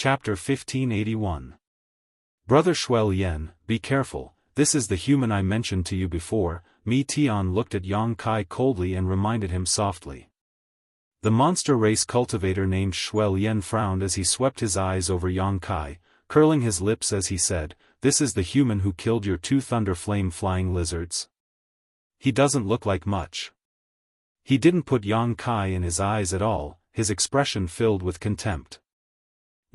Chapter 1581. Brother Xianxia, be careful, this is the human I mentioned to you before. Mi Tian looked at Yang Kai coldly and reminded him softly. The monster race cultivator named Xianxia frowned as he swept his eyes over Yang Kai, curling his lips as he said, "This is the human who killed your two thunder flame flying lizards? He doesn't look like much." He didn't put Yang Kai in his eyes at all, his expression filled with contempt.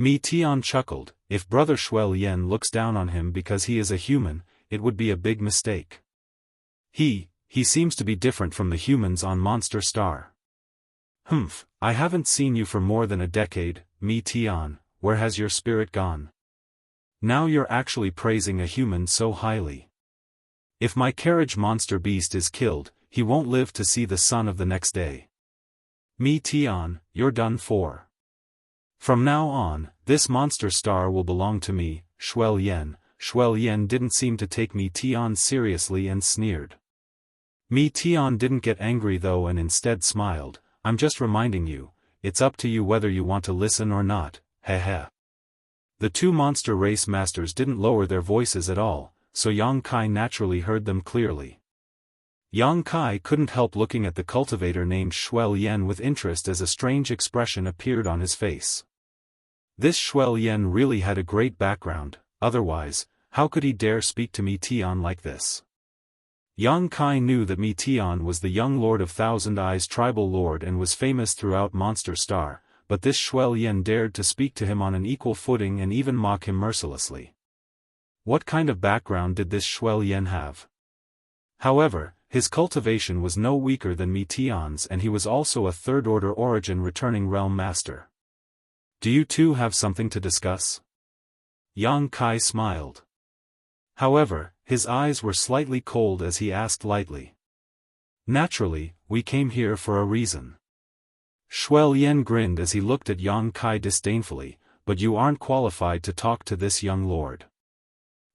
Mi Tian chuckled, if Brother Xianxia looks down on him because he is a human, it would be a big mistake. He seems to be different from the humans on Monster Star. "Humph, I haven't seen you for more than a decade, Mi Tian, where has your spirit gone? Now you're actually praising a human so highly. If my carriage monster beast is killed, he won't live to see the sun of the next day. Mi Tian, you're done for. From now on, this Monster Star will belong to me." Xianxia didn't seem to take Mi Tian seriously and sneered. Mi Tian didn't get angry though and instead smiled. "I'm just reminding you, it's up to you whether you want to listen or not, heh. The two monster race masters didn't lower their voices at all, so Yang Kai naturally heard them clearly. Yang Kai couldn't help looking at the cultivator named Xianxia with interest as a strange expression appeared on his face. This Xianxia really had a great background, otherwise, how could he dare speak to Mi Tian like this? Yang Kai knew that Mi Tian was the young Lord of Thousand Eyes tribal lord and was famous throughout Monster Star, but this Xianxia dared to speak to him on an equal footing and even mock him mercilessly. What kind of background did this Xianxia have? However, his cultivation was no weaker than Mi Tian's and he was also a third-order origin returning realm master. "Do you two have something to discuss?" Yang Kai smiled. However, his eyes were slightly cold as he asked lightly. "Naturally, we came here for a reason." Xianxia grinned as he looked at Yang Kai disdainfully, "But you aren't qualified to talk to this young lord.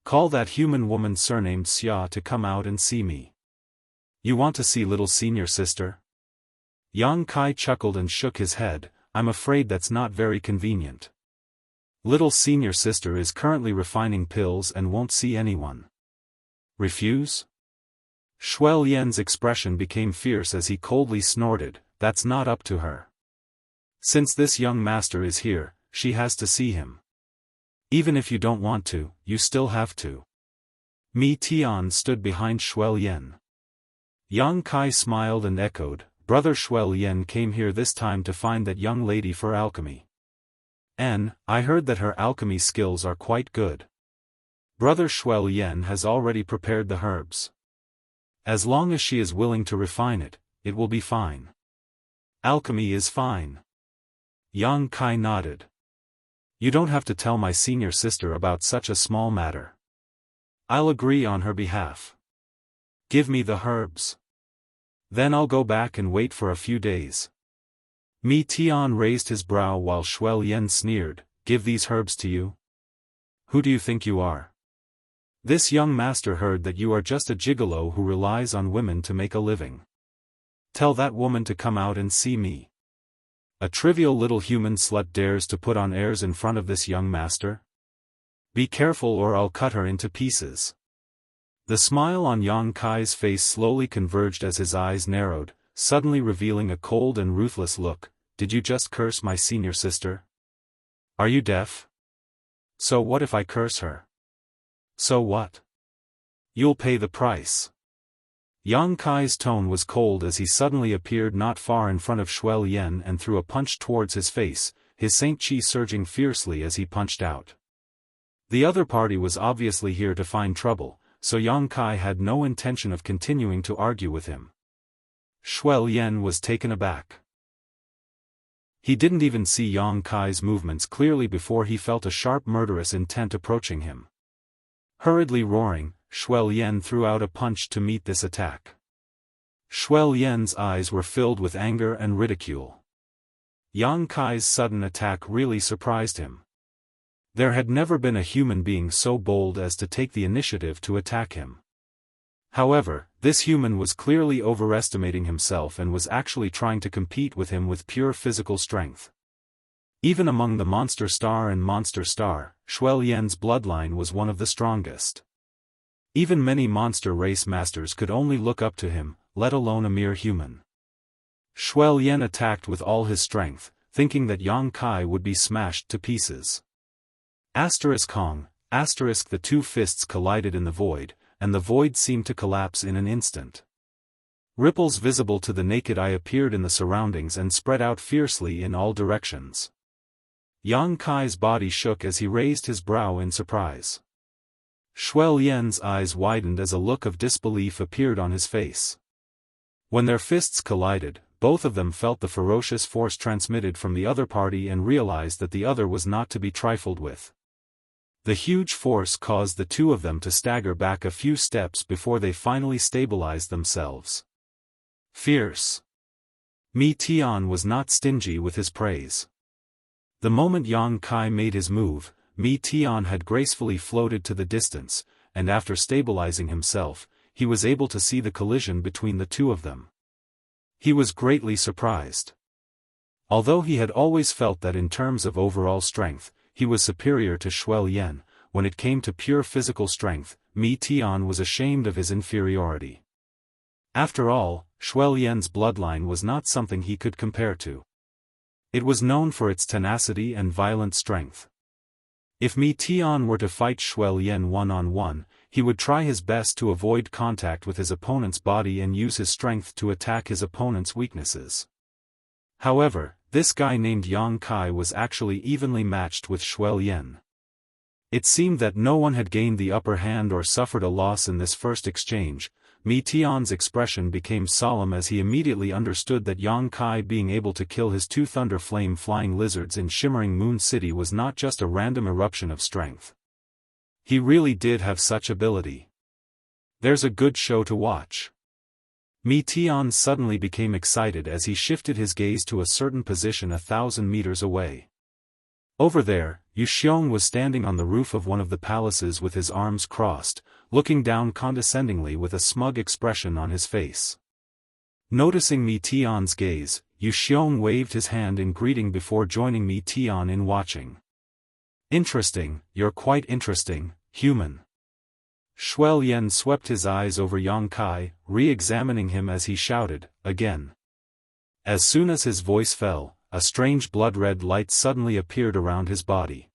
Call that human woman surnamed Xia to come out and see me." "You want to see little senior sister?" Yang Kai chuckled and shook his head. "I'm afraid that's not very convenient. Little senior sister is currently refining pills and won't see anyone." "Refuse?" Xianxia's expression became fierce as he coldly snorted, "That's not up to her. Since this young master is here, she has to see him. Even if you don't want to, you still have to." Mi Tian stood behind Xianxia. Yang Kai smiled and echoed, "Brother Xianxia came here this time to find that young lady for alchemy. I heard that her alchemy skills are quite good. Brother Xianxia has already prepared the herbs. As long as she is willing to refine it, it will be fine." "Alchemy is fine." Yang Kai nodded. "You don't have to tell my senior sister about such a small matter. I'll agree on her behalf. Give me the herbs. Then I'll go back and wait for a few days." Mi Tian raised his brow while Xianxia sneered, "Give these herbs to you? Who do you think you are? This young master heard that you are just a gigolo who relies on women to make a living. Tell that woman to come out and see me. A trivial little human slut dares to put on airs in front of this young master? Be careful or I'll cut her into pieces." The smile on Yang Kai's face slowly converged as his eyes narrowed, suddenly revealing a cold and ruthless look. "Did you just curse my senior sister? Are you deaf? So what if I curse her? So what? You'll pay the price." Yang Kai's tone was cold as he suddenly appeared not far in front of Xianxia and threw a punch towards his face, his Saint Chi surging fiercely as he punched out. The other party was obviously here to find trouble, so Yang Kai had no intention of continuing to argue with him. Xianxia was taken aback. He didn't even see Yang Kai's movements clearly before he felt a sharp murderous intent approaching him. Hurriedly roaring, Xianxia threw out a punch to meet this attack. Xianxia's eyes were filled with anger and ridicule. Yang Kai's sudden attack really surprised him. There had never been a human being so bold as to take the initiative to attack him. However, this human was clearly overestimating himself and was actually trying to compete with him with pure physical strength. Even among the Monster Star and Monster Star, Shuelian's bloodline was one of the strongest. Even many monster race masters could only look up to him, let alone a mere human. Shuelian attacked with all his strength, thinking that Yang Kai would be smashed to pieces. Hong, the two fists collided in the void, and the void seemed to collapse in an instant. Ripples visible to the naked eye appeared in the surroundings and spread out fiercely in all directions. Yang Kai's body shook as he raised his brow in surprise. Shuelian's eyes widened as a look of disbelief appeared on his face. When their fists collided, both of them felt the ferocious force transmitted from the other party and realized that the other was not to be trifled with. The huge force caused the two of them to stagger back a few steps before they finally stabilized themselves. Fierce. Mi Tian was not stingy with his praise. The moment Yang Kai made his move, Mi Tian had gracefully floated to the distance, and after stabilizing himself, he was able to see the collision between the two of them. He was greatly surprised. Although he had always felt that in terms of overall strength, he was superior to Shuelian, when it came to pure physical strength, Mi Tian was ashamed of his inferiority. After all, Shuelian's bloodline was not something he could compare to. It was known for its tenacity and violent strength. If Mi Tian were to fight Shuelian one-on-one, he would try his best to avoid contact with his opponent's body and use his strength to attack his opponent's weaknesses. However, this guy named Yang Kai was actually evenly matched with Shuelian. It seemed that no one had gained the upper hand or suffered a loss in this first exchange. Mi Tian's expression became solemn as he immediately understood that Yang Kai being able to kill his two thunder flame flying lizards in Shimmering Moon City was not just a random eruption of strength. He really did have such ability. There's a good show to watch. Mi Tian suddenly became excited as he shifted his gaze to a certain position 1,000 meters away. Over there, Yu Xiong was standing on the roof of one of the palaces with his arms crossed, looking down condescendingly with a smug expression on his face. Noticing Mi Tian's gaze, Yu Xiong waved his hand in greeting before joining Mi Tian in watching. Interesting, you're quite interesting, human. Shuelian swept his eyes over Yang Kai, re-examining him as he shouted, again. As soon as his voice fell, a strange blood-red light suddenly appeared around his body.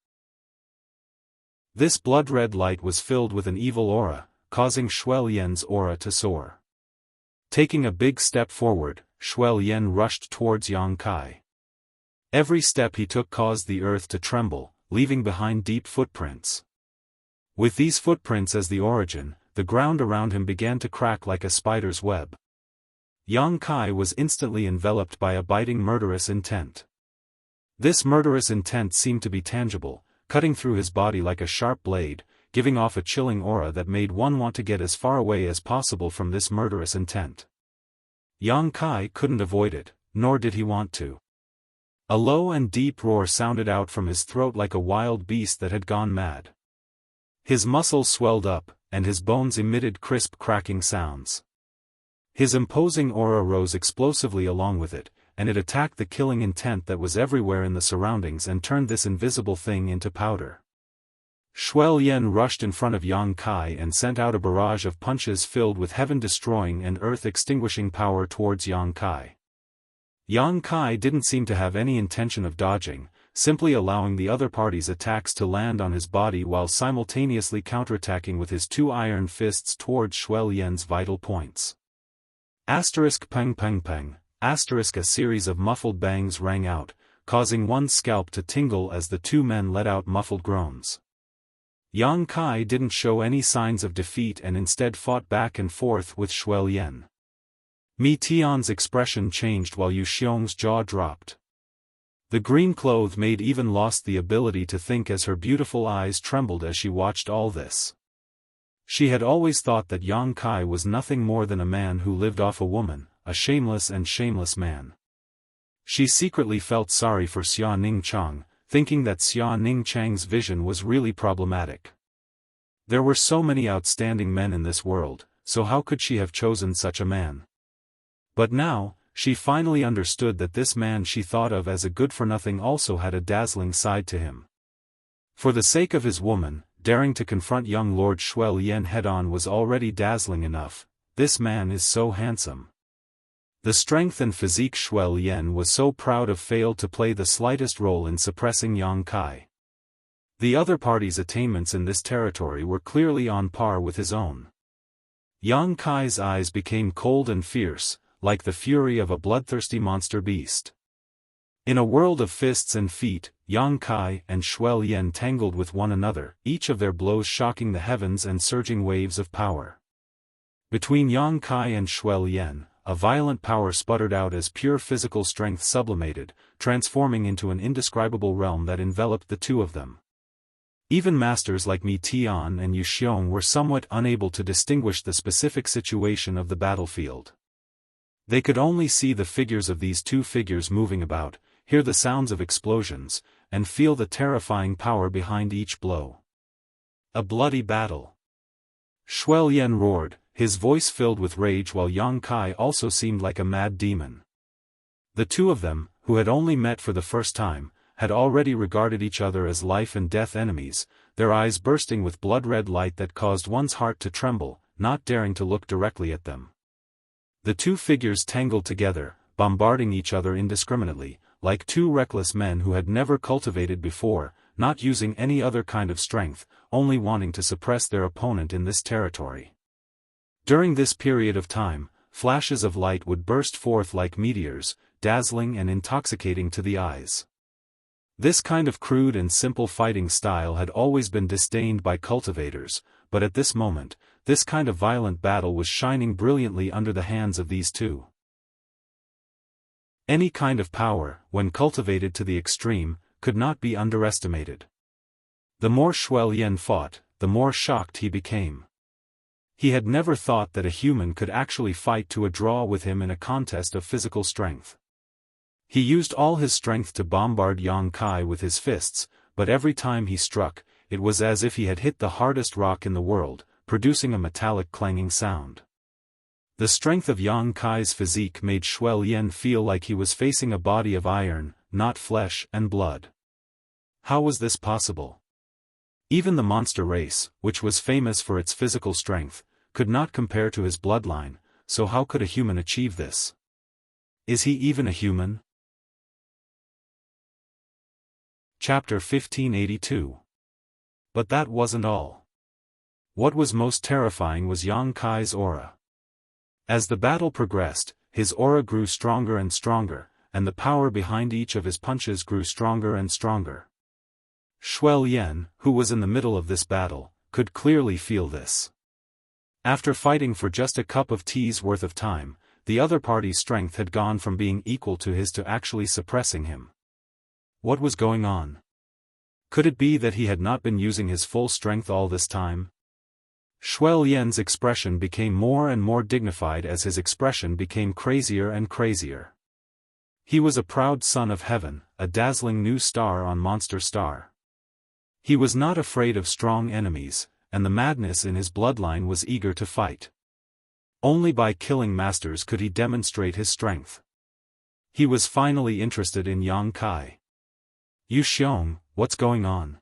This blood-red light was filled with an evil aura, causing Shuelian's aura to soar. Taking a big step forward, Shuelian rushed towards Yang Kai. Every step he took caused the earth to tremble, leaving behind deep footprints. With these footprints as the origin, the ground around him began to crack like a spider's web. Yang Kai was instantly enveloped by a biting murderous intent. This murderous intent seemed to be tangible, cutting through his body like a sharp blade, giving off a chilling aura that made one want to get as far away as possible from this murderous intent. Yang Kai couldn't avoid it, nor did he want to. A low and deep roar sounded out from his throat like a wild beast that had gone mad. His muscles swelled up, and his bones emitted crisp cracking sounds. His imposing aura rose explosively along with it, and it attacked the killing intent that was everywhere in the surroundings and turned this invisible thing into powder. Shuelian rushed in front of Yang Kai and sent out a barrage of punches filled with heaven-destroying and earth-extinguishing power towards Yang Kai. Yang Kai didn't seem to have any intention of dodging, simply allowing the other party's attacks to land on his body while simultaneously counterattacking with his two iron fists towards Shuelian's vital points. Peng peng peng, a series of muffled bangs rang out, causing one's scalp to tingle as the two men let out muffled groans. Yang Kai didn't show any signs of defeat and instead fought back and forth with Shuelian. Mi Tian's expression changed while Yu Xiong's jaw dropped. The green cloth maid even lost the ability to think as her beautiful eyes trembled as she watched all this. She had always thought that Yang Kai was nothing more than a man who lived off a woman, a shameless man. She secretly felt sorry for Xia Ningchang, thinking that Xia Ningchang's vision was really problematic. There were so many outstanding men in this world, so how could she have chosen such a man? But now, she finally understood that this man she thought of as a good-for-nothing also had a dazzling side to him. For the sake of his woman, daring to confront young Lord Shuai Lian head-on was already dazzling enough. This man is so handsome. The strength and physique Shuai Lian was so proud of failed to play the slightest role in suppressing Yang Kai. The other party's attainments in this territory were clearly on par with his own. Yang Kai's eyes became cold and fierce, like the fury of a bloodthirsty monster beast. In a world of fists and feet, Yang Kai and Shuai Lian tangled with one another, each of their blows shocking the heavens and surging waves of power. Between Yang Kai and Shuai Lian, a violent power sputtered out as pure physical strength sublimated, transforming into an indescribable realm that enveloped the two of them. Even masters like Mi Tian and Yu Xiong were somewhat unable to distinguish the specific situation of the battlefield. They could only see the figures of these two figures moving about, hear the sounds of explosions, and feel the terrifying power behind each blow. A bloody battle. Shuai Lian roared, his voice filled with rage, while Yang Kai also seemed like a mad demon. The two of them, who had only met for the first time, had already regarded each other as life-and-death enemies, their eyes bursting with blood-red light that caused one's heart to tremble, not daring to look directly at them. The two figures tangled together, bombarding each other indiscriminately, like two reckless men who had never cultivated before, not using any other kind of strength, only wanting to suppress their opponent in this territory. During this period of time, flashes of light would burst forth like meteors, dazzling and intoxicating to the eyes. This kind of crude and simple fighting style had always been disdained by cultivators, but at this moment, this kind of violent battle was shining brilliantly under the hands of these two. Any kind of power, when cultivated to the extreme, could not be underestimated. The more Shuai Lian fought, the more shocked he became. He had never thought that a human could actually fight to a draw with him in a contest of physical strength. He used all his strength to bombard Yang Kai with his fists, but every time he struck, it was as if he had hit the hardest rock in the world, producing a metallic clanging sound. The strength of Yang Kai's physique made Shuai Lian feel like he was facing a body of iron, not flesh and blood. How was this possible? Even the monster race, which was famous for its physical strength, could not compare to his bloodline, so how could a human achieve this? Is he even a human? Chapter 1582. But that wasn't all. What was most terrifying was Yang Kai's aura. As the battle progressed, his aura grew stronger and stronger, and the power behind each of his punches grew stronger and stronger. Shuai Lian, who was in the middle of this battle, could clearly feel this. After fighting for just a cup of tea's worth of time, the other party's strength had gone from being equal to his to actually suppressing him. What was going on? Could it be that he had not been using his full strength all this time? Shuai Lian's expression became more and more dignified as his expression became crazier and crazier. He was a proud son of heaven, a dazzling new star on Monster Star. He was not afraid of strong enemies, and the madness in his bloodline was eager to fight. Only by killing masters could he demonstrate his strength. He was finally interested in Yang Kai. Yu Xiong, what's going on?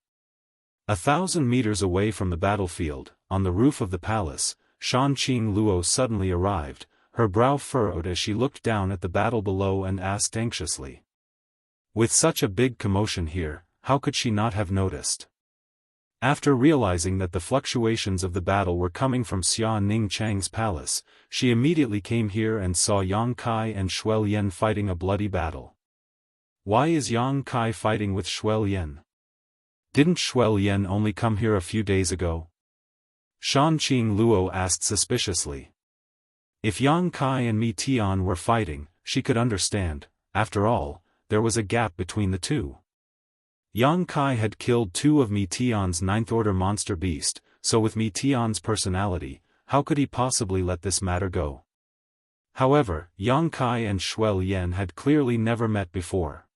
1,000 meters away from the battlefield, on the roof of the palace, Shanqing Luo suddenly arrived, her brow furrowed as she looked down at the battle below and asked anxiously. With such a big commotion here, how could she not have noticed? After realizing that the fluctuations of the battle were coming from Xia Ning Chang's palace, she immediately came here and saw Yang Kai and Shuai Lian fighting a bloody battle. Why is Yang Kai fighting with Shuai Lian? Didn't Shuai Lian only come here a few days ago? Shanqing Luo asked suspiciously. If Yang Kai and Mi Tian were fighting, she could understand. After all, there was a gap between the two. Yang Kai had killed two of Mi Tian's ninth-order monster beast, so with Mi Tian's personality, how could he possibly let this matter go? However, Yang Kai and Shuai Lian had clearly never met before.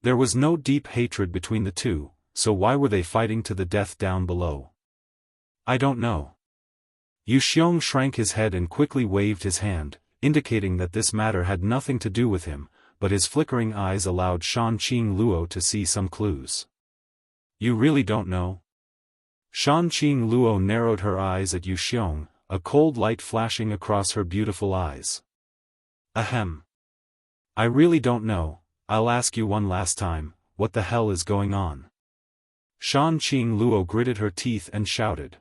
There was no deep hatred between the two, so why were they fighting to the death down below? I don't know. Yu Xiong shrank his head and quickly waved his hand. indicating that this matter had nothing to do with him, but his flickering eyes allowed Shan Qing Luo to see some clues. You really don't know? Shan Qing Luo narrowed her eyes at Yu Xiong, a cold light flashing across her beautiful eyes. Ahem. I really don't know. I'll ask you one last time, what the hell is going on? Shan Qing Luo gritted her teeth and shouted.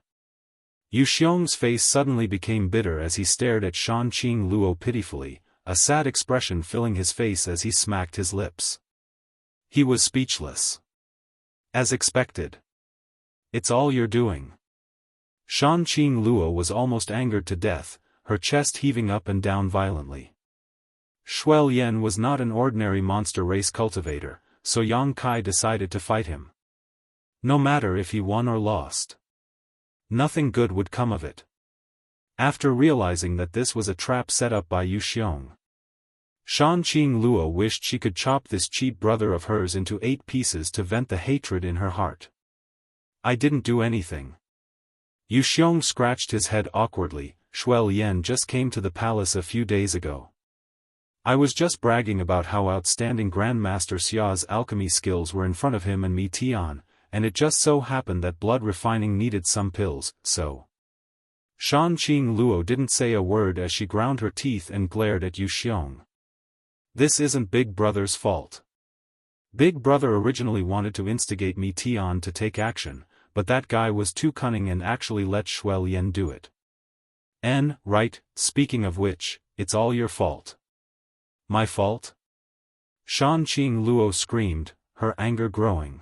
Yu Xiong's face suddenly became bitter as he stared at Shan Qing Luo pitifully, a sad expression filling his face as he smacked his lips. He was speechless. As expected. It's all you're doing. Shan Qing Luo was almost angered to death, her chest heaving up and down violently. Shuel Yen was not an ordinary monster race cultivator, so Yang Kai decided to fight him. No matter if he won or lost. Nothing good would come of it. After realizing that this was a trap set up by Yu Xiong, Shan Qing Luo wished she could chop this cheap brother of hers into 8 pieces to vent the hatred in her heart. I didn't do anything. Yu Xiong scratched his head awkwardly. Shuel Yen just came to the palace a few days ago. I was just bragging about how outstanding Grandmaster Xia's alchemy skills were in front of him and me Tian, and it just so happened that blood refining needed some pills, so. Shan Qing Luo didn't say a word as she ground her teeth and glared at Yu Xiong. This isn't Big Brother's fault. Big Brother originally wanted to instigate me Tian to take action, but that guy was too cunning and actually let Shuel Yen do it. Right, speaking of which, it's all your fault. My fault? Shan Qing Luo screamed, her anger growing.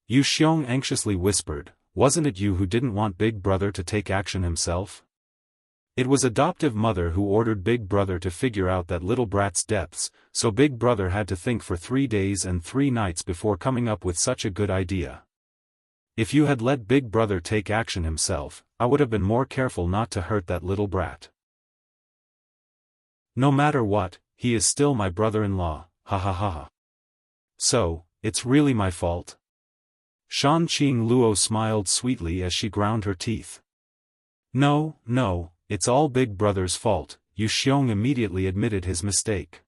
Yu Xiong anxiously whispered, wasn't it you who didn't want Big Brother to take action himself? It was adoptive mother who ordered Big Brother to figure out that little brat's depths, so Big Brother had to think for 3 days and 3 nights before coming up with such a good idea. If you had let Big Brother take action himself, I would have been more careful not to hurt that little brat. No matter what, he is still my brother-in-law, ha ha ha ha. So, it's really my fault? Shan Qing Luo smiled sweetly as she ground her teeth. No, it's all Big Brother's fault. Yu Xiong immediately admitted his mistake.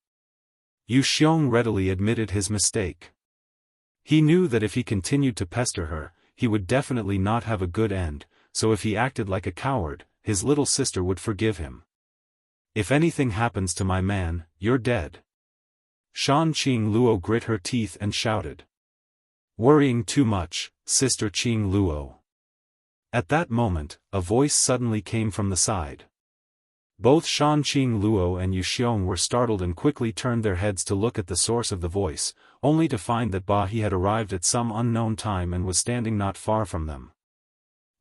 Yu Xiong readily admitted his mistake. He knew that if he continued to pester her, he would definitely not have a good end, so if he acted like a coward, his little sister would forgive him. If anything happens to my man, you're dead. Shan Qing Luo grit her teeth and shouted. Worrying too much, Sister Qing Luo. At that moment, a voice suddenly came from the side. Both Shan Qing Luo and Yu Xiong were startled and quickly turned their heads to look at the source of the voice, only to find that Ba He had arrived at some unknown time and was standing not far from them.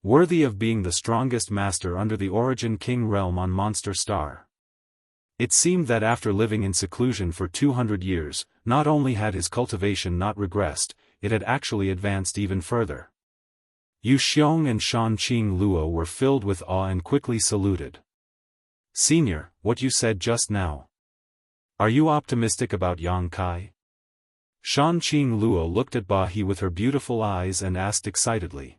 Worthy of being the strongest master under the Origin King realm on Monster Star. It seemed that after living in seclusion for 200 years, not only had his cultivation not regressed, it had actually advanced even further. Yu Xiong and Shan Qing Luo were filled with awe and quickly saluted. Senior, what you said just now. Are you optimistic about Yang Kai? Shan Qing Luo looked at Ba He with her beautiful eyes and asked excitedly.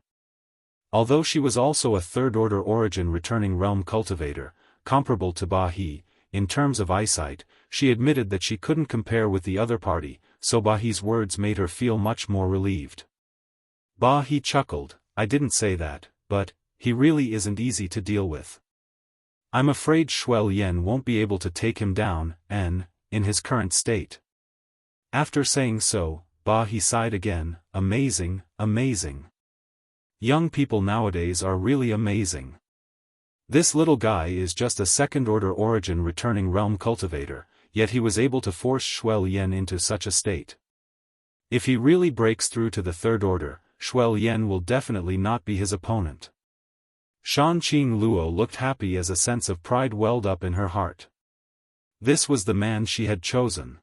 Although she was also a third-order origin returning realm cultivator, comparable to Ba He, in terms of eyesight, she admitted that she couldn't compare with the other party, so Ba He's words made her feel much more relieved. Ba He chuckled, I didn't say that, but, he really isn't easy to deal with. I'm afraid Shuel Yen won't be able to take him down, in his current state. After saying so, Ba He sighed again, amazing. Young people nowadays are really amazing. This little guy is just a second-order origin returning realm cultivator, yet he was able to force Shuel Yen into such a state. If he really breaks through to the third order, Shuel Yen will definitely not be his opponent. Shan Qing Luo looked happy as a sense of pride welled up in her heart. This was the man she had chosen.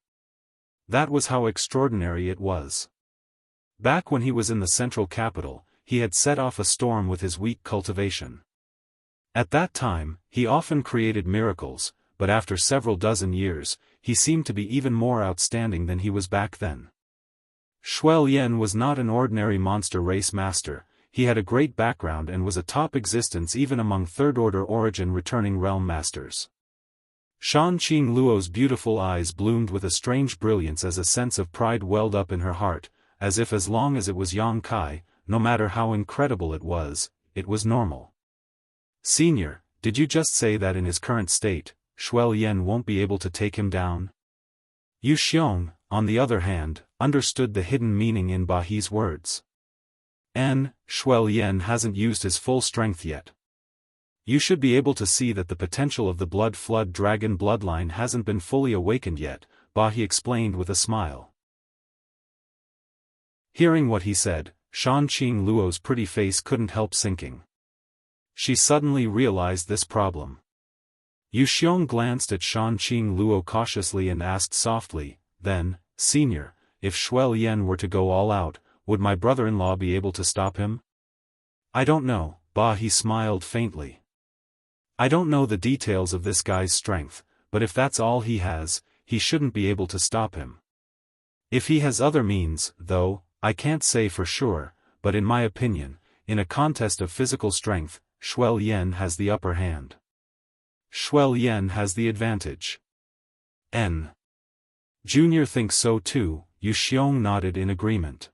That was how extraordinary it was. Back when he was in the central capital, he had set off a storm with his weak cultivation. At that time, he often created miracles, but after several dozen years, he seemed to be even more outstanding than he was back then. Shuel Yen was not an ordinary monster race master, he had a great background and was a top existence even among third-order origin returning realm masters. Shan Qing Luo's beautiful eyes bloomed with a strange brilliance as a sense of pride welled up in her heart, as if as long as it was Yang Kai, no matter how incredible it was normal. Senior, did you just say that in his current state, Shuel Yen won't be able to take him down? Yu Xiong, on the other hand, understood the hidden meaning in Ba He's words. Shuel Yen hasn't used his full strength yet. You should be able to see that the potential of the Blood Flood Dragon bloodline hasn't been fully awakened yet, Ba He explained with a smile. Hearing what he said, Shan Qing Luo's pretty face couldn't help sinking. She suddenly realized this problem. Yu Xiong glanced at Shan Qing Luo cautiously and asked softly, then, Senior, if Shuel Yen were to go all out, would my brother-in-law be able to stop him? I don't know, Ba He smiled faintly. I don't know the details of this guy's strength, but if that's all he has, he shouldn't be able to stop him. If he has other means, though, I can't say for sure, but in my opinion, in a contest of physical strength, Shuel Yen has the upper hand. Shuel Yen has the advantage. Junior thinks so too, Yu Xiong nodded in agreement.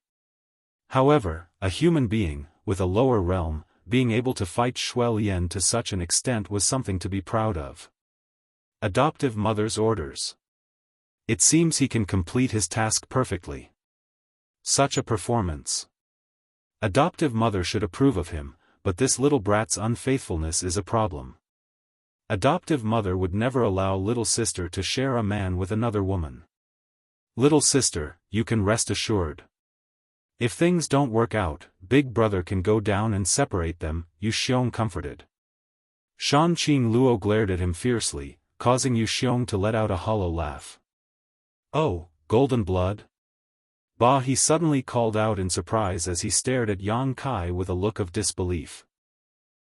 However, a human being, with a lower realm, being able to fight Shuel Yen to such an extent was something to be proud of. Adoptive mother's orders. It seems he can complete his task perfectly. Such a performance. Adoptive mother should approve of him, but this little brat's unfaithfulness is a problem. Adoptive mother would never allow little sister to share a man with another woman. Little sister, you can rest assured. If things don't work out, big brother can go down and separate them, Yu Xiong comforted. Shan Qing Luo glared at him fiercely, causing Yu Xiong to let out a hollow laugh. Oh, golden blood? Ba He suddenly called out in surprise as he stared at Yang Kai with a look of disbelief.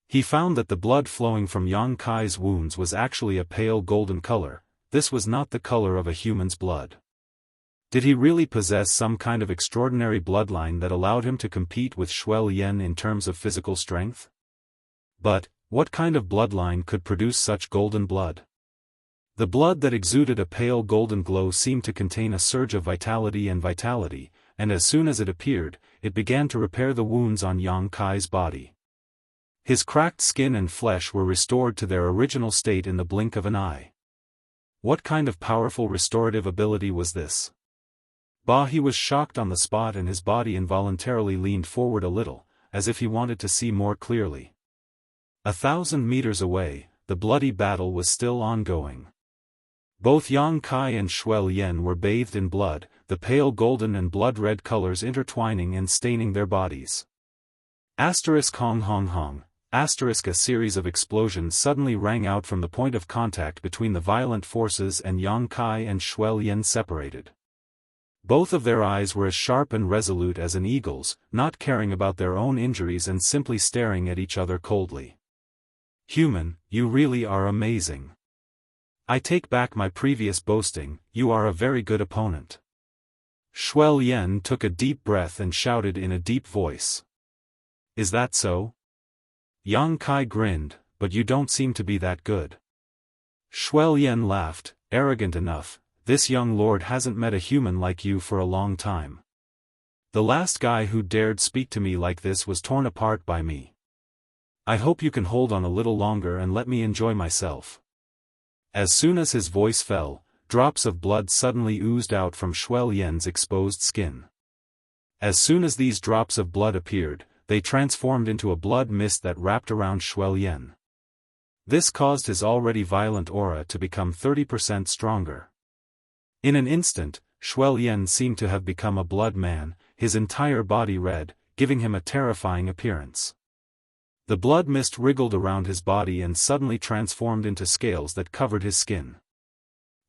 He found that the blood flowing from Yang Kai's wounds was actually a pale golden color. This was not the color of a human's blood. Did he really possess some kind of extraordinary bloodline that allowed him to compete with Shuel Yen in terms of physical strength? But, what kind of bloodline could produce such golden blood? The blood that exuded a pale golden glow seemed to contain a surge of vitality, and as soon as it appeared, it began to repair the wounds on Yang Kai's body. His cracked skin and flesh were restored to their original state in the blink of an eye. What kind of powerful restorative ability was this? Ba He was shocked on the spot and his body involuntarily leaned forward a little, as if he wanted to see more clearly. 1,000 meters away, the bloody battle was still ongoing. Both Yang Kai and Shuel Yen were bathed in blood, the pale golden and blood-red colors intertwining and staining their bodies. Hong hong hong. A series of explosions suddenly rang out from the point of contact between the violent forces, and Yang Kai and Shuel Yen separated. Both of their eyes were as sharp and resolute as an eagle's, not caring about their own injuries and simply staring at each other coldly. Human, you really are amazing. I take back my previous boasting, you are a very good opponent. Shuel Yen took a deep breath and shouted in a deep voice. Is that so? Yang Kai grinned, but you don't seem to be that good. Shuel Yen laughed, arrogant enough. This young lord hasn't met a human like you for a long time. The last guy who dared speak to me like this was torn apart by me. I hope you can hold on a little longer and let me enjoy myself. As soon as his voice fell, drops of blood suddenly oozed out from Shuel Yen's exposed skin. As soon as these drops of blood appeared, they transformed into a blood mist that wrapped around Shuel Yen. This caused his already violent aura to become 30% stronger. In an instant, Shuel Yen seemed to have become a blood man, his entire body red, giving him a terrifying appearance. The blood mist wriggled around his body and suddenly transformed into scales that covered his skin.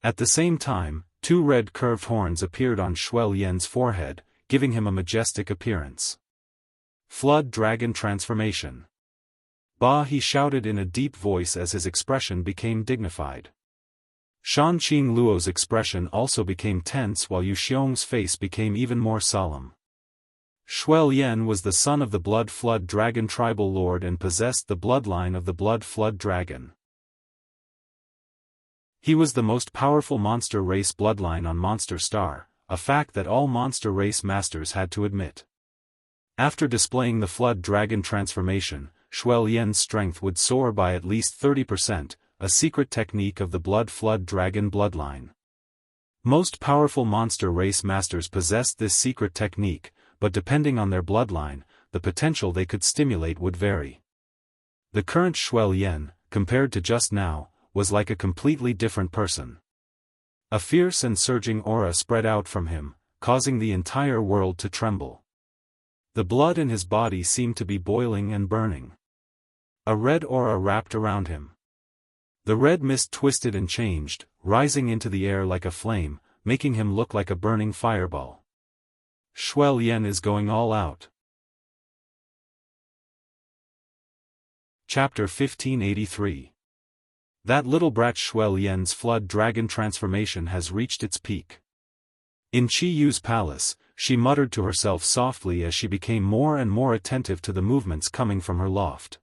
At the same time, 2 red curved horns appeared on Shuel Yen's forehead, giving him a majestic appearance. Flood Dragon Transformation. Ba He shouted in a deep voice as his expression became dignified. Shan Qing Luo's expression also became tense while Yu Xiong's face became even more solemn. Shuel Yen was the son of the Blood Flood Dragon tribal lord and possessed the bloodline of the Blood Flood Dragon. He was the most powerful monster race bloodline on Monster Star, a fact that all monster race masters had to admit. After displaying the Flood Dragon transformation, Xuelian's strength would soar by at least 30%, a secret technique of the Blood Flood Dragon bloodline. Most powerful monster race masters possessed this secret technique, but depending on their bloodline, the potential they could stimulate would vary. The current Xuelian, compared to just now, was like a completely different person. A fierce and surging aura spread out from him, causing the entire world to tremble. The blood in his body seemed to be boiling and burning. A red aura wrapped around him. The red mist twisted and changed, rising into the air like a flame, making him look like a burning fireball. Xuelian is going all out. Chapter 1583. That little brat Xuelian's Flood Dragon transformation has reached its peak. In Qi Yu's palace, she muttered to herself softly as she became more and more attentive to the movements coming from her loft.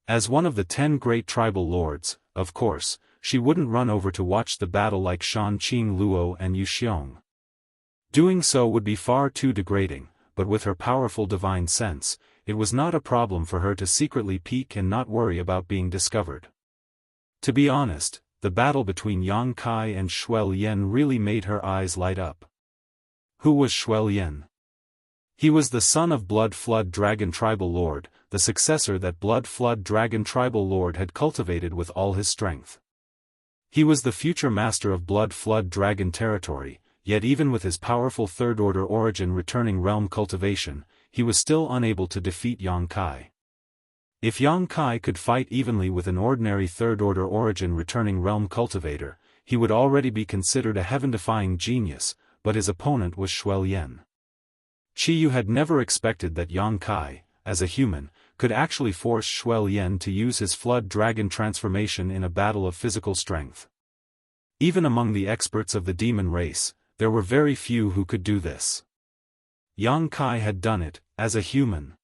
As one of the 10 great tribal lords, of course, she wouldn't run over to watch the battle like Shan Qing Luo and Yu Xiong. Doing so would be far too degrading, but with her powerful divine sense, it was not a problem for her to secretly peek and not worry about being discovered. To be honest, the battle between Yang Kai and Xuelian really made her eyes light up. Who was Xuelian? He was the son of Blood Flood Dragon Tribal Lord, the successor that Blood Flood Dragon Tribal Lord had cultivated with all his strength. He was the future master of Blood Flood Dragon territory, yet even with his powerful third-order origin returning realm cultivation, he was still unable to defeat Yang Kai. If Yang Kai could fight evenly with an ordinary third-order origin returning realm cultivator, he would already be considered a heaven-defying genius, but his opponent was Xuelian. Qi Yu had never expected that Yang Kai, as a human, could actually force Xuelian to use his Flood Dragon transformation in a battle of physical strength. Even among the experts of the demon race, there were very few who could do this. Yang Kai had done it, as a human.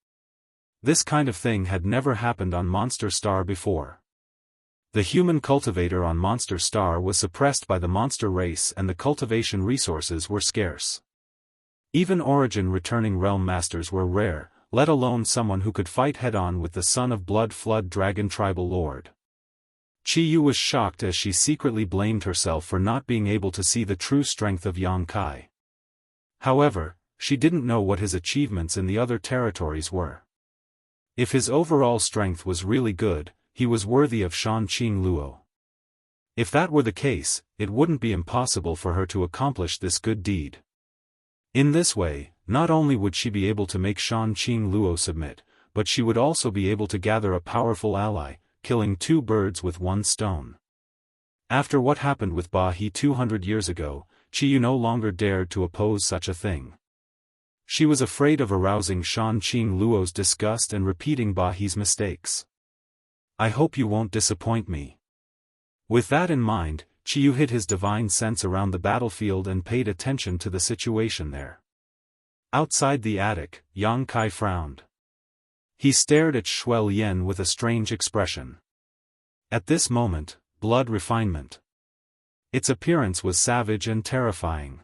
This kind of thing had never happened on Monster Star before. The human cultivator on Monster Star was suppressed by the monster race and the cultivation resources were scarce. Even origin returning realm masters were rare, let alone someone who could fight head-on with the son of Blood Flood Dragon Tribal Lord. Qi Yu was shocked as she secretly blamed herself for not being able to see the true strength of Yang Kai. However, she didn't know what his achievements in the other territories were. If his overall strength was really good, he was worthy of Shan Qing Luo. If that were the case, it wouldn't be impossible for her to accomplish this good deed. In this way, not only would she be able to make Shan Qing Luo submit, but she would also be able to gather a powerful ally, killing 2 birds with 1 stone. After what happened with Ba He 200 years ago, Qi Yu no longer dared to oppose such a thing. She was afraid of arousing Shan Qing Luo's disgust and repeating Ba He's mistakes. I hope you won't disappoint me. With that in mind, Qi Yu hid his divine sense around the battlefield and paid attention to the situation there. Outside the attic, Yang Kai frowned. He stared at Xuelian with a strange expression. At this moment, blood refinement. Its appearance was savage and terrifying.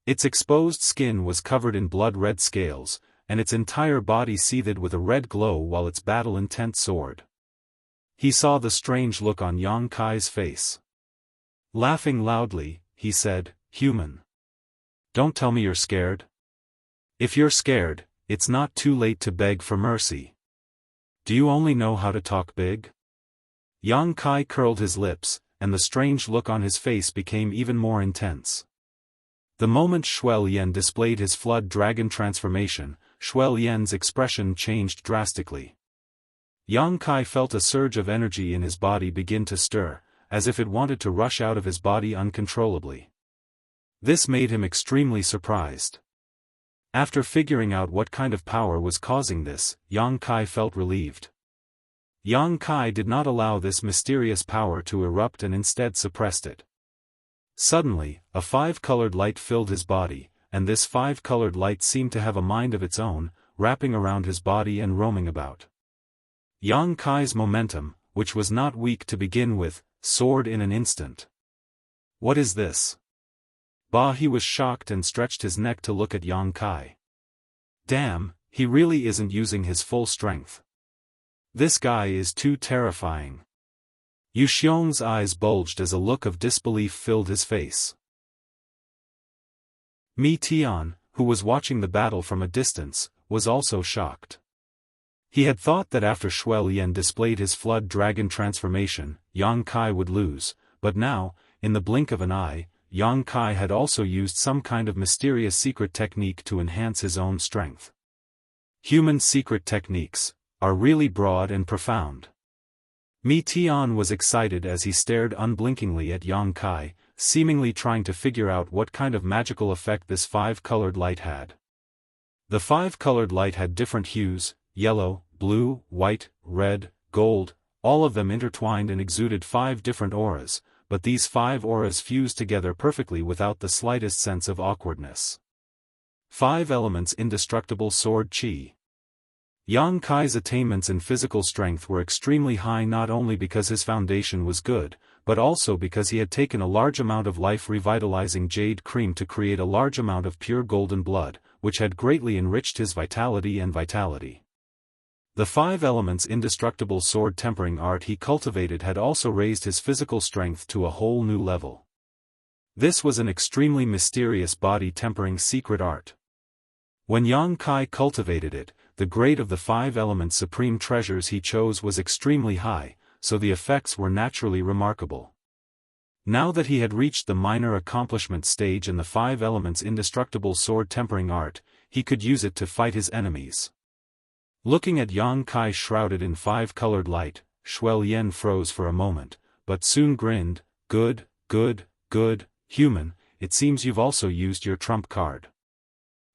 Its exposed skin was covered in blood-red scales, and its entire body seethed with a red glow while its battle-intent soared. He saw the strange look on Yang Kai's face. Laughing loudly, he said, "Human. Don't tell me you're scared. If you're scared, it's not too late to beg for mercy. Do you only know how to talk big?" Yang Kai curled his lips, and the strange look on his face became even more intense. The moment Xuelian displayed his Flood Dragon transformation, Xuelian's expression changed drastically. Yang Kai felt a surge of energy in his body begin to stir, as if it wanted to rush out of his body uncontrollably. This made him extremely surprised. After figuring out what kind of power was causing this, Yang Kai felt relieved. Yang Kai did not allow this mysterious power to erupt and instead suppressed it. Suddenly, a 5-colored light filled his body, and this 5-colored light seemed to have a mind of its own, wrapping around his body and roaming about. Yang Kai's momentum, which was not weak to begin with, sword in an instant. What is this? He was shocked and stretched his neck to look at Yang Kai. Damn, he really isn't using his full strength. This guy is too terrifying. Yu Xiong's eyes bulged as a look of disbelief filled his face. Mi Tian, who was watching the battle from a distance, was also shocked. He had thought that after Shui Lian displayed his flood dragon transformation, Yang Kai would lose, but now, in the blink of an eye, Yang Kai had also used some kind of mysterious secret technique to enhance his own strength. Human secret techniques are really broad and profound. Mi Tian was excited as he stared unblinkingly at Yang Kai, seemingly trying to figure out what kind of magical effect this five-colored light had. The five-colored light had different hues: yellow, blue, white, red, gold, all of them intertwined and exuded 5 different auras, but these 5 auras fused together perfectly without the slightest sense of awkwardness. 5 elements indestructible sword chi. Yang Kai's attainments in physical strength were extremely high, not only because his foundation was good, but also because he had taken a large amount of life-revitalizing jade cream to create a large amount of pure golden blood, which had greatly enriched his vitality and vitality. The 5 elements indestructible sword tempering art he cultivated had also raised his physical strength to a whole new level. This was an extremely mysterious body tempering secret art. When Yang Kai cultivated it, the grade of the 5 elements supreme treasures he chose was extremely high, so the effects were naturally remarkable. Now that he had reached the minor accomplishment stage in the 5 elements indestructible sword tempering art, he could use it to fight his enemies. Looking at Yang Kai shrouded in 5-colored light, Shui Lian froze for a moment, but soon grinned. Good, good, good, human, it seems you've also used your trump card.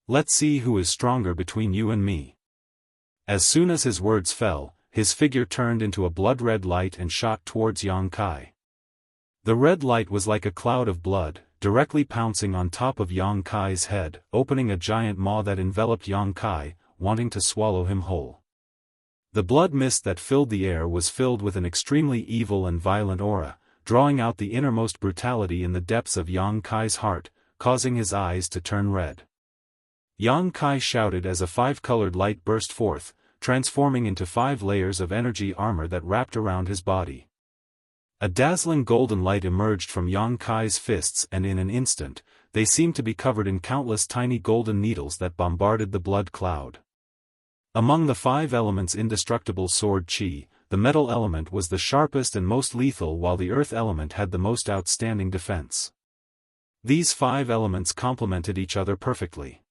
Let's see who is stronger between you and me. As soon as his words fell, his figure turned into a blood-red light and shot towards Yang Kai. The red light was like a cloud of blood, directly pouncing on top of Yang Kai's head, opening a giant maw that enveloped Yang Kai, wanting to swallow him whole. The blood mist that filled the air was filled with an extremely evil and violent aura, drawing out the innermost brutality in the depths of Yang Kai's heart, causing his eyes to turn red. Yang Kai shouted as a 5-colored light burst forth, transforming into 5 layers of energy armor that wrapped around his body. A dazzling golden light emerged from Yang Kai's fists, and in an instant, they seemed to be covered in countless tiny golden needles that bombarded the blood cloud. Among the 5 elements indestructible sword chi, the metal element was the sharpest and most lethal, while the earth element had the most outstanding defense. These 5 elements complemented each other perfectly.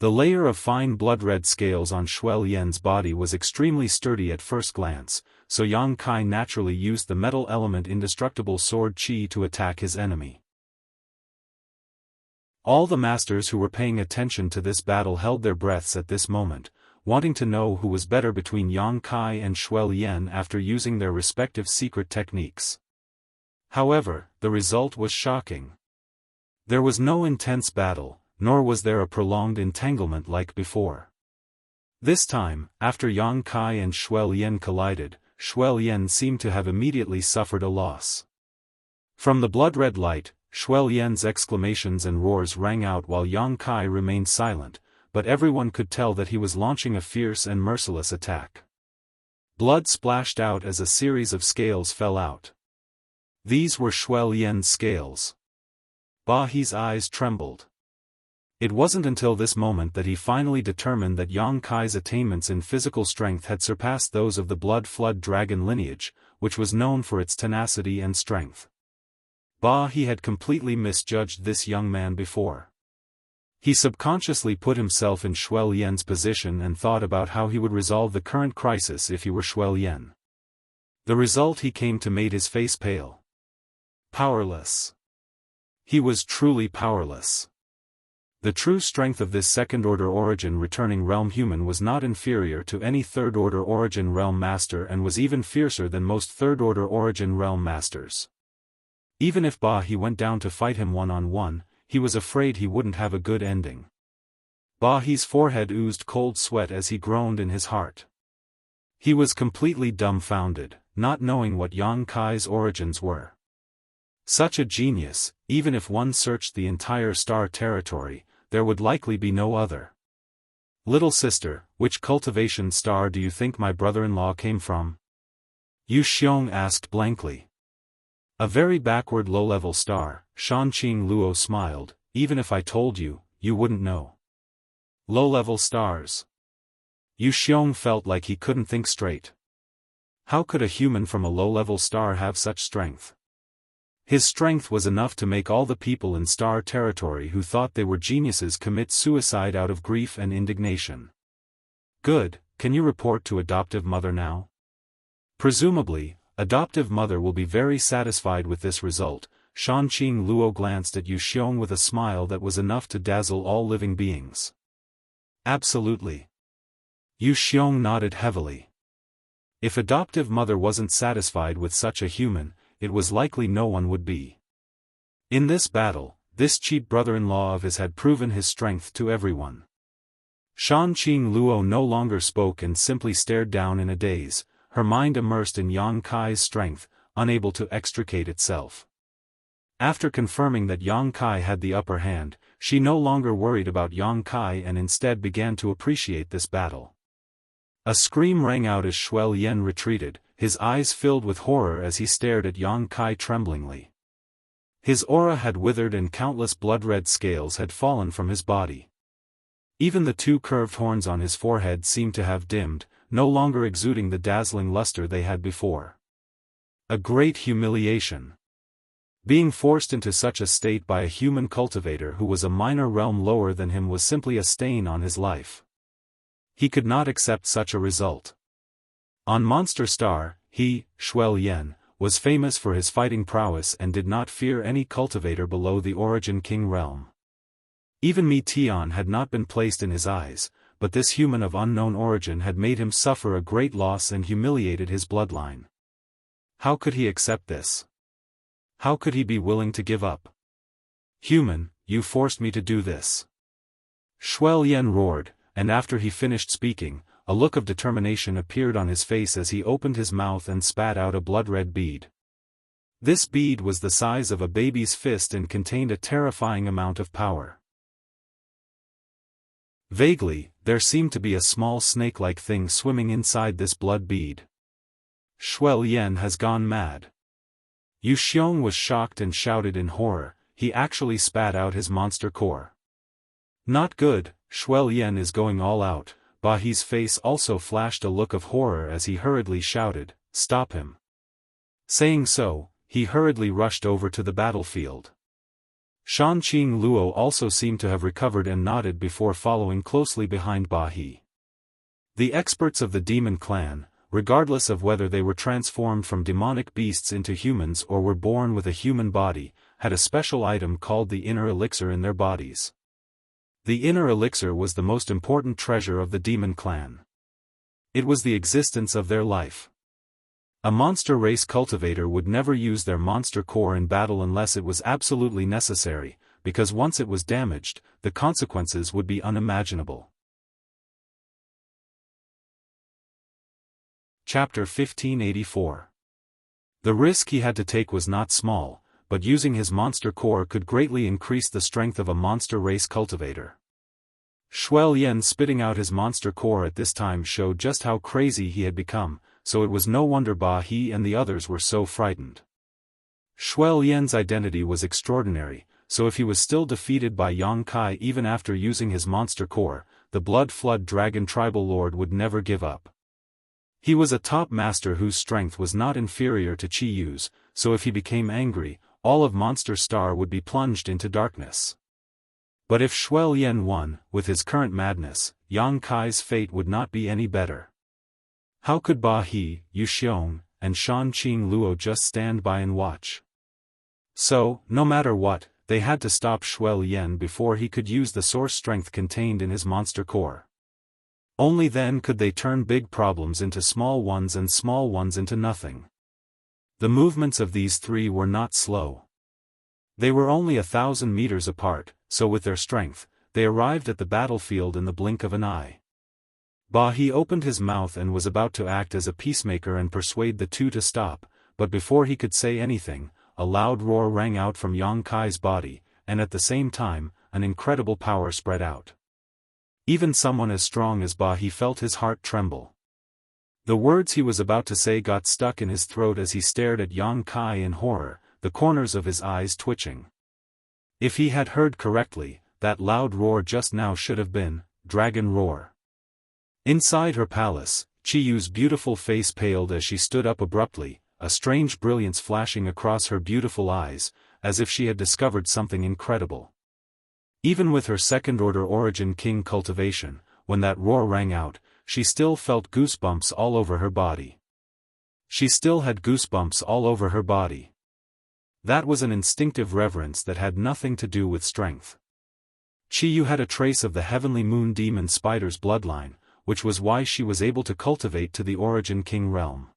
The layer of fine blood-red scales on Shui Lian's body was extremely sturdy at first glance, so Yang Kai naturally used the metal element indestructible sword chi to attack his enemy. All the masters who were paying attention to this battle held their breaths at this moment, wanting to know who was better between Yang Kai and Shui Lian after using their respective secret techniques. However, the result was shocking. There was no intense battle, nor was there a prolonged entanglement like before. This time, after Yang Kai and Shui Lian collided, Shui Lian seemed to have immediately suffered a loss. From the blood-red light, Shui Lian's exclamations and roars rang out while Yang Kai remained silent, but everyone could tell that he was launching a fierce and merciless attack. Blood splashed out as a series of scales fell out. These were Shui Lian's scales. He's eyes trembled. It wasn't until this moment that he finally determined that Yang Kai's attainments in physical strength had surpassed those of the blood flood dragon lineage, which was known for its tenacity and strength. He had completely misjudged this young man before. He subconsciously put himself in Shui Lian's position and thought about how he would resolve the current crisis if he were Shui Lian. The result he came to made his face pale. Powerless. He was truly powerless. The true strength of this second-order origin returning realm human was not inferior to any third-order origin realm master and was even fiercer than most third-order origin realm masters. Even if he went down to fight him one-on-one, he was afraid he wouldn't have a good ending. He's forehead oozed cold sweat as he groaned in his heart. He was completely dumbfounded. not knowing what Yang Kai's origins were. Such a genius, even if one searched the entire star territory, there would likely be no other. Little sister, which cultivation star do you think my brother-in-law came from? Yu Xiong asked blankly. A very backward low-level star, Shanqing Luo smiled. Even if I told you, you wouldn't know. Low-level stars. Yu Xiong felt like he couldn't think straight. How could a human from a low-level star have such strength? His strength was enough to make all the people in star territory who thought they were geniuses commit suicide out of grief and indignation. Good, can you report to adoptive mother now? Presumably, adoptive mother will be very satisfied with this result. Shanqing Luo glanced at Yu Xiong with a smile that was enough to dazzle all living beings. Absolutely. Yu Xiong nodded heavily. If adoptive mother wasn't satisfied with such a human, it was likely no one would be. In this battle, this cheap brother-in-law of his had proven his strength to everyone. Shanqing Luo no longer spoke and simply stared down in a daze, her mind immersed in Yang Kai's strength, unable to extricate itself. After confirming that Yang Kai had the upper hand, she no longer worried about Yang Kai and instead began to appreciate this battle. A scream rang out as Shuel Yen retreated, his eyes filled with horror as he stared at Yang Kai tremblingly. His aura had withered and countless blood-red scales had fallen from his body. Even the two curved horns on his forehead seemed to have dimmed, no longer exuding the dazzling luster they had before. A great humiliation. Being forced into such a state by a human cultivator who was a minor realm lower than him was simply a stain on his life. He could not accept such a result. On Monster Star, he, Shuel Yen, was famous for his fighting prowess and did not fear any cultivator below the Origin King realm. Even Mi Tian had not been placed in his eyes, but this human of unknown origin had made him suffer a great loss and humiliated his bloodline. How could he accept this? How could he be willing to give up? Human, you forced me to do this. Shuel Yen roared, and after he finished speaking, a look of determination appeared on his face as he opened his mouth and spat out a blood-red bead. This bead was the size of a baby's fist and contained a terrifying amount of power. Vaguely, there seemed to be a small snake-like thing swimming inside this blood bead. Shuel Yen has gone mad. Yu Xiong was shocked and shouted in horror, he actually spat out his monster core. Not good, Shuel Yen is going all out. Ba He's face also flashed a look of horror as he hurriedly shouted, stop him. Saying so, he hurriedly rushed over to the battlefield. Shanqing Luo also seemed to have recovered and nodded before following closely behind Ba He. The experts of the demon clan, regardless of whether they were transformed from demonic beasts into humans or were born with a human body, had a special item called the inner elixir in their bodies. The inner elixir was the most important treasure of the demon clan. It was the existence of their life. A monster race cultivator would never use their monster core in battle unless it was absolutely necessary, because once it was damaged, the consequences would be unimaginable. Chapter 1584. The risk he had to take was not small, but using his monster core could greatly increase the strength of a monster race cultivator. Shuel Yen spitting out his monster core at this time showed just how crazy he had become, so it was no wonder Ba He and the others were so frightened. Shuel Yen's identity was extraordinary, so if he was still defeated by Yang Kai even after using his monster core, the Blood Flood Dragon Tribal Lord would never give up. He was a top master whose strength was not inferior to Qi Yu's, so if he became angry, all of Monster Star would be plunged into darkness. But if Shuel Yen won, with his current madness, Yang Kai's fate would not be any better. How could Ba He, Yu Xiong, and Shanqing Luo just stand by and watch? So, no matter what, they had to stop Shuel Yen before he could use the source strength contained in his monster core. Only then could they turn big problems into small ones and small ones into nothing. The movements of these three were not slow. They were only 1,000 meters apart, so with their strength, they arrived at the battlefield in the blink of an eye. He opened his mouth and was about to act as a peacemaker and persuade the two to stop, but before he could say anything, a loud roar rang out from Yang Kai's body, and at the same time, an incredible power spread out. Even someone as strong as He felt his heart tremble. The words he was about to say got stuck in his throat as he stared at Yang Kai in horror, the corners of his eyes twitching. If he had heard correctly, that loud roar just now should have been, dragon roar. Inside her palace, Chiyu's beautiful face paled as she stood up abruptly, a strange brilliance flashing across her beautiful eyes, as if she had discovered something incredible. Even with her second-order origin king cultivation, when that roar rang out, she still felt goosebumps all over her body. She still had goosebumps all over her body. That was an instinctive reverence that had nothing to do with strength. Chiyu had a trace of the heavenly moon demon spider's bloodline, which was why she was able to cultivate to the origin king realm.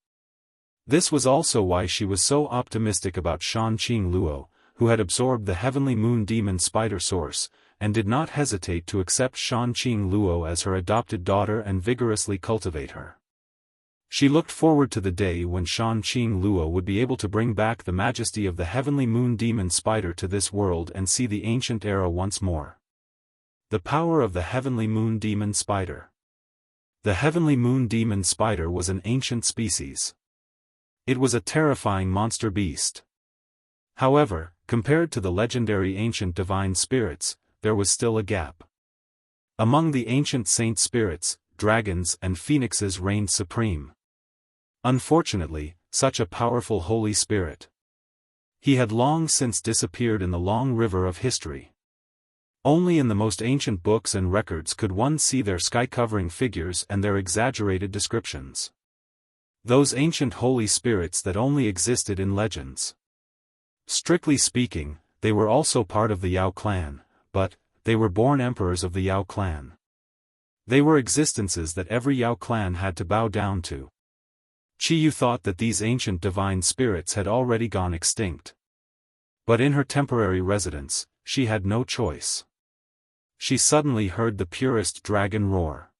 This was also why she was so optimistic about Shanqing Luo, who had absorbed the heavenly moon demon spider source, and did not hesitate to accept Shanqing Luo as her adopted daughter and vigorously cultivate her. She looked forward to the day when Shanqing Luo would be able to bring back the majesty of the heavenly moon demon spider to this world and see the ancient era once more. The power of the heavenly moon demon spider. The heavenly moon demon spider was an ancient species. It was a terrifying monster beast. However, compared to the legendary ancient divine spirits, there was still a gap. Among the ancient saint spirits, dragons and phoenixes reigned supreme. Unfortunately, such a powerful holy spirit. He had long since disappeared in the long river of history. Only in the most ancient books and records could one see their sky-covering figures and their exaggerated descriptions. Those ancient holy spirits that only existed in legends. Strictly speaking, they were also part of the Yao clan, but they were born emperors of the Yao clan. They were existences that every Yao clan had to bow down to. Chiyu thought that these ancient divine spirits had already gone extinct. But in her temporary residence, she had no choice. She suddenly heard the purest dragon roar.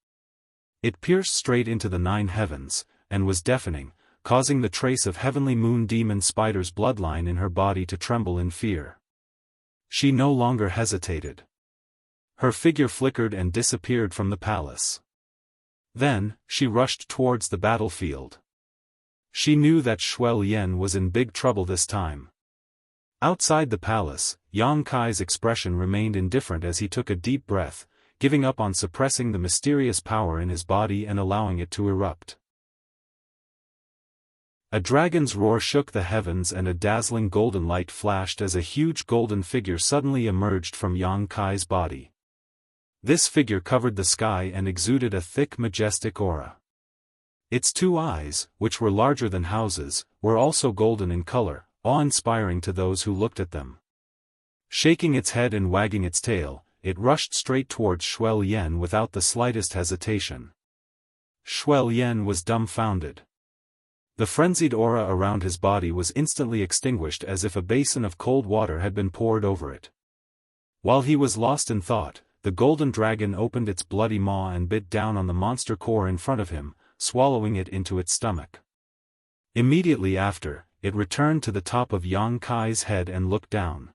It pierced straight into the 9 heavens, and was deafening, causing the trace of heavenly moon demon spider's bloodline in her body to tremble in fear. She no longer hesitated. Her figure flickered and disappeared from the palace. Then, she rushed towards the battlefield. She knew that Shuel Yen was in big trouble this time. Outside the palace, Yang Kai's expression remained indifferent as he took a deep breath, giving up on suppressing the mysterious power in his body and allowing it to erupt. A dragon's roar shook the heavens and a dazzling golden light flashed as a huge golden figure suddenly emerged from Yang Kai's body. This figure covered the sky and exuded a thick majestic aura. Its 2 eyes, which were larger than houses, were also golden in color, awe-inspiring to those who looked at them. Shaking its head and wagging its tail, it rushed straight towards Shuel Yen without the slightest hesitation. Shuel Yen was dumbfounded. The frenzied aura around his body was instantly extinguished as if a basin of cold water had been poured over it. While he was lost in thought, the golden dragon opened its bloody maw and bit down on the monster core in front of him, swallowing it into its stomach. Immediately after, it returned to the top of Yang Kai's head and looked down.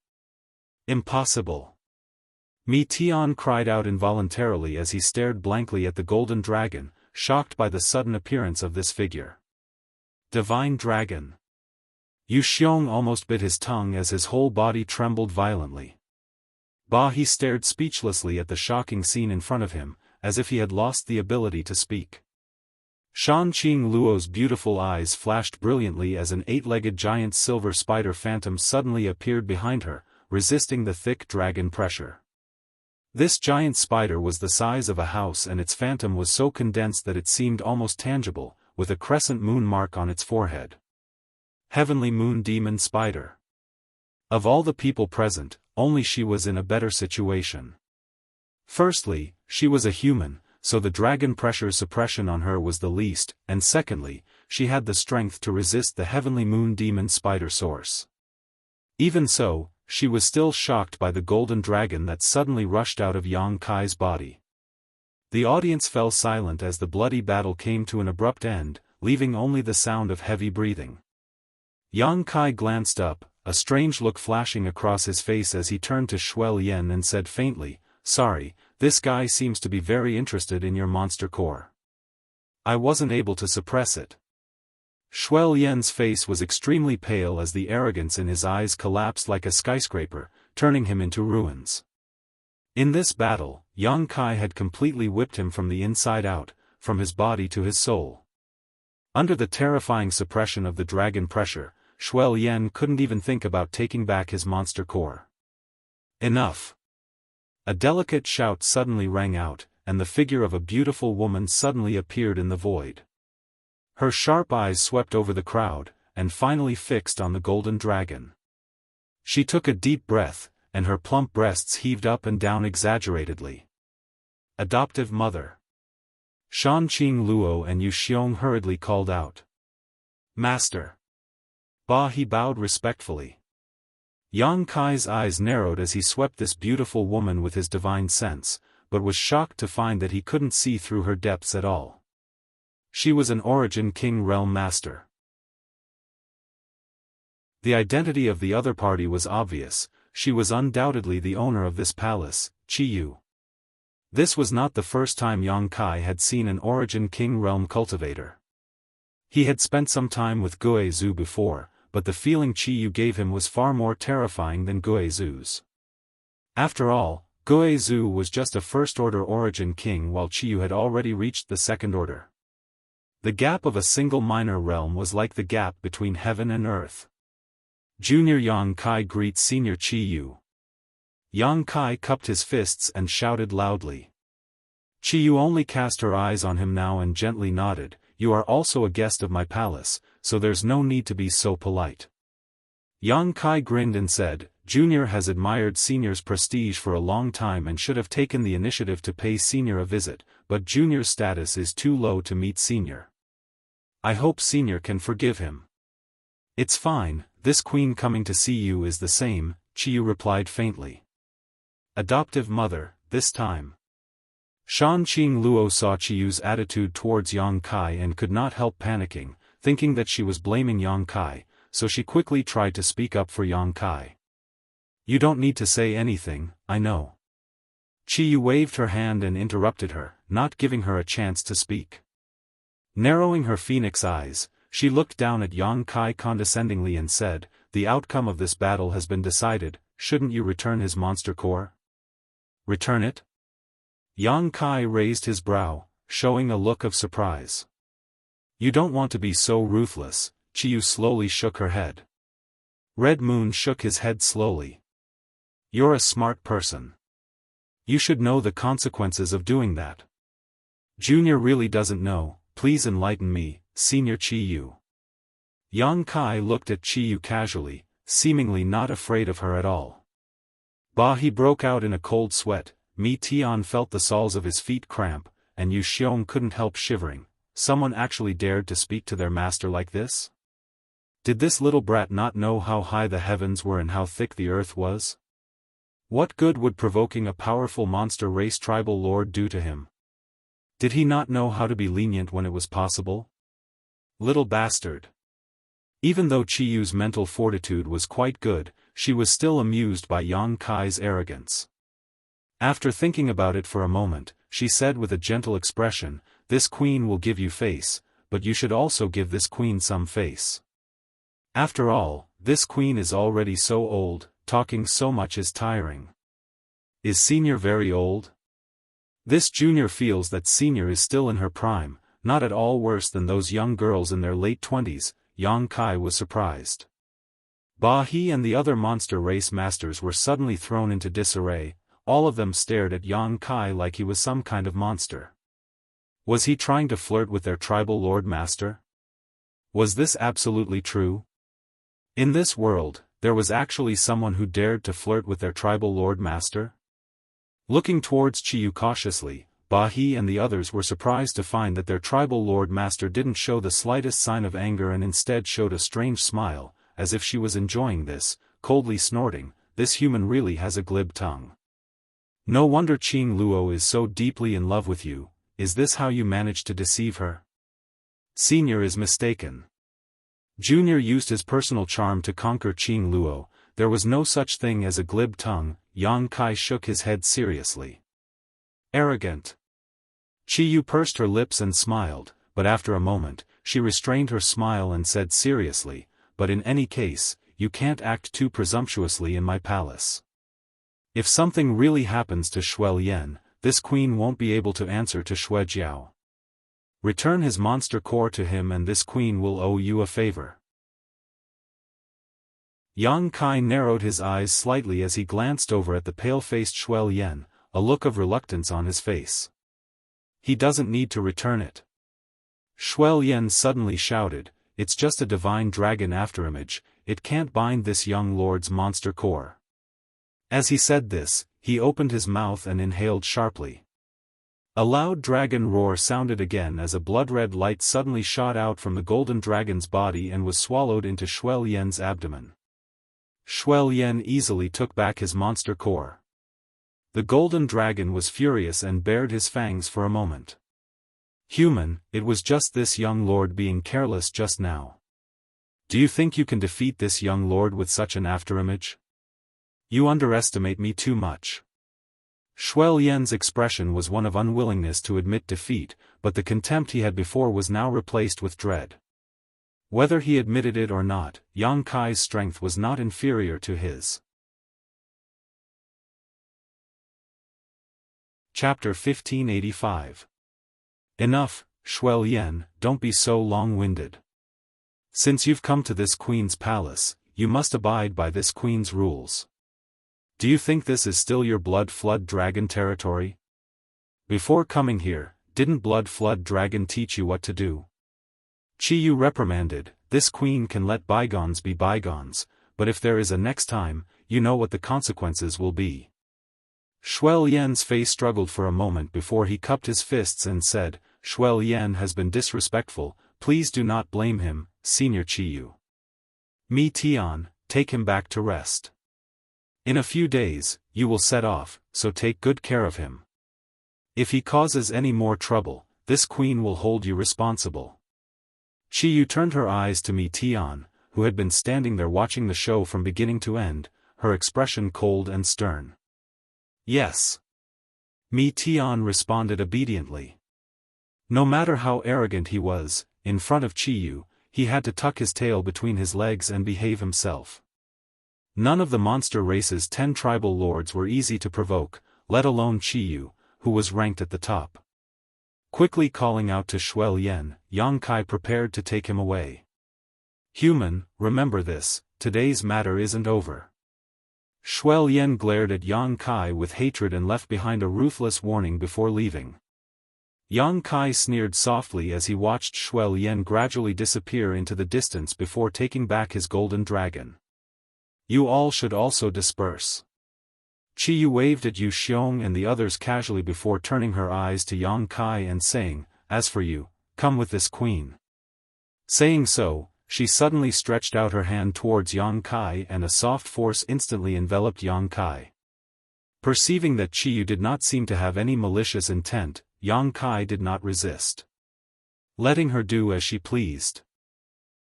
Impossible! Mi Tian cried out involuntarily as he stared blankly at the golden dragon, shocked by the sudden appearance of this figure. Divine Dragon! Yu Xiong almost bit his tongue as his whole body trembled violently. He stared speechlessly at the shocking scene in front of him, as if he had lost the ability to speak. Shanqing Luo's beautiful eyes flashed brilliantly as an 8-legged giant silver spider phantom suddenly appeared behind her, resisting the thick dragon pressure. This giant spider was the size of a house and its phantom was so condensed that it seemed almost tangible, with a crescent moon mark on its forehead. Heavenly Moon Demon Spider. Of all the people present, only she was in a better situation. Firstly, she was a human, so the dragon pressure suppression on her was the least, and secondly, she had the strength to resist the Heavenly Moon Demon Spider source. Even so, she was still shocked by the golden dragon that suddenly rushed out of Yang Kai's body. The audience fell silent as the bloody battle came to an abrupt end, leaving only the sound of heavy breathing. Yang Kai glanced up, a strange look flashing across his face as he turned to Shuel Yen and said faintly, "Sorry, this guy seems to be very interested in your monster core." I wasn't able to suppress it. Shuel Yen's face was extremely pale as the arrogance in his eyes collapsed like a skyscraper, turning him into ruins. In this battle, Yang Kai had completely whipped him from the inside out, from his body to his soul. Under the terrifying suppression of the dragon pressure, Shuel Yen couldn't even think about taking back his monster core. Enough! A delicate shout suddenly rang out, and the figure of a beautiful woman suddenly appeared in the void. Her sharp eyes swept over the crowd, and finally fixed on the golden dragon. She took a deep breath, and her plump breasts heaved up and down exaggeratedly. Adoptive mother. Shanqing Luo and Yu Xiong hurriedly called out. Master. Ba he bowed respectfully. Yang Kai's eyes narrowed as he swept this beautiful woman with his divine sense, but was shocked to find that he couldn't see through her depths at all. She was an Origin King Realm Master. The identity of the other party was obvious. She was undoubtedly the owner of this palace, Qi Yu. This was not the first time Yang Kai had seen an Origin King Realm cultivator. He had spent some time with Gue Zhu before, but the feeling Qi Yu gave him was far more terrifying than Gue Zhu's. After all, Gue Zhu was just a first-order Origin King while Qi Yu had already reached the second order. The gap of a single minor realm was like the gap between heaven and earth. Junior Yang Kai greets Senior Qi Yu. Yang Kai cupped his fists and shouted loudly. Qi Yu only cast her eyes on him now and gently nodded. You are also a guest of my palace, so there's no need to be so polite. Yang Kai grinned and said, Junior has admired Senior's prestige for a long time and should have taken the initiative to pay Senior a visit, but Junior's status is too low to meet Senior. I hope Senior can forgive him. It's fine, this queen coming to see you is the same, Qi Yu replied faintly. Adoptive mother, this time. Shanqing Luo saw Qi Yu's attitude towards Yang Kai and could not help panicking, thinking that she was blaming Yang Kai, so she quickly tried to speak up for Yang Kai. You don't need to say anything, I know. Qi Yu waved her hand and interrupted her, not giving her a chance to speak. Narrowing her phoenix eyes, she looked down at Yang Kai condescendingly and said, The outcome of this battle has been decided, shouldn't you return his monster core? Return it? Yang Kai raised his brow, showing a look of surprise. You don't want to be so ruthless, Qi Yu slowly shook her head. Red Moon shook his head slowly. You're a smart person. You should know the consequences of doing that. Junior really doesn't know, please enlighten me, Senior Qi Yu. Yang Kai looked at Qi Yu casually, seemingly not afraid of her at all. Ba he broke out in a cold sweat. Mi Tian felt the soles of his feet cramp, and Yu Xiong couldn't help shivering. Someone actually dared to speak to their master like this? Did this little brat not know how high the heavens were and how thick the earth was? What good would provoking a powerful monster race tribal lord do to him? Did he not know how to be lenient when it was possible? Little bastard. Even though Qi Yu's mental fortitude was quite good, she was still amused by Yang Kai's arrogance. After thinking about it for a moment, she said with a gentle expression, This queen will give you face, but you should also give this queen some face. After all, this queen is already so old, talking so much is tiring. Is Senior very old? This junior feels that Senior is still in her prime, not at all worse than those young girls in their late 20s, Yang Kai was surprised. Ba he and the other monster race masters were suddenly thrown into disarray. All of them stared at Yang Kai like he was some kind of monster. Was he trying to flirt with their tribal lord master? Was this absolutely true? In this world, there was actually someone who dared to flirt with their tribal lord master? Looking towards Qi Yu cautiously, Ba he and the others were surprised to find that their tribal lord master didn't show the slightest sign of anger and instead showed a strange smile, as if she was enjoying this, coldly snorting, This human really has a glib tongue. No wonder Qing Luo is so deeply in love with you. Is this how you managed to deceive her? Senior is mistaken. Junior used his personal charm to conquer Qing Luo. There was no such thing as a glib tongue. Yang Kai shook his head seriously. Arrogant. Qiyu pursed her lips and smiled, but after a moment, she restrained her smile and said seriously, but in any case, you can't act too presumptuously in my palace. If something really happens to Shuel Yan, this queen won't be able to answer to Xue Jiao. Return his monster core to him and this queen will owe you a favor. Yang Kai narrowed his eyes slightly as he glanced over at the pale-faced Shuel Yan, a look of reluctance on his face. He doesn't need to return it. Shuel Yan suddenly shouted, it's just a divine dragon afterimage, it can't bind this young lord's monster core. As he said this, he opened his mouth and inhaled sharply. A loud dragon roar sounded again as a blood-red light suddenly shot out from the golden dragon's body and was swallowed into Shuel Yan's abdomen. Shuel Yan easily took back his monster core. The golden dragon was furious and bared his fangs for a moment. Human, it was just this young lord being careless just now. Do you think you can defeat this young lord with such an afterimage? You underestimate me too much. Shuel Yan's expression was one of unwillingness to admit defeat, but the contempt he had before was now replaced with dread. Whether he admitted it or not, Yang Kai's strength was not inferior to his. Chapter 1585. Enough, Shuel Yan, don't be so long-winded. Since you've come to this queen's palace, you must abide by this queen's rules. Do you think this is still your Blood Flood Dragon territory? Before coming here, didn't Blood Flood Dragon teach you what to do? Qiyu reprimanded, this queen can let bygones be bygones, but if there is a next time, you know what the consequences will be. Shuel Yan's face struggled for a moment before he cupped his fists and said, Shuel Yan has been disrespectful, please do not blame him, Senior Qiyu. Mi Tian, take him back to rest. In a few days, you will set off, so take good care of him. If he causes any more trouble, this queen will hold you responsible. Qiyu turned her eyes to Mi Tian, who had been standing there watching the show from beginning to end, her expression cold and stern. Yes. Mi Tian responded obediently. No matter how arrogant he was, in front of Qiyu, he had to tuck his tail between his legs and behave himself. None of the monster race's 10 tribal lords were easy to provoke, let alone Qiyu, who was ranked at the top. Quickly calling out to Shuel Yan, Yang Kai prepared to take him away. Human, remember this, today's matter isn't over. Shuel Yan glared at Yang Kai with hatred and left behind a ruthless warning before leaving. Yang Kai sneered softly as he watched Shuel Yan gradually disappear into the distance before taking back his golden dragon. You all should also disperse. Qiyu waved at Yu Xiong and the others casually before turning her eyes to Yang Kai and saying, as for you, come with this queen. Saying so, she suddenly stretched out her hand towards Yang Kai and a soft force instantly enveloped Yang Kai. Perceiving that Qiyu did not seem to have any malicious intent, Yang Kai did not resist, letting her do as she pleased.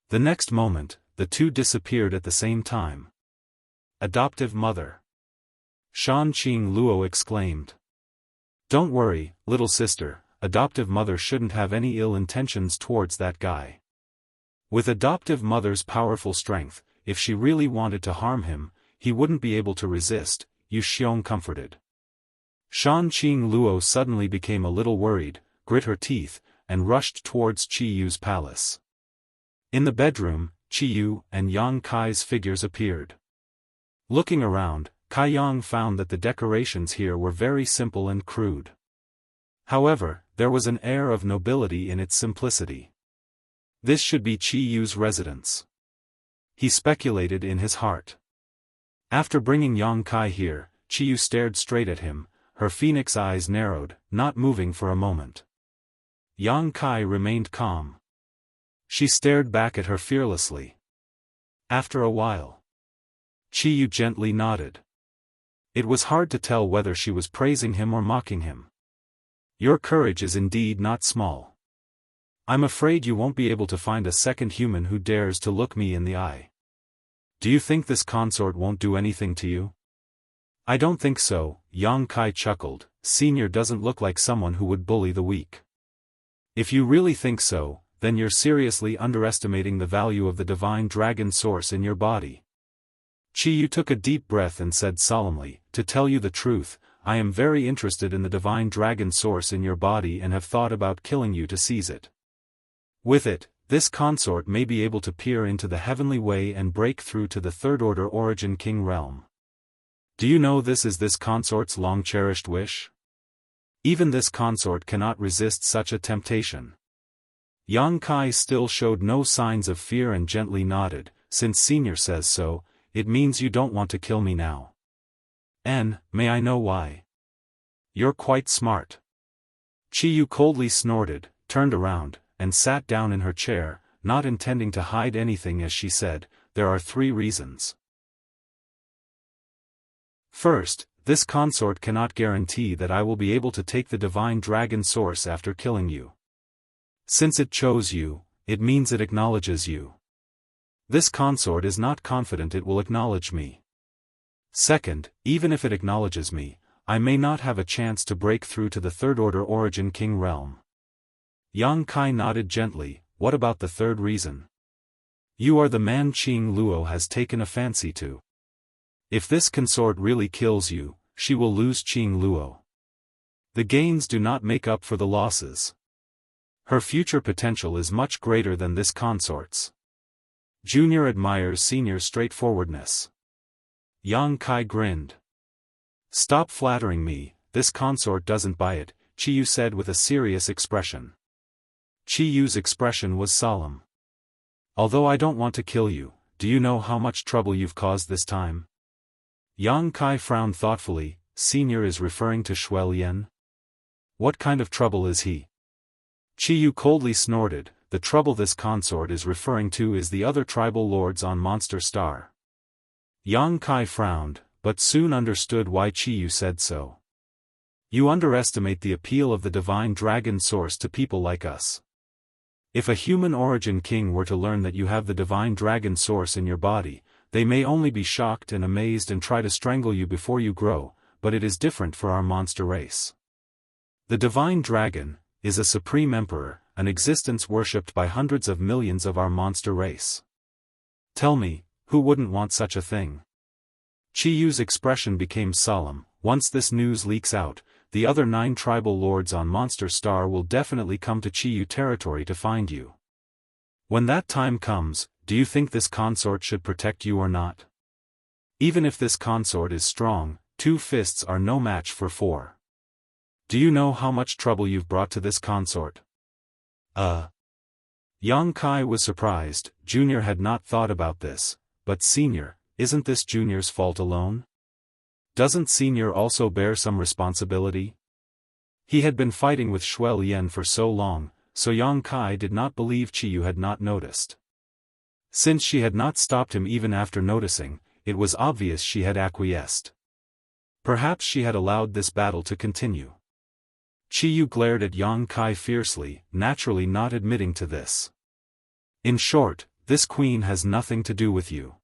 The next moment, the two disappeared at the same time. Adoptive mother. Shan Qing Luo exclaimed. Don't worry, little sister, adoptive mother shouldn't have any ill intentions towards that guy. With adoptive mother's powerful strength, if she really wanted to harm him, he wouldn't be able to resist, Yu Xiong comforted. Shan Qing Luo suddenly became a little worried, grit her teeth, and rushed towards Qiyu's palace. In the bedroom, Qiyu and Yang Kai's figures appeared. Looking around, Kai Yang found that the decorations here were very simple and crude. However, there was an air of nobility in its simplicity. This should be Qiyu's residence. He speculated in his heart. After bringing Yang Kai here, Qiyu stared straight at him, her phoenix eyes narrowed, not moving for a moment. Yang Kai remained calm. She stared back at her fearlessly. After a while, Qiyu gently nodded. It was hard to tell whether she was praising him or mocking him. Your courage is indeed not small. I'm afraid you won't be able to find a second human who dares to look me in the eye. Do you think this consort won't do anything to you? I don't think so, Yang Kai chuckled. Senior doesn't look like someone who would bully the weak. If you really think so, then you're seriously underestimating the value of the divine dragon source in your body. Qiyu took a deep breath and said solemnly, to tell you the truth, I am very interested in the divine dragon source in your body and have thought about killing you to seize it. With it, this consort may be able to peer into the heavenly way and break through to the third-order origin king realm. Do you know this is this consort's long-cherished wish? Even this consort cannot resist such a temptation. Yang Kai still showed no signs of fear and gently nodded. Since Senior says so, it means you don't want to kill me now. And, may I know why? You're quite smart. Qiyu coldly snorted, turned around, and sat down in her chair, not intending to hide anything as she said, there are 3 reasons. First, this consort cannot guarantee that I will be able to take the divine dragon source after killing you. Since it chose you, it means it acknowledges you. This consort is not confident it will acknowledge me. Second, even if it acknowledges me, I may not have a chance to break through to the third-order origin king realm. Yang Kai nodded gently. What about the third reason? You are the man Qing Luo has taken a fancy to. If this consort really kills you, she will lose Qing Luo. The gains do not make up for the losses. Her future potential is much greater than this consort's. Junior admires Senior's straightforwardness. Yang Kai grinned. Stop flattering me, this consort doesn't buy it, Qiyu said with a serious expression. Qiyu's expression was solemn. Although I don't want to kill you, do you know how much trouble you've caused this time? Yang Kai frowned thoughtfully. Senior is referring to Shuelian. What kind of trouble is he? Qiyu coldly snorted. The trouble this consort is referring to is the other tribal lords on Monster Star. Yang Kai frowned, but soon understood why Qiyu said so. You underestimate the appeal of the divine dragon source to people like us. If a human origin king were to learn that you have the divine dragon source in your body, they may only be shocked and amazed and try to strangle you before you grow, but it is different for our monster race. The divine dragon is a supreme emperor, an existence worshipped by hundreds of millions of our monster race. Tell me, who wouldn't want such a thing? Qiyu's expression became solemn. Once this news leaks out, the other 9 tribal lords on Monster Star will definitely come to Qiyu territory to find you. When that time comes, do you think this consort should protect you or not? Even if this consort is strong, 2 fists are no match for 4. Do you know how much trouble you've brought to this consort? Yang Kai was surprised. Junior had not thought about this, but Senior, isn't this Junior's fault alone? Doesn't Senior also bear some responsibility? He had been fighting with Shuelian for so long, so Yang Kai did not believe Qiyu had not noticed. Since she had not stopped him even after noticing, it was obvious she had acquiesced. Perhaps she had allowed this battle to continue. Qiyu glared at Yang Kai fiercely, naturally not admitting to this. In short, this queen has nothing to do with you.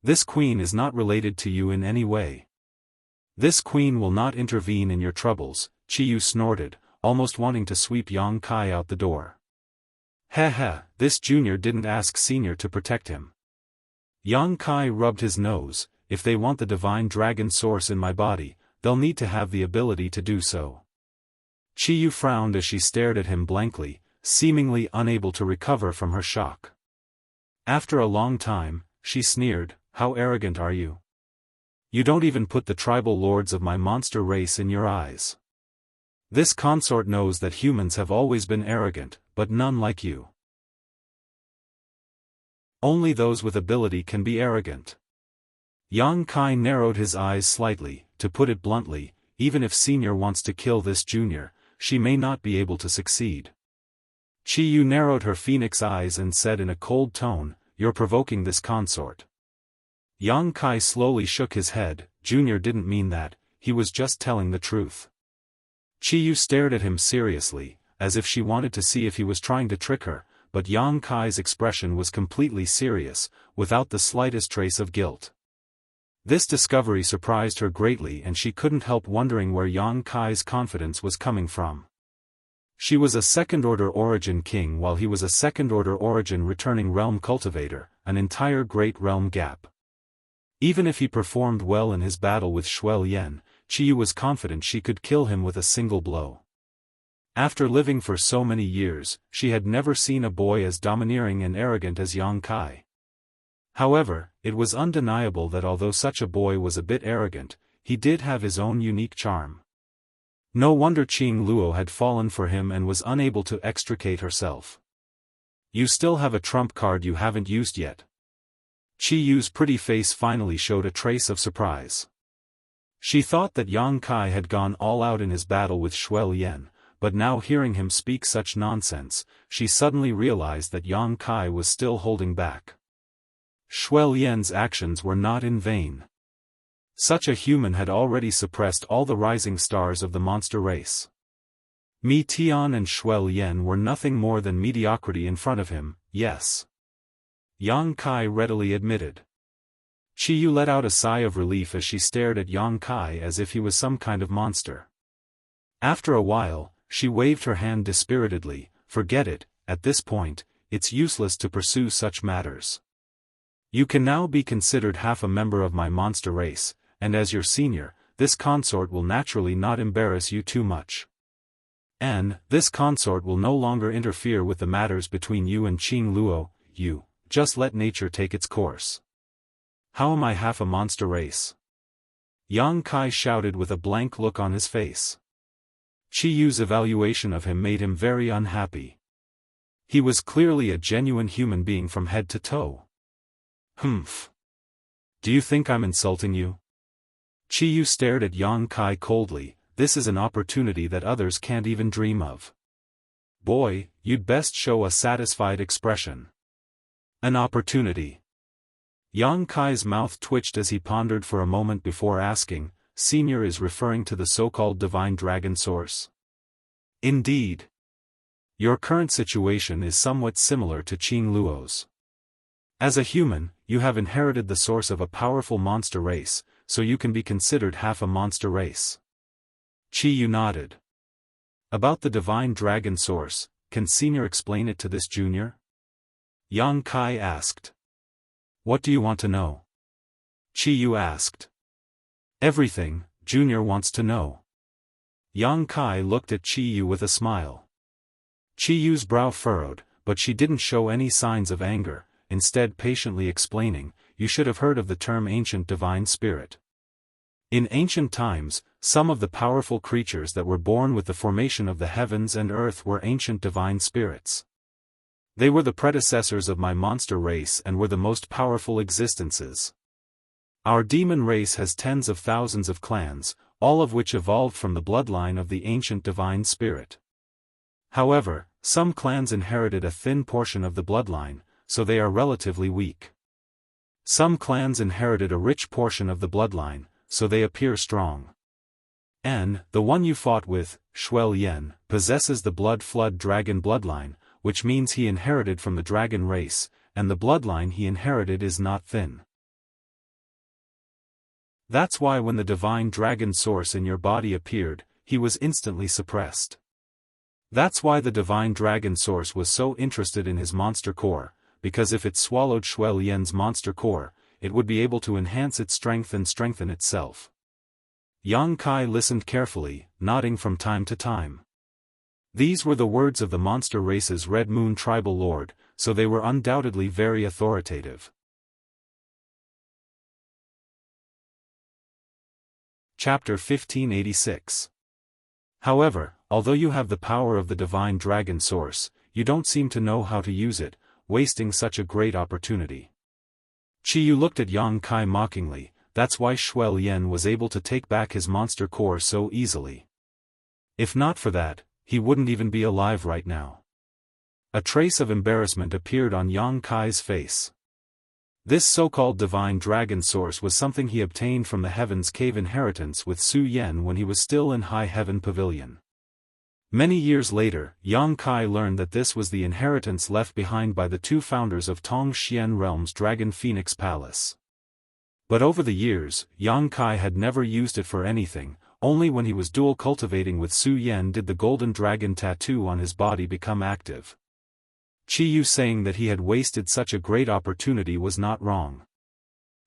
This queen is not related to you in any way. This queen will not intervene in your troubles, Qiyu snorted, almost wanting to sweep Yang Kai out the door. Heh, this junior didn't ask Senior to protect him. Yang Kai rubbed his nose. If they want the divine dragon source in my body, they'll need to have the ability to do so. Qiyu frowned as she stared at him blankly, seemingly unable to recover from her shock. After a long time, she sneered, how arrogant are you? You don't even put the tribal lords of my monster race in your eyes. This consort knows that humans have always been arrogant, but none like you. Only those with ability can be arrogant. Yang Kai narrowed his eyes slightly. To put it bluntly, even if Senior wants to kill this junior, she may not be able to succeed. Qiyu narrowed her phoenix eyes and said in a cold tone, you're provoking this consort. Yang Kai slowly shook his head. Junior didn't mean that, he was just telling the truth. Qiyu stared at him seriously, as if she wanted to see if he was trying to trick her, but Yang Kai's expression was completely serious, without the slightest trace of guilt. This discovery surprised her greatly and she couldn't help wondering where Yang Kai's confidence was coming from. She was a second-order origin king while he was a second-order origin returning realm cultivator, an entire great realm gap. Even if he performed well in his battle with Shuel Yen, Qiyu was confident she could kill him with a single blow. After living for so many years, she had never seen a boy as domineering and arrogant as Yang Kai. However, it was undeniable that although such a boy was a bit arrogant, he did have his own unique charm. No wonder Qing Luo had fallen for him and was unable to extricate herself. You still have a trump card you haven't used yet. Qiyu's pretty face finally showed a trace of surprise. She thought that Yang Kai had gone all out in his battle with Shuel Yen, but now hearing him speak such nonsense, she suddenly realized that Yang Kai was still holding back. Shuel Yen's actions were not in vain. Such a human had already suppressed all the rising stars of the monster race. Mi Tian and Shuel Yen were nothing more than mediocrity in front of him, yes. Yang Kai readily admitted. Qiyu let out a sigh of relief as she stared at Yang Kai as if he was some kind of monster. After a while, she waved her hand dispiritedly. Forget it, at this point, it's useless to pursue such matters. You can now be considered half a member of my monster race, and as your senior, this consort will naturally not embarrass you too much. And, this consort will no longer interfere with the matters between you and Qing Luo. You, just let nature take its course. How am I half a monster race? Yang Kai shouted with a blank look on his face. Qiyu's evaluation of him made him very unhappy. He was clearly a genuine human being from head to toe. Humph. Do you think I'm insulting you? Qiyu stared at Yang Kai coldly. This is an opportunity that others can't even dream of. Boy, you'd best show a satisfied expression. An opportunity. Yang Kai's mouth twitched as he pondered for a moment before asking, Senior is referring to the so-called divine dragon source. Indeed. Your current situation is somewhat similar to Qing Luo's. As a human, you have inherited the source of a powerful monster race, so you can be considered half a monster race. Qiyu nodded. About the divine dragon source, can Senior explain it to this junior? Yang Kai asked. What do you want to know? Qiyu asked. Everything, Junior wants to know. Yang Kai looked at Qiyu with a smile. Qiyu's brow furrowed, but she didn't show any signs of anger, instead patiently explaining, you should have heard of the term ancient divine spirit. In ancient times, some of the powerful creatures that were born with the formation of the heavens and earth were ancient divine spirits. They were the predecessors of my monster race and were the most powerful existences. Our demon race has tens of thousands of clans, all of which evolved from the bloodline of the ancient divine spirit. However, some clans inherited a thin portion of the bloodline, so they are relatively weak. Some clans inherited a rich portion of the bloodline, so they appear strong. And, the one you fought with, Shuel Yen, possesses the blood flood dragon bloodline, which means he inherited from the dragon race, and the bloodline he inherited is not thin. That's why when the divine dragon source in your body appeared, he was instantly suppressed. That's why the divine dragon source was so interested in his monster core, because if it swallowed Shuel Yen's monster core, it would be able to enhance its strength and strengthen itself. Yang Kai listened carefully, nodding from time to time. These were the words of the monster race's Red Moon tribal lord, so they were undoubtedly very authoritative. Chapter 1586. However, although you have the power of the divine dragon source, you don't seem to know how to use it, wasting such a great opportunity. Qiyu looked at Yang Kai mockingly. That's why Shuel Yen was able to take back his monster core so easily. If not for that, he wouldn't even be alive right now. A trace of embarrassment appeared on Yang Kai's face. This so-called divine dragon source was something he obtained from the Heaven's Cave inheritance with Su Yan when he was still in High Heaven Pavilion. Many years later, Yang Kai learned that this was the inheritance left behind by the two founders of Tongxian Realm's Dragon Phoenix Palace. But over the years, Yang Kai had never used it for anything. Only when he was dual cultivating with Su Yan did the golden dragon tattoo on his body become active. Qi Yu saying that he had wasted such a great opportunity was not wrong.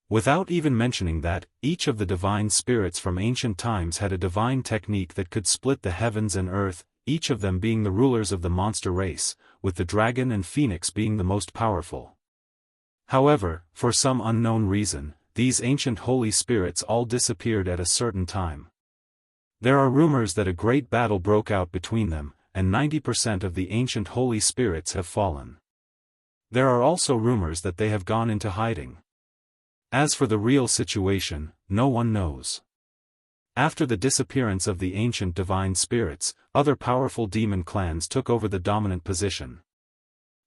Without even mentioning that, each of the divine spirits from ancient times had a divine technique that could split the heavens and earth, each of them being the rulers of the monster race, with the dragon and phoenix being the most powerful. However, for some unknown reason, these ancient holy spirits all disappeared at a certain time. There are rumors that a great battle broke out between them, and 90% of the ancient holy spirits have fallen. There are also rumors that they have gone into hiding. As for the real situation, no one knows. After the disappearance of the ancient divine spirits, other powerful demon clans took over the dominant position.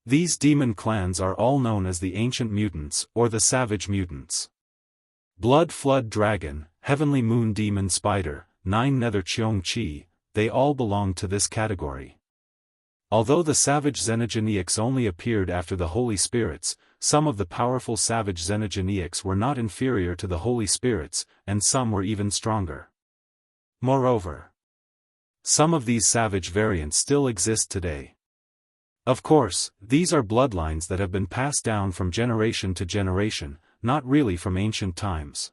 These demon clans are all known as the Ancient Mutants or the Savage Mutants. Blood Flood Dragon, Heavenly Moon Demon Spider, Nine Nether Cheong Chi, they all belong to this category. Although the savage xenogeneics only appeared after the holy spirits, some of the powerful savage xenogeneics were not inferior to the holy spirits, and some were even stronger. Moreover, some of these savage variants still exist today. Of course, these are bloodlines that have been passed down from generation to generation, not really from ancient times.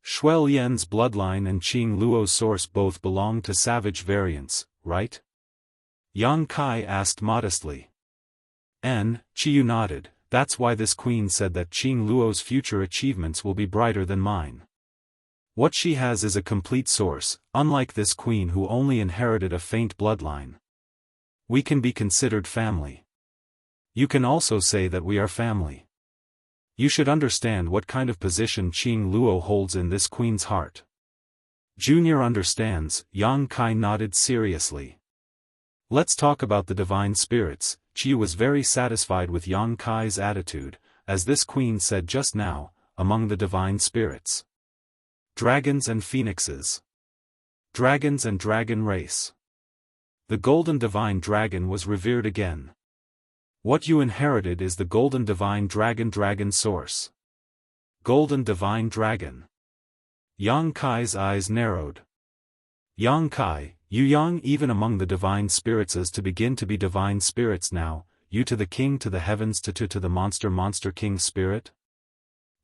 Shuel Yan's bloodline and Qing Luo's source both belong to savage variants, right? Yang Kai asked modestly. Qi Yu nodded. That's why this queen said that Qing Luo's future achievements will be brighter than mine. What she has is a complete source, unlike this queen who only inherited a faint bloodline. We can be considered family. You can also say that we are family. You should understand what kind of position Qing Luo holds in this queen's heart. Junior understands. Yang Kai nodded seriously. Let's talk about the divine spirits. Qi Yu was very satisfied with Yang Kai's attitude, as this queen said just now, among the divine spirits. Dragons and phoenixes. Dragons and dragon race. The golden divine dragon was revered again. What you inherited is the golden divine dragon source. Golden divine dragon. Yang Kai's eyes narrowed. Yang Kai, you young even among the divine spirits as to begin to be divine spirits now, you to the king to the heavens to the monster king spirit?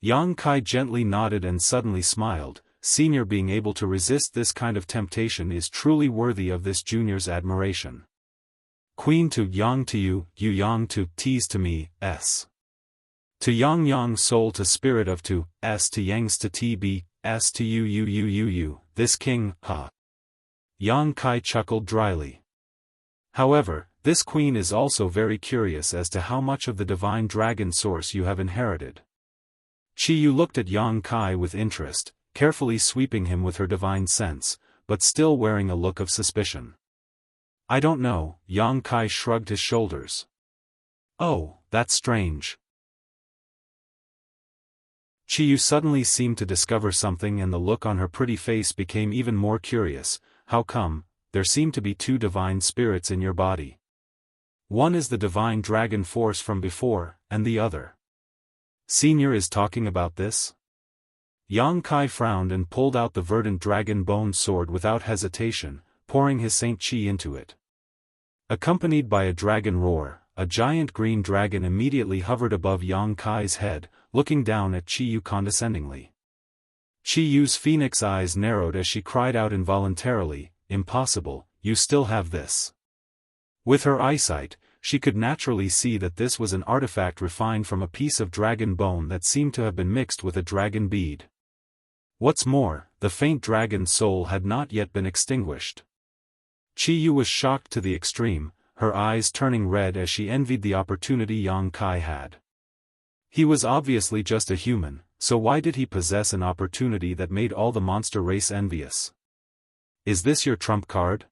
Yang Kai gently nodded and suddenly smiled. Senior being able to resist this kind of temptation is truly worthy of this junior's admiration. Queen to Yang to you Yang to T's to me, S. To Yang soul to spirit of to, S to Yang's to TB, S to you, this king, ha. Yang Kai chuckled dryly. However, this queen is also very curious as to how much of the divine dragon source you have inherited. Qi Yu looked at Yang Kai with interest, carefully sweeping him with her divine sense, but still wearing a look of suspicion. I don't know, Yang Kai shrugged his shoulders. Oh, that's strange. Qi Yu suddenly seemed to discover something and the look on her pretty face became even more curious. How come, there seem to be two divine spirits in your body? One is the divine dragon force from before, and the other. Senior is talking about this? Yang Kai frowned and pulled out the verdant dragon bone sword without hesitation, pouring his Saint Qi into it. Accompanied by a dragon roar, a giant green dragon immediately hovered above Yang Kai's head, looking down at Qi Yu condescendingly. Qi Yu's phoenix eyes narrowed as she cried out involuntarily, "Impossible, you still have this." With her eyesight, she could naturally see that this was an artifact refined from a piece of dragon bone that seemed to have been mixed with a dragon bead. What's more, the faint dragon soul had not yet been extinguished. Qi Yu was shocked to the extreme, her eyes turning red as she envied the opportunity Yang Kai had. He was obviously just a human, so why did he possess an opportunity that made all the monster race envious? Is this your trump card?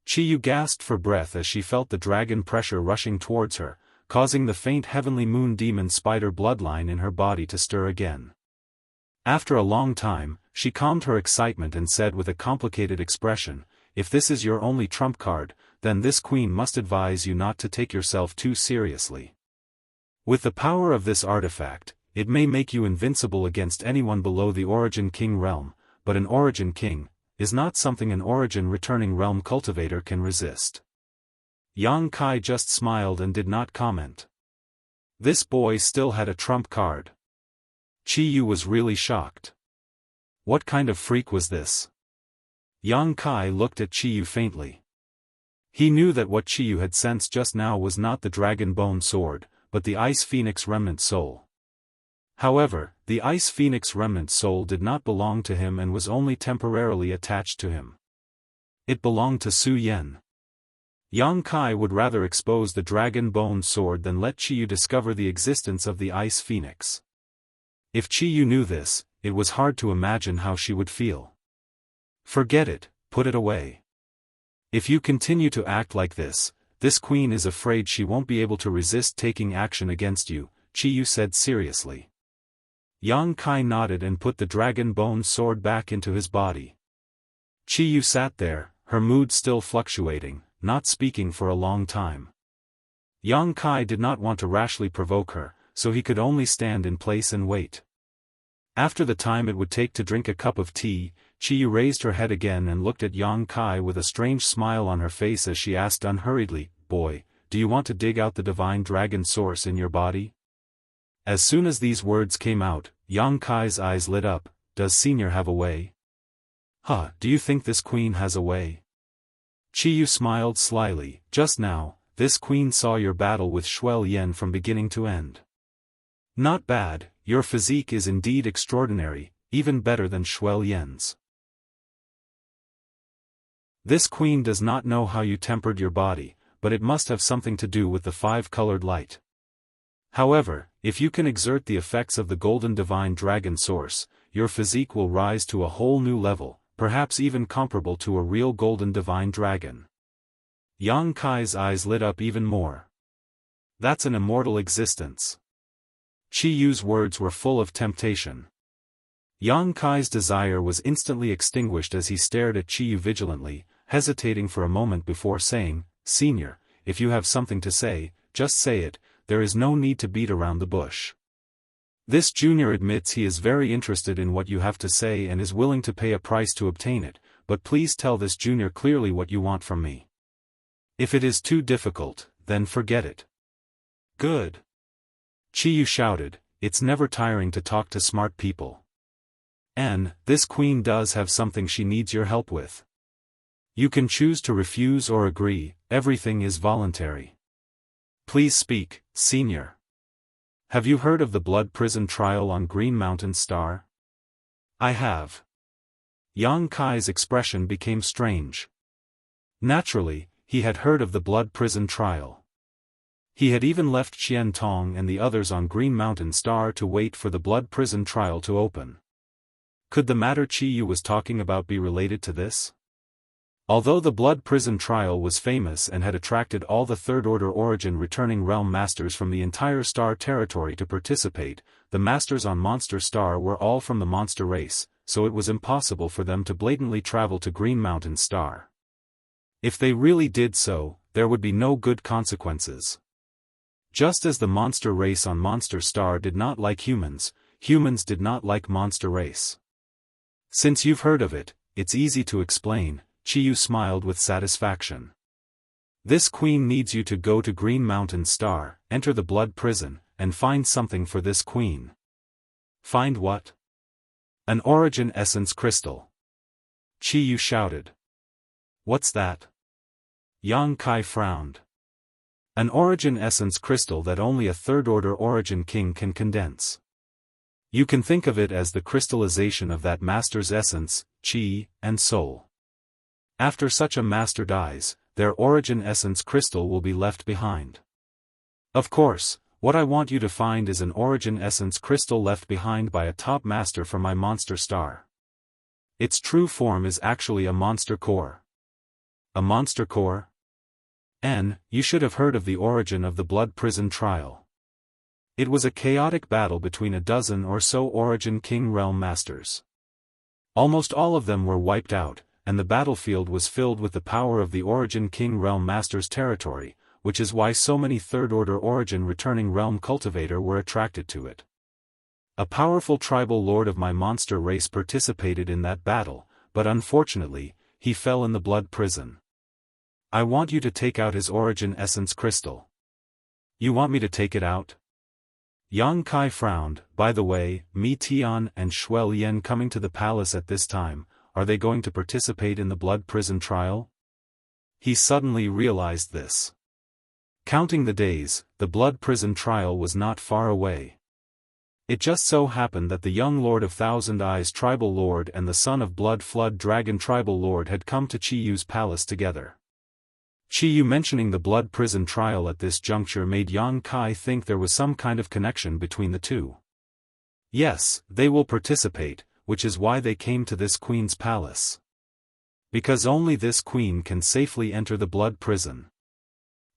Qi Yu gasped for breath as she felt the dragon pressure rushing towards her, causing the faint heavenly moon demon spider bloodline in her body to stir again. After a long time, she calmed her excitement and said with a complicated expression, "If this is your only trump card, then this queen must advise you not to take yourself too seriously. With the power of this artifact, it may make you invincible against anyone below the Origin King realm, but an Origin King is not something an Origin returning realm cultivator can resist." Yang Kai just smiled and did not comment. This boy still had a trump card. Chi Yu was really shocked. What kind of freak was this? Yang Kai looked at Chi Yu faintly. He knew that what Chi Yu had sensed just now was not the Dragon Bone Sword, but the Ice Phoenix Remnant Soul. However, the Ice Phoenix Remnant Soul did not belong to him and was only temporarily attached to him. It belonged to Su Yen. Yang Kai would rather expose the Dragon Bone Sword than let Chi Yu discover the existence of the Ice Phoenix. If Chi Yu knew this, it was hard to imagine how she would feel. "Forget it, put it away. If you continue to act like this queen is afraid she won't be able to resist taking action against you," Chi Yu said seriously. Yang Kai nodded and put the Dragon Bone Sword back into his body. Chi Yu sat there, her mood still fluctuating, not speaking for a long time. Yang Kai did not want to rashly provoke her, so he could only stand in place and wait. After the time it would take to drink a cup of tea, Chi Yu raised her head again and looked at Yang Kai with a strange smile on her face as she asked unhurriedly, "Boy, do you want to dig out the divine dragon source in your body?" As soon as these words came out, Yang Kai's eyes lit up. "Does Senior have a way?" "Huh, do you think this queen has a way?" Chi Yu smiled slyly. "Just now, this queen saw your battle with Shuel Yen from beginning to end. Not bad, your physique is indeed extraordinary, even better than Shuel Yen's. This queen does not know how you tempered your body, but it must have something to do with the five-colored light. However, if you can exert the effects of the golden divine dragon source, your physique will rise to a whole new level, perhaps even comparable to a real golden divine dragon." Yang Kai's eyes lit up even more. "That's an immortal existence." Chi Yu's words were full of temptation. Yang Kai's desire was instantly extinguished as he stared at Chi Yu vigilantly, hesitating for a moment before saying, "Senior, if you have something to say, just say it, there is no need to beat around the bush. This junior admits he is very interested in what you have to say and is willing to pay a price to obtain it, but please tell this junior clearly what you want from me. If it is too difficult, then forget it." "Good!" Chi Yu shouted, "It's never tiring to talk to smart people. And, this queen does have something she needs your help with. You can choose to refuse or agree, everything is voluntary. Please speak, Senior. Have you heard of the blood prison trial on Green Mountain Star?" "I have." Yang Kai's expression became strange. Naturally, he had heard of the blood prison trial. He had even left Qian Tong and the others on Green Mountain Star to wait for the blood prison trial to open. Could the matter Chi Yu was talking about be related to this? Although the blood prison trial was famous and had attracted all the Third Order Origin returning realm masters from the entire star territory to participate, the masters on Monster Star were all from the monster race, so it was impossible for them to blatantly travel to Green Mountain Star. If they really did so, there would be no good consequences. Just as the monster race on Monster Star did not like humans, humans did not like monster race. Since you've heard of it, it's easy to explain, Chi Yu smiled with satisfaction. This queen needs you to go to Green Mountain Star, enter the blood prison, and find something for this queen. Find what? An origin essence crystal. Chi Yu shouted. What's that? Yang Kai frowned. An origin essence crystal that only a Third Order Origin King can condense. You can think of it as the crystallization of that master's essence, chi, and soul. After such a master dies, their origin essence crystal will be left behind. Of course, what I want you to find is an origin essence crystal left behind by a top master from my monster star. Its true form is actually a monster core. A monster core? You should have heard of the origin of the Blood Prison trial. It was a chaotic battle between a dozen or so Origin King realm masters. Almost all of them were wiped out, and the battlefield was filled with the power of the Origin King realm master's territory, which is why so many third-order Origin returning realm cultivator were attracted to it. A powerful tribal lord of my monster race participated in that battle, but unfortunately, he fell in the blood prison. I want you to take out his Origin essence crystal. You want me to take it out? Yang Kai frowned. By the way, Mi Tian and Shuel Yen coming to the palace at this time, are they going to participate in the blood prison trial? He suddenly realized this. Counting the days, the blood prison trial was not far away. It just so happened that the young Lord of Thousand Eyes tribal lord and the son of Blood Flood Dragon tribal lord had come to Qiyu's palace together. Qiyu mentioning the blood prison trial at this juncture made Yang Kai think there was some kind of connection between the two. Yes, they will participate, which is why they came to this queen's palace. Because only this queen can safely enter the blood prison.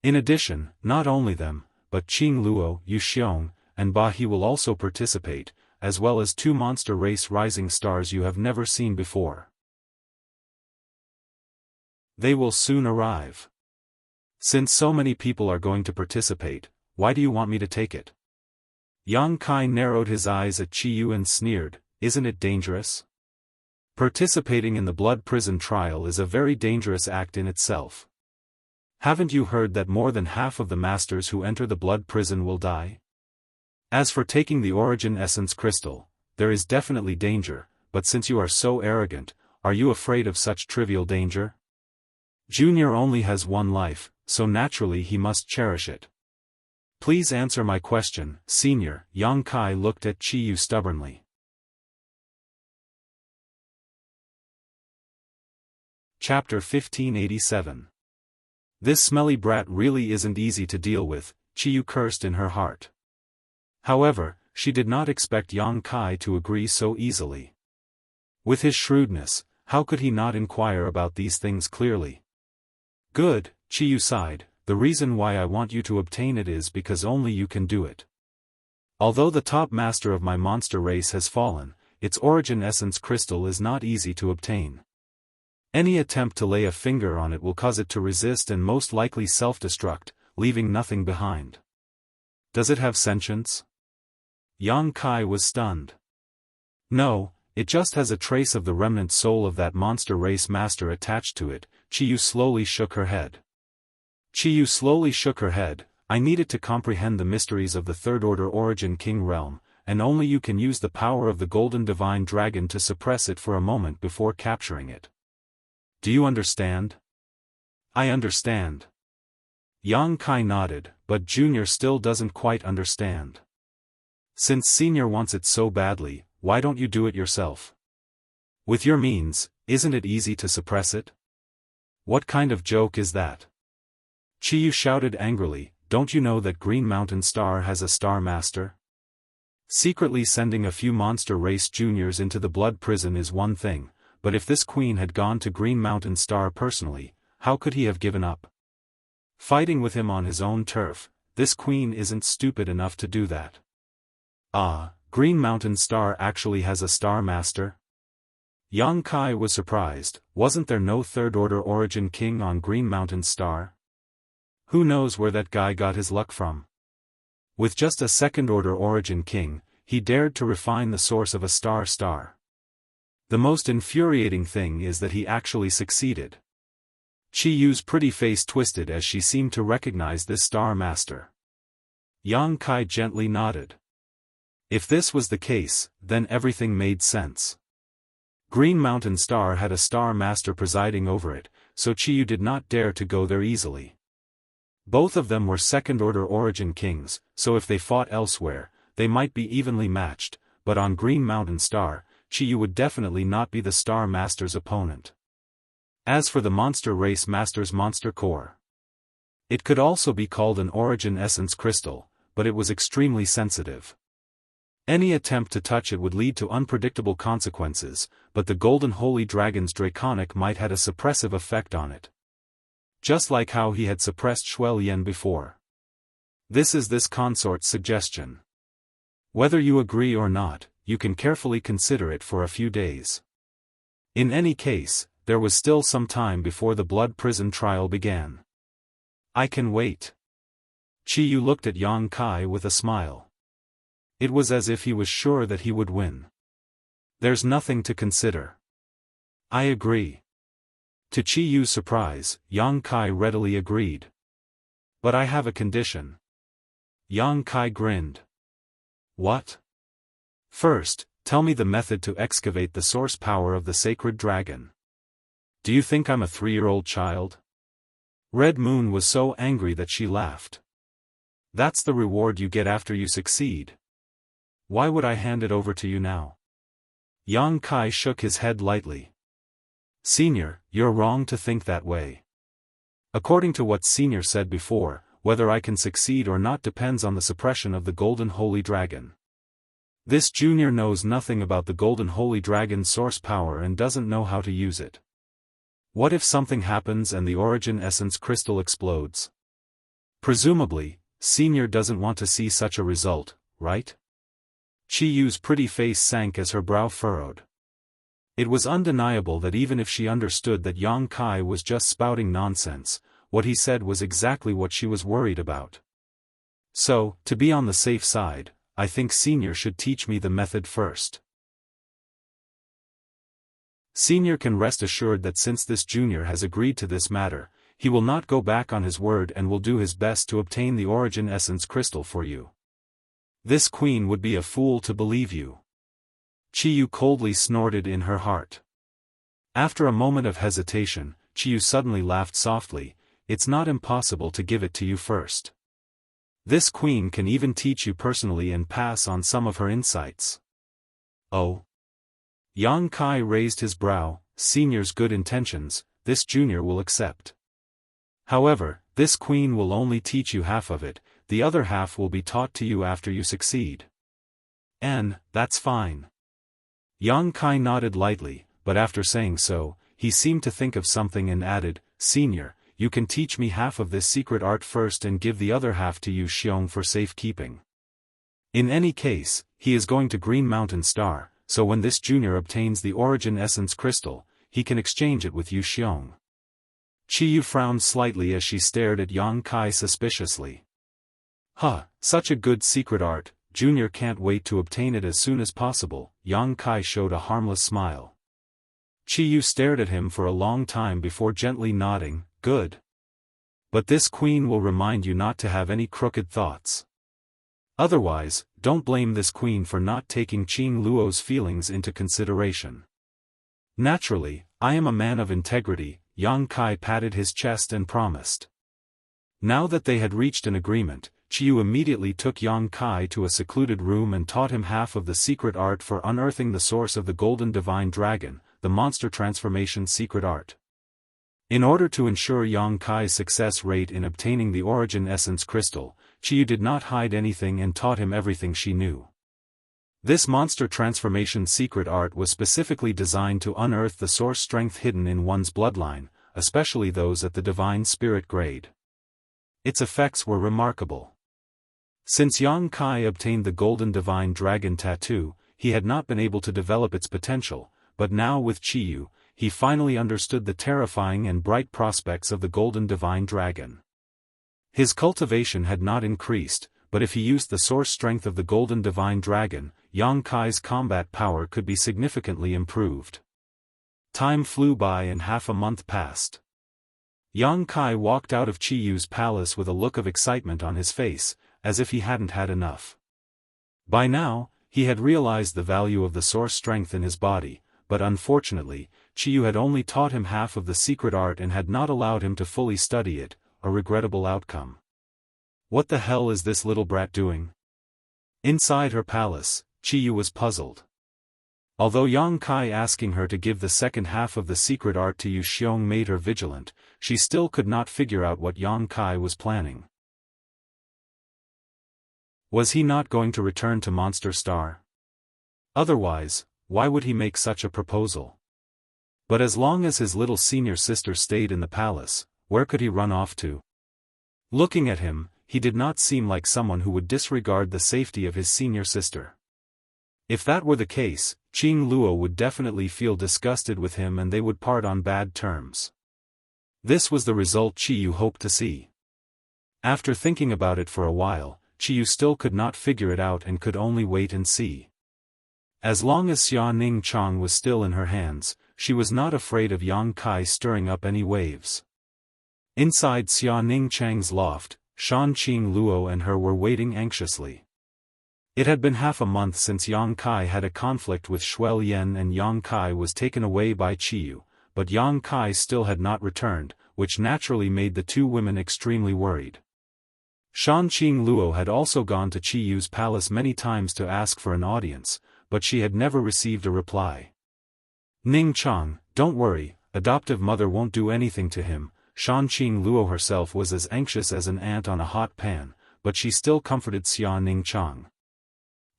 In addition, not only them, but Qing Luo, Yu Xiong, and Ba He will also participate, as well as two monster race rising stars you have never seen before. They will soon arrive. Since so many people are going to participate, why do you want me to take it? Yang Kai narrowed his eyes at Qiyu and sneered, isn't it dangerous? Participating in the blood prison trial is a very dangerous act in itself. Haven't you heard that more than half of the masters who enter the blood prison will die? As for taking the Origin essence crystal, there is definitely danger, but since you are so arrogant, are you afraid of such trivial danger? Junior only has one life, so naturally he must cherish it. Please answer my question, Senior. Yang Kai looked at Qiyu stubbornly. Chapter 1587. This smelly brat really isn't easy to deal with, Qiyu cursed in her heart. However, she did not expect Yang Kai to agree so easily. With his shrewdness, how could he not inquire about these things clearly? Good, Qiyu sighed, the reason why I want you to obtain it is because only you can do it. Although the top master of my monster race has fallen, its Origin essence crystal is not easy to obtain. Any attempt to lay a finger on it will cause it to resist and most likely self-destruct, leaving nothing behind. Does it have sentience? Yang Kai was stunned. No, it just has a trace of the remnant soul of that monster race master attached to it. Qiyu slowly shook her head. I needed to comprehend the mysteries of the third-order Origin King realm, and only you can use the power of the Golden Divine Dragon to suppress it for a moment before capturing it. Do you understand? I understand. Yang Kai nodded, but Junior still doesn't quite understand. Since Senior wants it so badly, why don't you do it yourself? With your means, isn't it easy to suppress it? What kind of joke is that? Qiyu shouted angrily, don't you know that Green Mountain Star has a Star Master? Secretly sending a few monster race juniors into the blood prison is one thing, but if this queen had gone to Green Mountain Star personally, how could he have given up? Fighting with him on his own turf, this queen isn't stupid enough to do that. Ah, Green Mountain Star actually has a Star Master? Yang Kai was surprised, wasn't there no third-order Origin King on Green Mountain Star? Who knows where that guy got his luck from? With just a second-order Origin King, he dared to refine the source of a star. The most infuriating thing is that he actually succeeded. Qiyu's pretty face twisted as she seemed to recognize this Star Master. Yang Kai gently nodded. If this was the case, then everything made sense. Green Mountain Star had a Star Master presiding over it, so Qiyu did not dare to go there easily. Both of them were second-order Origin Kings, so if they fought elsewhere, they might be evenly matched, but on Green Mountain Star, Qiyu would definitely not be the Star Master's opponent. As for the Monster Race Master's Monster Core, it could also be called an Origin Essence Crystal, but it was extremely sensitive. Any attempt to touch it would lead to unpredictable consequences, but the Golden Holy Dragon's Draconic might had a suppressive effect on it. Just like how he had suppressed Shuel Yen before. This is this consort's suggestion. Whether you agree or not, you can carefully consider it for a few days. In any case, there was still some time before the blood prison trial began. I can wait. Chi Yu looked at Yang Kai with a smile. It was as if he was sure that he would win. There's nothing to consider. I agree. To Chi Yu's surprise, Yang Kai readily agreed. But I have a condition. Yang Kai grinned. What? First, tell me the method to excavate the source power of the sacred dragon. Do you think I'm a 3-year-old child? Red Moon was so angry that she laughed. That's the reward you get after you succeed. Why would I hand it over to you now? Yang Kai shook his head lightly. Senior, you're wrong to think that way. According to what Senior said before, whether I can succeed or not depends on the suppression of the Golden Holy Dragon. This junior knows nothing about the Golden Holy Dragon's source power and doesn't know how to use it. What if something happens and the origin essence crystal explodes? Presumably, Senior doesn't want to see such a result, right? Chi Yu's pretty face sank as her brow furrowed. It was undeniable that even if she understood that Yang Kai was just spouting nonsense, what he said was exactly what she was worried about. So, to be on the safe side, I think Senior should teach me the method first. Senior can rest assured that since this junior has agreed to this matter, he will not go back on his word and will do his best to obtain the origin essence crystal for you. This queen would be a fool to believe you. Chi Yu coldly snorted in her heart. After a moment of hesitation, Chi Yu suddenly laughed softly. It's not impossible to give it to you first. This queen can even teach you personally and pass on some of her insights. Oh? Yang Kai raised his brow. Senior's good intentions, this junior will accept. However, this queen will only teach you half of it, the other half will be taught to you after you succeed. And, that's fine. Yang Kai nodded lightly, but after saying so, he seemed to think of something and added, Senior, you can teach me half of this secret art first and give the other half to Yu Xiong for safekeeping. In any case, he is going to Green Mountain Star, so when this junior obtains the origin essence crystal, he can exchange it with Yu Xiong. Chi Yu frowned slightly as she stared at Yang Kai suspiciously. Huh, such a good secret art, Junior can't wait to obtain it as soon as possible. Yang Kai showed a harmless smile. Chi Yu stared at him for a long time before gently nodding, good. But this queen will remind you not to have any crooked thoughts. Otherwise, don't blame this queen for not taking Qing Luo's feelings into consideration. Naturally, I am a man of integrity, Yang Kai patted his chest and promised. Now that they had reached an agreement, Chi Yu immediately took Yang Kai to a secluded room and taught him half of the secret art for unearthing the source of the Golden Divine Dragon, the monster transformation secret art. In order to ensure Yang Kai's success rate in obtaining the origin essence crystal, Chi Yu did not hide anything and taught him everything she knew. This monster transformation secret art was specifically designed to unearth the source strength hidden in one's bloodline, especially those at the divine spirit grade. Its effects were remarkable. Since Yang Kai obtained the Golden Divine Dragon tattoo, he had not been able to develop its potential, but now with Chi Yu, he finally understood the terrifying and bright prospects of the Golden Divine Dragon. His cultivation had not increased, but if he used the source strength of the Golden Divine Dragon, Yang Kai's combat power could be significantly improved. Time flew by and half a month passed. Yang Kai walked out of Chi Yu's palace with a look of excitement on his face, as if he hadn't had enough. By now, he had realized the value of the source strength in his body, but unfortunately, Chi Yu had only taught him half of the secret art and had not allowed him to fully study it, a regrettable outcome. What the hell is this little brat doing? Inside her palace, Chi Yu was puzzled. Although Yang Kai asking her to give the second half of the secret art to Yu Xiong made her vigilant, she still could not figure out what Yang Kai was planning. Was he not going to return to Monster Star? Otherwise, why would he make such a proposal? But as long as his little senior sister stayed in the palace, where could he run off to? Looking at him, he did not seem like someone who would disregard the safety of his senior sister. If that were the case, Qing Luo would definitely feel disgusted with him and they would part on bad terms. This was the result Qiyu hoped to see. After thinking about it for a while, Qiyu still could not figure it out and could only wait and see. As long as Xia Ning Chang was still in her hands, she was not afraid of Yang Kai stirring up any waves. Inside Xia Ning Chang's loft, Shan Qing Luo and her were waiting anxiously. It had been half a month since Yang Kai had a conflict with Shuel Yen and Yang Kai was taken away by Qiyu, but Yang Kai still had not returned, which naturally made the two women extremely worried. Shan Qing Luo had also gone to Qiyu's palace many times to ask for an audience, but she had never received a reply. Ning Chang, don't worry, adoptive mother won't do anything to him. Shan Qing Luo herself was as anxious as an ant on a hot pan, but she still comforted Xia Ning Chang.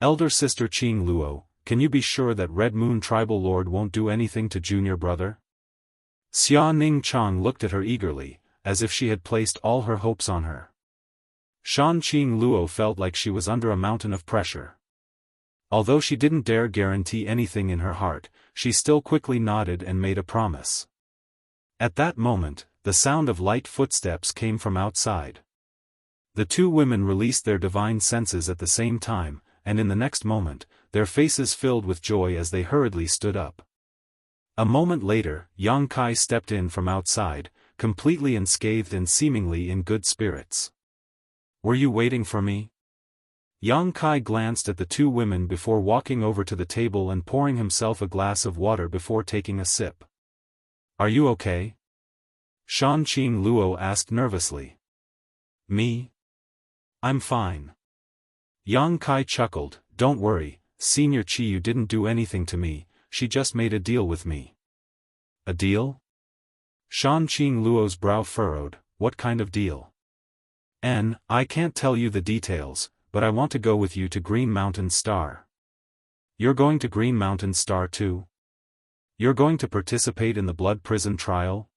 Elder sister Qing Luo, can you be sure that Red Moon tribal lord won't do anything to junior brother? Xia Ning Chang looked at her eagerly, as if she had placed all her hopes on her. Shan Qing Luo felt like she was under a mountain of pressure. Although she didn't dare guarantee anything in her heart, she still quickly nodded and made a promise. At that moment, the sound of light footsteps came from outside. The two women released their divine senses at the same time, and in the next moment, their faces filled with joy as they hurriedly stood up. A moment later, Yang Kai stepped in from outside, completely unscathed and seemingly in good spirits. Were you waiting for me? Yang Kai glanced at the two women before walking over to the table and pouring himself a glass of water before taking a sip. Are you okay? Shan Qing Luo asked nervously. Me? I'm fine. Yang Kai chuckled, don't worry, Senior Qiyu didn't do anything to me, she just made a deal with me. A deal? Shan Qing Luo's brow furrowed, what kind of deal? I can't tell you the details, but I want to go with you to Green Mountain Star. You're going to Green Mountain Star too? You're going to participate in the blood prison trial?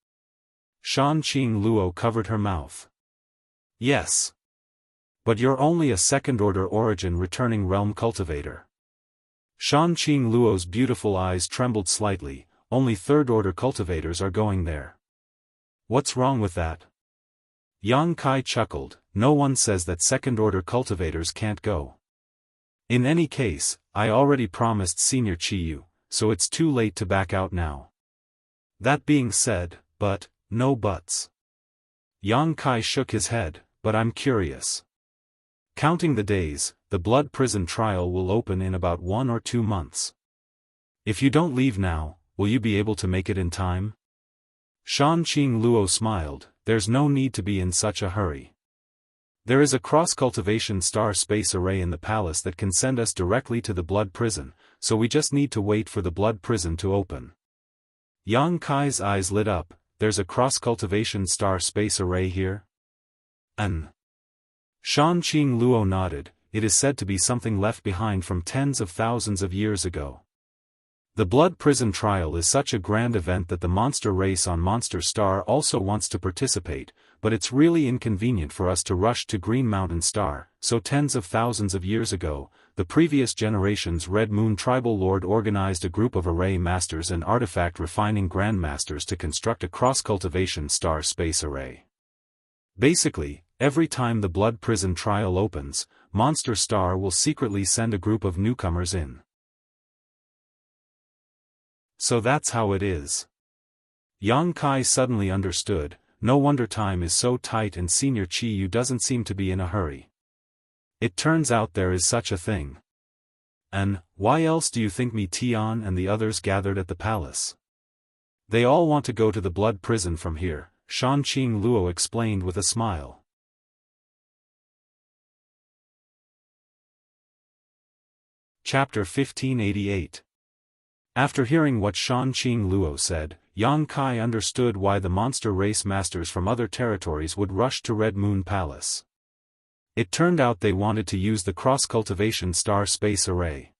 Shan Qing Luo covered her mouth. Yes. But you're only a second-order origin returning realm cultivator. Shan Qing Luo's beautiful eyes trembled slightly, only third-order cultivators are going there. What's wrong with that? Yang Kai chuckled, no one says that second-order cultivators can't go. In any case, I already promised Senior Qiyu, so it's too late to back out now. That being said, no buts. Yang Kai shook his head, but I'm curious. Counting the days, the blood prison trial will open in about 1 or 2 months. If you don't leave now, will you be able to make it in time? Shan Qing Luo smiled, there's no need to be in such a hurry. There is a cross-cultivation star space array in the palace that can send us directly to the blood prison, so we just need to wait for the blood prison to open. Yang Kai's eyes lit up, there's a cross-cultivation star space array here? Shan Qing Luo nodded, it is said to be something left behind from tens of thousands of years ago. The blood prison trial is such a grand event that the monster race on Monster Star also wants to participate, but it's really inconvenient for us to rush to Green Mountain Star, so tens of thousands of years ago, the previous generation's Red Moon tribal lord organized a group of array masters and artifact refining grandmasters to construct a cross-cultivation star space array. Basically, every time the blood prison trial opens, Monster Star will secretly send a group of newcomers in. So that's how it is. Yang Kai suddenly understood, no wonder time is so tight and Senior Qiyu doesn't seem to be in a hurry. It turns out there is such a thing. And why else do you think me Tian and the others gathered at the palace? They all want to go to the blood prison from here, Shan Qing Luo explained with a smile. Chapter 1588. After hearing what Shan Qing Luo said, Yang Kai understood why the monster race masters from other territories would rush to Red Moon Palace. It turned out they wanted to use the cross-cultivation star space array.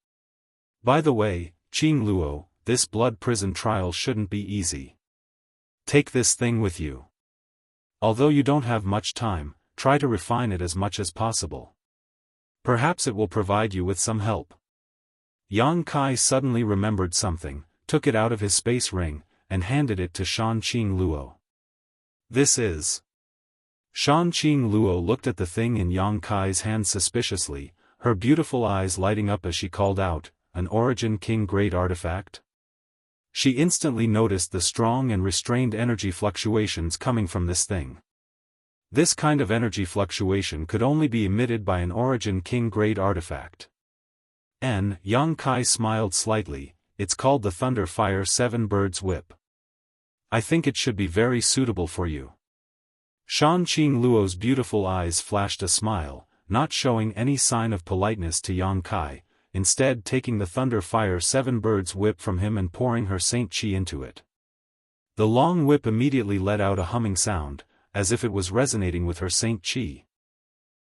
By the way, Qing Luo, this blood prison trial shouldn't be easy. Take this thing with you. Although you don't have much time, try to refine it as much as possible. Perhaps it will provide you with some help. Yang Kai suddenly remembered something, took it out of his space ring, and handed it to Shan Qing Luo. This is... Shan Qing Luo looked at the thing in Yang Kai's hand suspiciously, her beautiful eyes lighting up as she called out, "An Origin King Great Artifact?" She instantly noticed the strong and restrained energy fluctuations coming from this thing. This kind of energy fluctuation could only be emitted by an Origin King Great Artifact. Yang Kai smiled slightly. It's called the Thunder Fire Seven Birds Whip. I think it should be very suitable for you. Shan Qing Luo's beautiful eyes flashed a smile, not showing any sign of politeness to Yang Kai, instead taking the Thunder Fire Seven Birds Whip from him and pouring her Saint Qi into it. The long whip immediately let out a humming sound, as if it was resonating with her Saint Qi.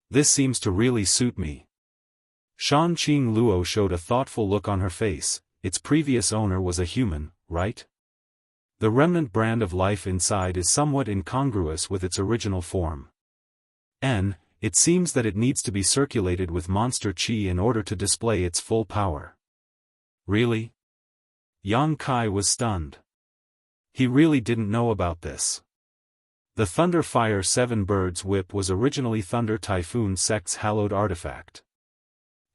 This seems to really suit me. Shan Qing Luo showed a thoughtful look on her face. Its previous owner was a human, right? The remnant brand of life inside is somewhat incongruous with its original form. It seems that it needs to be circulated with monster qi in order to display its full power. Really? Yang Kai was stunned. He really didn't know about this. The Thunder Fire Seven Birds Whip was originally Thunder Typhoon Sect's hallowed artifact.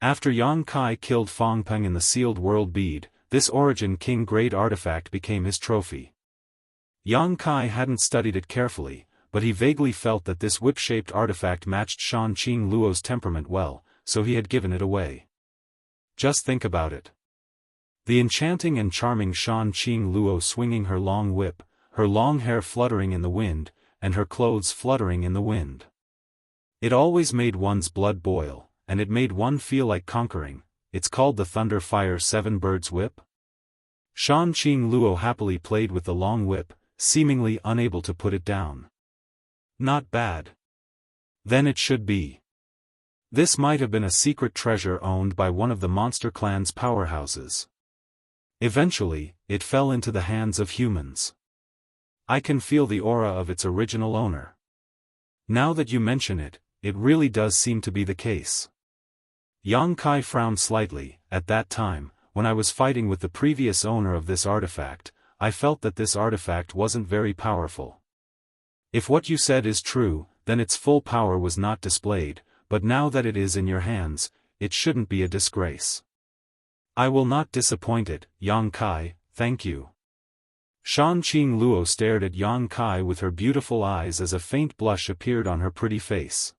After Yang Kai killed Fong Peng in the sealed world bead, this Origin King Great Artifact became his trophy. Yang Kai hadn't studied it carefully, but he vaguely felt that this whip-shaped artifact matched Shan Qing Luo's temperament well, so he had given it away. Just think about it. The enchanting and charming Shan Qing Luo swinging her long whip, her long hair fluttering in the wind, and her clothes fluttering in the wind. It always made one's blood boil, and it made one feel like conquering. It's called the Thunder Fire Seven Birds Whip? Shan Qing Luo happily played with the long whip, seemingly unable to put it down. Not bad. Then it should be. This might have been a secret treasure owned by one of the monster clan's powerhouses. Eventually, it fell into the hands of humans. I can feel the aura of its original owner. Now that you mention it, it really does seem to be the case. Yang Kai frowned slightly. At that time, when I was fighting with the previous owner of this artifact, I felt that this artifact wasn't very powerful. If what you said is true, then its full power was not displayed, but now that it is in your hands, it shouldn't be a disgrace. I will not disappoint it, Yang Kai, thank you. Shan Qing Luo stared at Yang Kai with her beautiful eyes as a faint blush appeared on her pretty face.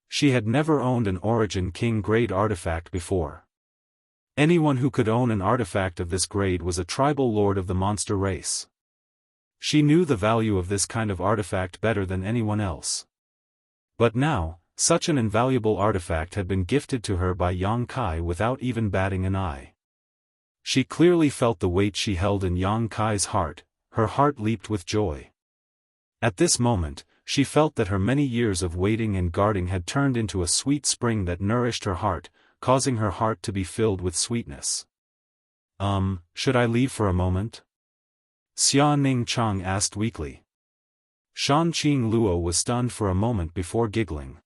She had never owned an Origin King grade artifact before. Anyone who could own an artifact of this grade was a tribal lord of the monster race. She knew the value of this kind of artifact better than anyone else. But now, such an invaluable artifact had been gifted to her by Yang Kai without even batting an eye. She clearly felt the weight she held in Yang Kai's heart. Her heart leaped with joy. At this moment, she felt that her many years of waiting and guarding had turned into a sweet spring that nourished her heart, causing her heart to be filled with sweetness. Should I leave for a moment? Xia Ning Chang asked weakly. Shan Qing Luo was stunned for a moment before giggling.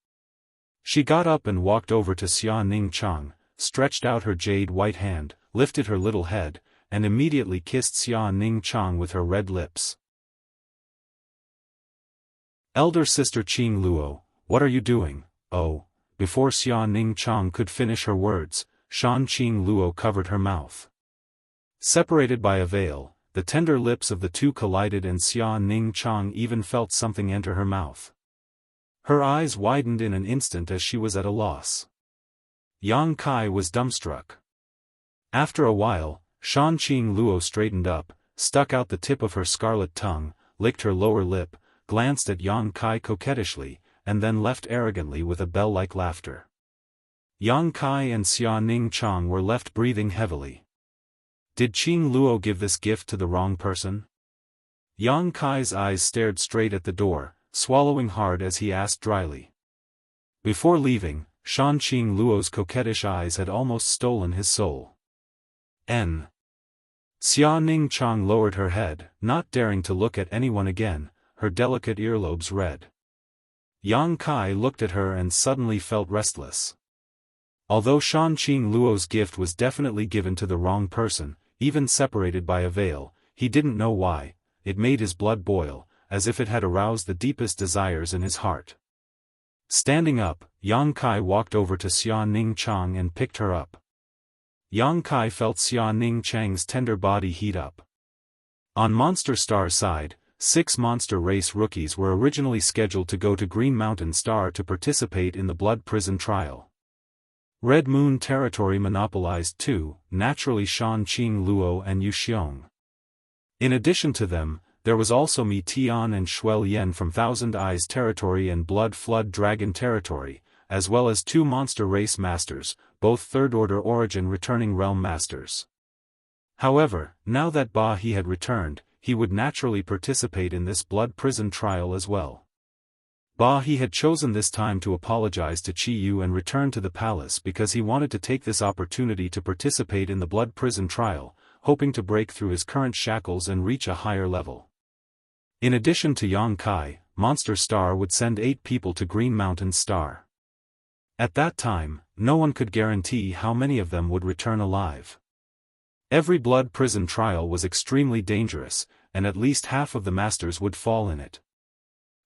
She got up and walked over to Xia Ning Chang, stretched out her jade white hand, lifted her little head, and immediately kissed Xia Ning Chang with her red lips. Elder sister Qing Luo, what are you doing? Oh. Before Xia Ning Chang could finish her words, Shan Qing Luo covered her mouth. Separated by a veil, the tender lips of the two collided and Xia Ning Chang even felt something enter her mouth. Her eyes widened in an instant as she was at a loss. Yang Kai was dumbstruck. After a while, Shan Qing Luo straightened up, stuck out the tip of her scarlet tongue, licked her lower lip, glanced at Yang Kai coquettishly, and then left arrogantly with a bell-like laughter. Yang Kai and Xia Ning Chang were left breathing heavily. Did Qing Luo give this gift to the wrong person? Yang Kai's eyes stared straight at the door, swallowing hard as he asked dryly. Before leaving, Shan Qing Luo's coquettish eyes had almost stolen his soul. Xia Ning Chang lowered her head, not daring to look at anyone again. her delicate earlobes red. Yang Kai looked at her and suddenly felt restless. Although Shan Qing Luo's gift was definitely given to the wrong person, even separated by a veil, he didn't know why. It made his blood boil, as if it had aroused the deepest desires in his heart. Standing up, Yang Kai walked over to Xia Ning Chang and picked her up. Yang Kai felt Xia Ning Chang's tender body heat up. On Monster Star's side, 6 monster race rookies were originally scheduled to go to Green Mountain Star to participate in the Blood Prison trial. Red Moon territory monopolized 2, naturally Shan Qing Luo and Yu Xiong. In addition to them, there was also Mi Tian and Shuel Yen from Thousand Eyes territory and Blood Flood Dragon territory, as well as 2 monster race masters, both third-order origin returning realm masters. However, now that Ba He had returned, he would naturally participate in this Blood Prison trial as well. Ba He had chosen this time to apologize to Qi Yu and return to the palace because he wanted to take this opportunity to participate in the Blood Prison trial, hoping to break through his current shackles and reach a higher level. In addition to Yang Kai, Monster Star would send 8 people to Green Mountain Star. At that time, no one could guarantee how many of them would return alive. Every Blood Prison trial was extremely dangerous, and at least half of the masters would fall in it.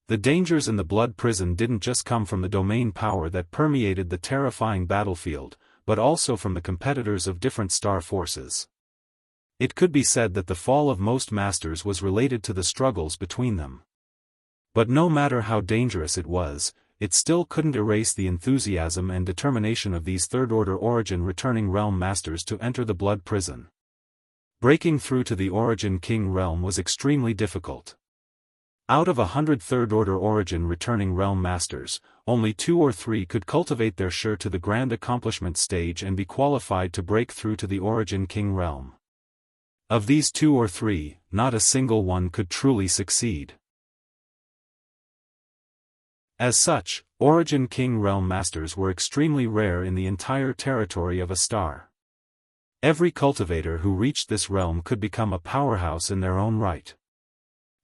The dangers in the Blood Prison didn't just come from the domain power that permeated the terrifying battlefield, but also from the competitors of different star forces. It could be said that the fall of most masters was related to the struggles between them. But no matter how dangerous it was, it still couldn't erase the enthusiasm and determination of these third-order origin returning realm masters to enter the Blood Prison. Breaking through to the Origin King realm was extremely difficult. Out of 100 third-order origin returning realm masters, only 2 or 3 could cultivate their share to the grand accomplishment stage and be qualified to break through to the Origin King realm. Of these 2 or 3, not a single one could truly succeed. As such, Origin King realm masters were extremely rare in the entire territory of a star. Every cultivator who reached this realm could become a powerhouse in their own right.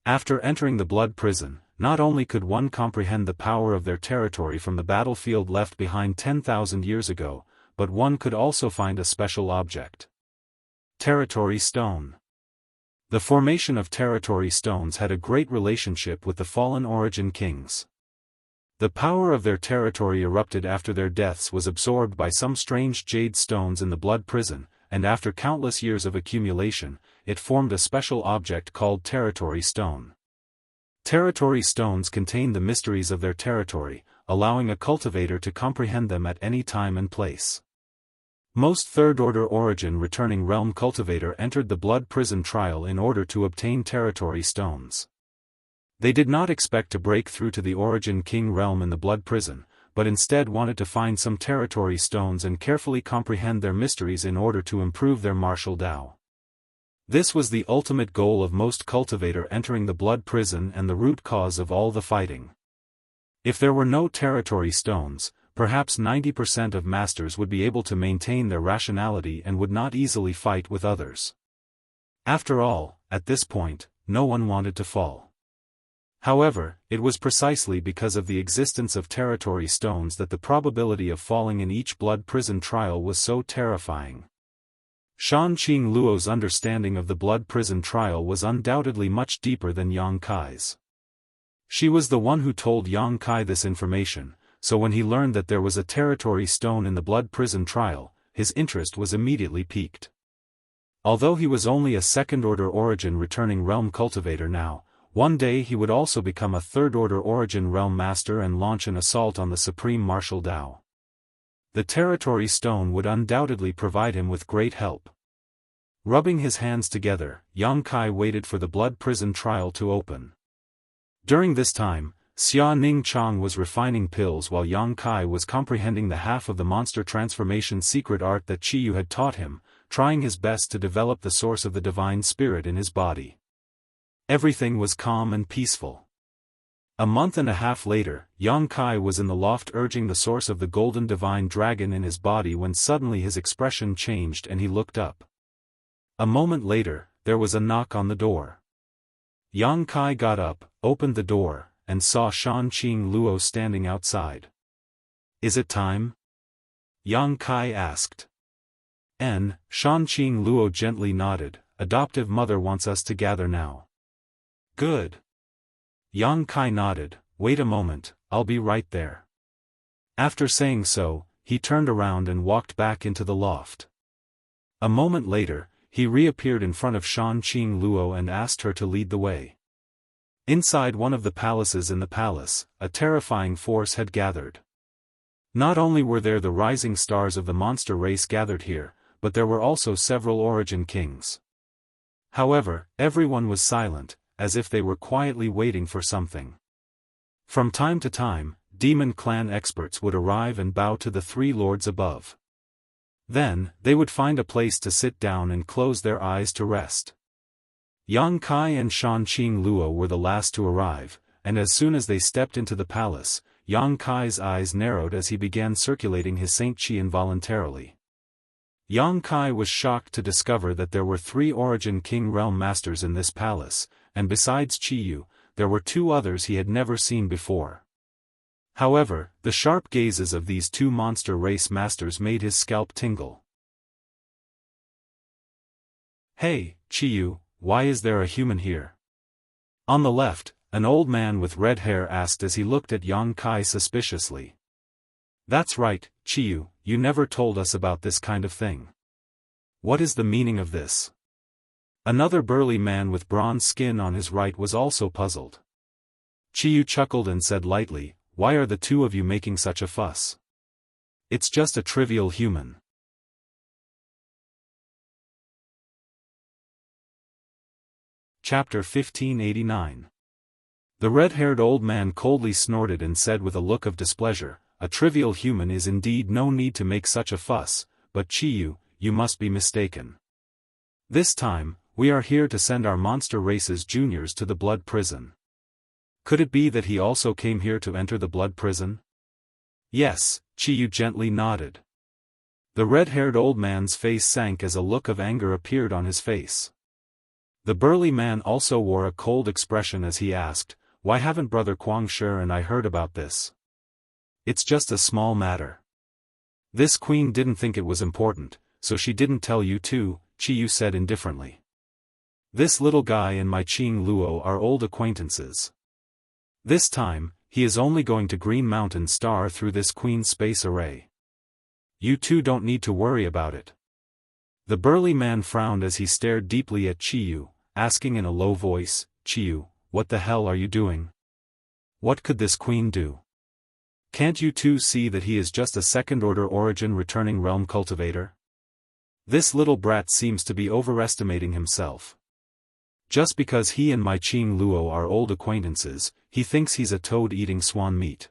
After entering the Blood Prison, not only could one comprehend the power of their territory from the battlefield left behind 10,000 years ago, but one could also find a special object. Territory Stone. The formation of territory stones had a great relationship with the fallen Origin Kings. The power of their territory erupted after their deaths was absorbed by some strange jade stones in the Blood Prison, and after countless years of accumulation, it formed a special object called Territory Stone. Territory stones contain the mysteries of their territory, allowing a cultivator to comprehend them at any time and place. Most third-order origin returning realm cultivator entered the Blood Prison trial in order to obtain territory stones. They did not expect to break through to the Origin King realm in the Blood Prison, but instead wanted to find some territory stones and carefully comprehend their mysteries in order to improve their martial Dao. This was the ultimate goal of most cultivator entering the Blood Prison and the root cause of all the fighting. If there were no territory stones, perhaps 90% of masters would be able to maintain their rationality and would not easily fight with others. After all, at this point, no one wanted to fall. However, it was precisely because of the existence of territory stones that the probability of falling in each Blood Prison trial was so terrifying. Shan Qing Luo's understanding of the Blood Prison trial was undoubtedly much deeper than Yang Kai's. She was the one who told Yang Kai this information, so when he learned that there was a territory stone in the Blood Prison trial, his interest was immediately piqued. Although he was only a second-order origin returning realm cultivator now, one day he would also become a third-order origin realm master and launch an assault on the supreme martial Dao. The territory stone would undoubtedly provide him with great help. Rubbing his hands together, Yang Kai waited for the Blood Prison trial to open. During this time, Xia Ning Chang was refining pills while Yang Kai was comprehending the half of the monster transformation secret art that Qi Yu had taught him, trying his best to develop the source of the divine spirit in his body. Everything was calm and peaceful. A month and a half later, Yang Kai was in the loft urging the source of the golden divine dragon in his body when suddenly his expression changed and he looked up. A moment later, there was a knock on the door. Yang Kai got up, opened the door, and saw Shan Qing Luo standing outside. Is it time? Yang Kai asked. Shan Qing Luo gently nodded. Adoptive mother wants us to gather now. Good. Yang Kai nodded. Wait a moment, I'll be right there. After saying so, he turned around and walked back into the loft. A moment later, he reappeared in front of Shan Qing Luo and asked her to lead the way. Inside one of the palaces in the palace, a terrifying force had gathered. Not only were there the rising stars of the monster race gathered here, but there were also several origin kings. However, everyone was silent, as if they were quietly waiting for something. From time to time, demon clan experts would arrive and bow to the three lords above. Then, they would find a place to sit down and close their eyes to rest. Yang Kai and Shan Qing Luo were the last to arrive, and as soon as they stepped into the palace, Yang Kai's eyes narrowed as he began circulating his Saint Qi involuntarily. Yang Kai was shocked to discover that there were 3 origin king realm masters in this palace, and besides Qiyu, there were 2 others he had never seen before. However, the sharp gazes of these 2 monster race masters made his scalp tingle. Hey, Qiyu, why is there a human here? On the left, an old man with red hair asked as he looked at Yang Kai suspiciously. That's right, Qiyu, you never told us about this kind of thing. What is the meaning of this? Another burly man with bronze skin on his right was also puzzled. Qiyu chuckled and said lightly, why are the 2 of you making such a fuss? It's just a trivial human. Chapter 1589. The red-haired old man coldly snorted and said with a look of displeasure, a trivial human is indeed no need to make such a fuss, but Qiyu, you must be mistaken. This time, we are here to send our monster race's juniors to the blood prison. Could it be that he also came here to enter the blood prison? Yes, Qiyu gently nodded. The red-haired old man's face sank as a look of anger appeared on his face. The burly man also wore a cold expression as he asked, why haven't Brother Guangshi and I heard about this? It's just a small matter. This queen didn't think it was important, so she didn't tell you too, Qiyu said indifferently. This little guy and my Qing Luo are old acquaintances. This time, he is only going to Green Mountain Star through this queen's space array. You two don't need to worry about it. The burly man frowned as he stared deeply at Qiyu, asking in a low voice, Qiyu, what the hell are you doing? What could this queen do? Can't you two see that he is just a second-order origin returning realm cultivator? This little brat seems to be overestimating himself. Just because he and my Qing Luo are old acquaintances, he thinks he's a toad eating swan meat.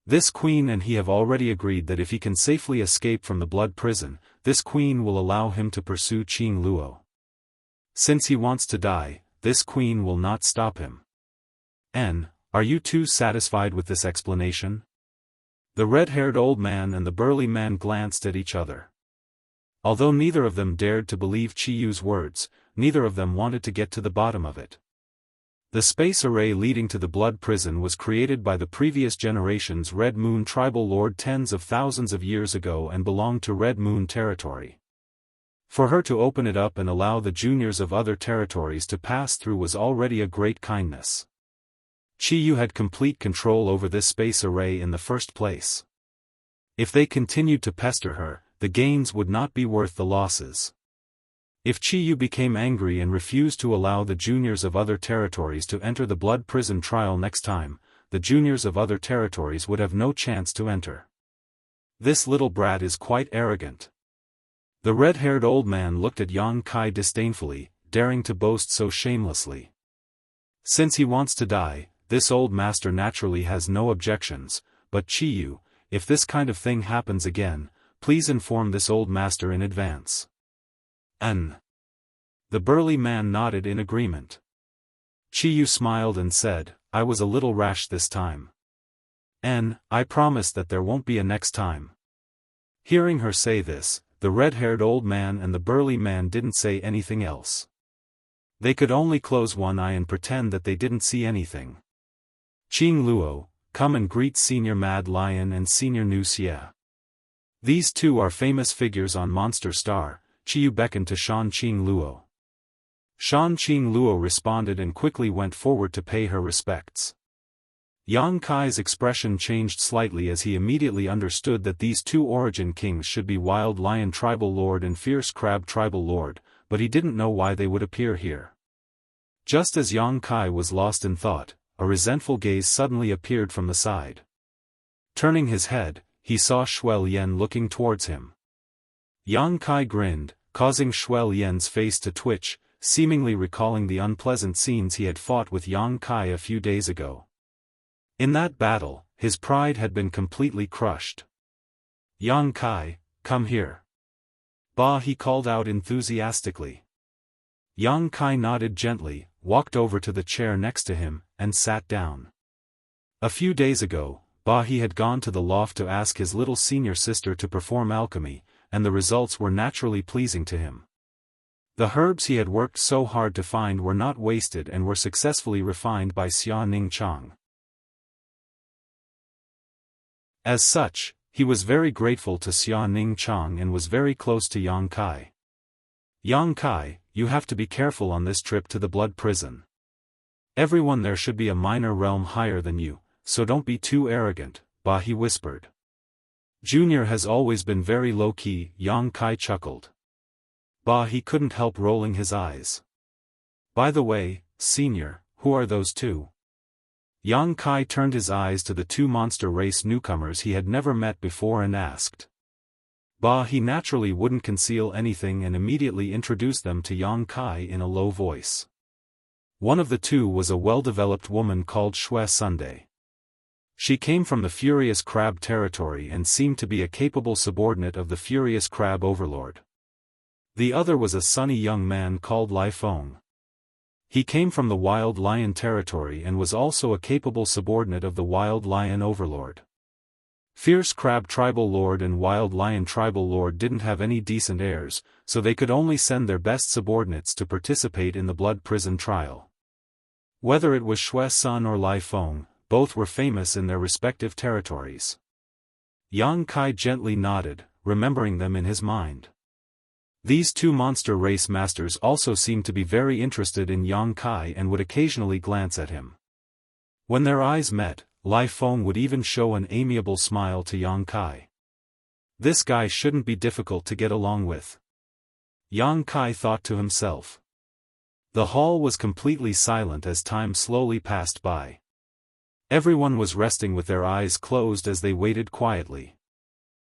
This queen and he have already agreed that if he can safely escape from the blood prison, this queen will allow him to pursue Qing Luo. Since he wants to die, this queen will not stop him. Are you two satisfied with this explanation? The red-haired old man and the burly man glanced at each other. Although neither of them dared to believe Qiyu's words, neither of them wanted to get to the bottom of it. The space array leading to the blood prison was created by the previous generation's Red Moon tribal lord tens of thousands of years ago and belonged to Red Moon territory. For her to open it up and allow the juniors of other territories to pass through was already a great kindness. Qiyu had complete control over this space array in the first place. If they continued to pester her, the gains would not be worth the losses. If Qiyu became angry and refused to allow the juniors of other territories to enter the blood prison trial next time, the juniors of other territories would have no chance to enter. This little brat is quite arrogant. The red-haired old man looked at Yang Kai disdainfully, daring to boast so shamelessly. Since he wants to die, this old master naturally has no objections, but Qiyu, if this kind of thing happens again, please inform this old master in advance. The burly man nodded in agreement. Qiyu smiled and said, I was a little rash this time. I promise that there won't be a next time. Hearing her say this, the red-haired old man and the burly man didn't say anything else. They could only close one eye and pretend that they didn't see anything. Qing Luo, come and greet Senior Mad Lion and Senior Nu Xia. These two are famous figures on Monster Star. Qiyu beckoned to Shan Qing Luo. Shan Qing Luo responded and quickly went forward to pay her respects. Yang Kai's expression changed slightly as he immediately understood that these two origin kings should be Wild Lion Tribal Lord and Fierce Crab Tribal Lord, but he didn't know why they would appear here. Just as Yang Kai was lost in thought, a resentful gaze suddenly appeared from the side. Turning his head, he saw Shui Lian looking towards him. Yang Kai grinned, causing Shui Lian's face to twitch, seemingly recalling the unpleasant scenes he had fought with Yang Kai a few days ago. In that battle, his pride had been completely crushed. Yang Kai, come here. Bah, he called out enthusiastically. Yang Kai nodded gently, walked over to the chair next to him, and sat down. A few days ago, Bah he had gone to the loft to ask his little senior sister to perform alchemy, and the results were naturally pleasing to him. The herbs he had worked so hard to find were not wasted and were successfully refined by Xia Ning Chang. As such, he was very grateful to Xia Ning Chang and was very close to Yang Kai. Yang Kai, you have to be careful on this trip to the blood prison. Everyone there should be a minor realm higher than you, so don't be too arrogant, Bah he whispered. Junior has always been very low-key, Yang Kai chuckled. Bah he couldn't help rolling his eyes. By the way, Senior, who are those two? Yang Kai turned his eyes to the two monster race newcomers he had never met before and asked. Bah he naturally wouldn't conceal anything and immediately introduced them to Yang Kai in a low voice. One of the two was a well-developed woman called Shui Sunday. She came from the Furious Crab territory and seemed to be a capable subordinate of the Furious Crab Overlord. The other was a sunny young man called Lai Feng. He came from the Wild Lion territory and was also a capable subordinate of the Wild Lion Overlord. Fierce Crab Tribal Lord and Wild Lion Tribal Lord didn't have any decent heirs, so they could only send their best subordinates to participate in the blood prison trial. Whether it was Shui Sun or Lai Feng, both were famous in their respective territories. Yang Kai gently nodded, remembering them in his mind. These two monster race masters also seemed to be very interested in Yang Kai and would occasionally glance at him. When their eyes met, Lai Feng would even show an amiable smile to Yang Kai. This guy shouldn't be difficult to get along with. Yang Kai thought to himself. The hall was completely silent as time slowly passed by. Everyone was resting with their eyes closed as they waited quietly.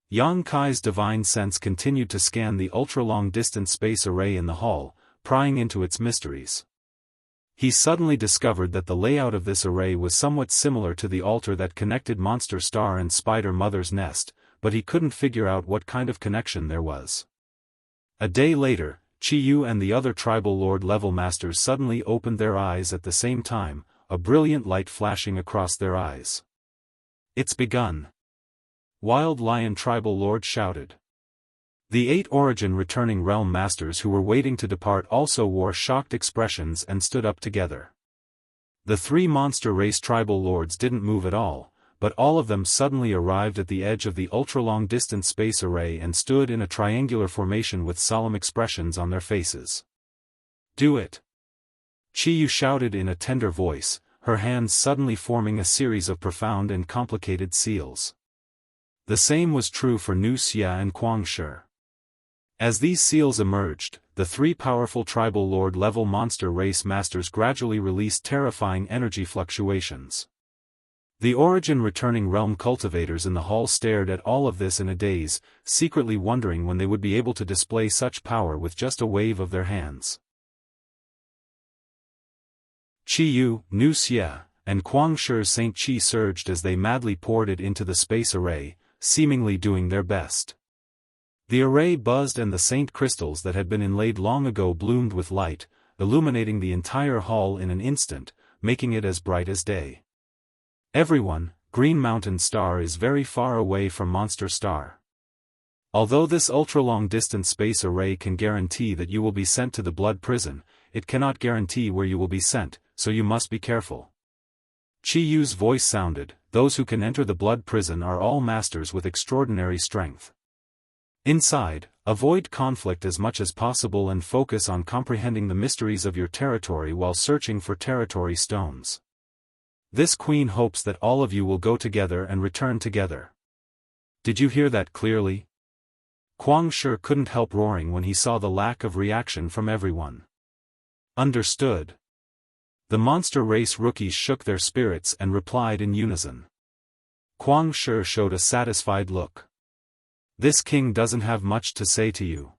Yang Kai's divine sense continued to scan the ultra-long-distance space array in the hall, prying into its mysteries. He suddenly discovered that the layout of this array was somewhat similar to the altar that connected Monster Star and Spider Mother's nest, but he couldn't figure out what kind of connection there was. A day later, Qiyu and the other Tribal Lord level masters suddenly opened their eyes at the same time, a brilliant light flashing across their eyes. It's begun. Wild Lion Tribal Lord shouted. The 8 origin returning realm masters who were waiting to depart also wore shocked expressions and stood up together. The 3 monster race tribal lords didn't move at all, but all of them suddenly arrived at the edge of the ultra-long distance space array and stood in a triangular formation with solemn expressions on their faces. Do it! Qiyu shouted in a tender voice, her hands suddenly forming a series of profound and complicated seals. The same was true for Nu Xia and Guangshi. As these seals emerged, the 3 powerful tribal lord level monster race masters gradually released terrifying energy fluctuations. The origin returning realm cultivators in the hall stared at all of this in a daze, secretly wondering when they would be able to display such power with just a wave of their hands. Qiyu, Nu Xia, and Guangshi's St. Qi surged as they madly poured it into the space array, seemingly doing their best. The array buzzed and the saint crystals that had been inlaid long ago bloomed with light, illuminating the entire hall in an instant, making it as bright as day. Everyone, Green Mountain Star is very far away from Monster Star. Although this ultra-long distance space array can guarantee that you will be sent to the blood prison, it cannot guarantee where you will be sent, so you must be careful. Chi Yu's voice sounded, those who can enter the blood prison are all masters with extraordinary strength. Inside, avoid conflict as much as possible and focus on comprehending the mysteries of your territory while searching for territory stones. This queen hopes that all of you will go together and return together. Did you hear that clearly? Kuang Shi couldn't help roaring when he saw the lack of reaction from everyone. Understood. The monster race rookies shook their spirits and replied in unison. Kuang Shi showed a satisfied look. This king doesn't have much to say to you.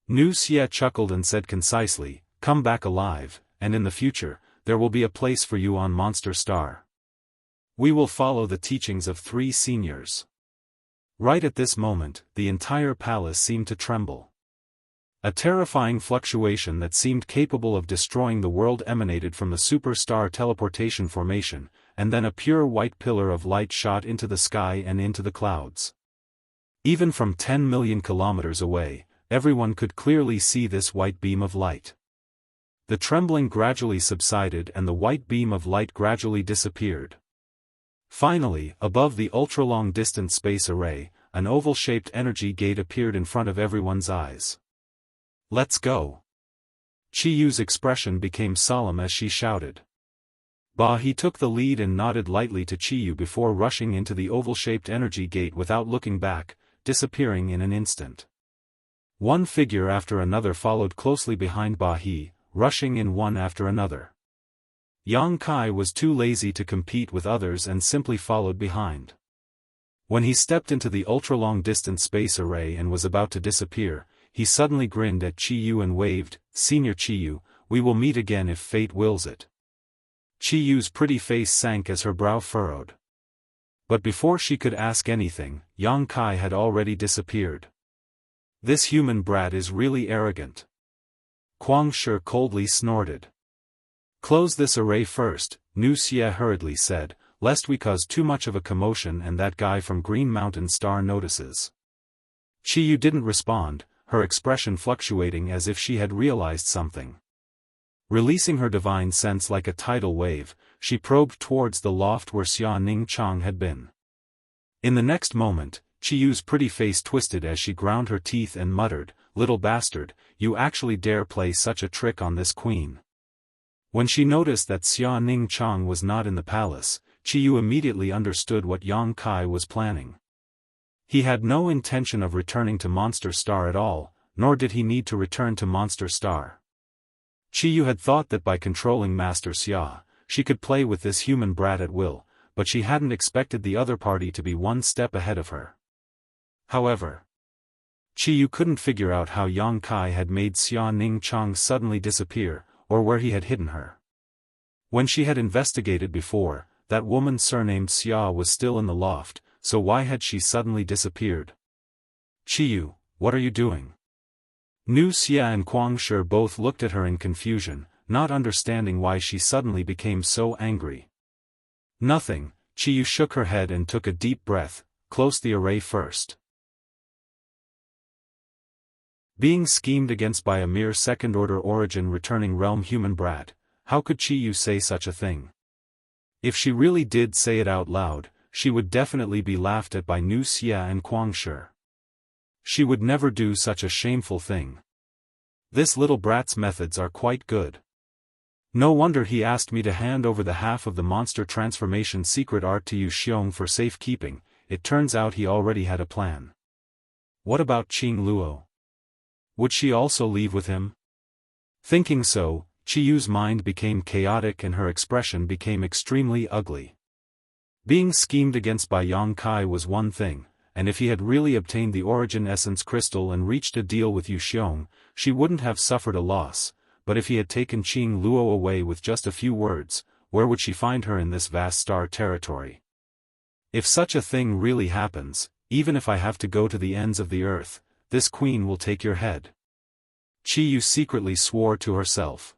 Nu Xie chuckled and said concisely, come back alive, and in the future, there will be a place for you on Monster Star. We will follow the teachings of 3 seniors. Right at this moment, the entire palace seemed to tremble. A terrifying fluctuation that seemed capable of destroying the world emanated from the superstar teleportation formation, and then a pure white pillar of light shot into the sky and into the clouds. Even from 10 million kilometers away, everyone could clearly see this white beam of light. The trembling gradually subsided and the white beam of light gradually disappeared. Finally, above the ultra-long distance space array, an oval-shaped energy gate appeared in front of everyone's eyes. Let's go. Chi Yu's expression became solemn as she shouted. He took the lead and nodded lightly to Chi Yu before rushing into the oval-shaped energy gate without looking back, disappearing in an instant. One figure after another followed closely behind He, rushing in one after another. Yang Kai was too lazy to compete with others and simply followed behind. When he stepped into the ultra-long distance space array and was about to disappear, he suddenly grinned at Chi Yu and waved, Senior Chi Yu, we will meet again if fate wills it. Chi Yu's pretty face sank as her brow furrowed. But before she could ask anything, Yang Kai had already disappeared. This human brat is really arrogant. Kuang Shi coldly snorted. Close this array first, Nu Xie hurriedly said, lest we cause too much of a commotion and that guy from Green Mountain Star notices. Chi Yu didn't respond, her expression fluctuating as if she had realized something. Releasing her divine sense like a tidal wave, she probed towards the loft where Xia Ning Chang had been. In the next moment, Chi Yu's pretty face twisted as she ground her teeth and muttered, little bastard, you actually dare play such a trick on this queen. When she noticed that Xia Ning Chang was not in the palace, Chi Yu immediately understood what Yang Kai was planning. He had no intention of returning to Monster Star at all, nor did he need to return to Monster Star. Chi Yu had thought that by controlling Master Xia, she could play with this human brat at will, but she hadn't expected the other party to be one step ahead of her. However, Chi Yu couldn't figure out how Yang Kai had made Xia Ning Chang suddenly disappear, or where he had hidden her. When she had investigated before, that woman surnamed Xia was still in the loft, so why had she suddenly disappeared? Chi Yu, what are you doing? Nu Xie and Kuang Shi both looked at her in confusion, not understanding why she suddenly became so angry. Nothing, Chi Yu shook her head and took a deep breath, close the array first. Being schemed against by a mere second-order origin returning realm human brat, how could Chi Yu say such a thing? If she really did say it out loud, she would definitely be laughed at by Nu Xie and Kuang Shi. She would never do such a shameful thing. This little brat's methods are quite good. No wonder he asked me to hand over the half of the monster transformation secret art to Yu Xiong for safekeeping. It turns out he already had a plan. What about Qing Luo? Would she also leave with him? Thinking so, Chi Yu's mind became chaotic and her expression became extremely ugly. Being schemed against by Yang Kai was one thing, and if he had really obtained the Origin Essence Crystal and reached a deal with Yu Xiong, she wouldn't have suffered a loss, but if he had taken Qing Luo away with just a few words, where would she find her in this vast star territory? If such a thing really happens, even if I have to go to the ends of the earth, this queen will take your head. Chi Yu secretly swore to herself.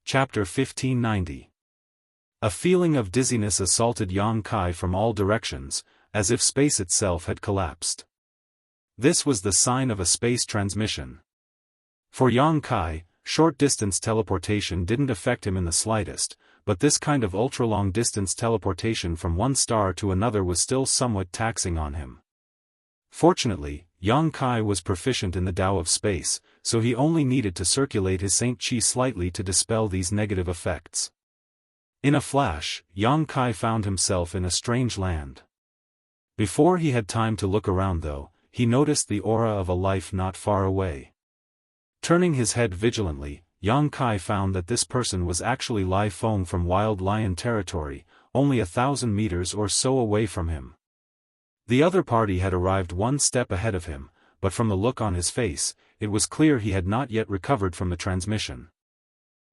Chapter 1590. A feeling of dizziness assaulted Yang Kai from all directions, as if space itself had collapsed. This was the sign of a space transmission. For Yang Kai, short-distance teleportation didn't affect him in the slightest, but this kind of ultra-long distance teleportation from one star to another was still somewhat taxing on him. Fortunately, Yang Kai was proficient in the Tao of space, so he only needed to circulate his Saint Chi slightly to dispel these negative effects. In a flash, Yang Kai found himself in a strange land. Before he had time to look around though, he noticed the aura of a life not far away. Turning his head vigilantly, Yang Kai found that this person was actually Lai Feng from Wild Lion territory, only 1,000 meters or so away from him. The other party had arrived one step ahead of him, but from the look on his face, it was clear he had not yet recovered from the transmission.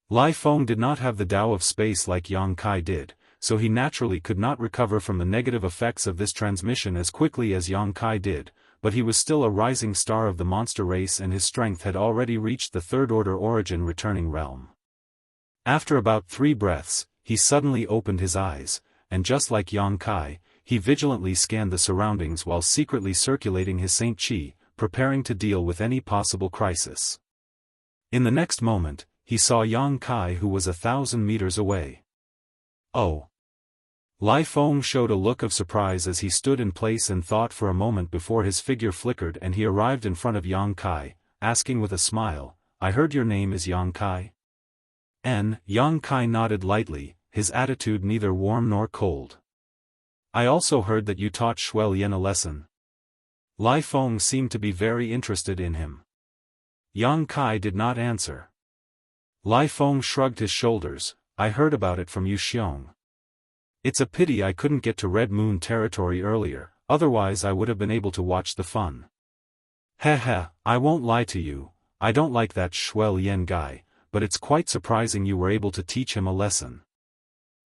Lai Feng did not have the Tao of space like Yang Kai did, so he naturally could not recover from the negative effects of this transmission as quickly as Yang Kai did, but he was still a rising star of the monster race and his strength had already reached the third-order origin returning realm. After about 3 breaths, he suddenly opened his eyes, and just like Yang Kai, he vigilantly scanned the surroundings while secretly circulating his Saint Chi, preparing to deal with any possible crisis. In the next moment, he saw Yang Kai who was 1,000 meters away. Oh! Lai Feng showed a look of surprise as he stood in place and thought for a moment before his figure flickered and he arrived in front of Yang Kai, asking with a smile, "I heard your name is Yang Kai?" Yang Kai nodded lightly, his attitude neither warm nor cold. "I also heard that you taught Shuel a lesson." Lai Feng seemed to be very interested in him. Yang Kai did not answer. Lai Feng shrugged his shoulders, "I heard about it from Yu Xiong. It's a pity I couldn't get to Red Moon territory earlier, otherwise I would have been able to watch the fun." "Heh, I won't lie to you, I don't like that Shuel guy, but it's quite surprising you were able to teach him a lesson.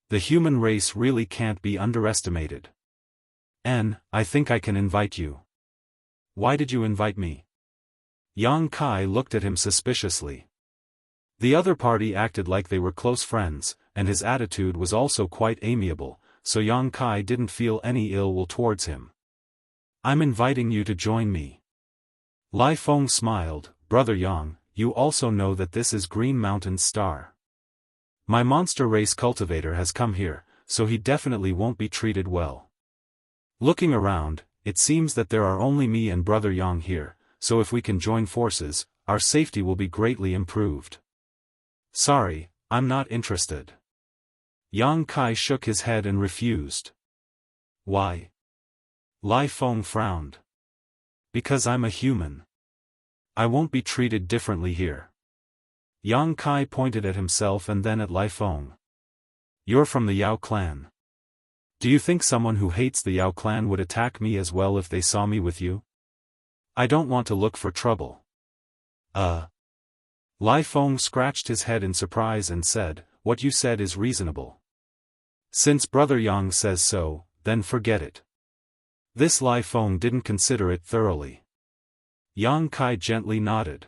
The human race really can't be underestimated. I think I can invite you." "Why did you invite me?" Yang Kai looked at him suspiciously. The other party acted like they were close friends, and his attitude was also quite amiable, so Yang Kai didn't feel any ill will towards him. "I'm inviting you to join me." Lai Feng smiled, "Brother Yang, you also know that this is Green Mountain's star. My monster race cultivator has come here, so he definitely won't be treated well. Looking around, it seems that there are only me and Brother Yang here, so if we can join forces, our safety will be greatly improved." "Sorry, I'm not interested." Yang Kai shook his head and refused. "Why?" Lai Feng frowned. "Because I'm a human. I won't be treated differently here." Yang Kai pointed at himself and then at Lai Feng. "You're from the Yao clan. Do you think someone who hates the Yao clan would attack me as well if they saw me with you? I don't want to look for trouble." Lai Feng scratched his head in surprise and said, "What you said is reasonable. Since Brother Yang says so, then forget it." This Lai Feng didn't consider it thoroughly. Yang Kai gently nodded.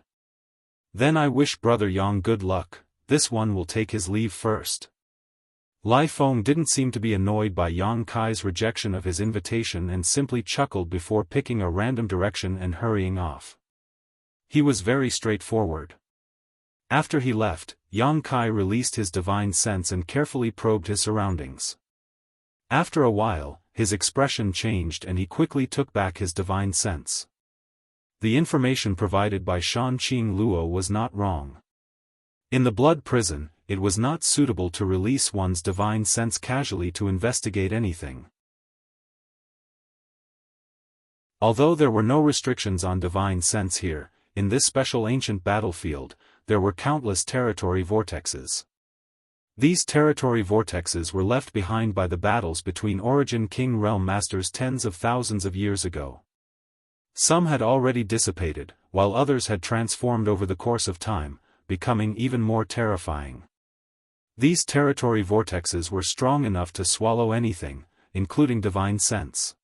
"Then I wish Brother Yang good luck, this one will take his leave first." Lai Feng didn't seem to be annoyed by Yang Kai's rejection of his invitation and simply chuckled before picking a random direction and hurrying off. He was very straightforward. After he left, Yang Kai released his divine sense and carefully probed his surroundings. After a while, his expression changed and he quickly took back his divine sense. The information provided by Shan Qing Luo was not wrong. In the blood prison, it was not suitable to release one's divine sense casually to investigate anything. Although there were no restrictions on divine sense here, in this special ancient battlefield, there were countless territory vortexes. These territory vortexes were left behind by the battles between Origin King realm masters tens of thousands of years ago. Some had already dissipated, while others had transformed over the course of time, becoming even more terrifying. These territory vortexes were strong enough to swallow anything, including divine sense.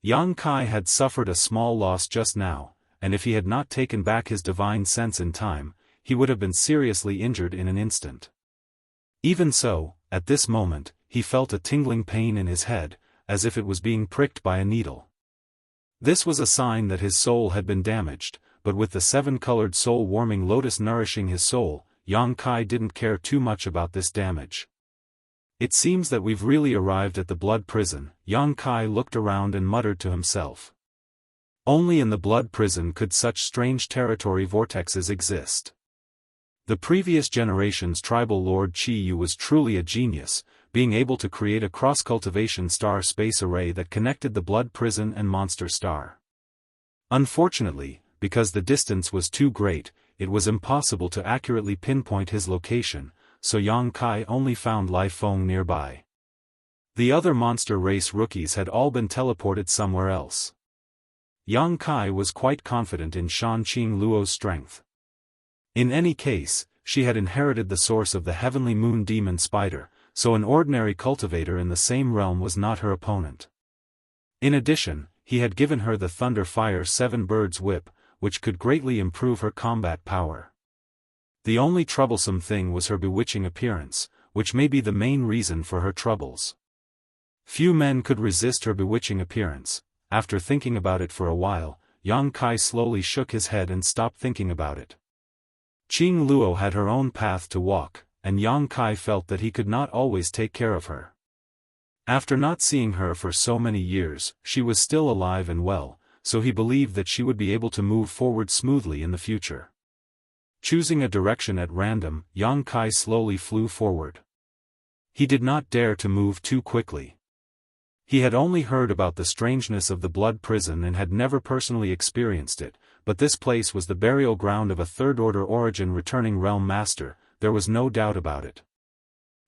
Yang Kai had suffered a small loss just now, and if he had not taken back his divine sense in time, he would have been seriously injured in an instant. Even so, at this moment, he felt a tingling pain in his head, as if it was being pricked by a needle. This was a sign that his soul had been damaged, but with the seven-colored soul-warming lotus nourishing his soul, Yang Kai didn't care too much about this damage. It seems that we've really arrived at the blood prison. Yang Kai looked around and muttered to himself. Only in the blood prison could such strange territory vortexes exist. The previous generation's tribal lord Chi Yu was truly a genius, being able to create a cross-cultivation star space array that connected the blood prison and monster star. Unfortunately, because the distance was too great, it was impossible to accurately pinpoint his location, so Yang Kai only found Lai Feng nearby. The other monster race rookies had all been teleported somewhere else. Yang Kai was quite confident in Shan Qing Luo's strength. In any case, she had inherited the source of the heavenly moon demon spider, so an ordinary cultivator in the same realm was not her opponent. In addition, he had given her the Thunder Fire Seven Birds Whip, which could greatly improve her combat power. The only troublesome thing was her bewitching appearance, which may be the main reason for her troubles. Few men could resist her bewitching appearance. After thinking about it for a while, Yang Kai slowly shook his head and stopped thinking about it. Qing Luo had her own path to walk, and Yang Kai felt that he could not always take care of her. After not seeing her for so many years, she was still alive and well, so he believed that she would be able to move forward smoothly in the future. Choosing a direction at random, Yang Kai slowly flew forward. He did not dare to move too quickly. He had only heard about the strangeness of the blood prison and had never personally experienced it, but this place was the burial ground of a third-order origin returning realm master, there was no doubt about it.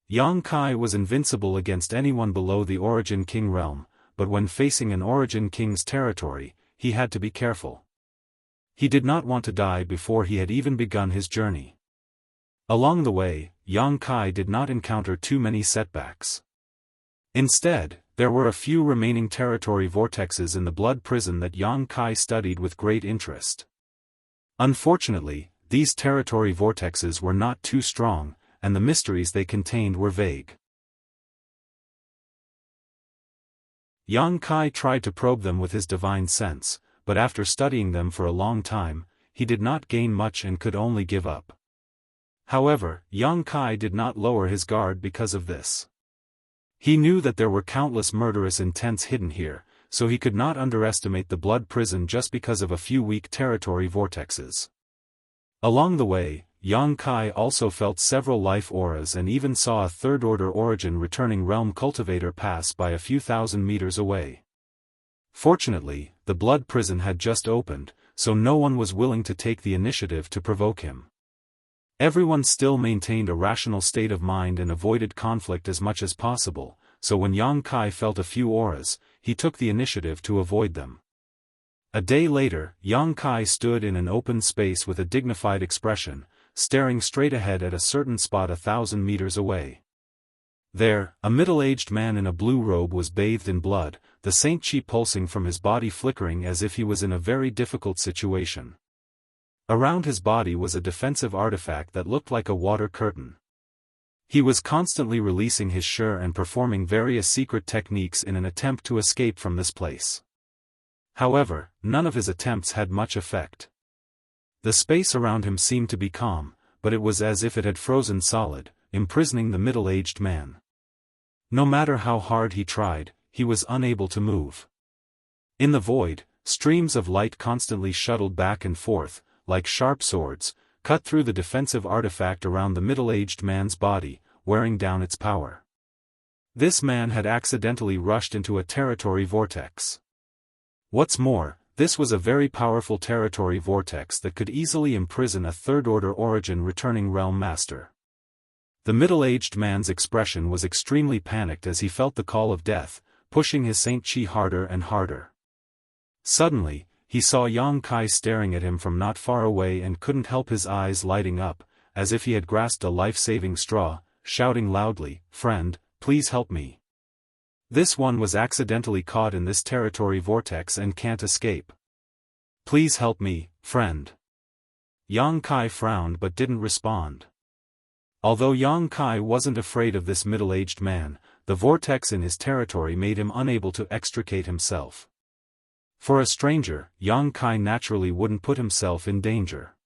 Yang Kai was invincible against anyone below the Origin King realm, but when facing an Origin King's territory, he had to be careful. He did not want to die before he had even begun his journey. Along the way, Yang Kai did not encounter too many setbacks. Instead, there were a few remaining territory vortexes in the blood prison that Yang Kai studied with great interest. Unfortunately, these territory vortexes were not too strong, and the mysteries they contained were vague. Yang Kai tried to probe them with his divine sense, but after studying them for a long time, he did not gain much and could only give up. However, Yang Kai did not lower his guard because of this. He knew that there were countless murderous intents hidden here, so he could not underestimate the blood prison just because of a few weak territory vortexes. Along the way, Yang Kai also felt several life auras and even saw a third-order origin returning realm cultivator pass by a few thousand meters away. Fortunately, the blood prison had just opened, so no one was willing to take the initiative to provoke him. Everyone still maintained a rational state of mind and avoided conflict as much as possible, so when Yang Kai felt a few auras, he took the initiative to avoid them. A day later, Yang Kai stood in an open space with a dignified expression, staring straight ahead at a certain spot 1,000 meters away. There, a middle-aged man in a blue robe was bathed in blood, the Saint Chi pulsing from his body flickering as if he was in a very difficult situation. Around his body was a defensive artifact that looked like a water curtain. He was constantly releasing his shi and performing various secret techniques in an attempt to escape from this place. However, none of his attempts had much effect. The space around him seemed to be calm, but it was as if it had frozen solid, imprisoning the middle-aged man. No matter how hard he tried, he was unable to move. In the void, streams of light constantly shuttled back and forth, like sharp swords, cut through the defensive artifact around the middle-aged man's body, wearing down its power. This man had accidentally rushed into a territory vortex. What's more, this was a very powerful territory vortex that could easily imprison a third-order origin returning realm master. The middle-aged man's expression was extremely panicked as he felt the call of death, pushing his Saint Chi harder and harder. Suddenly, he saw Yang Kai staring at him from not far away and couldn't help his eyes lighting up, as if he had grasped a life-saving straw, shouting loudly, "Friend, please help me. This one was accidentally caught in this territory vortex and can't escape. Please help me, friend." Yang Kai frowned but didn't respond. Although Yang Kai wasn't afraid of this middle-aged man, the vortex in his territory made him unable to extricate himself. For a stranger, Yang Kai naturally wouldn't put himself in danger.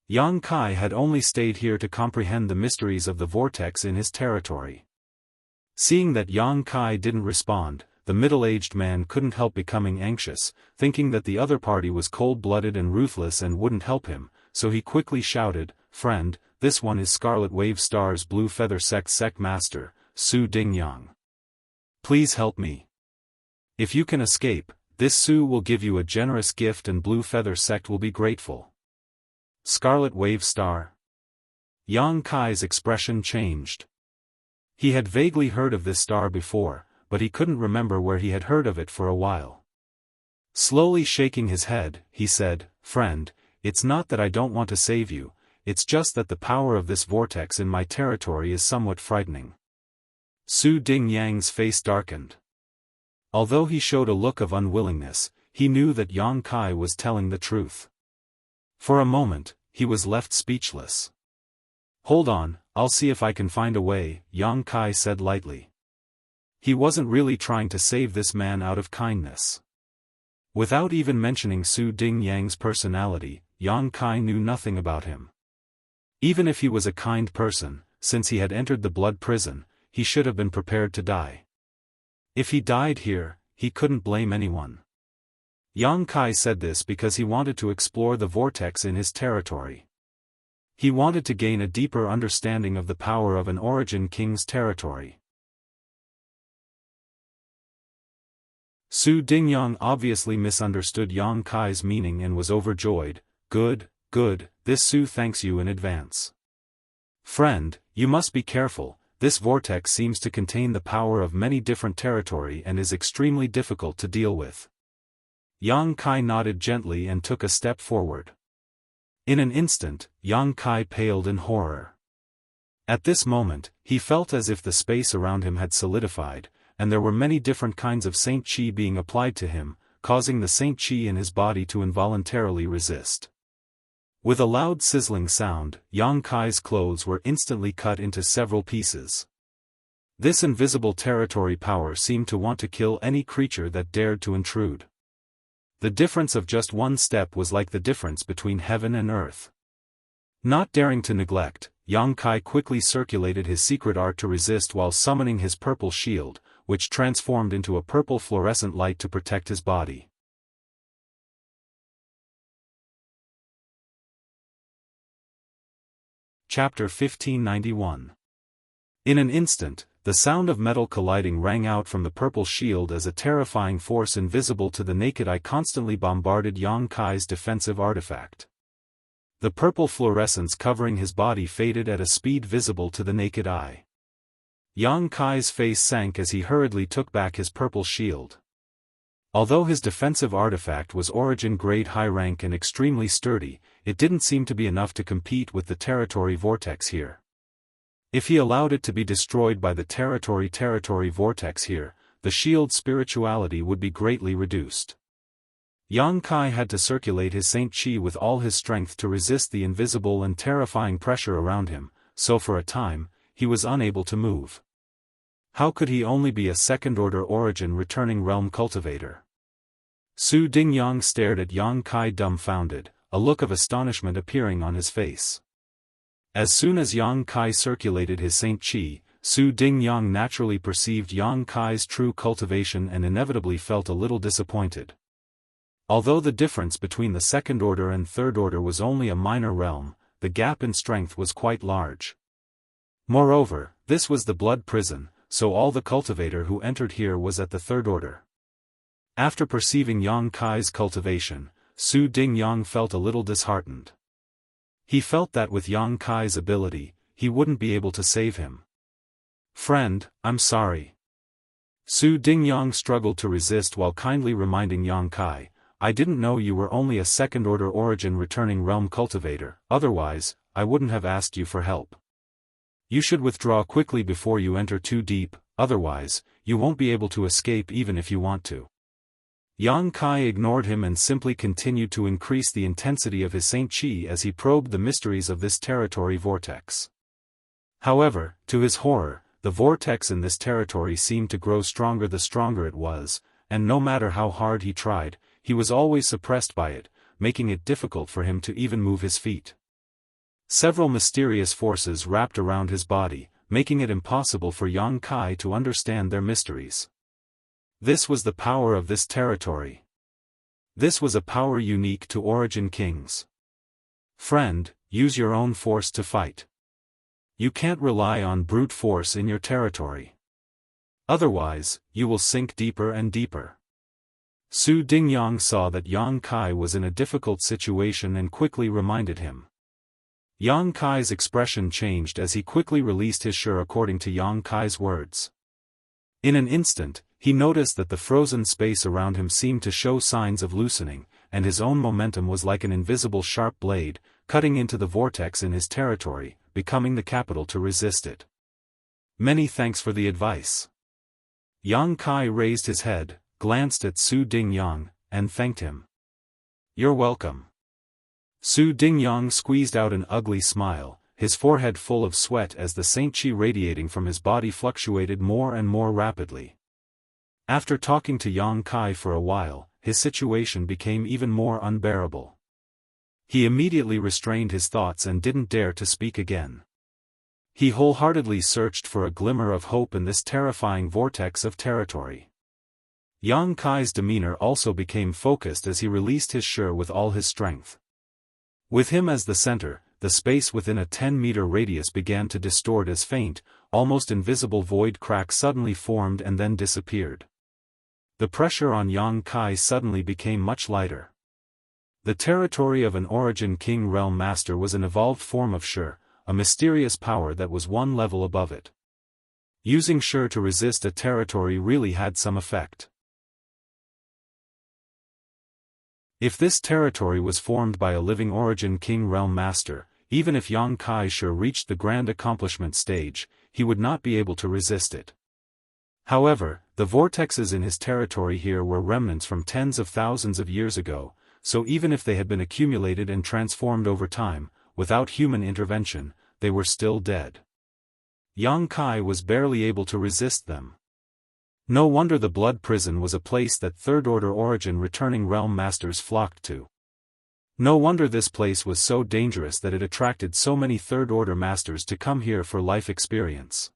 Yang Kai had only stayed here to comprehend the mysteries of the vortex in his territory. Seeing that Yang Kai didn't respond, the middle-aged man couldn't help becoming anxious, thinking that the other party was cold-blooded and ruthless and wouldn't help him, so he quickly shouted, "Friend, this one is Scarlet Wave Star's Blue Feather sect master, Su Dingyang. Please help me. If you can escape, this Su will give you a generous gift and Blue Feather sect will be grateful." Scarlet Wave Star. Yang Kai's expression changed. He had vaguely heard of this star before, but he couldn't remember where he had heard of it for a while. Slowly shaking his head, he said, "Friend, it's not that I don't want to save you, it's just that the power of this vortex in my territory is somewhat frightening." Su Dingyang's face darkened. Although he showed a look of unwillingness, he knew that Yang Kai was telling the truth. For a moment, he was left speechless. "Hold on, I'll see if I can find a way," Yang Kai said lightly. He wasn't really trying to save this man out of kindness. Without even mentioning Su Dingyang's personality, Yang Kai knew nothing about him. Even if he was a kind person, since he had entered the blood prison, he should have been prepared to die. If he died here, he couldn't blame anyone. Yang Kai said this because he wanted to explore the vortex in his territory. He wanted to gain a deeper understanding of the power of an origin king's territory. Su Dingyang obviously misunderstood Yang Kai's meaning and was overjoyed. Good, this Su thanks you in advance. Friend, you must be careful, this vortex seems to contain the power of many different territory and is extremely difficult to deal with. Yang Kai nodded gently and took a step forward. In an instant, Yang Kai paled in horror. At this moment, he felt as if the space around him had solidified, and there were many different kinds of Saint Chi being applied to him, causing the Saint Chi in his body to involuntarily resist. With a loud sizzling sound, Yang Kai's clothes were instantly cut into several pieces. This invisible territory power seemed to want to kill any creature that dared to intrude. The difference of just one step was like the difference between heaven and earth. Not daring to neglect, Yang Kai quickly circulated his secret art to resist while summoning his purple shield, which transformed into a purple fluorescent light to protect his body. Chapter 1591. In an instant, the sound of metal colliding rang out from the purple shield as a terrifying force invisible to the naked eye constantly bombarded Yang Kai's defensive artifact. The purple fluorescence covering his body faded at a speed visible to the naked eye. Yang Kai's face sank as he hurriedly took back his purple shield. Although his defensive artifact was origin-grade high rank and extremely sturdy, it didn't seem to be enough to compete with the territory vortex here. If he allowed it to be destroyed by the territory vortex here, the shield's spirituality would be greatly reduced. Yang Kai had to circulate his Saint Chi with all his strength to resist the invisible and terrifying pressure around him, so for a time, he was unable to move. How could he only be a second-order origin returning realm cultivator? Su Dingyang stared at Yang Kai dumbfounded, a look of astonishment appearing on his face. As soon as Yang Kai circulated his Saint Chi, Su Dingyang naturally perceived Yang Kai's true cultivation and inevitably felt a little disappointed. Although the difference between the second order and third order was only a minor realm, the gap in strength was quite large. Moreover, this was the blood prison, so all the cultivator who entered here was at the third order. After perceiving Yang Kai's cultivation, Su Dingyang felt a little disheartened. He felt that with Yang Kai's ability, he wouldn't be able to save him. Friend, I'm sorry. Su Dingyang struggled to resist while kindly reminding Yang Kai, I didn't know you were only a second-order origin returning realm cultivator, otherwise, I wouldn't have asked you for help. You should withdraw quickly before you enter too deep, otherwise, you won't be able to escape even if you want to. Yang Kai ignored him and simply continued to increase the intensity of his Saint Chi as he probed the mysteries of this territory vortex. However, to his horror, the vortex in this territory seemed to grow stronger the stronger it was, and no matter how hard he tried, he was always suppressed by it, making it difficult for him to even move his feet. Several mysterious forces wrapped around his body, making it impossible for Yang Kai to understand their mysteries. This was the power of this territory. This was a power unique to Origin Kings. Friend, use your own force to fight. You can't rely on brute force in your territory. Otherwise, you will sink deeper and deeper. Su Dingyang saw that Yang Kai was in a difficult situation and quickly reminded him. Yang Kai's expression changed as he quickly released his shi according to Yang Kai's words. In an instant, he noticed that the frozen space around him seemed to show signs of loosening, and his own momentum was like an invisible sharp blade, cutting into the vortex in his territory, becoming the capital to resist it. Many thanks for the advice. Yang Kai raised his head, glanced at Su Dingyang, and thanked him. You're welcome. Su Dingyang squeezed out an ugly smile, his forehead full of sweat as the Saint Qi radiating from his body fluctuated more and more rapidly. After talking to Yang Kai for a while, his situation became even more unbearable. He immediately restrained his thoughts and didn't dare to speak again. He wholeheartedly searched for a glimmer of hope in this terrifying vortex of territory. Yang Kai's demeanor also became focused as he released his shi with all his strength. With him as the center, the space within a 10-meter radius began to distort as faint, almost invisible void cracks suddenly formed and then disappeared. The pressure on Yang Kai suddenly became much lighter. The territory of an Origin King Realm Master was an evolved form of shi, a mysterious power that was one level above it. Using shi to resist a territory really had some effect. If this territory was formed by a living Origin King Realm Master, even if Yang Kai's shi reached the grand accomplishment stage, he would not be able to resist it. However, the vortexes in his territory here were remnants from tens of thousands of years ago, so even if they had been accumulated and transformed over time, without human intervention, they were still dead. Yang Kai was barely able to resist them. No wonder the Blood Prison was a place that third-order origin returning realm masters flocked to. No wonder this place was so dangerous that it attracted so many third-order masters to come here for life experience.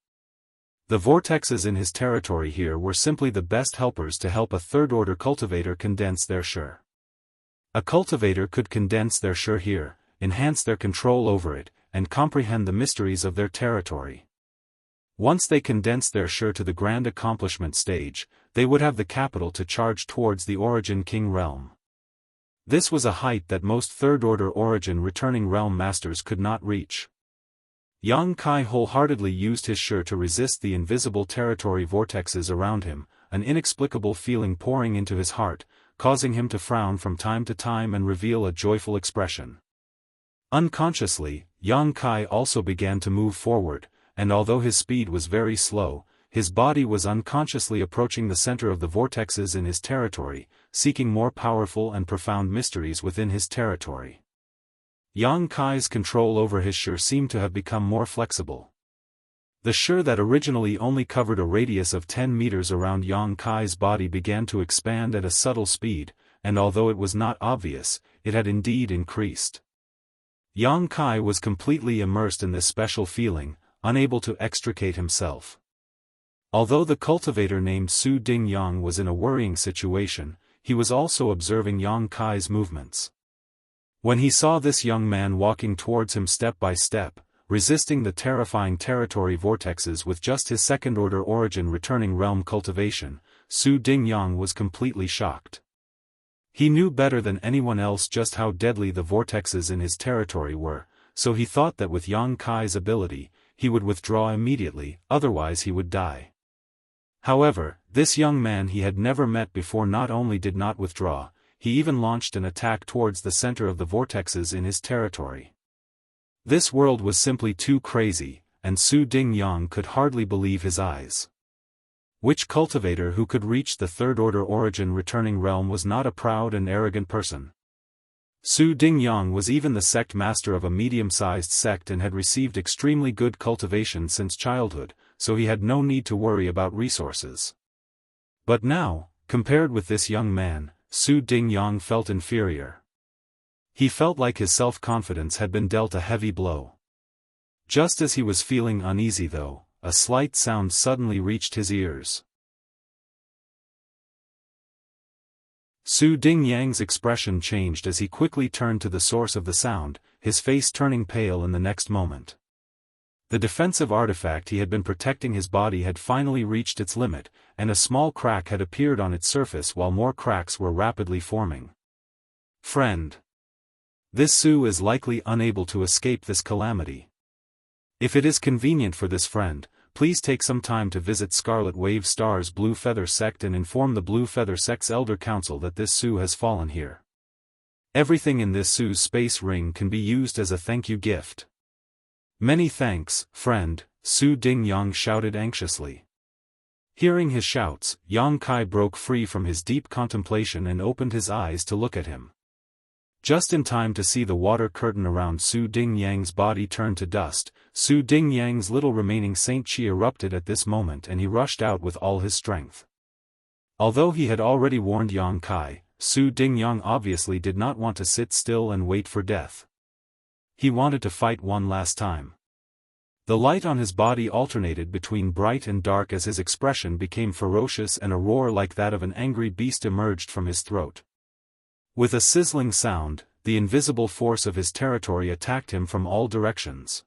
The vortexes in his territory here were simply the best helpers to help a third-order cultivator condense their shi. A cultivator could condense their shi here, enhance their control over it, and comprehend the mysteries of their territory. Once they condensed their shi to the grand accomplishment stage, they would have the capital to charge towards the Origin King realm. This was a height that most third-order origin returning realm masters could not reach. Yang Kai wholeheartedly used his shi to resist the invisible territory vortexes around him, an inexplicable feeling pouring into his heart, causing him to frown from time to time and reveal a joyful expression. Unconsciously, Yang Kai also began to move forward, and although his speed was very slow, his body was unconsciously approaching the center of the vortexes in his territory, seeking more powerful and profound mysteries within his territory. Yang Kai's control over his shi seemed to have become more flexible. The shi that originally only covered a radius of 10 meters around Yang Kai's body began to expand at a subtle speed, and although it was not obvious, it had indeed increased. Yang Kai was completely immersed in this special feeling, unable to extricate himself. Although the cultivator named Su Dingyang was in a worrying situation, he was also observing Yang Kai's movements. When he saw this young man walking towards him step by step, resisting the terrifying territory vortexes with just his second-order origin returning realm cultivation, Su Dingyang was completely shocked. He knew better than anyone else just how deadly the vortexes in his territory were, so he thought that with Yang Kai's ability, he would withdraw immediately, otherwise he would die. However, this young man he had never met before not only did not withdraw, he even launched an attack towards the center of the vortexes in his territory. This world was simply too crazy, and Su Dingyang could hardly believe his eyes. Which cultivator who could reach the third-order origin returning realm was not a proud and arrogant person? Su Dingyang was even the sect master of a medium-sized sect and had received extremely good cultivation since childhood, so he had no need to worry about resources. But now, compared with this young man, Su Dingyang felt inferior. He felt like his self-confidence had been dealt a heavy blow. Just as he was feeling uneasy though, a slight sound suddenly reached his ears. Su Dingyang's expression changed as he quickly turned to the source of the sound, his face turning pale in the next moment. The defensive artifact he had been protecting his body had finally reached its limit, and a small crack had appeared on its surface while more cracks were rapidly forming. Friend. This Su is likely unable to escape this calamity. If it is convenient for this friend, please take some time to visit Scarlet Wave Star's Blue Feather Sect and inform the Blue Feather Sect's Elder Council that this Su has fallen here. Everything in this Su's space ring can be used as a thank you gift. Many thanks, friend, Su Dingyang shouted anxiously. Hearing his shouts, Yang Kai broke free from his deep contemplation and opened his eyes to look at him. Just in time to see the water curtain around Su Dingyang's body turn to dust, Su Dingyang's little remaining Saint Qi erupted at this moment and he rushed out with all his strength. Although he had already warned Yang Kai, Su Dingyang obviously did not want to sit still and wait for death. He wanted to fight one last time. The light on his body alternated between bright and dark as his expression became ferocious and a roar like that of an angry beast emerged from his throat. With a sizzling sound, the invisible force of his territory attacked him from all directions.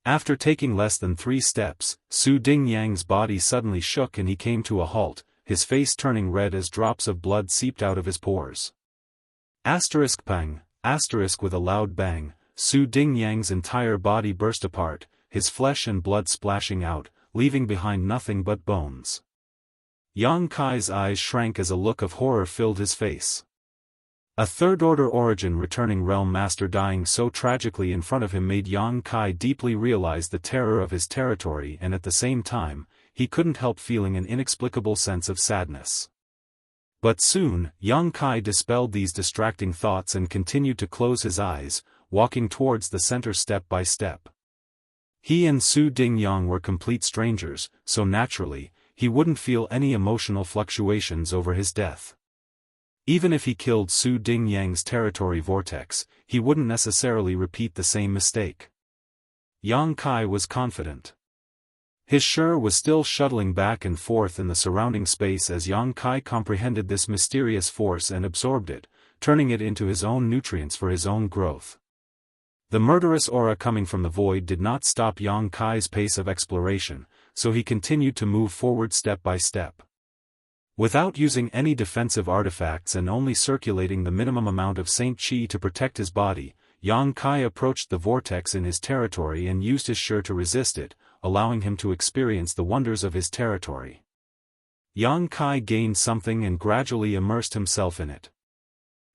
After taking less than 3 steps, Su Dingyang's body suddenly shook and he came to a halt, his face turning red as drops of blood seeped out of his pores. Pang, with a loud bang, Su Dingyang's entire body burst apart, his flesh and blood splashing out, leaving behind nothing but bones. Yang Kai's eyes shrank as a look of horror filled his face. A third-order origin returning realm master dying so tragically in front of him made Yang Kai deeply realize the terror of his territory, and at the same time, he couldn't help feeling an inexplicable sense of sadness. But soon, Yang Kai dispelled these distracting thoughts and continued to close his eyes, walking towards the center step by step. He and Su Dingyang were complete strangers, so naturally, he wouldn't feel any emotional fluctuations over his death. Even if he killed Su Dingyang's territory vortex, he wouldn't necessarily repeat the same mistake. Yang Kai was confident. His Shi was still shuttling back and forth in the surrounding space as Yang Kai comprehended this mysterious force and absorbed it, turning it into his own nutrients for his own growth. The murderous aura coming from the void did not stop Yang Kai's pace of exploration, so he continued to move forward step by step. Without using any defensive artifacts and only circulating the minimum amount of Saint Qi to protect his body, Yang Kai approached the vortex in his territory and used his Shi to resist it, allowing him to experience the wonders of his territory. Yang Kai gained something and gradually immersed himself in it.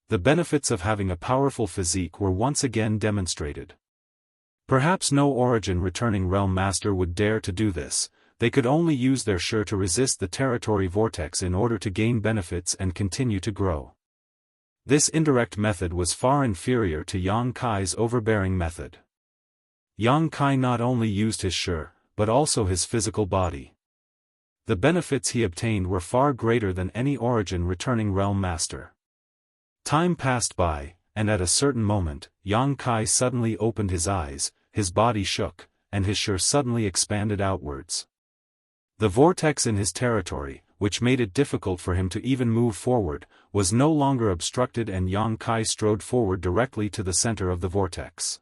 The benefits of having a powerful physique were once again demonstrated. Perhaps no origin returning realm master would dare to do this. They could only use their Shi to resist the territory vortex in order to gain benefits and continue to grow. This indirect method was far inferior to Yang Kai's overbearing method. Yang Kai not only used his Shi, but also his physical body. The benefits he obtained were far greater than any origin returning realm master. Time passed by, and at a certain moment, Yang Kai suddenly opened his eyes, his body shook, and his Shi suddenly expanded outwards. The vortex in his territory, which made it difficult for him to even move forward, was no longer obstructed and Yang Kai strode forward directly to the center of the vortex.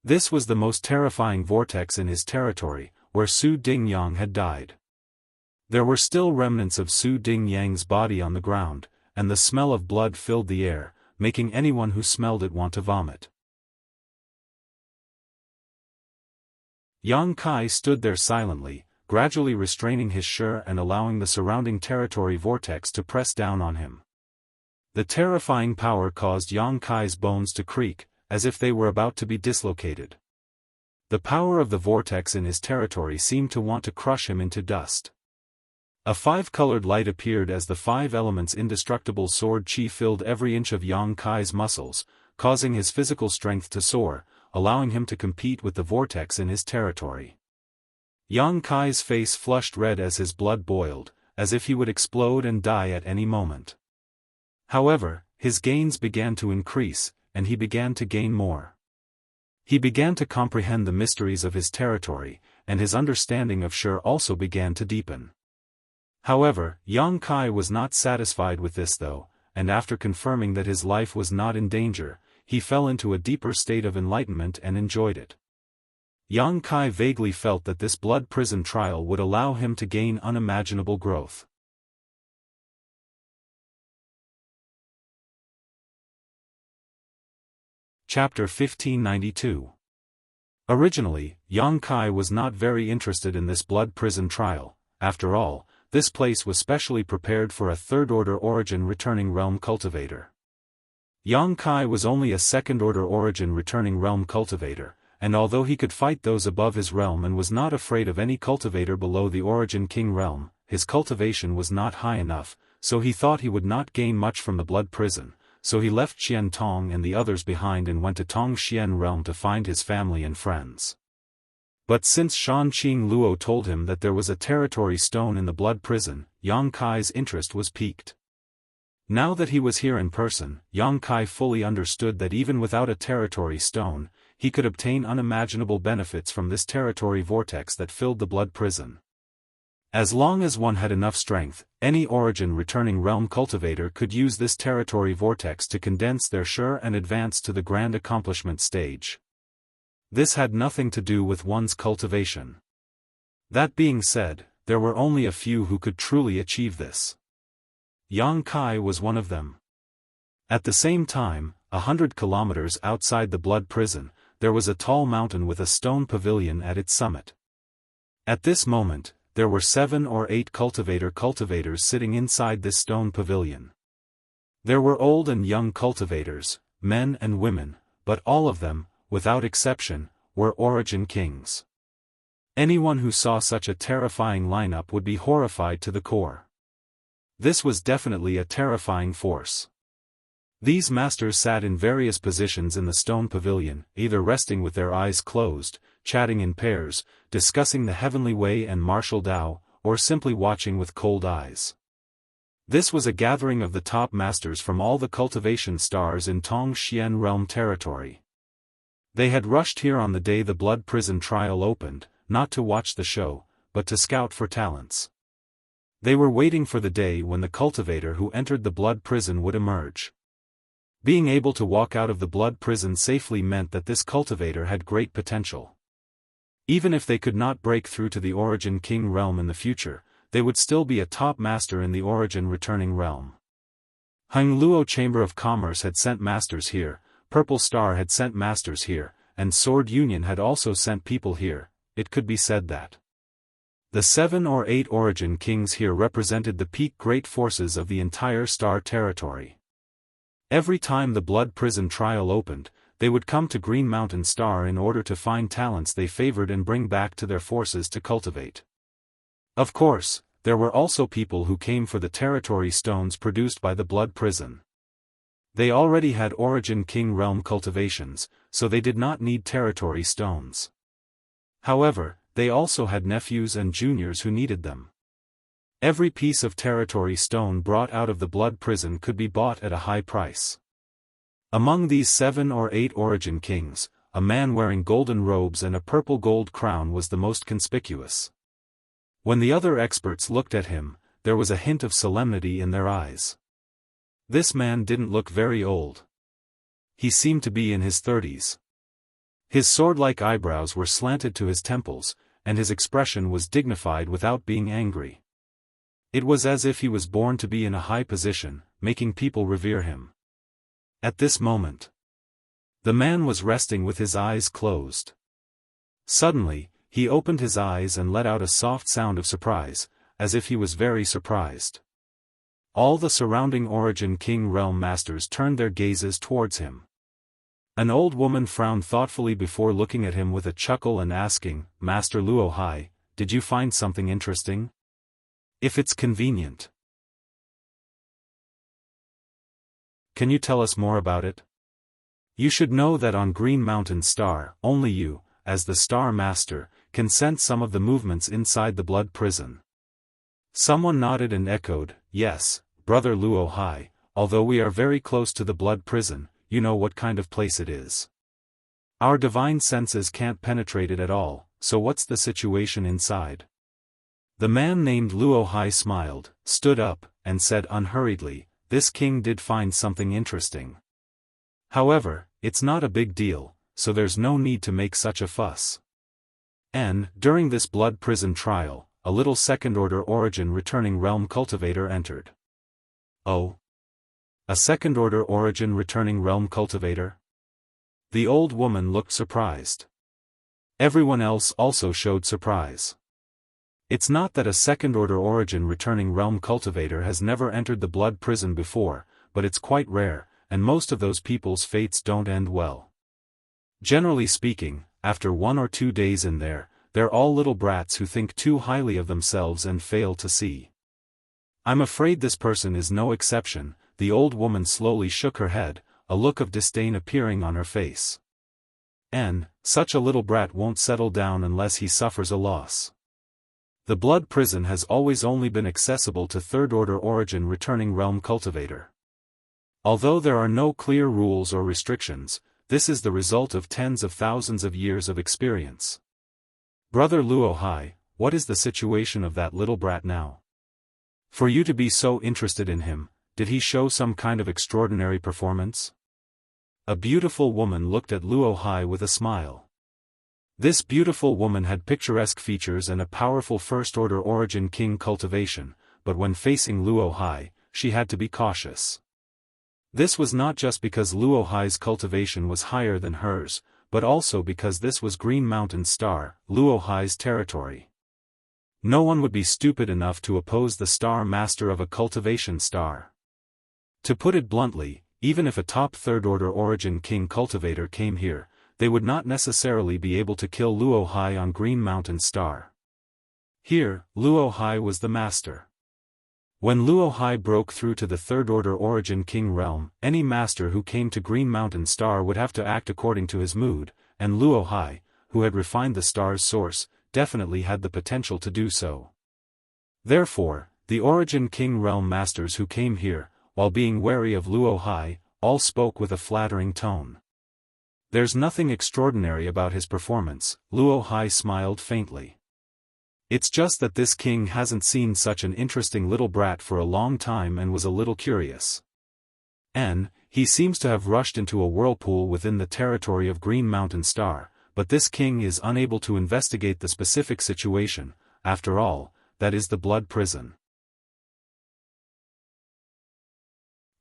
This was the most terrifying vortex in his territory, where Su Dingyang had died. There were still remnants of Su Dingyang's body on the ground, and the smell of blood filled the air, making anyone who smelled it want to vomit. Yang Kai stood there silently, gradually restraining his Shi and allowing the surrounding territory vortex to press down on him. The terrifying power caused Yang Kai's bones to creak, as if they were about to be dislocated. The power of the vortex in his territory seemed to want to crush him into dust. A 5-colored light appeared as the 5 elements' indestructible sword Qi filled every inch of Yang Kai's muscles, causing his physical strength to soar, allowing him to compete with the vortex in his territory. Yang Kai's face flushed red as his blood boiled, as if he would explode and die at any moment. However, his gains began to increase, and he began to gain more. He began to comprehend the mysteries of his territory, and his understanding of Shi also began to deepen. However, Yang Kai was not satisfied with this though, and after confirming that his life was not in danger, he fell into a deeper state of enlightenment and enjoyed it. Yang Kai vaguely felt that this blood prison trial would allow him to gain unimaginable growth. Chapter 1592. Originally, Yang Kai was not very interested in this blood prison trial. After all, this place was specially prepared for a third-order origin returning realm cultivator. Yang Kai was only a second-order origin returning realm cultivator, and although he could fight those above his realm and was not afraid of any cultivator below the origin king realm, his cultivation was not high enough, so he thought he would not gain much from the blood prison. So he left Qian Tong and the others behind and went to Tongxian realm to find his family and friends. But since Shanqing Luo told him that there was a territory stone in the blood prison, Yang Kai's interest was piqued. Now that he was here in person, Yang Kai fully understood that even without a territory stone, he could obtain unimaginable benefits from this territory vortex that filled the blood prison. As long as one had enough strength, any origin returning realm cultivator could use this territory vortex to condense their Shi and advance to the grand accomplishment stage. This had nothing to do with one's cultivation. That being said, there were only a few who could truly achieve this. Yang Kai was one of them. At the same time, 100 kilometers outside the blood prison, there was a tall mountain with a stone pavilion at its summit. At this moment, there were 7 or 8 cultivators sitting inside this stone pavilion. There were old and young cultivators, men and women, but all of them, without exception, were origin kings. Anyone who saw such a terrifying lineup would be horrified to the core. This was definitely a terrifying force. These masters sat in various positions in the stone pavilion, either resting with their eyes closed, chatting in pairs, discussing the heavenly way and martial Tao, or simply watching with cold eyes. This was a gathering of the top masters from all the cultivation stars in Tongxian realm territory. They had rushed here on the day the blood prison trial opened, not to watch the show, but to scout for talents. They were waiting for the day when the cultivator who entered the blood prison would emerge. Being able to walk out of the blood prison safely meant that this cultivator had great potential. Even if they could not break through to the origin king realm in the future, they would still be a top master in the origin returning realm. Hung Luo Chamber of Commerce had sent masters here, Purple Star had sent masters here, and Sword Union had also sent people here. It could be said that the 7 or 8 origin kings here represented the peak great forces of the entire star territory. Every time the blood prison trial opened, they would come to Green Mountain Star in order to find talents they favored and bring back to their forces to cultivate. Of course, there were also people who came for the territory stones produced by the blood prison. They already had origin king realm cultivations, so they did not need territory stones. However, they also had nephews and juniors who needed them. Every piece of territory stone brought out of the blood prison could be bought at a high price. Among these 7 or 8 origin kings, a man wearing golden robes and a purple gold crown was the most conspicuous. When the other experts looked at him, there was a hint of solemnity in their eyes. This man didn't look very old. He seemed to be in his 30s. His sword-like eyebrows were slanted to his temples, and his expression was dignified without being angry. It was as if he was born to be in a high position, making people revere him. At this moment, the man was resting with his eyes closed. Suddenly, he opened his eyes and let out a soft sound of surprise, as if he was very surprised. All the surrounding origin king realm masters turned their gazes towards him. An old woman frowned thoughtfully before looking at him with a chuckle and asking, "Master Luo Hai, did you find something interesting? If it's convenient, can you tell us more about it? You should know that on Green Mountain Star, only you, as the Star Master, can sense some of the movements inside the blood prison." Someone nodded and echoed, "Yes, Brother Luo Hai, although we are very close to the blood prison, you know what kind of place it is. Our divine senses can't penetrate it at all, so what's the situation inside? The man named Luo Hai smiled, stood up, and said unhurriedly, this king did find something interesting. However, it's not a big deal, so there's no need to make such a fuss. And, during this blood prison trial, a little second-order origin returning realm cultivator entered. Oh? A second-order origin returning realm cultivator? The old woman looked surprised. Everyone else also showed surprise. It's not that a second-order origin returning realm cultivator has never entered the blood prison before, but it's quite rare, and most of those people's fates don't end well. Generally speaking, after 1 or 2 days in there, they're all little brats who think too highly of themselves and fail to see. I'm afraid this person is no exception. The old woman slowly shook her head, a look of disdain appearing on her face. And, such a little brat won't settle down unless he suffers a loss. The blood prison has always only been accessible to third-order origin returning realm cultivator. Although there are no clear rules or restrictions, this is the result of tens of thousands of years of experience. Brother Luo Hai, what is the situation of that little brat now? For you to be so interested in him, did he show some kind of extraordinary performance? A beautiful woman looked at Luo Hai with a smile. This beautiful woman had picturesque features and a powerful first-order origin king cultivation, but when facing Luo Hai, she had to be cautious. This was not just because Luo Hai's cultivation was higher than hers, but also because this was Green Mountain Star, Luo Hai's territory. No one would be stupid enough to oppose the star master of a cultivation star. To put it bluntly, even if a top third-order origin king cultivator came here, they would not necessarily be able to kill Luo Hai on Green Mountain Star. Here, Luo Hai was the master. When Luo Hai broke through to the third-order origin king realm, any master who came to Green Mountain Star would have to act according to his mood, and Luo Hai, who had refined the star's source, definitely had the potential to do so. Therefore, the origin king realm masters who came here, while being wary of Luo Hai, all spoke with a flattering tone. There's nothing extraordinary about his performance, Luo Hai smiled faintly. It's just that this king hasn't seen such an interesting little brat for a long time and was a little curious. And, he seems to have rushed into a whirlpool within the territory of Green Mountain Star, but this king is unable to investigate the specific situation. After all, that is the blood prison.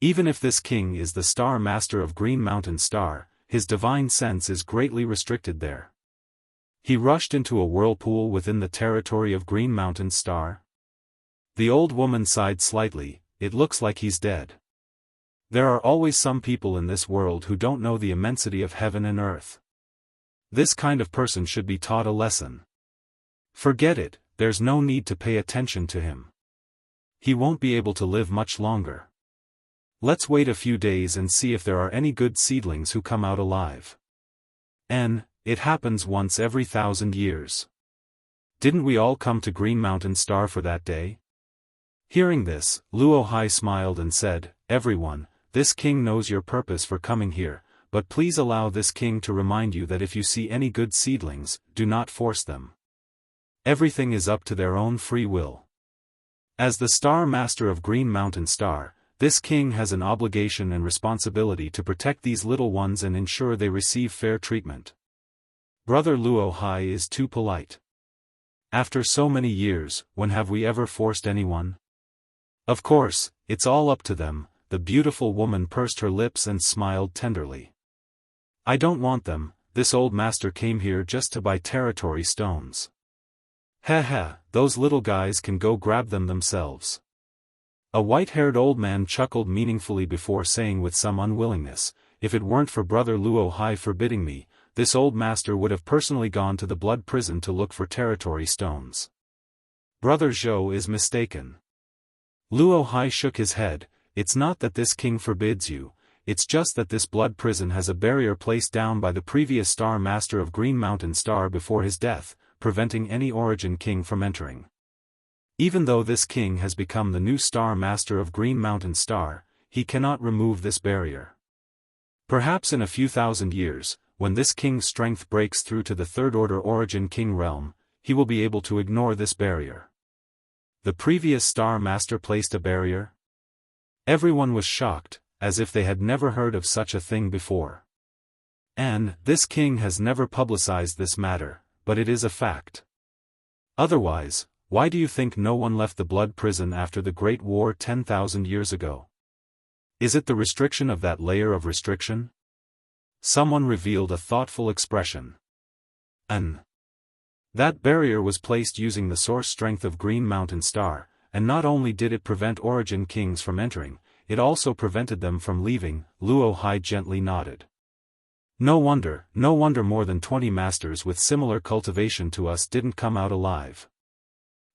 Even if this king is the star master of Green Mountain Star, his divine sense is greatly restricted there. He rushed into a whirlpool within the territory of Green Mountain Star. The old woman sighed slightly. It looks like he's dead. There are always some people in this world who don't know the immensity of heaven and earth. This kind of person should be taught a lesson. Forget it, there's no need to pay attention to him. He won't be able to live much longer. Let's wait a few days and see if there are any good seedlings who come out alive. It happens once every 1,000 years. Didn't we all come to Green Mountain Star for that day? Hearing this, Luo Hai smiled and said, everyone, this king knows your purpose for coming here, but please allow this king to remind you that if you see any good seedlings, do not force them. Everything is up to their own free will. As the Star Master of Green Mountain Star, this king has an obligation and responsibility to protect these little ones and ensure they receive fair treatment. Brother Luo Hai is too polite. After so many years, when have we ever forced anyone? Of course, it's all up to them. The beautiful woman pursed her lips and smiled tenderly. I don't want them. This old master came here just to buy territory stones. Heh, those little guys can go grab them themselves. A white-haired old man chuckled meaningfully before saying with some unwillingness, if it weren't for Brother Luo Hai forbidding me, this old master would have personally gone to the blood prison to look for territory stones. Brother Zhou is mistaken. Luo Hai shook his head. It's not that this king forbids you, it's just that this blood prison has a barrier placed down by the previous star master of Green Mountain Star before his death, preventing any origin king from entering. Even though this king has become the new star master of Green Mountain Star, he cannot remove this barrier. Perhaps in a few thousand years, when this king's strength breaks through to the third-order origin king realm, he will be able to ignore this barrier. The previous Star Master placed a barrier? Everyone was shocked, as if they had never heard of such a thing before. And this king has never publicized this matter, but it is a fact. Otherwise, why do you think no one left the blood prison after the Great War 10,000 years ago? Is it the restriction of that layer of restriction? Someone revealed a thoughtful expression. That barrier was placed using the source strength of Green Mountain Star, and not only did it prevent origin kings from entering, it also prevented them from leaving. Luo Hai gently nodded. No wonder more than 20 masters with similar cultivation to us didn't come out alive.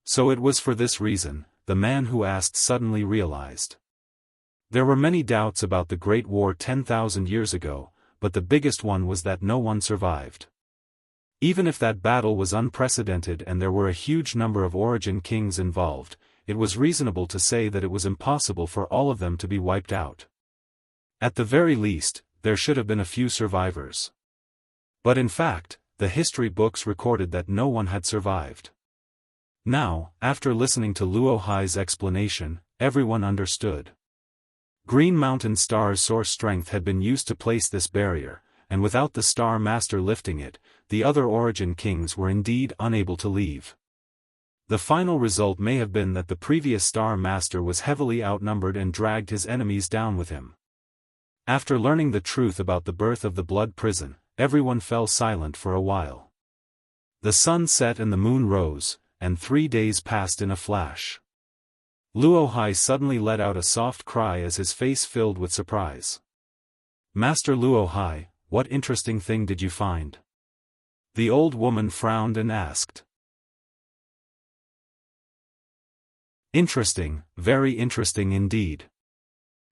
So it was for this reason, the man who asked suddenly realized. There were many doubts about the Great War 10,000 years ago, but the biggest one was that no one survived. Even if that battle was unprecedented and there were a huge number of origin kings involved, it was reasonable to say that it was impossible for all of them to be wiped out. At the very least, there should have been a few survivors. But in fact, the history books recorded that no one had survived. Now, after listening to Luo Hai's explanation, everyone understood. Green Mountain Star's source strength had been used to place this barrier, and without the Star Master lifting it, the other origin kings were indeed unable to leave. The final result may have been that the previous Star Master was heavily outnumbered and dragged his enemies down with him. After learning the truth about the birth of the blood prison, everyone fell silent for a while. The sun set and the moon rose, and 3 days passed in a flash. Luo Hai suddenly let out a soft cry as his face filled with surprise. Master Luo Hai, what interesting thing did you find? The old woman frowned and asked. Interesting, very interesting indeed.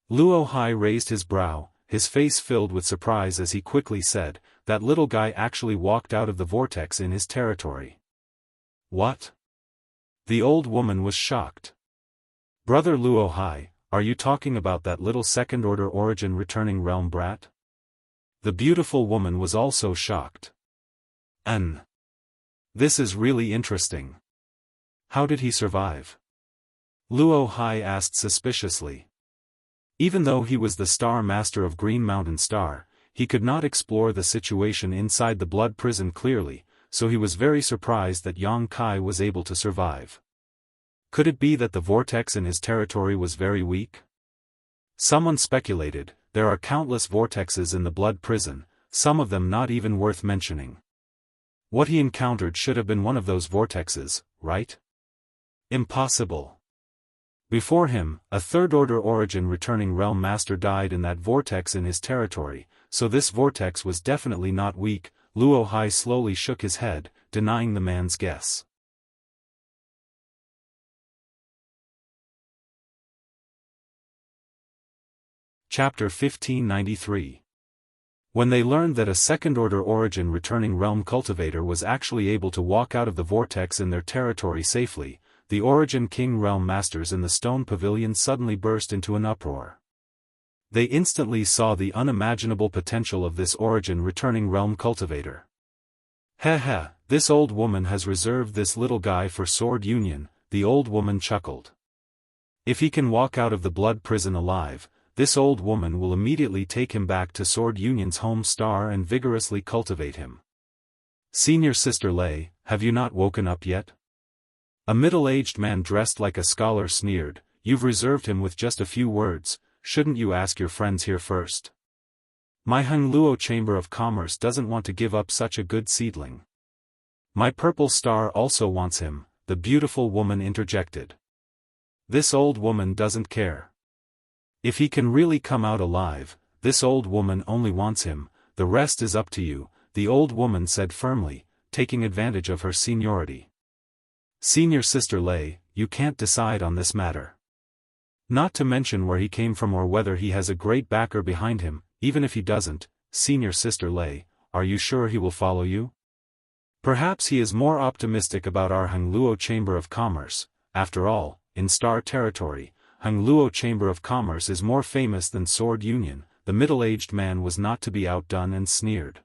Luo Hai raised his brow, his face filled with surprise as he quickly said, that little guy actually walked out of the vortex in his territory. What? The old woman was shocked. Brother Luo Hai, are you talking about that little second-order origin returning realm brat? The beautiful woman was also shocked. This is really interesting. How did he survive? Luo Hai asked suspiciously. Even though he was the Star Master of Green Mountain Star, he could not explore the situation inside the blood prison clearly, so he was very surprised that Yang Kai was able to survive. Could it be that the vortex in his territory was very weak? Someone speculated, there are countless vortexes in the blood prison, some of them not even worth mentioning. What he encountered should have been one of those vortexes, right? Impossible. Before him, a third-order origin returning realm master died in that vortex in his territory, so this vortex was definitely not weak. Luo Hai slowly shook his head, denying the man's guess. Chapter 1593. When they learned that a second-order origin returning realm cultivator was actually able to walk out of the vortex in their territory safely, the origin king realm masters in the stone pavilion suddenly burst into an uproar. They instantly saw the unimaginable potential of this origin returning realm cultivator. Heh, this old woman has reserved this little guy for sword union, the old woman chuckled. If he can walk out of the blood prison alive, this old woman will immediately take him back to Sword Union's home star and vigorously cultivate him. Senior Sister Lei, have you not woken up yet? A middle-aged man dressed like a scholar sneered, you've reserved him with just a few words, shouldn't you ask your friends here first? My Hengluo Chamber of Commerce doesn't want to give up such a good seedling. My purple star also wants him, the beautiful woman interjected. This old woman doesn't care. If he can really come out alive, this old woman only wants him, the rest is up to you, the old woman said firmly, taking advantage of her seniority. Senior Sister Lei, you can't decide on this matter. Not to mention where he came from or whether he has a great backer behind him, even if he doesn't, Senior Sister Lei, are you sure he will follow you? Perhaps he is more optimistic about our Hengluo Chamber of Commerce. After all, in Star Territory, Hung Luo Chamber of Commerce is more famous than Sword Union. The middle-aged man was not to be outdone and sneered.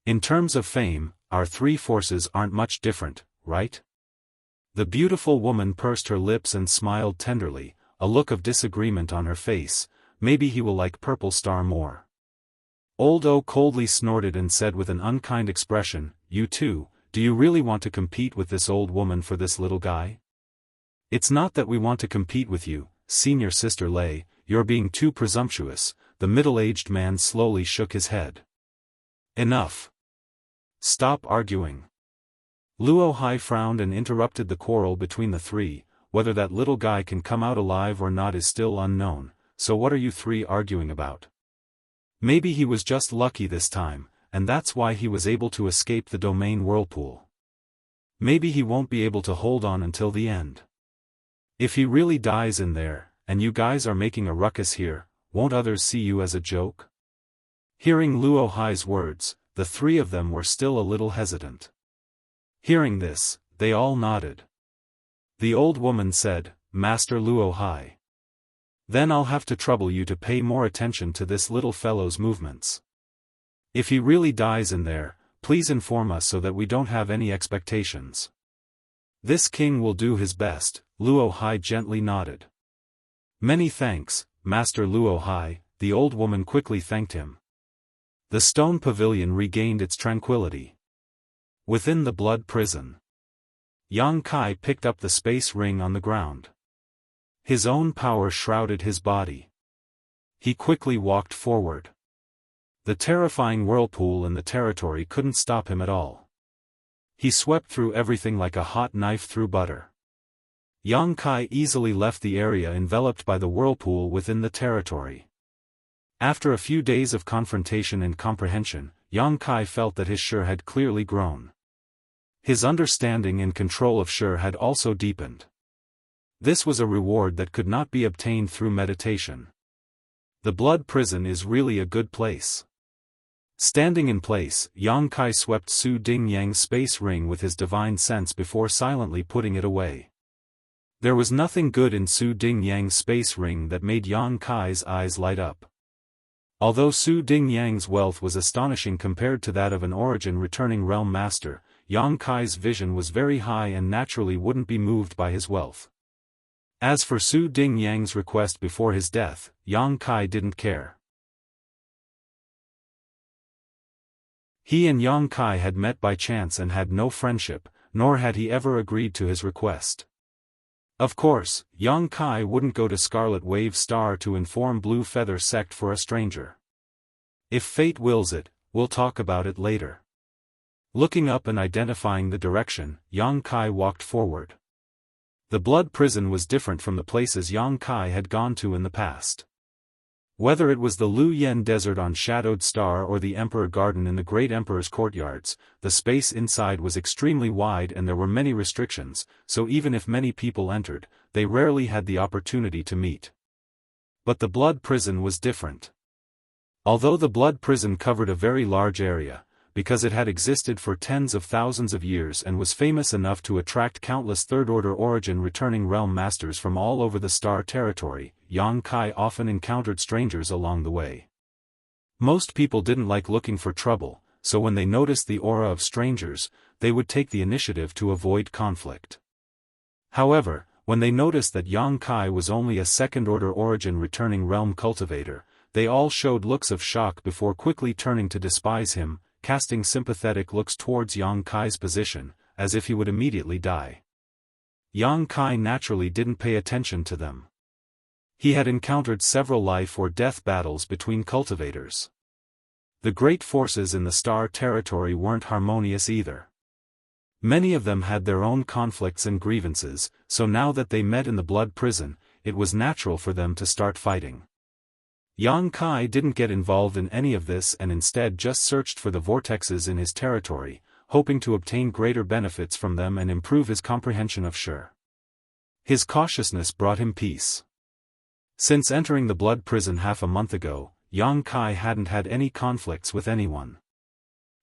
In terms of fame, our three forces aren't much different, right? The beautiful woman pursed her lips and smiled tenderly, a look of disagreement on her face. Maybe he will like Purple Star more. Old O coldly snorted and said with an unkind expression, "You too, do you really want to compete with this old woman for this little guy?" "It's not that we want to compete with you, Senior Sister Lei, you're being too presumptuous." The middle-aged man slowly shook his head. "Enough. Stop arguing." Luo Hai frowned and interrupted the quarrel between the three. "Whether that little guy can come out alive or not is still unknown, so what are you three arguing about? Maybe he was just lucky this time, and that's why he was able to escape the domain whirlpool. Maybe he won't be able to hold on until the end. If he really dies in there, and you guys are making a ruckus here, won't others see you as a joke?" Hearing Luo Hai's words, the three of them were still a little hesitant. Hearing this, they all nodded. The old woman said, "Master Luo Hai. Then I'll have to trouble you to pay more attention to this little fellow's movements. If he really dies in there, please inform us so that we don't have any expectations." "This king will do his best," Luo Hai gently nodded. "Many thanks, Master Luo Hai," the old woman quickly thanked him. The stone pavilion regained its tranquility. Within the blood prison, Yang Kai picked up the space ring on the ground. His own power shrouded his body. He quickly walked forward. The terrifying whirlpool in the territory couldn't stop him at all. He swept through everything like a hot knife through butter. Yang Kai easily left the area enveloped by the whirlpool within the territory. After a few days of confrontation and comprehension, Yang Kai felt that his Shi had clearly grown. His understanding and control of Shi had also deepened. This was a reward that could not be obtained through meditation. The blood prison is really a good place. Standing in place, Yang Kai swept Su Ding Yang's space ring with his divine sense before silently putting it away. There was nothing good in Su Ding Yang's space ring that made Yang Kai's eyes light up. Although Su Ding Yang's wealth was astonishing compared to that of an origin-returning realm master, Yang Kai's vision was very high and naturally wouldn't be moved by his wealth. As for Su Ding Yang's request before his death, Yang Kai didn't care. He and Yang Kai had met by chance and had no friendship, nor had he ever agreed to his request. Of course, Yang Kai wouldn't go to Scarlet Wave Star to inform Blue Feather Sect for a stranger. If fate wills it, we'll talk about it later. Looking up and identifying the direction, Yang Kai walked forward. The blood prison was different from the places Yang Kai had gone to in the past. Whether it was the Lu Yen Desert on Shadowed Star or the Emperor Garden in the Great Emperor's courtyards, the space inside was extremely wide and there were many restrictions, so even if many people entered, they rarely had the opportunity to meet. But the blood prison was different. Although the blood prison covered a very large area, because it had existed for tens of thousands of years and was famous enough to attract countless third-order origin-returning realm masters from all over the star territory, Yang Kai often encountered strangers along the way. Most people didn't like looking for trouble, so when they noticed the aura of strangers, they would take the initiative to avoid conflict. However, when they noticed that Yang Kai was only a second-order origin-returning realm cultivator, they all showed looks of shock before quickly turning to despise him, casting sympathetic looks towards Yang Kai's position, as if he would immediately die. Yang Kai naturally didn't pay attention to them. He had encountered several life or death battles between cultivators. The great forces in the star territory weren't harmonious either. Many of them had their own conflicts and grievances, so now that they met in the blood prison, it was natural for them to start fighting. Yang Kai didn't get involved in any of this and instead just searched for the vortexes in his territory, hoping to obtain greater benefits from them and improve his comprehension of Shi. His cautiousness brought him peace. Since entering the blood prison half a month ago, Yang Kai hadn't had any conflicts with anyone.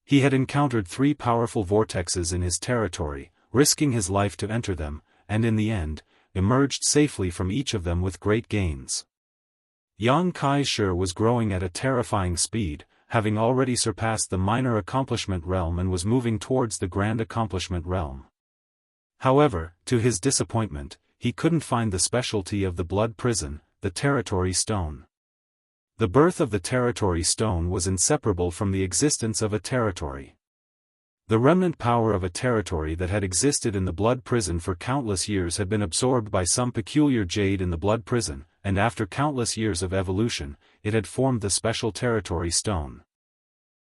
He had encountered 3 powerful vortexes in his territory, risking his life to enter them, and in the end, emerged safely from each of them with great gains. Yang Kai's was growing at a terrifying speed, having already surpassed the minor accomplishment realm and was moving towards the grand accomplishment realm. However, to his disappointment, he couldn't find the specialty of the blood prison, the territory stone. The birth of the territory stone was inseparable from the existence of a territory. The remnant power of a territory that had existed in the blood prison for countless years had been absorbed by some peculiar jade in the blood prison, and after countless years of evolution, it had formed the special territory stone.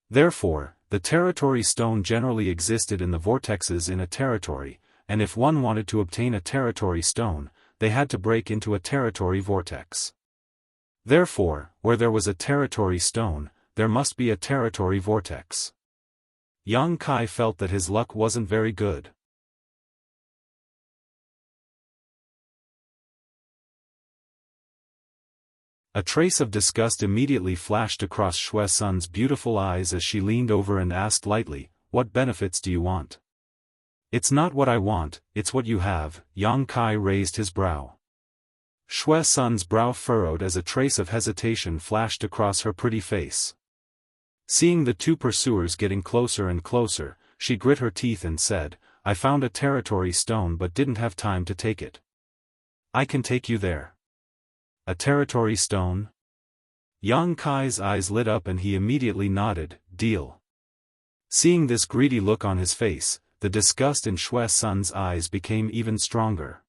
Therefore, the territory stone generally existed in the vortexes in a territory, and if one wanted to obtain a territory stone, they had to break into a territory vortex. Therefore, where there was a territory stone, there must be a territory vortex. Yang Kai felt that his luck wasn't very good. A trace of disgust immediately flashed across Shui Sun's beautiful eyes as she leaned over and asked lightly, "What benefits do you want?" "It's not what I want, it's what you have." Yang Kai raised his brow. Shui Sun's brow furrowed as a trace of hesitation flashed across her pretty face. Seeing the two pursuers getting closer and closer, she grit her teeth and said, "I found a territory stone but didn't have time to take it. I can take you there." "A territory stone?" Yang Kai's eyes lit up and he immediately nodded, "Deal." Seeing this greedy look on his face, the disgust in Shui Sun's eyes became even stronger.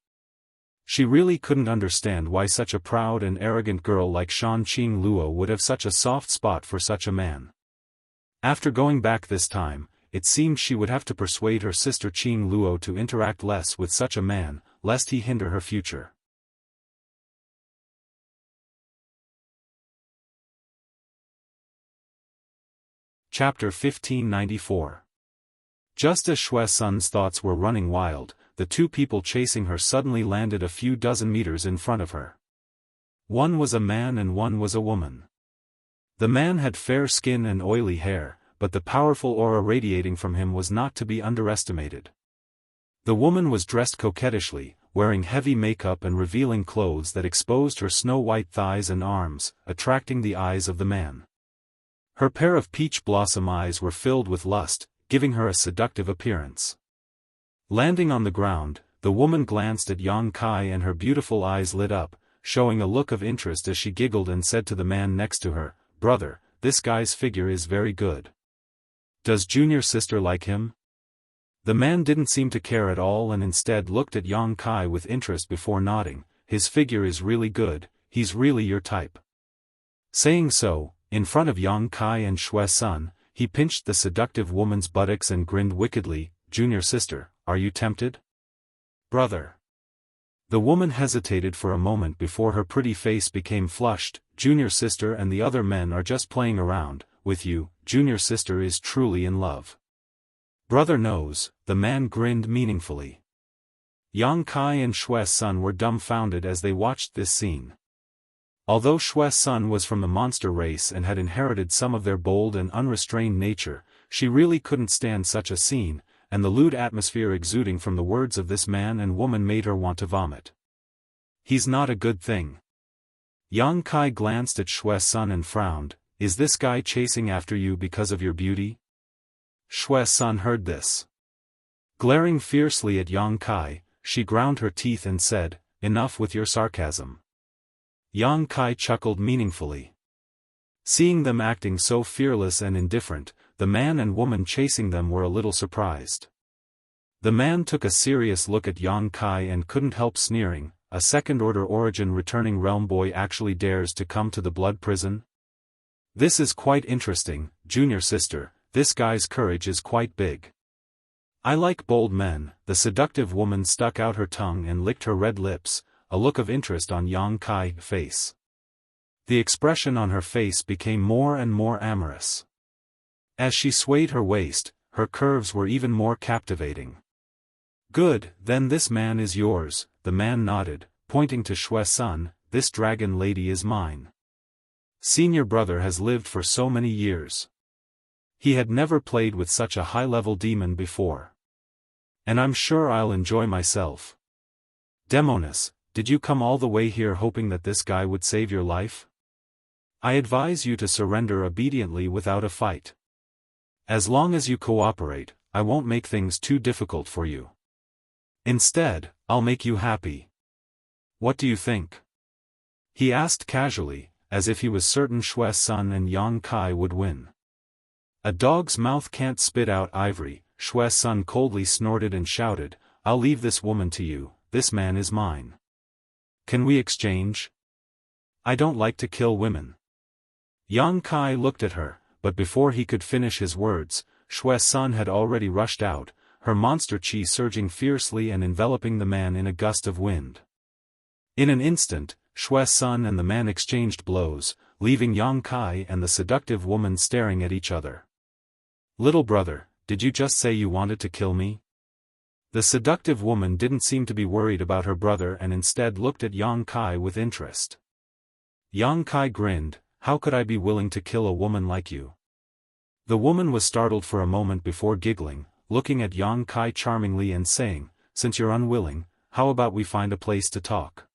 She really couldn't understand why such a proud and arrogant girl like Shan Qing Luo would have such a soft spot for such a man. After going back this time, it seemed she would have to persuade her sister Qing Luo to interact less with such a man, lest he hinder her future. Chapter 1594. Just as Shui Sun's thoughts were running wild, the two people chasing her suddenly landed a few dozen meters in front of her. One was a man and one was a woman. The man had fair skin and oily hair, but the powerful aura radiating from him was not to be underestimated. The woman was dressed coquettishly, wearing heavy makeup and revealing clothes that exposed her snow-white thighs and arms, attracting the eyes of the man. Her pair of peach blossom eyes were filled with lust, giving her a seductive appearance. Landing on the ground, the woman glanced at Yang Kai and her beautiful eyes lit up, showing a look of interest as she giggled and said to the man next to her, "Brother, this guy's figure is very good. Does junior sister like him?" The man didn't seem to care at all and instead looked at Yang Kai with interest before nodding, "His figure is really good, he's really your type." Saying so, in front of Yang Kai and Shui Sun, he pinched the seductive woman's buttocks and grinned wickedly, "Junior sister, are you tempted?" "Brother." The woman hesitated for a moment before her pretty face became flushed. "Junior sister and the other men are just playing around with you, junior sister is truly in love." "Brother knows," the man grinned meaningfully. Yang Kai and Shui Sun were dumbfounded as they watched this scene. Although Shui Sun was from the monster race and had inherited some of their bold and unrestrained nature, she really couldn't stand such a scene, and the lewd atmosphere exuding from the words of this man and woman made her want to vomit. "He's not a good thing." Yang Kai glanced at Shui Sun and frowned, "Is this guy chasing after you because of your beauty?" Shui Sun heard this. Glaring fiercely at Yang Kai, she ground her teeth and said, "Enough with your sarcasm." Yang Kai chuckled meaningfully. Seeing them acting so fearless and indifferent, the man and woman chasing them were a little surprised. The man took a serious look at Yang Kai and couldn't help sneering, "A second-order origin returning realm boy actually dares to come to the blood prison? This is quite interesting, junior sister, this guy's courage is quite big. I like bold men." The seductive woman stuck out her tongue and licked her red lips, a look of interest on Yang Kai's face. The expression on her face became more and more amorous. As she swayed her waist, her curves were even more captivating. "Good, then this man is yours," the man nodded, pointing to Shui Sun, "This dragon lady is mine. Senior brother has lived for so many years. He had never played with such a high-level demon before. And I'm sure I'll enjoy myself." Demoness, did you come all the way here hoping that this guy would save your life? I advise you to surrender obediently without a fight. As long as you cooperate, I won't make things too difficult for you. Instead, I'll make you happy. What do you think? He asked casually, as if he was certain Shue's son and Yang Kai would win. A dog's mouth can't spit out ivory, Shue's son coldly snorted and shouted, I'll leave this woman to you, this man is mine. Can we exchange? I don't like to kill women. Yang Kai looked at her, but before he could finish his words, Shue's son had already rushed out, her monster chi surging fiercely and enveloping the man in a gust of wind. In an instant, Shue's son and the man exchanged blows, leaving Yang Kai and the seductive woman staring at each other. Little brother, did you just say you wanted to kill me? The seductive woman didn't seem to be worried about her brother and instead looked at Yang Kai with interest. Yang Kai grinned, how could I be willing to kill a woman like you? The woman was startled for a moment before giggling, looking at Yang Kai charmingly and saying, since you're unwilling, how about we find a place to talk?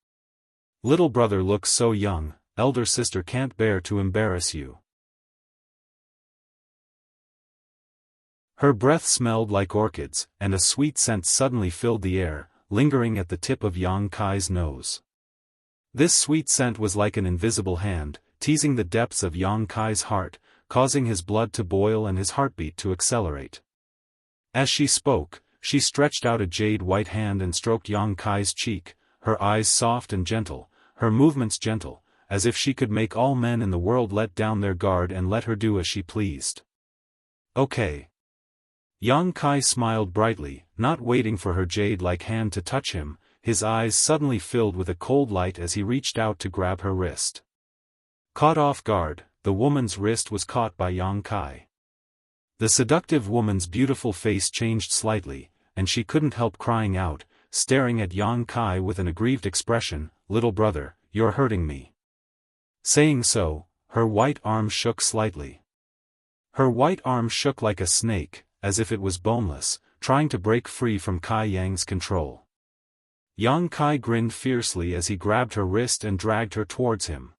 Little brother looks so young, elder sister can't bear to embarrass you. Her breath smelled like orchids, and a sweet scent suddenly filled the air, lingering at the tip of Yang Kai's nose. This sweet scent was like an invisible hand, teasing the depths of Yang Kai's heart, causing his blood to boil and his heartbeat to accelerate. As she spoke, she stretched out a jade-white hand and stroked Yang Kai's cheek, her eyes soft and gentle, her movements gentle, as if she could make all men in the world let down their guard and let her do as she pleased. Okay. Yang Kai smiled brightly, not waiting for her jade-like hand to touch him, his eyes suddenly filled with a cold light as he reached out to grab her wrist. Caught off guard, the woman's wrist was caught by Yang Kai. The seductive woman's beautiful face changed slightly, and she couldn't help crying out, staring at Yang Kai with an aggrieved expression, little brother, you're hurting me. Saying so, her white arm shook slightly. Her white arm shook like a snake, as if it was boneless, trying to break free from Kai Yang's control. Yang Kai grinned fiercely as he grabbed her wrist and dragged her towards him.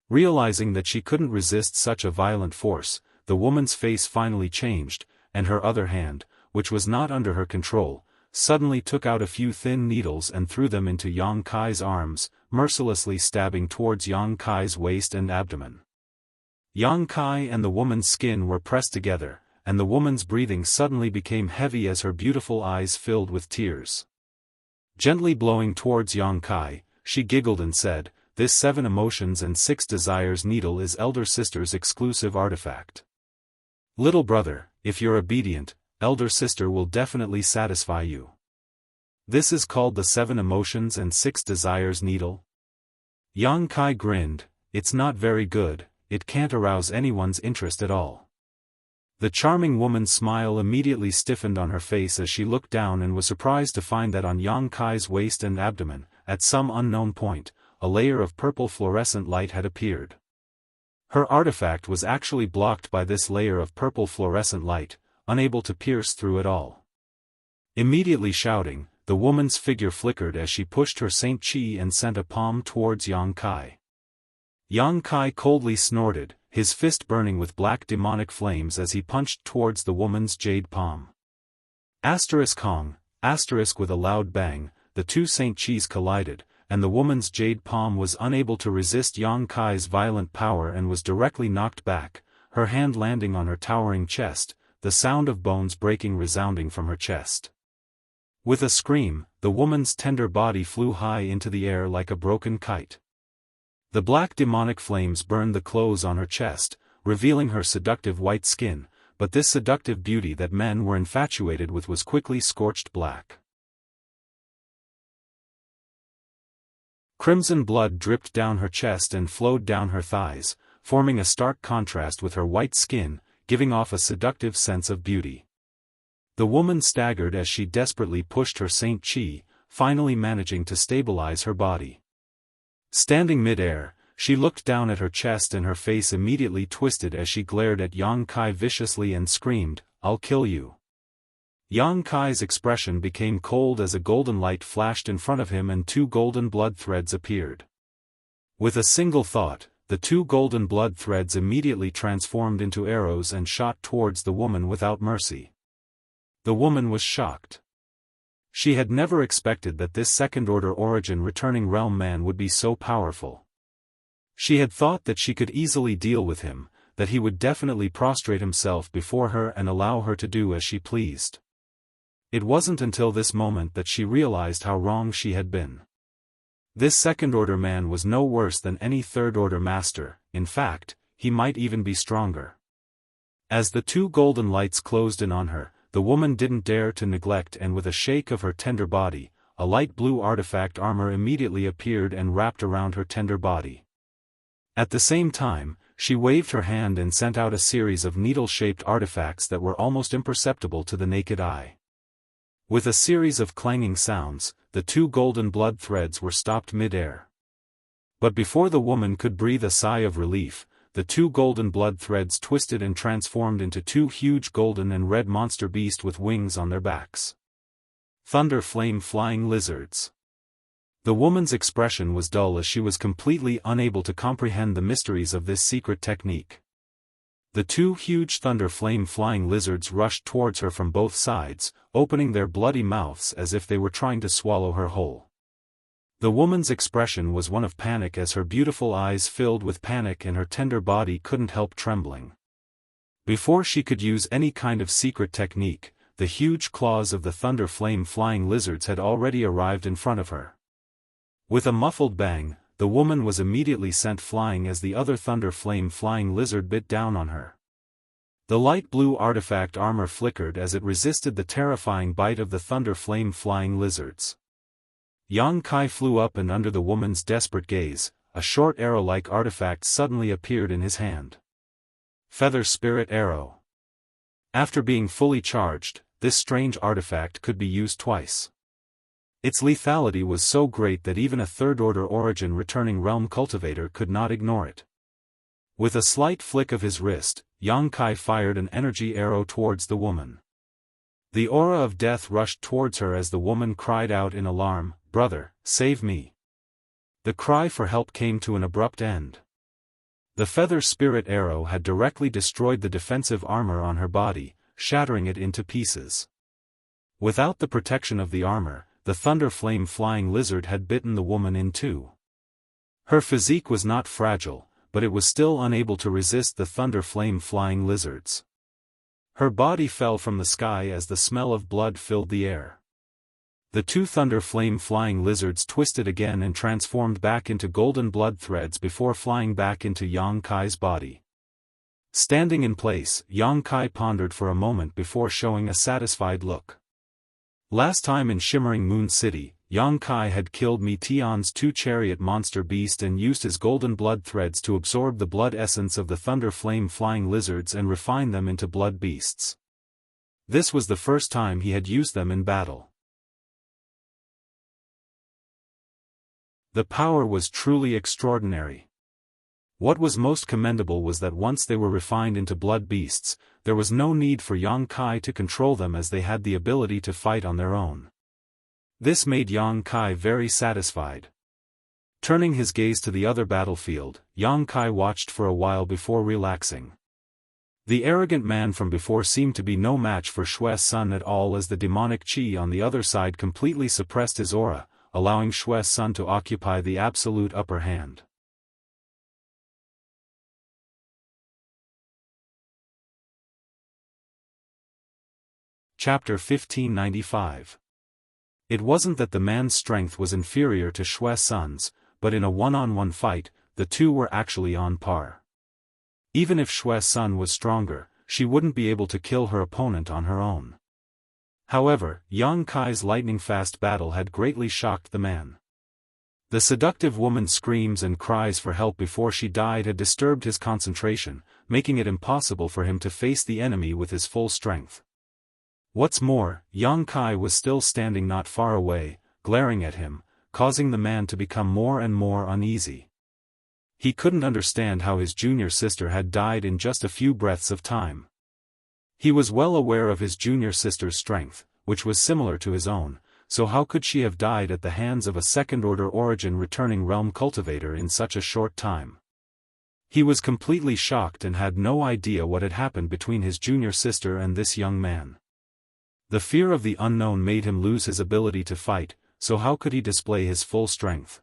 Realizing that she couldn't resist such a violent force, the woman's face finally changed, and her other hand, which was not under her control, suddenly took out a few thin needles and threw them into Yang Kai's arms, mercilessly stabbing towards Yang Kai's waist and abdomen. Yang Kai and the woman's skin were pressed together, and the woman's breathing suddenly became heavy as her beautiful eyes filled with tears. Gently blowing towards Yang Kai, she giggled and said, this 7 emotions and 6 desires needle is elder sister's exclusive artifact. Little brother, if you're obedient, elder sister will definitely satisfy you. This is called the 7 emotions and 6 desires needle? Yang Kai grinned, it's not very good, it can't arouse anyone's interest at all. The charming woman's smile immediately stiffened on her face as she looked down and was surprised to find that on Yang Kai's waist and abdomen, at some unknown point, a layer of purple fluorescent light had appeared. Her artifact was actually blocked by this layer of purple fluorescent light, unable to pierce through it all. Immediately shouting, the woman's figure flickered as she pushed her Saint Chi and sent a palm towards Yang Kai. Yang Kai coldly snorted, his fist burning with black demonic flames as he punched towards the woman's jade palm. Hong, with a loud bang, the two Saint Chis collided, and the woman's jade palm was unable to resist Yang Kai's violent power and was directly knocked back, her hand landing on her towering chest, the sound of bones breaking resounding from her chest. With a scream, the woman's tender body flew high into the air like a broken kite. The black demonic flames burned the clothes on her chest, revealing her seductive white skin, but this seductive beauty that men were infatuated with was quickly scorched black. Crimson blood dripped down her chest and flowed down her thighs, forming a stark contrast with her white skin, giving off a seductive sense of beauty. The woman staggered as she desperately pushed her Saint Chi, finally managing to stabilize her body. Standing mid-air, she looked down at her chest and her face immediately twisted as she glared at Yang Kai viciously and screamed, "I'll kill you." Yang Kai's expression became cold as a golden light flashed in front of him and 2 golden blood threads appeared. With a single thought, the 2 golden blood threads immediately transformed into arrows and shot towards the woman without mercy. The woman was shocked. She had never expected that this second-order origin returning realm man would be so powerful. She had thought that she could easily deal with him, that he would definitely prostrate himself before her and allow her to do as she pleased. It wasn't until this moment that she realized how wrong she had been. This second-order man was no worse than any third-order master, in fact, he might even be stronger. As the 2 golden lights closed in on her, the woman didn't dare to neglect, and with a shake of her tender body, a light blue artifact armor immediately appeared and wrapped around her tender body. At the same time, she waved her hand and sent out a series of needle-shaped artifacts that were almost imperceptible to the naked eye. With a series of clanging sounds, the 2 golden blood threads were stopped mid-air. But before the woman could breathe a sigh of relief, the 2 golden blood threads twisted and transformed into 2 huge golden and red monster beasts with wings on their backs. Thunder flame flying lizards. The woman's expression was dull as she was completely unable to comprehend the mysteries of this secret technique. The 2 huge thunder flame flying lizards rushed towards her from both sides, opening their bloody mouths as if they were trying to swallow her whole. The woman's expression was one of panic as her beautiful eyes filled with panic and her tender body couldn't help trembling. Before she could use any kind of secret technique, the huge claws of the thunder flame flying lizards had already arrived in front of her. With a muffled bang, the woman was immediately sent flying as the other thunder flame flying lizard bit down on her. The light blue artifact armor flickered as it resisted the terrifying bite of the thunder flame flying lizards. Yang Kai flew up and under the woman's desperate gaze, a short arrow-like artifact suddenly appeared in his hand. Feather Spirit Arrow. After being fully charged, this strange artifact could be used twice. Its lethality was so great that even a third-order origin returning realm cultivator could not ignore it. With a slight flick of his wrist, Yang Kai fired an energy arrow towards the woman. The aura of death rushed towards her as the woman cried out in alarm, "Brother, save me!" The cry for help came to an abrupt end. The Feather Spirit Arrow had directly destroyed the defensive armor on her body, shattering it into pieces. Without the protection of the armor, the thunder flame flying lizard had bitten the woman in 2. Her physique was not fragile, but it was still unable to resist the thunder flame flying lizards. Her body fell from the sky as the smell of blood filled the air. The 2 thunder flame flying lizards twisted again and transformed back into golden blood threads before flying back into Yang Kai's body. Standing in place, Yang Kai pondered for a moment before showing a satisfied look. Last time in Shimmering Moon City, Yang Kai had killed Mi Tian's 2 chariot monster beast and used his golden blood threads to absorb the blood essence of the thunder flame flying lizards and refine them into blood beasts. This was the first time he had used them in battle. The power was truly extraordinary. What was most commendable was that once they were refined into blood beasts, there was no need for Yang Kai to control them as they had the ability to fight on their own. This made Yang Kai very satisfied. Turning his gaze to the other battlefield, Yang Kai watched for a while before relaxing. The arrogant man from before seemed to be no match for Shue's son at all as the demonic chi on the other side completely suppressed his aura, allowing Shue's son to occupy the absolute upper hand. Chapter 1595. It wasn't that the man's strength was inferior to Shue's son's, but in a one-on-one fight, the 2 were actually on par. Even if Shue's son was stronger, she wouldn't be able to kill her opponent on her own. However, Yang Kai's lightning-fast battle had greatly shocked the man. The seductive woman's screams and cries for help before she died had disturbed his concentration, making it impossible for him to face the enemy with his full strength. What's more, Yang Kai was still standing not far away, glaring at him, causing the man to become more and more uneasy. He couldn't understand how his junior sister had died in just a few breaths of time. He was well aware of his junior sister's strength, which was similar to his own, so how could she have died at the hands of a second-order origin returning realm cultivator in such a short time? He was completely shocked and had no idea what had happened between his junior sister and this young man. The fear of the unknown made him lose his ability to fight, so how could he display his full strength?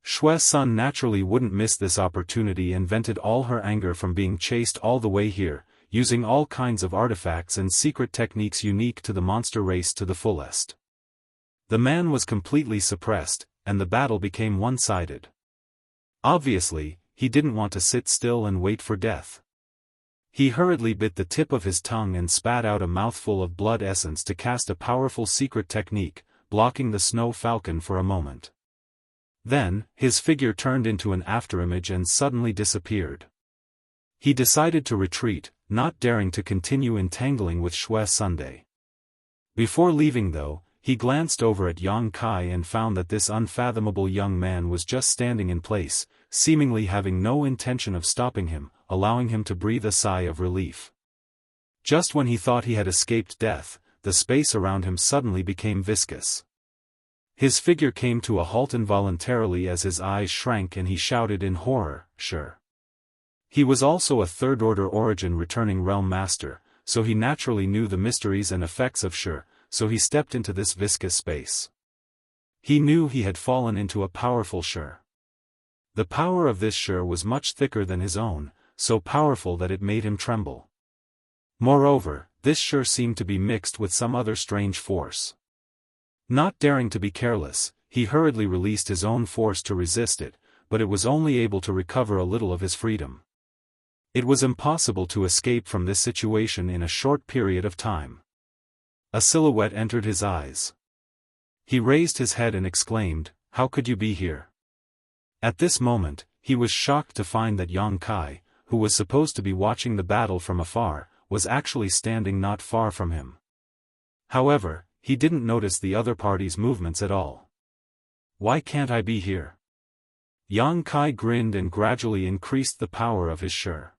Shue's son naturally wouldn't miss this opportunity and vented all her anger from being chased all the way here, using all kinds of artifacts and secret techniques unique to the monster race to the fullest. The man was completely suppressed, and the battle became one-sided. Obviously, he didn't want to sit still and wait for death. He hurriedly bit the tip of his tongue and spat out a mouthful of blood essence to cast a powerful secret technique, blocking the snow falcon for a moment. Then, his figure turned into an afterimage and suddenly disappeared. He decided to retreat, not daring to continue entangling with Shue's Sunday. Before leaving though, he glanced over at Yang Kai and found that this unfathomable young man was just standing in place, seemingly having no intention of stopping him, allowing him to breathe a sigh of relief. Just when he thought he had escaped death, the space around him suddenly became viscous. His figure came to a halt involuntarily as his eyes shrank and he shouted in horror, "Sure." He was also a third-order origin returning realm master, so he naturally knew the mysteries and effects of Sure, so he stepped into this viscous space. He knew he had fallen into a powerful Sure. The power of this Sure was much thicker than his own, so powerful that it made him tremble. Moreover, this Sure seemed to be mixed with some other strange force. Not daring to be careless, he hurriedly released his own force to resist it, but it was only able to recover a little of his freedom. It was impossible to escape from this situation in a short period of time. A silhouette entered his eyes. He raised his head and exclaimed, "How could you be here?" At this moment, he was shocked to find that Yang Kai, who was supposed to be watching the battle from afar, was actually standing not far from him. However, he didn't notice the other party's movements at all. "Why can't I be here?" Yang Kai grinned and gradually increased the power of his Sure.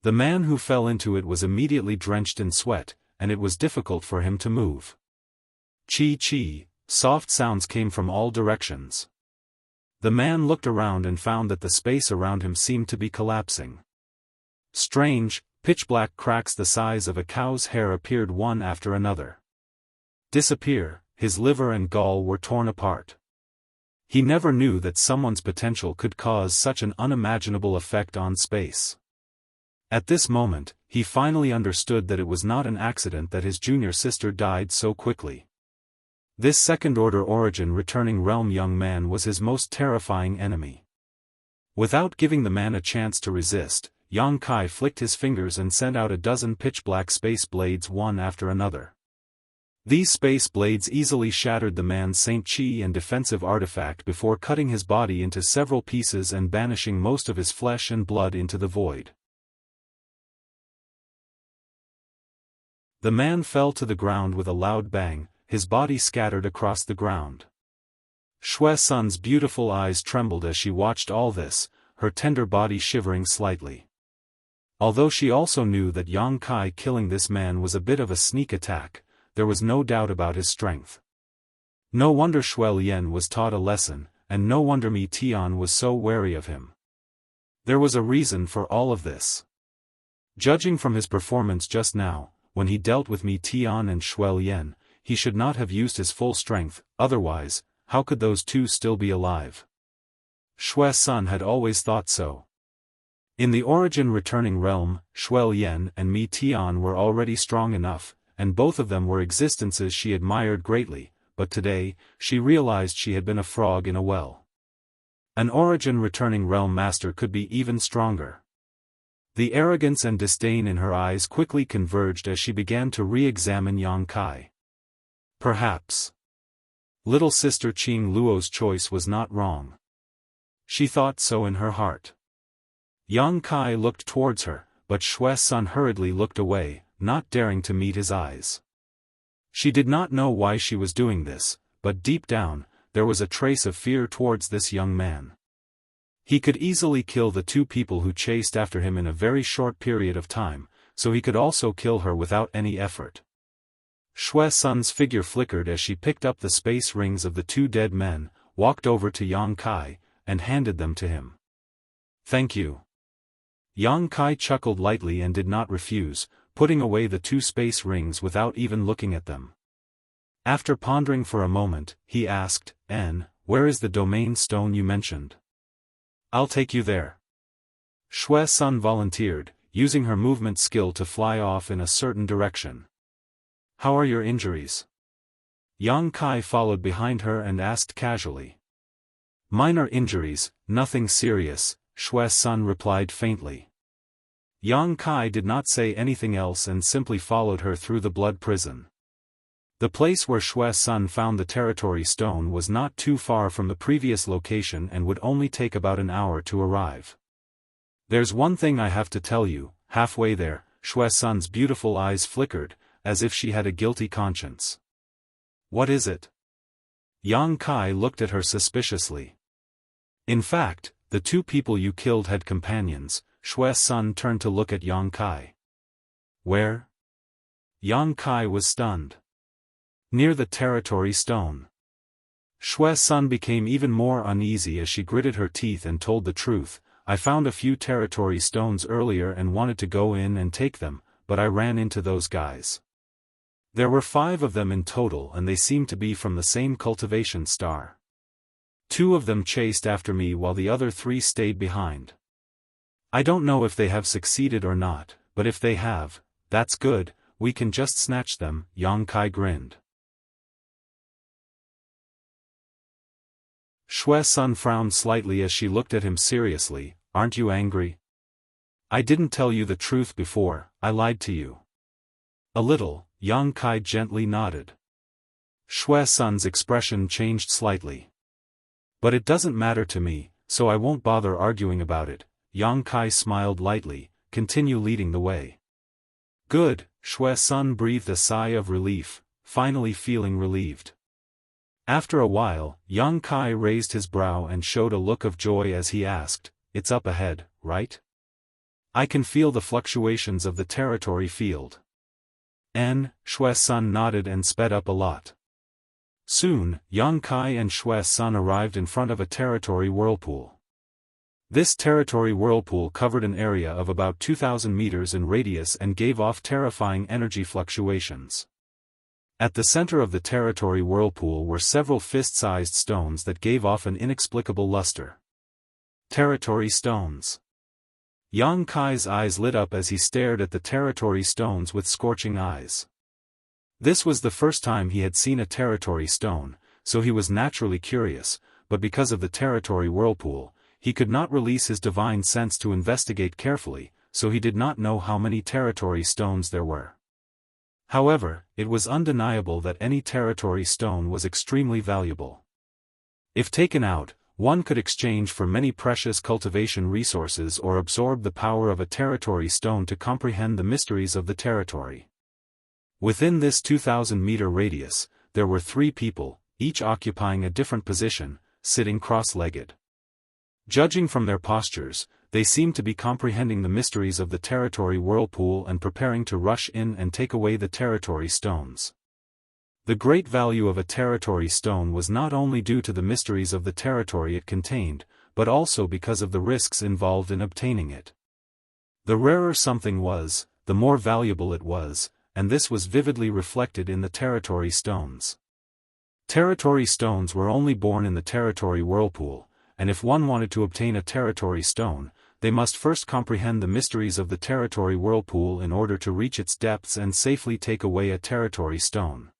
The man who fell into it was immediately drenched in sweat, and it was difficult for him to move. Chi-chi, soft sounds came from all directions. The man looked around and found that the space around him seemed to be collapsing. Strange, pitch-black cracks the size of a cow's hair appeared one after another. Disappear, his liver and gall were torn apart. He never knew that someone's potential could cause such an unimaginable effect on space. At this moment, he finally understood that it was not an accident that his junior sister died so quickly. This second-order origin returning realm young man was his most terrifying enemy. Without giving the man a chance to resist, Yang Kai flicked his fingers and sent out a dozen pitch-black space blades one after another. These space blades easily shattered the man's Saint Chi and defensive artifact before cutting his body into several pieces and banishing most of his flesh and blood into the void. The man fell to the ground with a loud bang, his body scattered across the ground. Shue's son's beautiful eyes trembled as she watched all this, her tender body shivering slightly. Although she also knew that Yang Kai killing this man was a bit of a sneak attack, there was no doubt about his strength. No wonder Shuel Yen was taught a lesson, and no wonder Mi Tian was so wary of him. There was a reason for all of this. Judging from his performance just now, when he dealt with Mi Tian and Shuel Yen, he should not have used his full strength, otherwise, how could those two still be alive? Shue's son had always thought so. In the origin returning realm, Shuel Yen and Mi Tian were already strong enough, and both of them were existences she admired greatly, but today, she realized she had been a frog in a well. An origin returning realm master could be even stronger. The arrogance and disdain in her eyes quickly converged as she began to re-examine Yang Kai. Perhaps little sister Qing Luo's choice was not wrong. She thought so in her heart. Yang Kai looked towards her, but Shue's son hurriedly looked away, not daring to meet his eyes. She did not know why she was doing this, but deep down, there was a trace of fear towards this young man. He could easily kill the two people who chased after him in a very short period of time, so he could also kill her without any effort. Shui Sun's figure flickered as she picked up the space rings of the two dead men, walked over to Yang Kai, and handed them to him. "Thank you." Yang Kai chuckled lightly and did not refuse, putting away the two space rings without even looking at them. After pondering for a moment, he asked, "Where is the domain stone you mentioned?" "I'll take you there." Shui Sun volunteered, using her movement skill to fly off in a certain direction. "How are your injuries?" Yang Kai followed behind her and asked casually. "Minor injuries, nothing serious," Shui Sun replied faintly. Yang Kai did not say anything else and simply followed her through the blood prison. The place where Shui Sun found the territory stone was not too far from the previous location and would only take about an hour to arrive. "There's one thing I have to tell you." Halfway there, Shui Sun's beautiful eyes flickered, as if she had a guilty conscience. "What is it?" Yang Kai looked at her suspiciously. "In fact, the two people you killed had companions." Shui Sun turned to look at Yang Kai. "Where?" Yang Kai was stunned. "Near the territory stone." Shui Sun became even more uneasy as she gritted her teeth and told the truth. "I found a few territory stones earlier and wanted to go in and take them, but I ran into those guys. There were 5 of them in total and they seemed to be from the same cultivation star. 2 of them chased after me while the other 3 stayed behind. I don't know if they have succeeded or not, but if they have, that's good, we can just snatch them." Yang Kai grinned. Shui Sun frowned slightly as she looked at him seriously. "Aren't you angry?" "I didn't tell you the truth before, I lied to you." "A little," Yang Kai gently nodded. Shui Sun's expression changed slightly. "But it doesn't matter to me, so I won't bother arguing about it." Yang Kai smiled lightly. "Continue leading the way." "Good," Shui Sun breathed a sigh of relief, finally feeling relieved. After a while, Yang Kai raised his brow and showed a look of joy as he asked, "It's up ahead, right? I can feel the fluctuations of the territory field." Shui Sun nodded and sped up a lot. Soon, Yang Kai and Shui Sun arrived in front of a territory whirlpool. This territory whirlpool covered an area of about 2,000 meters in radius and gave off terrifying energy fluctuations. At the center of the territory whirlpool were several fist-sized stones that gave off an inexplicable luster. Territory stones. Yang Kai's eyes lit up as he stared at the territory stones with scorching eyes. This was the first time he had seen a territory stone, so he was naturally curious, but because of the territory whirlpool, he could not release his divine sense to investigate carefully, so he did not know how many territory stones there were. However, it was undeniable that any territory stone was extremely valuable. If taken out, one could exchange for many precious cultivation resources or absorb the power of a territory stone to comprehend the mysteries of the territory. Within this 2,000-meter radius, there were 3 people, each occupying a different position, sitting cross-legged. Judging from their postures, they seemed to be comprehending the mysteries of the territory whirlpool and preparing to rush in and take away the territory stones. The great value of a territory stone was not only due to the mysteries of the territory it contained, but also because of the risks involved in obtaining it. The rarer something was, the more valuable it was, and this was vividly reflected in the territory stones. Territory stones were only born in the territory whirlpool, and if one wanted to obtain a territory stone, they must first comprehend the mysteries of the territory whirlpool in order to reach its depths and safely take away a territory stone.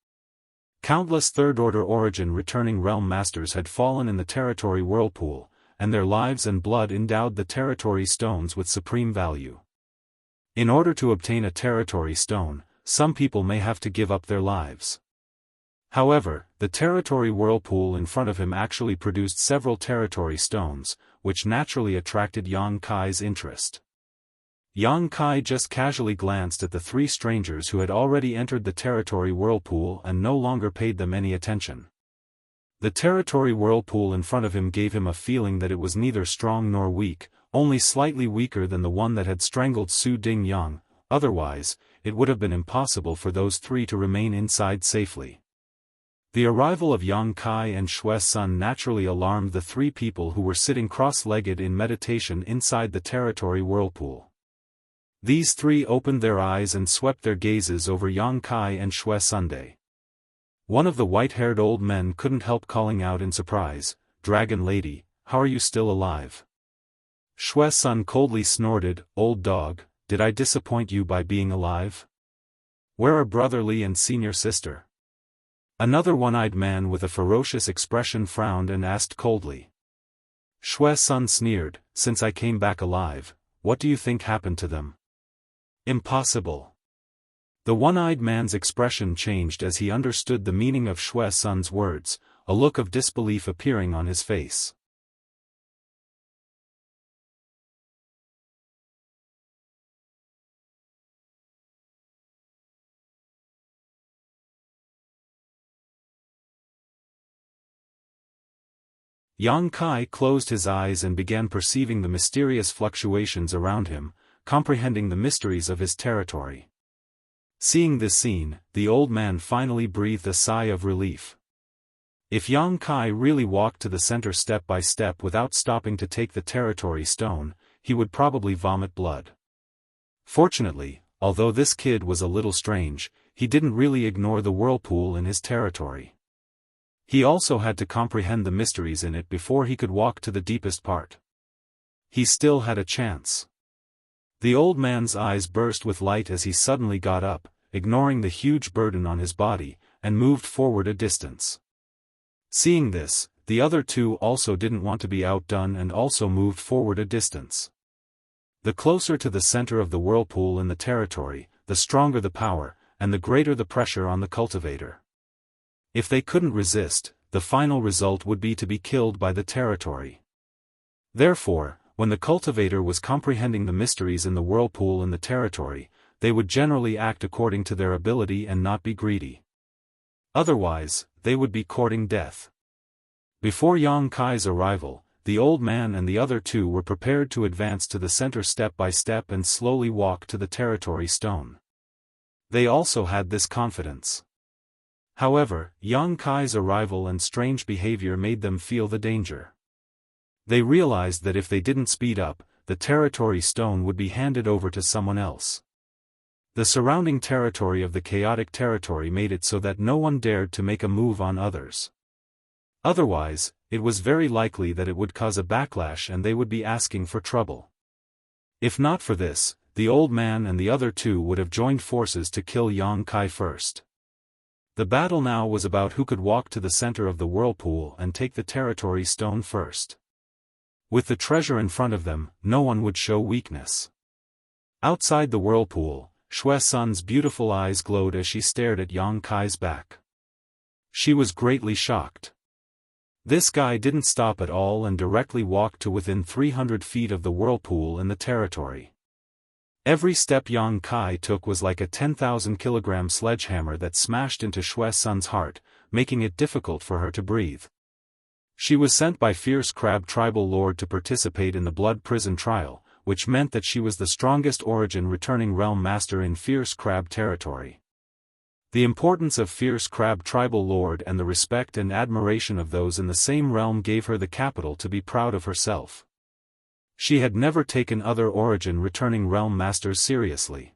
Countless third-order origin returning realm masters had fallen in the territory whirlpool, and their lives and blood endowed the territory stones with supreme value. In order to obtain a territory stone, some people may have to give up their lives. However, the territory whirlpool in front of him actually produced several territory stones, which naturally attracted Yang Kai's interest. Yang Kai just casually glanced at the 3 strangers who had already entered the territory whirlpool and no longer paid them any attention. The territory whirlpool in front of him gave him a feeling that it was neither strong nor weak, only slightly weaker than the one that had strangled Su Ding Yang, otherwise, it would have been impossible for those three to remain inside safely. The arrival of Yang Kai and Shue's son naturally alarmed the three people who were sitting cross-legged in meditation inside the territory whirlpool. These three opened their eyes and swept their gazes over Yang Kai and Shue's Sunday. One of the white-haired old men couldn't help calling out in surprise, "Dragon Lady, how are you still alive?" Shue's son coldly snorted, "Old dog, did I disappoint you by being alive? Where are brotherly and senior sister?" Another one-eyed man with a ferocious expression frowned and asked coldly. Shue's son sneered, "Since I came back alive, what do you think happened to them?" "Impossible." The one-eyed man's expression changed as he understood the meaning of Shue's son's words, a look of disbelief appearing on his face. Yang Kai closed his eyes and began perceiving the mysterious fluctuations around him, comprehending the mysteries of his territory. Seeing this scene, the old man finally breathed a sigh of relief. If Yang Kai really walked to the center step by step without stopping to take the territory stone, he would probably vomit blood. Fortunately, although this kid was a little strange, he didn't really ignore the whirlpool in his territory. He also had to comprehend the mysteries in it before he could walk to the deepest part. He still had a chance. The old man's eyes burst with light as he suddenly got up, ignoring the huge burden on his body, and moved forward a distance. Seeing this, the other two also didn't want to be outdone and also moved forward a distance. The closer to the center of the whirlpool in the territory, the stronger the power, and the greater the pressure on the cultivator. If they couldn't resist, the final result would be to be killed by the territory. Therefore, when the cultivator was comprehending the mysteries in the whirlpool in the territory, they would generally act according to their ability and not be greedy. Otherwise, they would be courting death. Before Yang Kai's arrival, the old man and the other two were prepared to advance to the center step by step and slowly walk to the territory stone. They also had this confidence. However, Yang Kai's arrival and strange behavior made them feel the danger. They realized that if they didn't speed up, the territory stone would be handed over to someone else. The surrounding territory of the chaotic territory made it so that no one dared to make a move on others. Otherwise, it was very likely that it would cause a backlash and they would be asking for trouble. If not for this, the old man and the other two would have joined forces to kill Yang Kai first. The battle now was about who could walk to the center of the whirlpool and take the territory stone first. With the treasure in front of them, no one would show weakness. Outside the whirlpool, Shue's son's beautiful eyes glowed as she stared at Yang Kai's back. She was greatly shocked. This guy didn't stop at all and directly walked to within 300 feet of the whirlpool in the territory. Every step Yang Kai took was like a 10,000-kilogram sledgehammer that smashed into Shue's son's heart, making it difficult for her to breathe. She was sent by Fierce Crab Tribal Lord to participate in the Blood Prison trial, which meant that she was the strongest origin returning realm master in Fierce Crab territory. The importance of Fierce Crab Tribal Lord and the respect and admiration of those in the same realm gave her the capital to be proud of herself. She had never taken other origin returning realm masters seriously.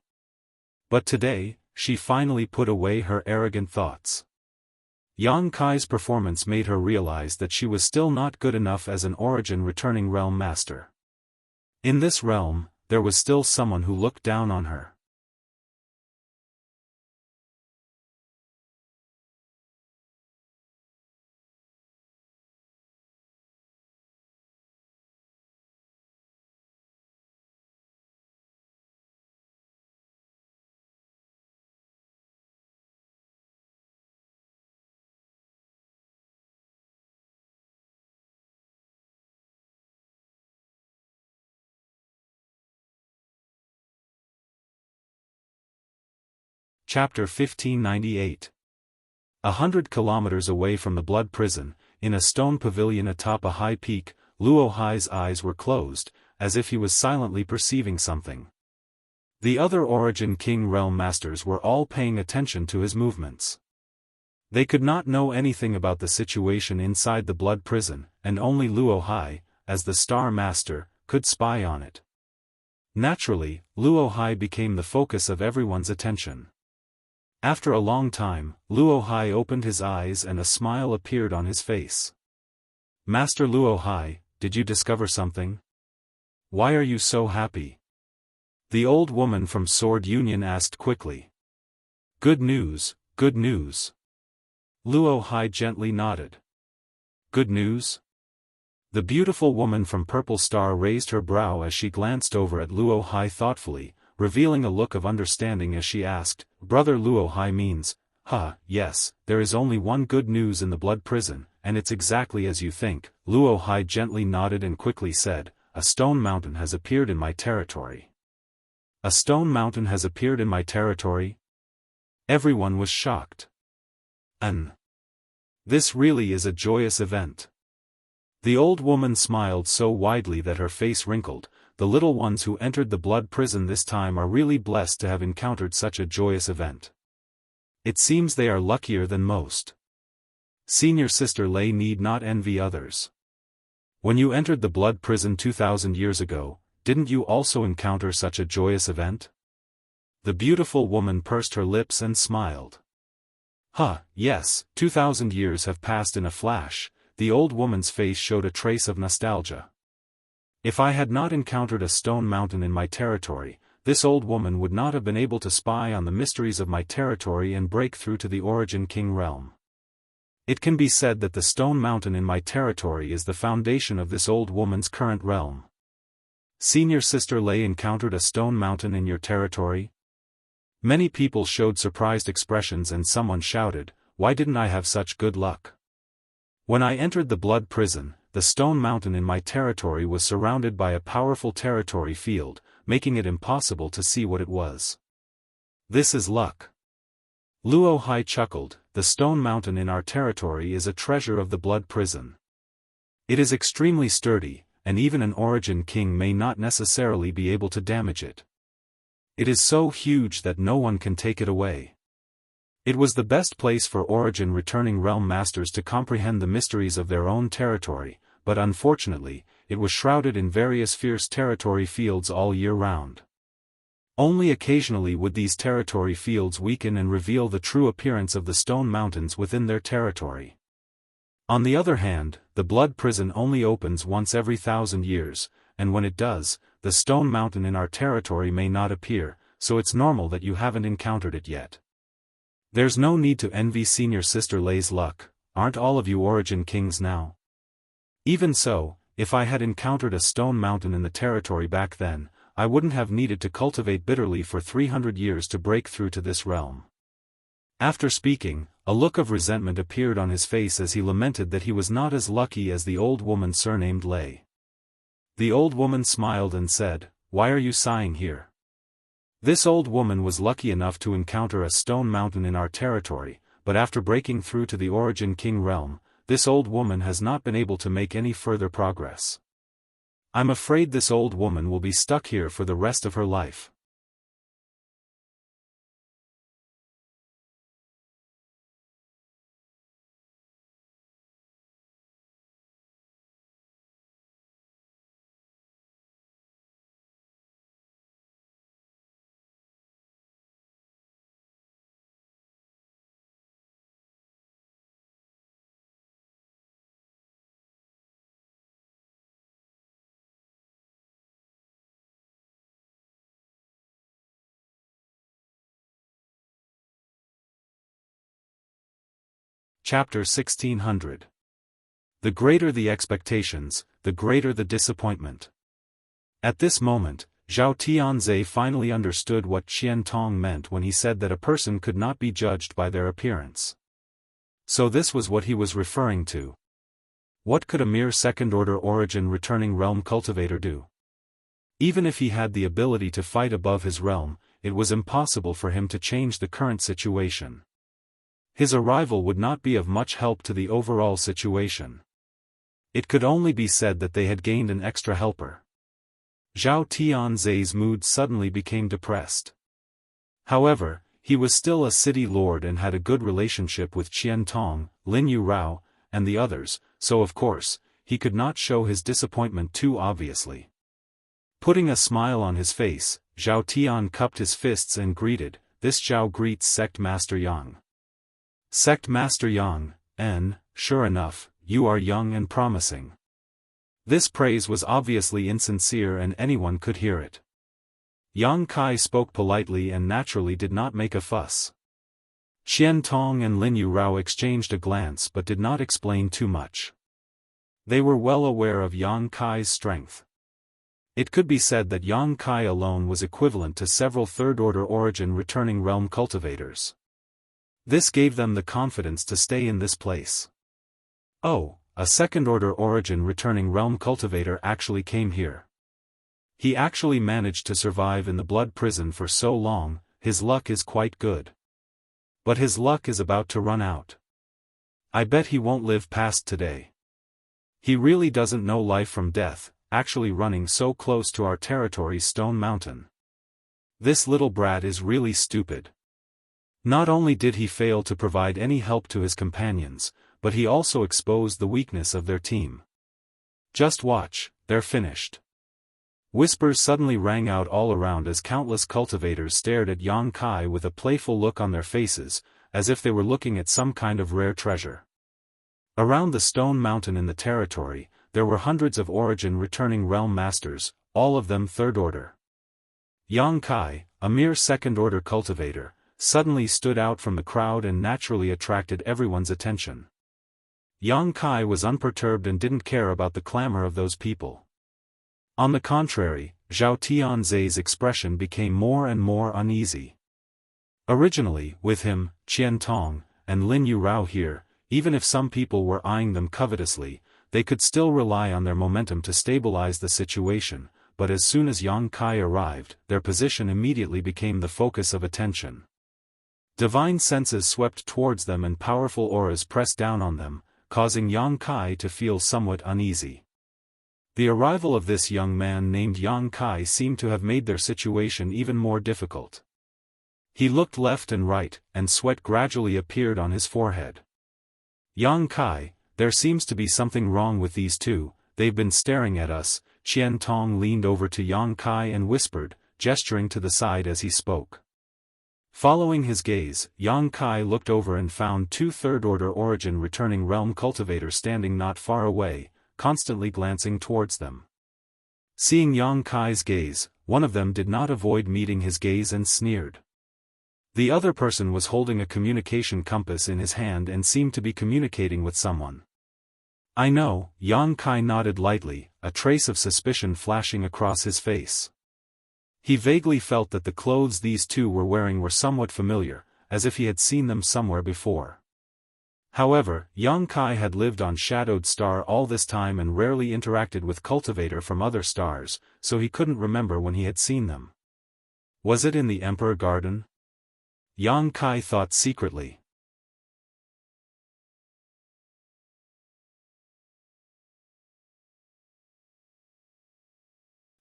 But today, she finally put away her arrogant thoughts. Yang Kai's performance made her realize that she was still not good enough as an origin returning realm master. In this realm, there was still someone who looked down on her. Chapter 1598. 100 kilometers away from the blood prison, in a stone pavilion atop a high peak, Luo Hai's eyes were closed, as if he was silently perceiving something. The other Origin King Realm Masters were all paying attention to his movements. They could not know anything about the situation inside the Blood Prison, and only Luo Hai, as the Star Master, could spy on it. Naturally, Luo Hai became the focus of everyone's attention. After a long time, Luo Hai opened his eyes and a smile appeared on his face. Master Luo Hai, did you discover something? Why are you so happy? The old woman from Sword Union asked quickly. Good news, good news. Luo Hai gently nodded. Good news? The beautiful woman from Purple Star raised her brow as she glanced over at Luo Hai thoughtfully, revealing a look of understanding as she asked, Brother Luo Hai means, yes, there is only one good news in the Blood Prison, and it's exactly as you think. Luo Hai gently nodded and quickly said, a stone mountain has appeared in my territory. A stone mountain has appeared in my territory? Everyone was shocked. This really is a joyous event. The old woman smiled so widely that her face wrinkled. The little ones who entered the Blood Prison this time are really blessed to have encountered such a joyous event. It seems they are luckier than most. Senior Sister Lei need not envy others. When you entered the Blood Prison 2,000 years ago, didn't you also encounter such a joyous event? The beautiful woman pursed her lips and smiled. Yes, 2,000 years have passed in a flash. The old woman's face showed a trace of nostalgia. If I had not encountered a stone mountain in my territory, this old woman would not have been able to spy on the mysteries of my territory and break through to the Origin King realm. It can be said that the stone mountain in my territory is the foundation of this old woman's current realm. Senior Sister Lei encountered a stone mountain in your territory? Many people showed surprised expressions and someone shouted, why didn't I have such good luck? When I entered the Blood Prison, the stone mountain in my territory was surrounded by a powerful territory field, making it impossible to see what it was. This is luck. Luo Hai chuckled, the stone mountain in our territory is a treasure of the Blood Prison. It is extremely sturdy, and even an Origin King may not necessarily be able to damage it. It is so huge that no one can take it away. It was the best place for Origin returning realm masters to comprehend the mysteries of their own territory, but unfortunately, it was shrouded in various fierce territory fields all year round. Only occasionally would these territory fields weaken and reveal the true appearance of the stone mountains within their territory. On the other hand, the Blood Prison only opens once every 1,000 years, and when it does, the stone mountain in our territory may not appear, so it's normal that you haven't encountered it yet. There's no need to envy Senior Sister Lei's luck, aren't all of you Origin Kings now? Even so, if I had encountered a stone mountain in the territory back then, I wouldn't have needed to cultivate bitterly for 300 years to break through to this realm. After speaking, a look of resentment appeared on his face as he lamented that he was not as lucky as the old woman surnamed Lei. The old woman smiled and said, why are you sighing here? This old woman was lucky enough to encounter a stone mountain in our territory, but after breaking through to the Origin King realm, this old woman has not been able to make any further progress. I'm afraid this old woman will be stuck here for the rest of her life. Chapter 1600. The greater the expectations, the greater the disappointment. At this moment, Zhao Tianze finally understood what Qian Tong meant when he said that a person could not be judged by their appearance. So this was what he was referring to. What could a mere second-order Origin returning realm cultivator do? Even if he had the ability to fight above his realm, it was impossible for him to change the current situation. His arrival would not be of much help to the overall situation. It could only be said that they had gained an extra helper. Zhao Tianzai's mood suddenly became depressed. However, he was still a city lord and had a good relationship with Qian Tong, Lin Yurao, and the others, so of course, he could not show his disappointment too obviously. Putting a smile on his face, Zhao Tian cupped his fists and greeted, "This Zhao greets Sect Master Yang." "Sect Master Yang, sure enough, you are young and promising." This praise was obviously insincere and anyone could hear it. Yang Kai spoke politely and naturally did not make a fuss. Qian Tong and Lin Yurao exchanged a glance but did not explain too much. They were well aware of Yang Kai's strength. It could be said that Yang Kai alone was equivalent to several third-order origin returning realm cultivators. This gave them the confidence to stay in this place. Oh, a second-order origin returning realm cultivator actually came here. He actually managed to survive in the blood prison for so long, his luck is quite good. But his luck is about to run out. I bet he won't live past today. He really doesn't know life from death, actually running so close to our territory Stone Mountain. This little brat is really stupid. Not only did he fail to provide any help to his companions, but he also exposed the weakness of their team. Just watch, they're finished. Whispers suddenly rang out all around as countless cultivators stared at Yang Kai with a playful look on their faces, as if they were looking at some kind of rare treasure. Around the Stone Mountain in the territory, there were hundreds of origin returning realm masters, all of them third order. Yang Kai, a mere second-order cultivator, suddenly stood out from the crowd and naturally attracted everyone's attention. Yang Kai was unperturbed and didn't care about the clamor of those people. On the contrary, Zhao Tianzai's expression became more and more uneasy. Originally, with him, Qian Tong, and Lin Yurao here, even if some people were eyeing them covetously, they could still rely on their momentum to stabilize the situation, but as soon as Yang Kai arrived, their position immediately became the focus of attention. Divine senses swept towards them and powerful auras pressed down on them, causing Yang Kai to feel somewhat uneasy. The arrival of this young man named Yang Kai seemed to have made their situation even more difficult. He looked left and right, and sweat gradually appeared on his forehead. "Yang Kai, there seems to be something wrong with these two, they've been staring at us." Qian Tong leaned over to Yang Kai and whispered, gesturing to the side as he spoke. Following his gaze, Yang Kai looked over and found two third-order origin returning realm cultivators standing not far away, constantly glancing towards them. Seeing Yang Kai's gaze, one of them did not avoid meeting his gaze and sneered. The other person was holding a communication compass in his hand and seemed to be communicating with someone. "I know," Yang Kai nodded lightly, a trace of suspicion flashing across his face. He vaguely felt that the clothes these two were wearing were somewhat familiar, as if he had seen them somewhere before. However, Yang Kai had lived on Shadowed Star all this time and rarely interacted with cultivator from other stars, so he couldn't remember when he had seen them. Was it in the Emperor Garden? Yang Kai thought secretly.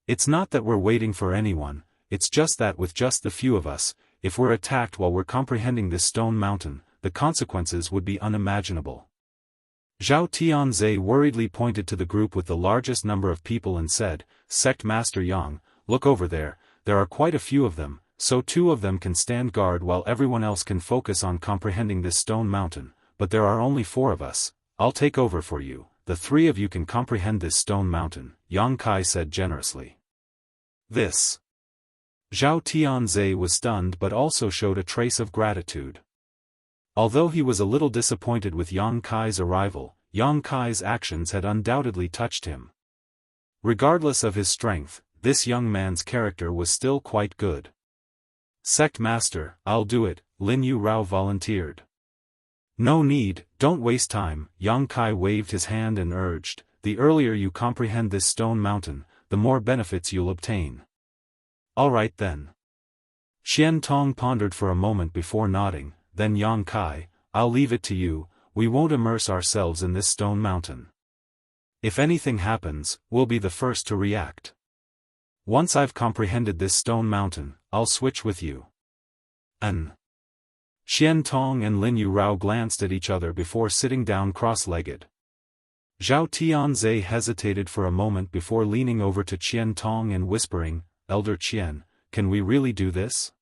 It's not that we're waiting for anyone, it's just that with just the few of us, if we're attacked while we're comprehending this Stone Mountain, the consequences would be unimaginable. Zhao Tianzai worriedly pointed to the group with the largest number of people and said, "Sect Master Yang, look over there are quite a few of them, so two of them can stand guard while everyone else can focus on comprehending this Stone Mountain, but there are only 4 of us, I'll take over for you, the 3 of you can comprehend this Stone Mountain," Yang Kai said generously. This. Zhao Tianzai was stunned but also showed a trace of gratitude. Although he was a little disappointed with Yang Kai's arrival, Yang Kai's actions had undoubtedly touched him. Regardless of his strength, this young man's character was still quite good. "Sect Master, I'll do it," Lin Yurao volunteered. "No need, don't waste time," Yang Kai waved his hand and urged, "the earlier you comprehend this Stone Mountain, the more benefits you'll obtain." "All right then." Qian Tong pondered for a moment before nodding. Then Yang Kai, "I'll leave it to you, we won't immerse ourselves in this Stone Mountain. If anything happens, we'll be the first to react." Once I've comprehended this stone mountain, I'll switch with you. Qian Tong and Lin Yurao glanced at each other before sitting down cross-legged. Zhao Tianze hesitated for a moment before leaning over to Qian Tong and whispering, "Elder Qian, can we really do this?"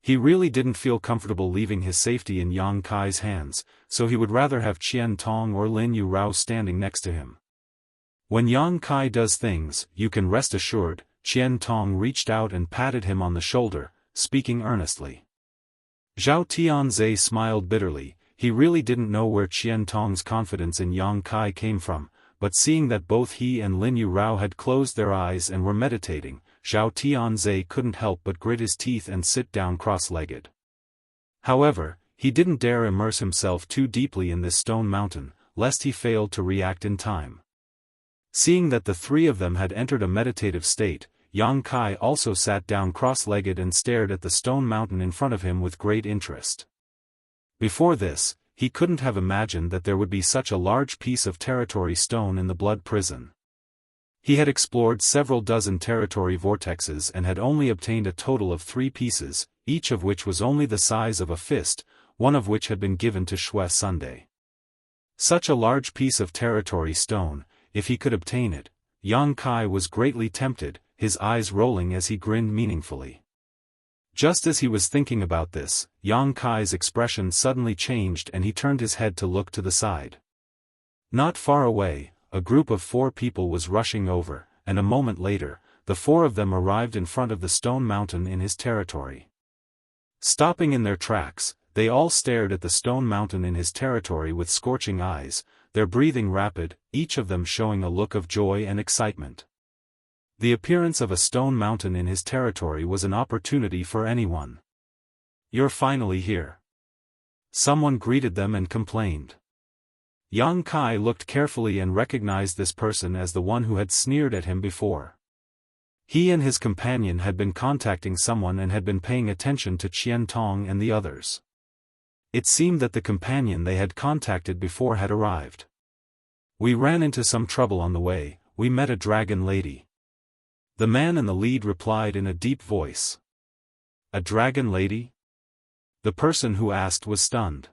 He really didn't feel comfortable leaving his safety in Yang Kai's hands, so he would rather have Qian Tong or Lin Yurao standing next to him. When Yang Kai does things, you can rest assured, Qian Tong reached out and patted him on the shoulder, speaking earnestly. Zhao Tianze smiled bitterly. He really didn't know where Qian Tong's confidence in Yang Kai came from, but seeing that both he and Lin Yurao had closed their eyes and were meditating, Zhao Tianze couldn't help but grit his teeth and sit down cross-legged. However, he didn't dare immerse himself too deeply in this stone mountain, lest he failed to react in time. Seeing that the three of them had entered a meditative state, Yang Kai also sat down cross-legged and stared at the stone mountain in front of him with great interest. Before this, he couldn't have imagined that there would be such a large piece of territory stone in the blood prison. He had explored several dozen territory vortexes and had only obtained a total of 3 pieces, each of which was only the size of a fist, one of which had been given to Shui Sunday. Such a large piece of territory stone, if he could obtain it, Yang Kai was greatly tempted, his eyes rolling as he grinned meaningfully. Just as he was thinking about this, Yang Kai's expression suddenly changed and he turned his head to look to the side. Not far away, a group of 4 people was rushing over, and a moment later, the 4 of them arrived in front of the stone mountain in his territory. Stopping in their tracks, they all stared at the stone mountain in his territory with scorching eyes, their breathing rapid, each of them showing a look of joy and excitement. The appearance of a stone mountain in his territory was an opportunity for anyone. "You're finally here." Someone greeted them and complained. Yang Kai looked carefully and recognized this person as the one who had sneered at him before. He and his companion had been contacting someone and had been paying attention to Qian Tong and the others. It seemed that the companion they had contacted before had arrived. "We ran into some trouble on the way, we met a dragon lady." The man in the lead replied in a deep voice. "A dragon lady?" The person who asked was stunned.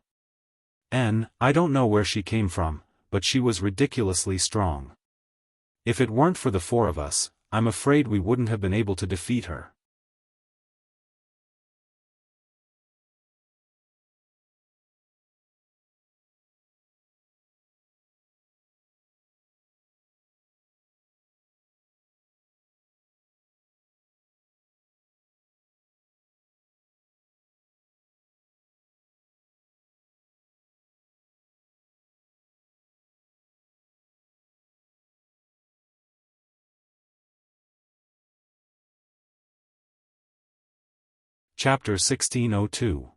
I don't know where she came from, but she was ridiculously strong. If it weren't for the 4 of us, I'm afraid we wouldn't have been able to defeat her." Chapter 1602.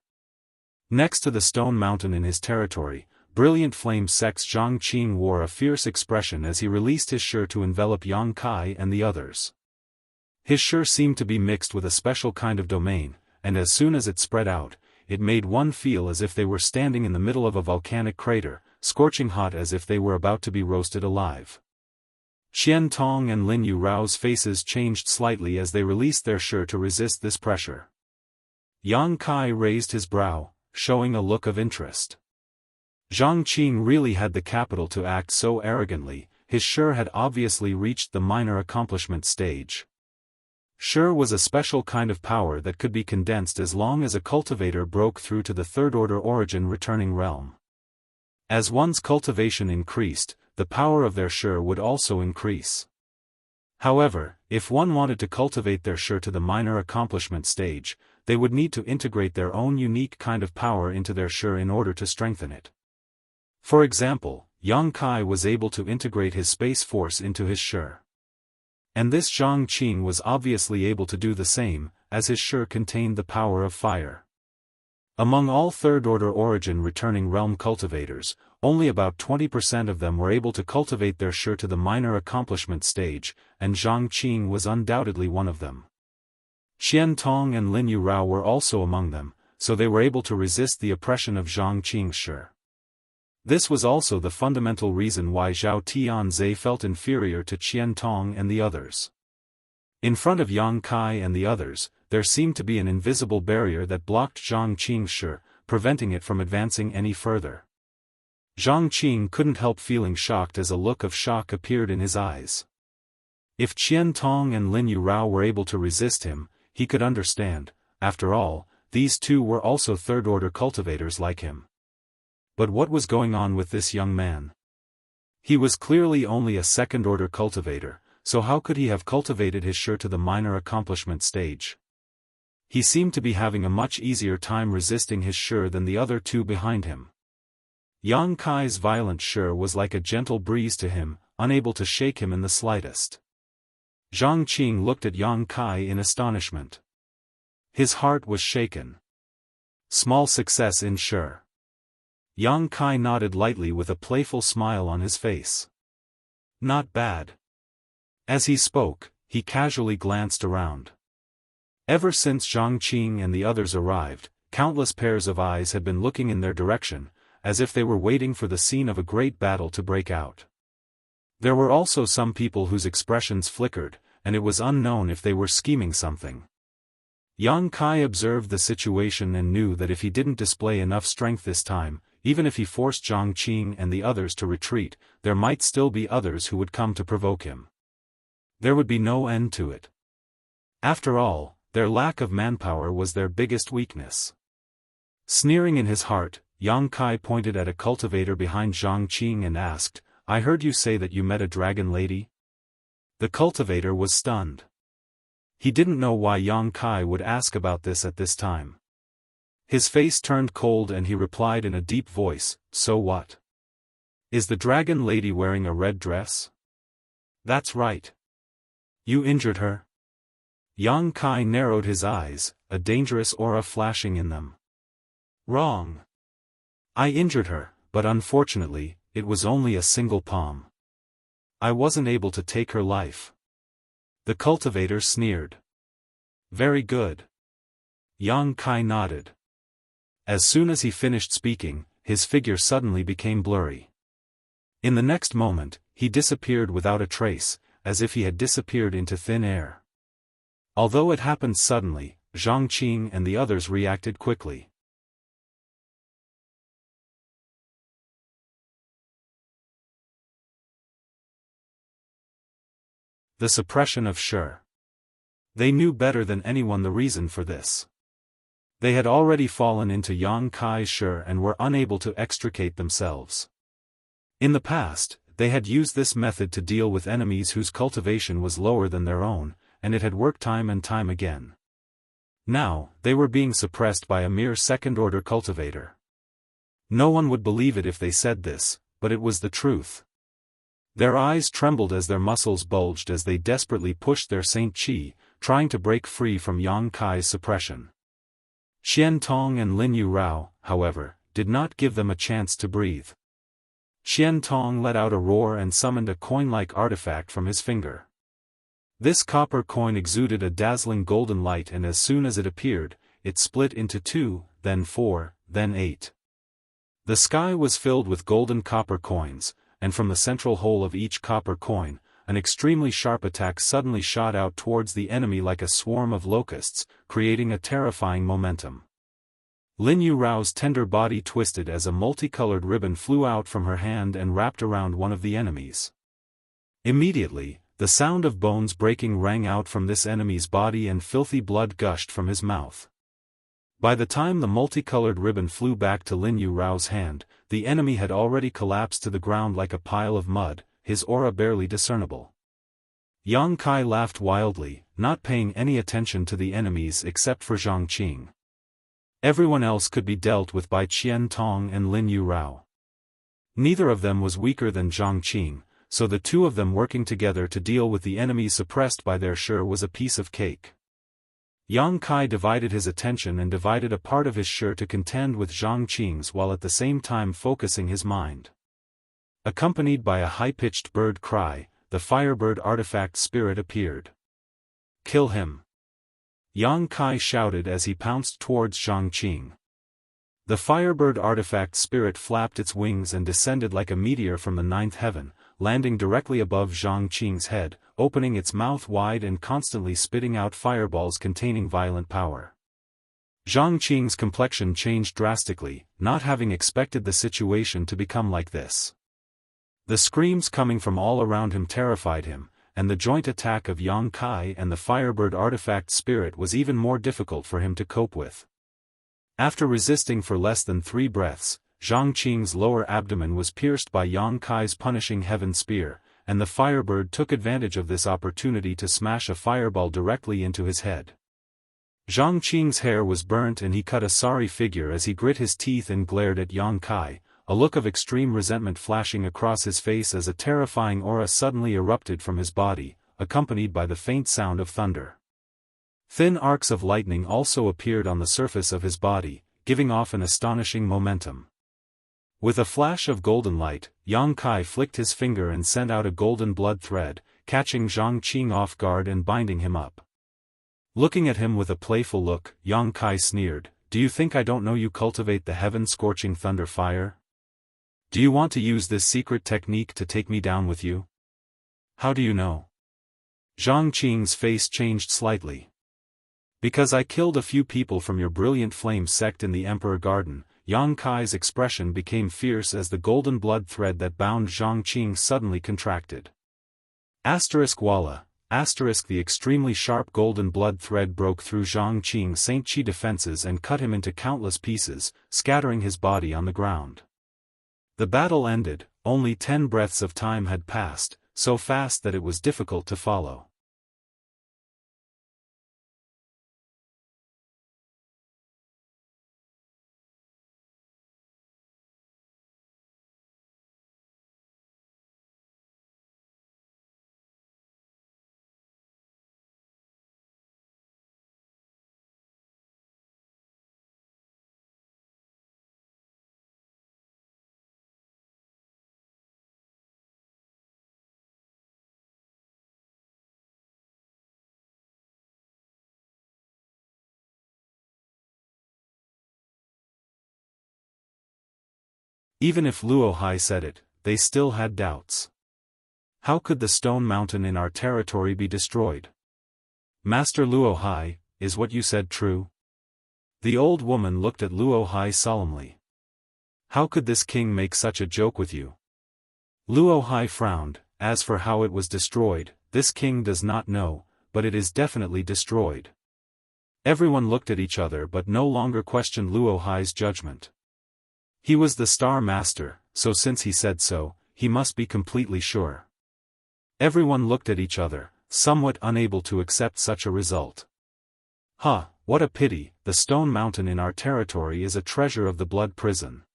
Next to the stone mountain in his territory, Brilliant Flame Sect's Zhang Qing wore a fierce expression as he released his Shi to envelop Yang Kai and the others. His Shi seemed to be mixed with a special kind of domain, and as soon as it spread out, it made one feel as if they were standing in the middle of a volcanic crater, scorching hot as if they were about to be roasted alive. Qian Tong and Lin Yurao's faces changed slightly as they released their Shi to resist this pressure. Yang Kai raised his brow, showing a look of interest. Zhang Qing really had the capital to act so arrogantly. His Shi had obviously reached the minor accomplishment stage. Shi was a special kind of power that could be condensed as long as a cultivator broke through to the third-order origin returning realm. As one's cultivation increased, the power of their Shi would also increase. However, if one wanted to cultivate their Shi to the minor accomplishment stage, they would need to integrate their own unique kind of power into their Shi in order to strengthen it. For example, Yang Kai was able to integrate his space force into his Shi. And this Zhang Qing was obviously able to do the same, as his Shi contained the power of fire. Among all third-order origin returning realm cultivators, only about 20% of them were able to cultivate their Shi to the minor accomplishment stage, and Zhang Qing was undoubtedly one of them. Qian Tong and Lin Yurao were also among them, so they were able to resist the oppression of Zhang Qing's Shi. This was also the fundamental reason why Zhao Tianze felt inferior to Qian Tong and the others. In front of Yang Kai and the others, there seemed to be an invisible barrier that blocked Zhang Qing's shi, preventing it from advancing any further. Zhang Qing couldn't help feeling shocked as a look of shock appeared in his eyes. If Qian Tong and Lin Yurao were able to resist him, he could understand. After all, these two were also third-order cultivators like him. But what was going on with this young man? He was clearly only a second-order cultivator, so how could he have cultivated his shi to the minor accomplishment stage? He seemed to be having a much easier time resisting his shi than the other two behind him. Yang Kai's violent shi was like a gentle breeze to him, unable to shake him in the slightest. Zhang Qing looked at Yang Kai in astonishment. His heart was shaken. Small success in shi. Yang Kai nodded lightly with a playful smile on his face. Not bad. As he spoke, he casually glanced around. Ever since Zhang Qing and the others arrived, countless pairs of eyes had been looking in their direction, as if they were waiting for the scene of a great battle to break out. There were also some people whose expressions flickered, and it was unknown if they were scheming something. Yang Kai observed the situation and knew that if he didn't display enough strength this time, even if he forced Zhang Qing and the others to retreat, there might still be others who would come to provoke him. There would be no end to it. After all, their lack of manpower was their biggest weakness. Sneering in his heart, Yang Kai pointed at a cultivator behind Zhang Qing and asked, "I heard you say that you met a dragon lady?" The cultivator was stunned. He didn't know why Yang Kai would ask about this at this time. His face turned cold and he replied in a deep voice, "So what? Is the dragon lady wearing a red dress?" "That's right." "You injured her?" Yang Kai narrowed his eyes, a dangerous aura flashing in them. "Wrong. I injured her, but unfortunately, it was only a single palm. I wasn't able to take her life." The cultivator sneered. "Very good." Yang Kai nodded. As soon as he finished speaking, his figure suddenly became blurry. In the next moment, he disappeared without a trace, as if he had disappeared into thin air. Although it happened suddenly, Zhang Qing and the others reacted quickly. The suppression of shi. They knew better than anyone the reason for this. They had already fallen into Yang Kai's shi and were unable to extricate themselves. In the past, they had used this method to deal with enemies whose cultivation was lower than their own, and it had worked time and time again. Now, they were being suppressed by a mere second-order cultivator. No one would believe it if they said this, but it was the truth. Their eyes trembled as their muscles bulged as they desperately pushed their Saint Qi, trying to break free from Yang Kai's suppression. Qian Tong and Lin Yurao, however, did not give them a chance to breathe. Qian Tong let out a roar and summoned a coin-like artifact from his finger. This copper coin exuded a dazzling golden light, and as soon as it appeared, it split into 2, then 4, then 8. The sky was filled with golden copper coins, and from the central hole of each copper coin, an extremely sharp attack suddenly shot out towards the enemy like a swarm of locusts, creating a terrifying momentum. Lin Yuраo's tender body twisted as a multicolored ribbon flew out from her hand and wrapped around one of the enemies. Immediately, the sound of bones breaking rang out from this enemy's body and filthy blood gushed from his mouth. By the time the multicolored ribbon flew back to Lin Yuраo's hand, the enemy had already collapsed to the ground like a pile of mud, his aura barely discernible. Yang Kai laughed wildly, not paying any attention to the enemies except for Zhang Qing. Everyone else could be dealt with by Qian Tong and Lin Yurao. Neither of them was weaker than Zhang Qing, so the two of them working together to deal with the enemies suppressed by their shi was a piece of cake. Yang Kai divided his attention and divided a part of his shi to contend with Zhang Qing's while at the same time focusing his mind. Accompanied by a high-pitched bird cry, the firebird artifact spirit appeared. "Kill him!" Yang Kai shouted as he pounced towards Zhang Qing. The firebird artifact spirit flapped its wings and descended like a meteor from the ninth heaven, landing directly above Zhang Qing's head, opening its mouth wide and constantly spitting out fireballs containing violent power. Zhang Qing's complexion changed drastically, not having expected the situation to become like this. The screams coming from all around him terrified him, and the joint attack of Yang Kai and the Firebird artifact spirit was even more difficult for him to cope with. After resisting for less than 3 breaths, Zhang Qing's lower abdomen was pierced by Yang Kai's punishing heaven spear, and the Firebird took advantage of this opportunity to smash a fireball directly into his head. Zhang Qing's hair was burnt and he cut a sorry figure as he grit his teeth and glared at Yang Kai, a look of extreme resentment flashing across his face as a terrifying aura suddenly erupted from his body, accompanied by the faint sound of thunder. Thin arcs of lightning also appeared on the surface of his body, giving off an astonishing momentum. With a flash of golden light, Yang Kai flicked his finger and sent out a golden blood thread, catching Zhang Qing off guard and binding him up. Looking at him with a playful look, Yang Kai sneered, "Do you think I don't know you cultivate the heaven-scorching thunder fire? Do you want to use this secret technique to take me down with you?" "How do you know?" Zhang Qing's face changed slightly. "Because I killed a few people from your Brilliant Flame sect in the Emperor Garden." Yang Kai's expression became fierce as the golden blood thread that bound Zhang Qing suddenly contracted. Walla. The extremely sharp golden blood thread broke through Zhang Qing's Saint Qi defenses and cut him into countless pieces, scattering his body on the ground. The battle ended. Only 10 breaths of time had passed, so fast that it was difficult to follow. Even if Luo Hai said it, they still had doubts. How could the stone mountain in our territory be destroyed? "Master Luo Hai, is what you said true?" The old woman looked at Luo Hai solemnly. "How could this king make such a joke with you?" Luo Hai frowned. "As for how it was destroyed, this king does not know, but it is definitely destroyed." Everyone looked at each other but no longer questioned Luo Hai's judgment. He was the Star Master, so since he said so, he must be completely sure. Everyone looked at each other, somewhat unable to accept such a result. What a pity, the stone mountain in our territory is a treasure of the blood prison.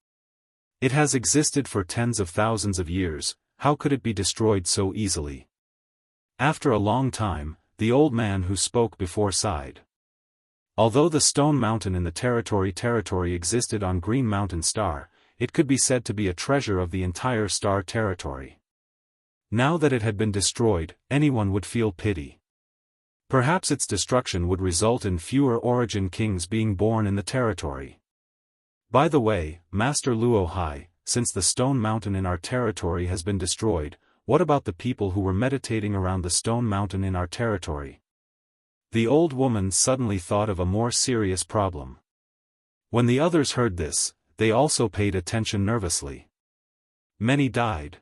It has existed for tens of thousands of years, how could it be destroyed so easily? After a long time, the old man who spoke before sighed. Although the stone mountain in the territory existed on Green Mountain Star, it could be said to be a treasure of the entire Star territory. Now that it had been destroyed, anyone would feel pity. Perhaps its destruction would result in fewer origin kings being born in the territory. By the way, Master Luo Hai, since the stone mountain in our territory has been destroyed, what about the people who were meditating around the stone mountain in our territory? The old woman suddenly thought of a more serious problem. When the others heard this, they also paid attention nervously. Many died.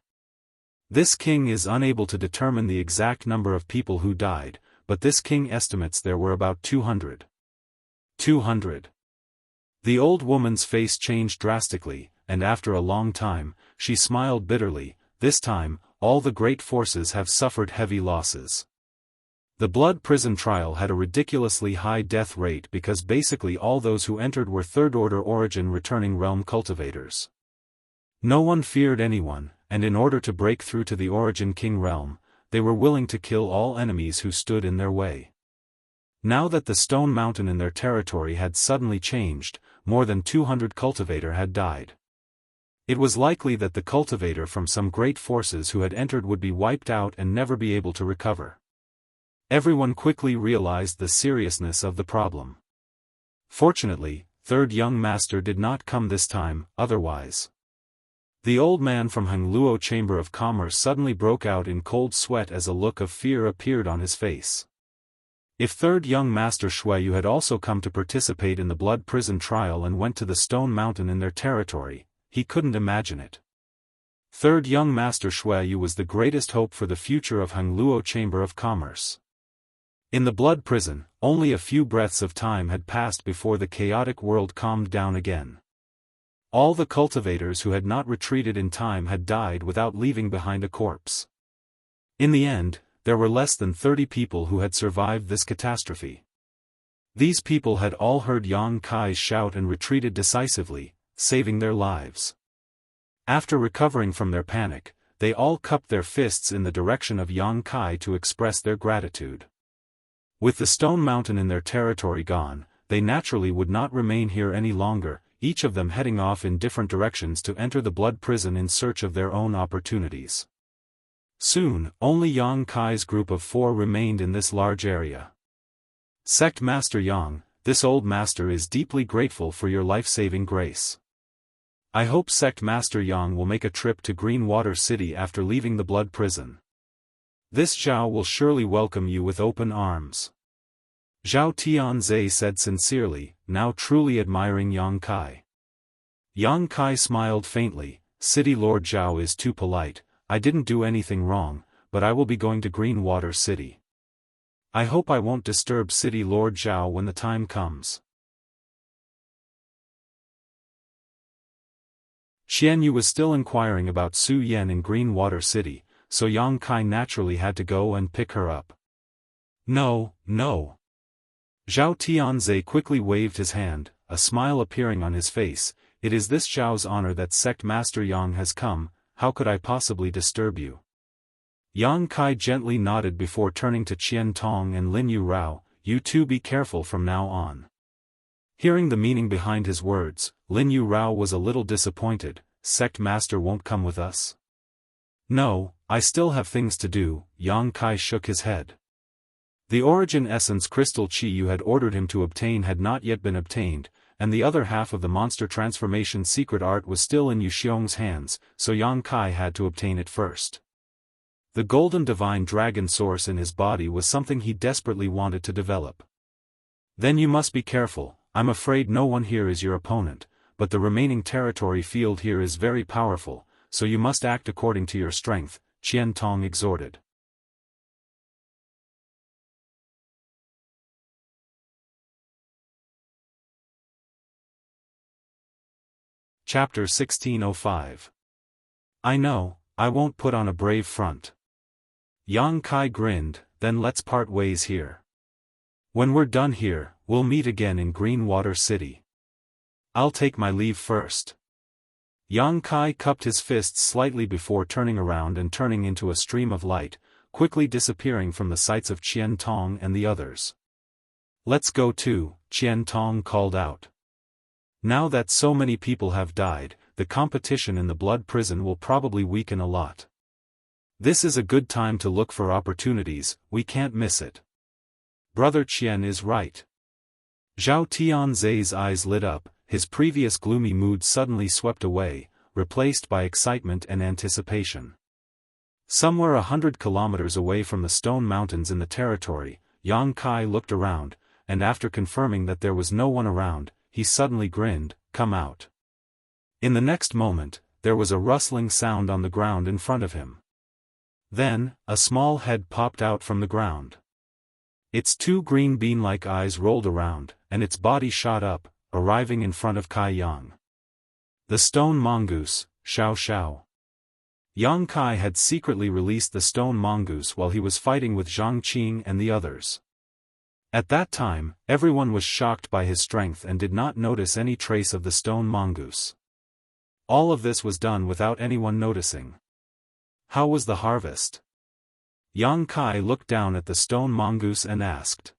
This king is unable to determine the exact number of people who died, but this king estimates there were about 200. 200. The old woman's face changed drastically, and after a long time, she smiled bitterly. This time, all the great forces have suffered heavy losses. The blood prison trial had a ridiculously high death rate because basically all those who entered were third-order origin returning realm cultivators. No one feared anyone, and in order to break through to the origin king realm, they were willing to kill all enemies who stood in their way. Now that the stone mountain in their territory had suddenly changed, more than 200 cultivator had died. It was likely that the cultivator from some great forces who had entered would be wiped out and never be able to recover. Everyone quickly realized the seriousness of the problem. Fortunately, third young master did not come this time, otherwise. The old man from Hangluo Chamber of Commerce suddenly broke out in cold sweat as a look of fear appeared on his face. If third young Master Shuiyu had also come to participate in the blood prison trial and went to the Stone Mountain in their territory, he couldn't imagine it. Third young Master Shuiyu was the greatest hope for the future of Hangluo Chamber of Commerce. In the blood prison, only a few breaths of time had passed before the chaotic world calmed down again. All the cultivators who had not retreated in time had died without leaving behind a corpse. In the end, there were less than 30 people who had survived this catastrophe. These people had all heard Yang Kai's shout and retreated decisively, saving their lives. After recovering from their panic, they all cupped their fists in the direction of Yang Kai to express their gratitude. With the Stone Mountain in their territory gone, they naturally would not remain here any longer, each of them heading off in different directions to enter the blood prison in search of their own opportunities. Soon, only Yang Kai's group of 4 remained in this large area. Sect Master Yang, this old master is deeply grateful for your life-saving grace. I hope Sect Master Yang will make a trip to Greenwater City after leaving the blood prison. This Zhao will surely welcome you with open arms. Zhao Tianzhe said sincerely, now truly admiring Yang Kai. Yang Kai smiled faintly, City Lord Zhao is too polite, I didn't do anything wrong, but I will be going to Greenwater City. I hope I won't disturb City Lord Zhao when the time comes. Xianyu was still inquiring about Su Yan in Greenwater City, so Yang Kai naturally had to go and pick her up. No, no. Zhao Tianzhe quickly waved his hand, a smile appearing on his face. It is this Zhao's honor that Sect Master Yang has come, how could I possibly disturb you? Yang Kai gently nodded before turning to Qian Tong and Lin Yu Rao, you two be careful from now on. Hearing the meaning behind his words, Lin Yu Rao was a little disappointed, Sect Master won't come with us? No, I still have things to do, Yang Kai shook his head. The Origin Essence Crystal Chi you had ordered him to obtain had not yet been obtained, and the other half of the monster transformation secret art was still in Yu Xiong's hands, so Yang Kai had to obtain it first. The golden divine dragon source in his body was something he desperately wanted to develop. Then you must be careful, I'm afraid no one here is your opponent, but the remaining territory field here is very powerful, so you must act according to your strength, Qian Tong exhorted. Chapter 1605. I know, I won't put on a brave front. Yang Kai grinned, then let's part ways here. When we're done here, we'll meet again in Greenwater City. I'll take my leave first. Yang Kai cupped his fists slightly before turning around and turning into a stream of light, quickly disappearing from the sights of Qian Tong and the others. Let's go too, Qian Tong called out. Now that so many people have died, the competition in the blood prison will probably weaken a lot. This is a good time to look for opportunities, we can't miss it. Brother Qian is right. Zhao Tianzhe's eyes lit up, his previous gloomy mood suddenly swept away, replaced by excitement and anticipation. Somewhere 100 kilometers away from the Stone Mountains in the territory, Yang Kai looked around, and after confirming that there was no one around, he suddenly grinned, come out. In the next moment, there was a rustling sound on the ground in front of him. Then, a small head popped out from the ground. Its 2 green bean-like eyes rolled around, and its body shot up, arriving in front of Kai Yang. The stone mongoose, Xiao Xiao. Yang Kai had secretly released the stone mongoose while he was fighting with Zhang Qing and the others. At that time, everyone was shocked by his strength and did not notice any trace of the stone mongoose. All of this was done without anyone noticing. How was the harvest? Yang Kai looked down at the stone mongoose and asked.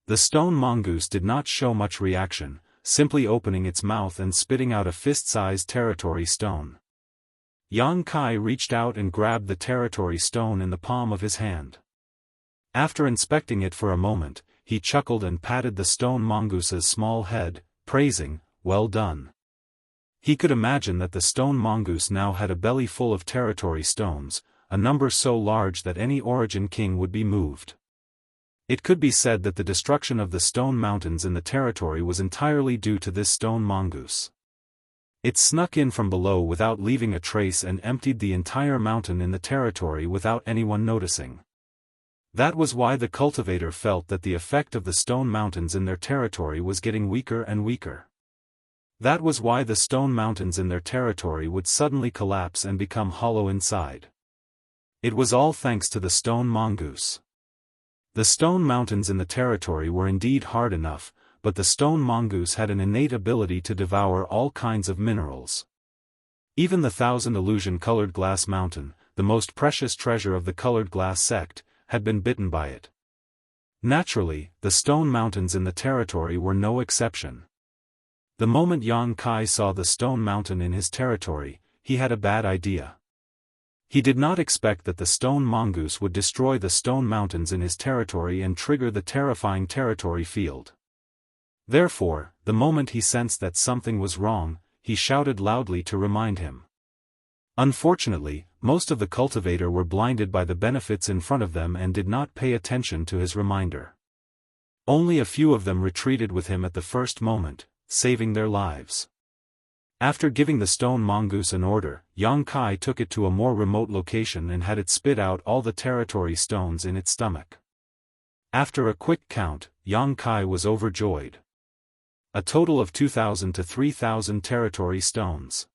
The stone mongoose did not show much reaction, simply opening its mouth and spitting out a fist-sized territory stone. Yang Kai reached out and grabbed the territory stone in the palm of his hand. After inspecting it for a moment, he chuckled and patted the stone mongoose's small head, praising, well done. He could imagine that the stone mongoose now had a belly full of territory stones, a number so large that any origin king would be moved. It could be said that the destruction of the stone mountains in the territory was entirely due to this stone mongoose. It snuck in from below without leaving a trace and emptied the entire mountain in the territory without anyone noticing. That was why the cultivator felt that the effect of the stone mountains in their territory was getting weaker and weaker. That was why the stone mountains in their territory would suddenly collapse and become hollow inside. It was all thanks to the stone mongoose. The stone mountains in the territory were indeed hard enough, but the stone mongoose had an innate ability to devour all kinds of minerals. Even the 1,000 illusion-colored glass mountain, the most precious treasure of the colored glass sect, had been bitten by it. Naturally, the stone mountains in the territory were no exception. The moment Yang Kai saw the stone mountain in his territory, he had a bad idea. He did not expect that the stone mongoose would destroy the stone mountains in his territory and trigger the terrifying territory field. Therefore, the moment he sensed that something was wrong, he shouted loudly to remind him. Unfortunately, most of the cultivator were blinded by the benefits in front of them and did not pay attention to his reminder. Only a few of them retreated with him at the first moment, saving their lives. After giving the stone mongoose an order, Yang Kai took it to a more remote location and had it spit out all the territory stones in its stomach. After a quick count, Yang Kai was overjoyed. A total of 2,000 to 3,000 territory stones.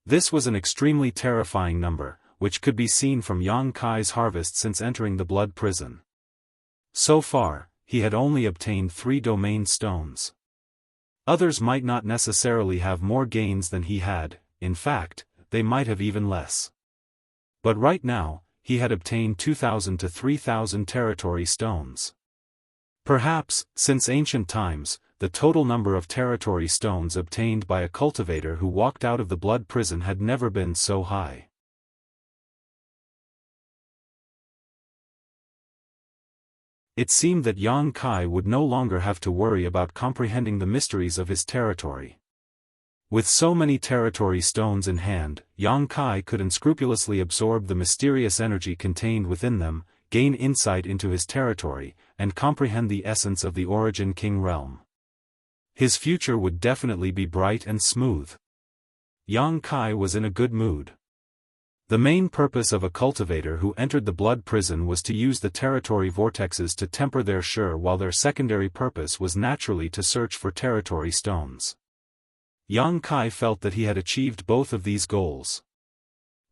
This was an extremely terrifying number, which could be seen from Yang Kai's harvest since entering the blood prison. So far, he had only obtained 3 domain stones. Others might not necessarily have more gains than he had, in fact, they might have even less. But right now, he had obtained 2,000 to 3,000 territory stones. Perhaps, since ancient times, the total number of territory stones obtained by a cultivator who walked out of the blood prison had never been so high. It seemed that Yang Kai would no longer have to worry about comprehending the mysteries of his territory. With so many territory stones in hand, Yang Kai could unscrupulously absorb the mysterious energy contained within them, gain insight into his territory, and comprehend the essence of the Origin King realm. His future would definitely be bright and smooth. Yang Kai was in a good mood. The main purpose of a cultivator who entered the blood prison was to use the territory vortexes to temper their sure, while their secondary purpose was naturally to search for territory stones. Yang Kai felt that he had achieved both of these goals.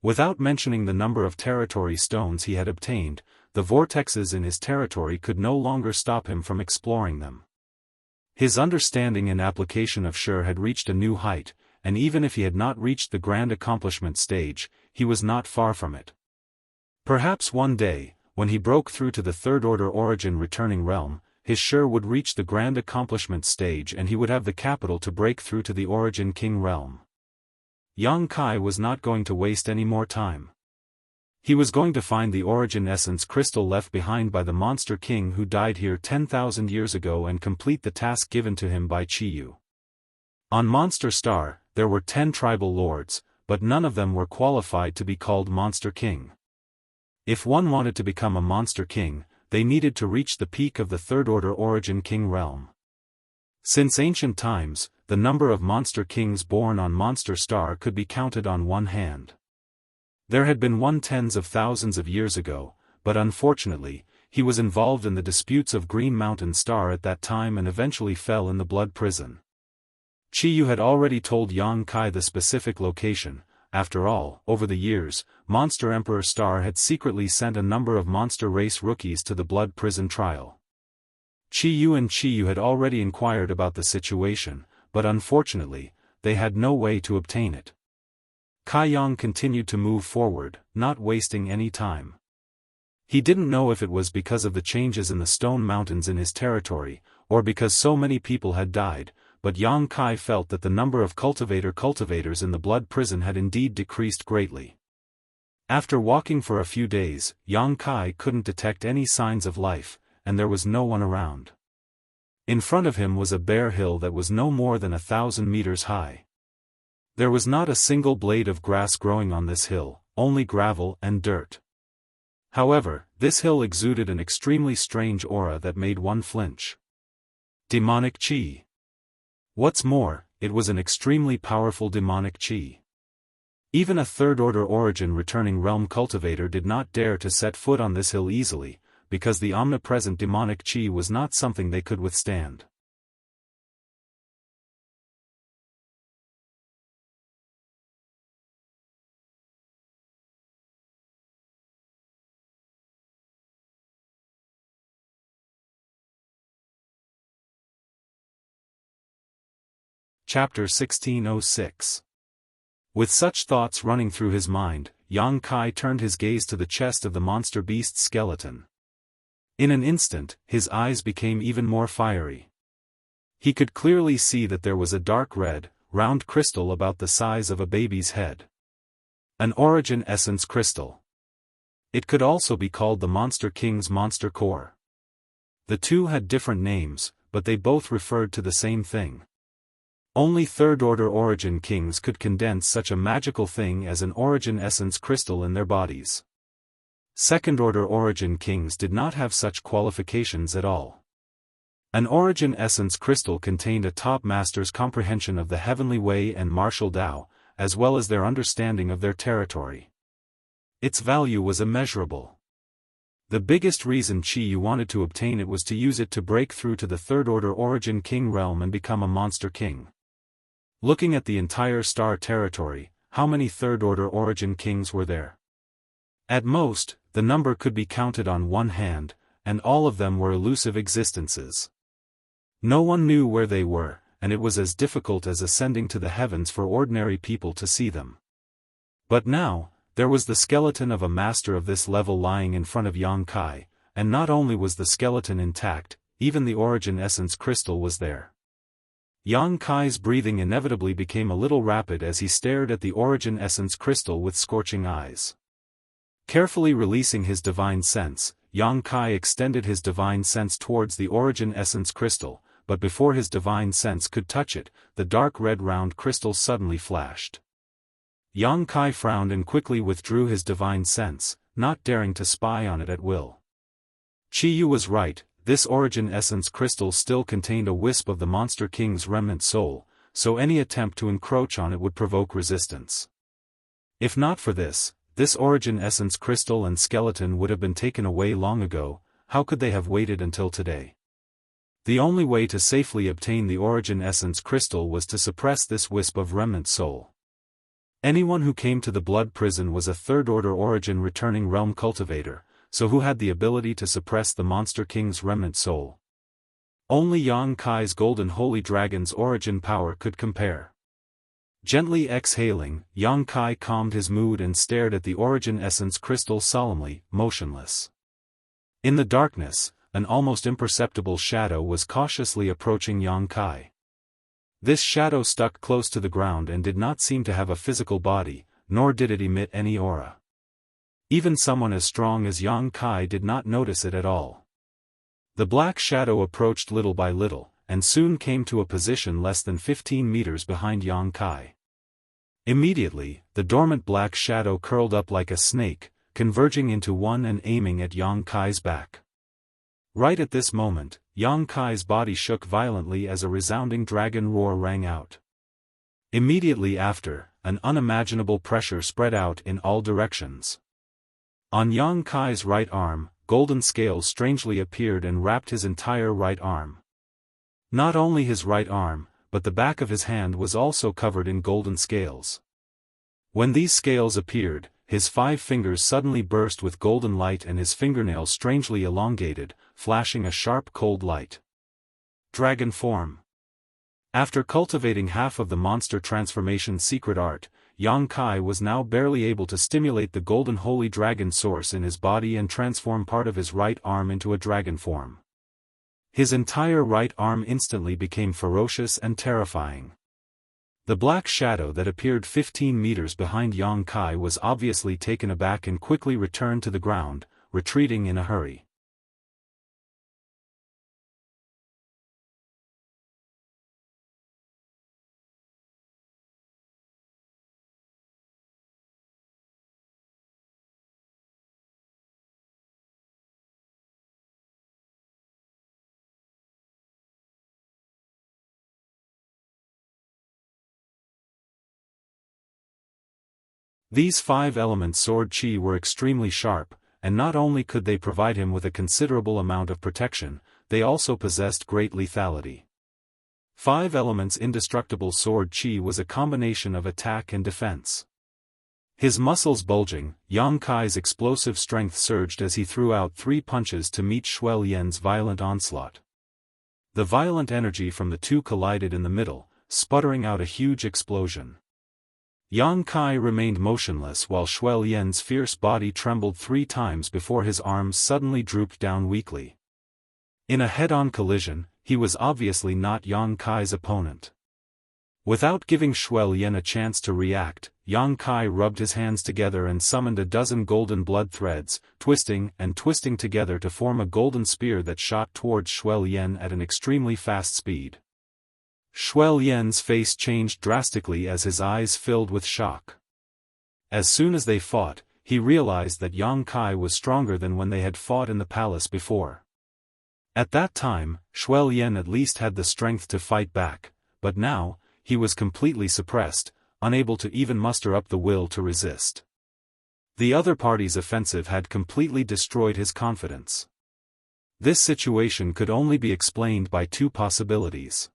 Without mentioning the number of territory stones he had obtained, the vortexes in his territory could no longer stop him from exploring them. His understanding and application of sure had reached a new height, and even if he had not reached the grand accomplishment stage, he was not far from it. Perhaps one day, when he broke through to the third-order origin returning realm, his sure would reach the grand accomplishment stage and he would have the capital to break through to the Origin King realm. Yang Kai was not going to waste any more time. He was going to find the Origin Essence crystal left behind by the Monster King who died here 10,000 years ago and complete the task given to him by Qiyu. On Monster Star, there were 10 tribal lords, but none of them were qualified to be called Monster King. If one wanted to become a Monster King, they needed to reach the peak of the third-order Origin King realm. Since ancient times, the number of Monster Kings born on Monster Star could be counted on one hand. There had been one tens of thousands of years ago, but unfortunately, he was involved in the disputes of Green Mountain Star at that time and eventually fell in the blood prison. Qiyu had already told Yang Kai the specific location. After all, over the years, Monster Emperor Star had secretly sent a number of monster race rookies to the blood prison trial. Qiyu had already inquired about the situation, but unfortunately, they had no way to obtain it. Kai Yang continued to move forward, not wasting any time. He didn't know if it was because of the changes in the stone mountains in his territory, or because so many people had died, but Yang Kai felt that the number of cultivators in the blood prison had indeed decreased greatly. After walking for a few days, Yang Kai couldn't detect any signs of life, and there was no one around. In front of him was a bare hill that was no more than 1,000 meters high. There was not a single blade of grass growing on this hill, only gravel and dirt. However, this hill exuded an extremely strange aura that made one flinch. Demonic chi. What's more, it was an extremely powerful demonic chi. Even a third-order origin returning realm cultivator did not dare to set foot on this hill easily, because the omnipresent demonic chi was not something they could withstand. Chapter 1606. With such thoughts running through his mind, Yang Kai turned his gaze to the chest of the monster beast's skeleton. In an instant, his eyes became even more fiery. He could clearly see that there was a dark red, round crystal about the size of a baby's head. An origin essence crystal. It could also be called the Monster King's monster core. The two had different names, but they both referred to the same thing. Only third-order origin kings could condense such a magical thing as an origin essence crystal in their bodies. Second-order origin kings did not have such qualifications at all. An origin essence crystal contained a top master's comprehension of the heavenly way and martial Tao, as well as their understanding of their territory. Its value was immeasurable. The biggest reason Chi Yu wanted to obtain it was to use it to break through to the third-order origin king realm and become a monster king. Looking at the entire star territory, how many third-order origin kings were there? At most, the number could be counted on one hand, and all of them were elusive existences. No one knew where they were, and it was as difficult as ascending to the heavens for ordinary people to see them. But now, there was the skeleton of a master of this level lying in front of Yang Kai, and not only was the skeleton intact, even the origin essence crystal was there. Yang Kai's breathing inevitably became a little rapid as he stared at the origin essence crystal with scorching eyes. Carefully releasing his divine sense, Yang Kai extended his divine sense towards the origin essence crystal, but before his divine sense could touch it, the dark red round crystal suddenly flashed. Yang Kai frowned and quickly withdrew his divine sense, not daring to spy on it at will. Chi Yu was right. This origin essence crystal still contained a wisp of the Monster King's remnant soul, so any attempt to encroach on it would provoke resistance. If not for this origin essence crystal and skeleton would have been taken away long ago. How could they have waited until today? The only way to safely obtain the origin essence crystal was to suppress this wisp of remnant soul. Anyone who came to the blood prison was a third-order origin returning realm cultivator, so who had the ability to suppress the Monster King's remnant soul? Only Yang Kai's golden holy dragon's origin power could compare. Gently exhaling, Yang Kai calmed his mood and stared at the origin essence crystal solemnly, motionless. In the darkness, an almost imperceptible shadow was cautiously approaching Yang Kai. This shadow stuck close to the ground and did not seem to have a physical body, nor did it emit any aura. Even someone as strong as Yang Kai did not notice it at all. The black shadow approached little by little, and soon came to a position less than 15 meters behind Yang Kai. Immediately, the dormant black shadow curled up like a snake, converging into one and aiming at Yang Kai's back. Right at this moment, Yang Kai's body shook violently as a resounding dragon roar rang out. Immediately after, an unimaginable pressure spread out in all directions. On Yang Kai's right arm, golden scales strangely appeared and wrapped his entire right arm. Not only his right arm, but the back of his hand was also covered in golden scales. When these scales appeared, his 5 fingers suddenly burst with golden light and his fingernails strangely elongated, flashing a sharp cold light. Dragon form. After cultivating half of the monster transformation secret art, Yang Kai was now barely able to stimulate the golden holy dragon source in his body and transform part of his right arm into a dragon form. His entire right arm instantly became ferocious and terrifying. The black shadow that appeared 15 meters behind Yang Kai was obviously taken aback and quickly returned to the ground, retreating in a hurry. These 5-element sword chi were extremely sharp, and not only could they provide him with a considerable amount of protection, they also possessed great lethality. 5 elements indestructible sword chi was a combination of attack and defense. His muscles bulging, Yang Kai's explosive strength surged as he threw out 3 punches to meet Shuel Yan's violent onslaught. The violent energy from the two collided in the middle, sputtering out a huge explosion. Yang Kai remained motionless while Shuel Yan's fierce body trembled 3 times before his arms suddenly drooped down weakly. In a head-on collision, he was obviously not Yang Kai's opponent. Without giving Shuel Yan a chance to react, Yang Kai rubbed his hands together and summoned a dozen golden blood threads, twisting together to form a golden spear that shot towards Shuel Yan at an extremely fast speed. Shuel Yan's face changed drastically as his eyes filled with shock. As soon as they fought, he realized that Yang Kai was stronger than when they had fought in the palace before. At that time, Shuel Yan at least had the strength to fight back, but now, he was completely suppressed, unable to even muster up the will to resist. The other party's offensive had completely destroyed his confidence. This situation could only be explained by 2 possibilities.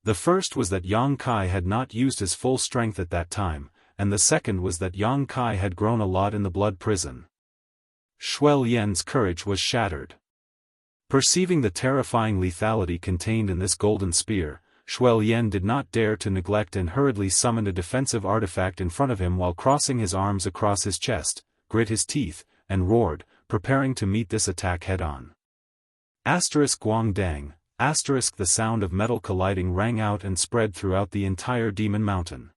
The first was that Yang Kai had not used his full strength at that time, and the second was that Yang Kai had grown a lot in the blood prison. Shuel Yan's courage was shattered. Perceiving the terrifying lethality contained in this golden spear, Shuel Yan did not dare to neglect and hurriedly summoned a defensive artifact in front of him while crossing his arms across his chest, grit his teeth, and roared, preparing to meet this attack head-on. Guangdang, the sound of metal colliding rang out and spread throughout the entire Demon Mountain.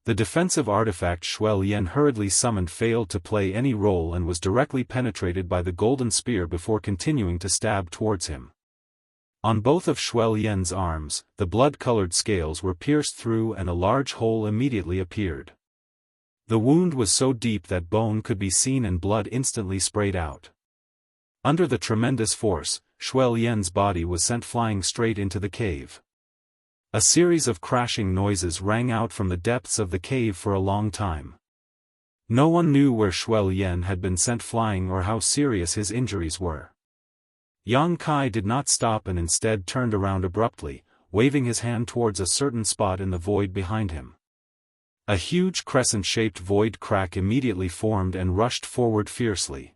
The defensive artifact Shuel Yan hurriedly summoned failed to play any role and was directly penetrated by the golden spear before continuing to stab towards him. On both of Shuel Yan's arms, the blood-colored scales were pierced through and a large hole immediately appeared. The wound was so deep that bone could be seen and blood instantly sprayed out. Under the tremendous force, Shuel Yan's body was sent flying straight into the cave. A series of crashing noises rang out from the depths of the cave for a long time. No one knew where Shuel Yan had been sent flying or how serious his injuries were. Yang Kai did not stop and instead turned around abruptly, waving his hand towards a certain spot in the void behind him. A huge crescent-shaped void crack immediately formed and rushed forward fiercely.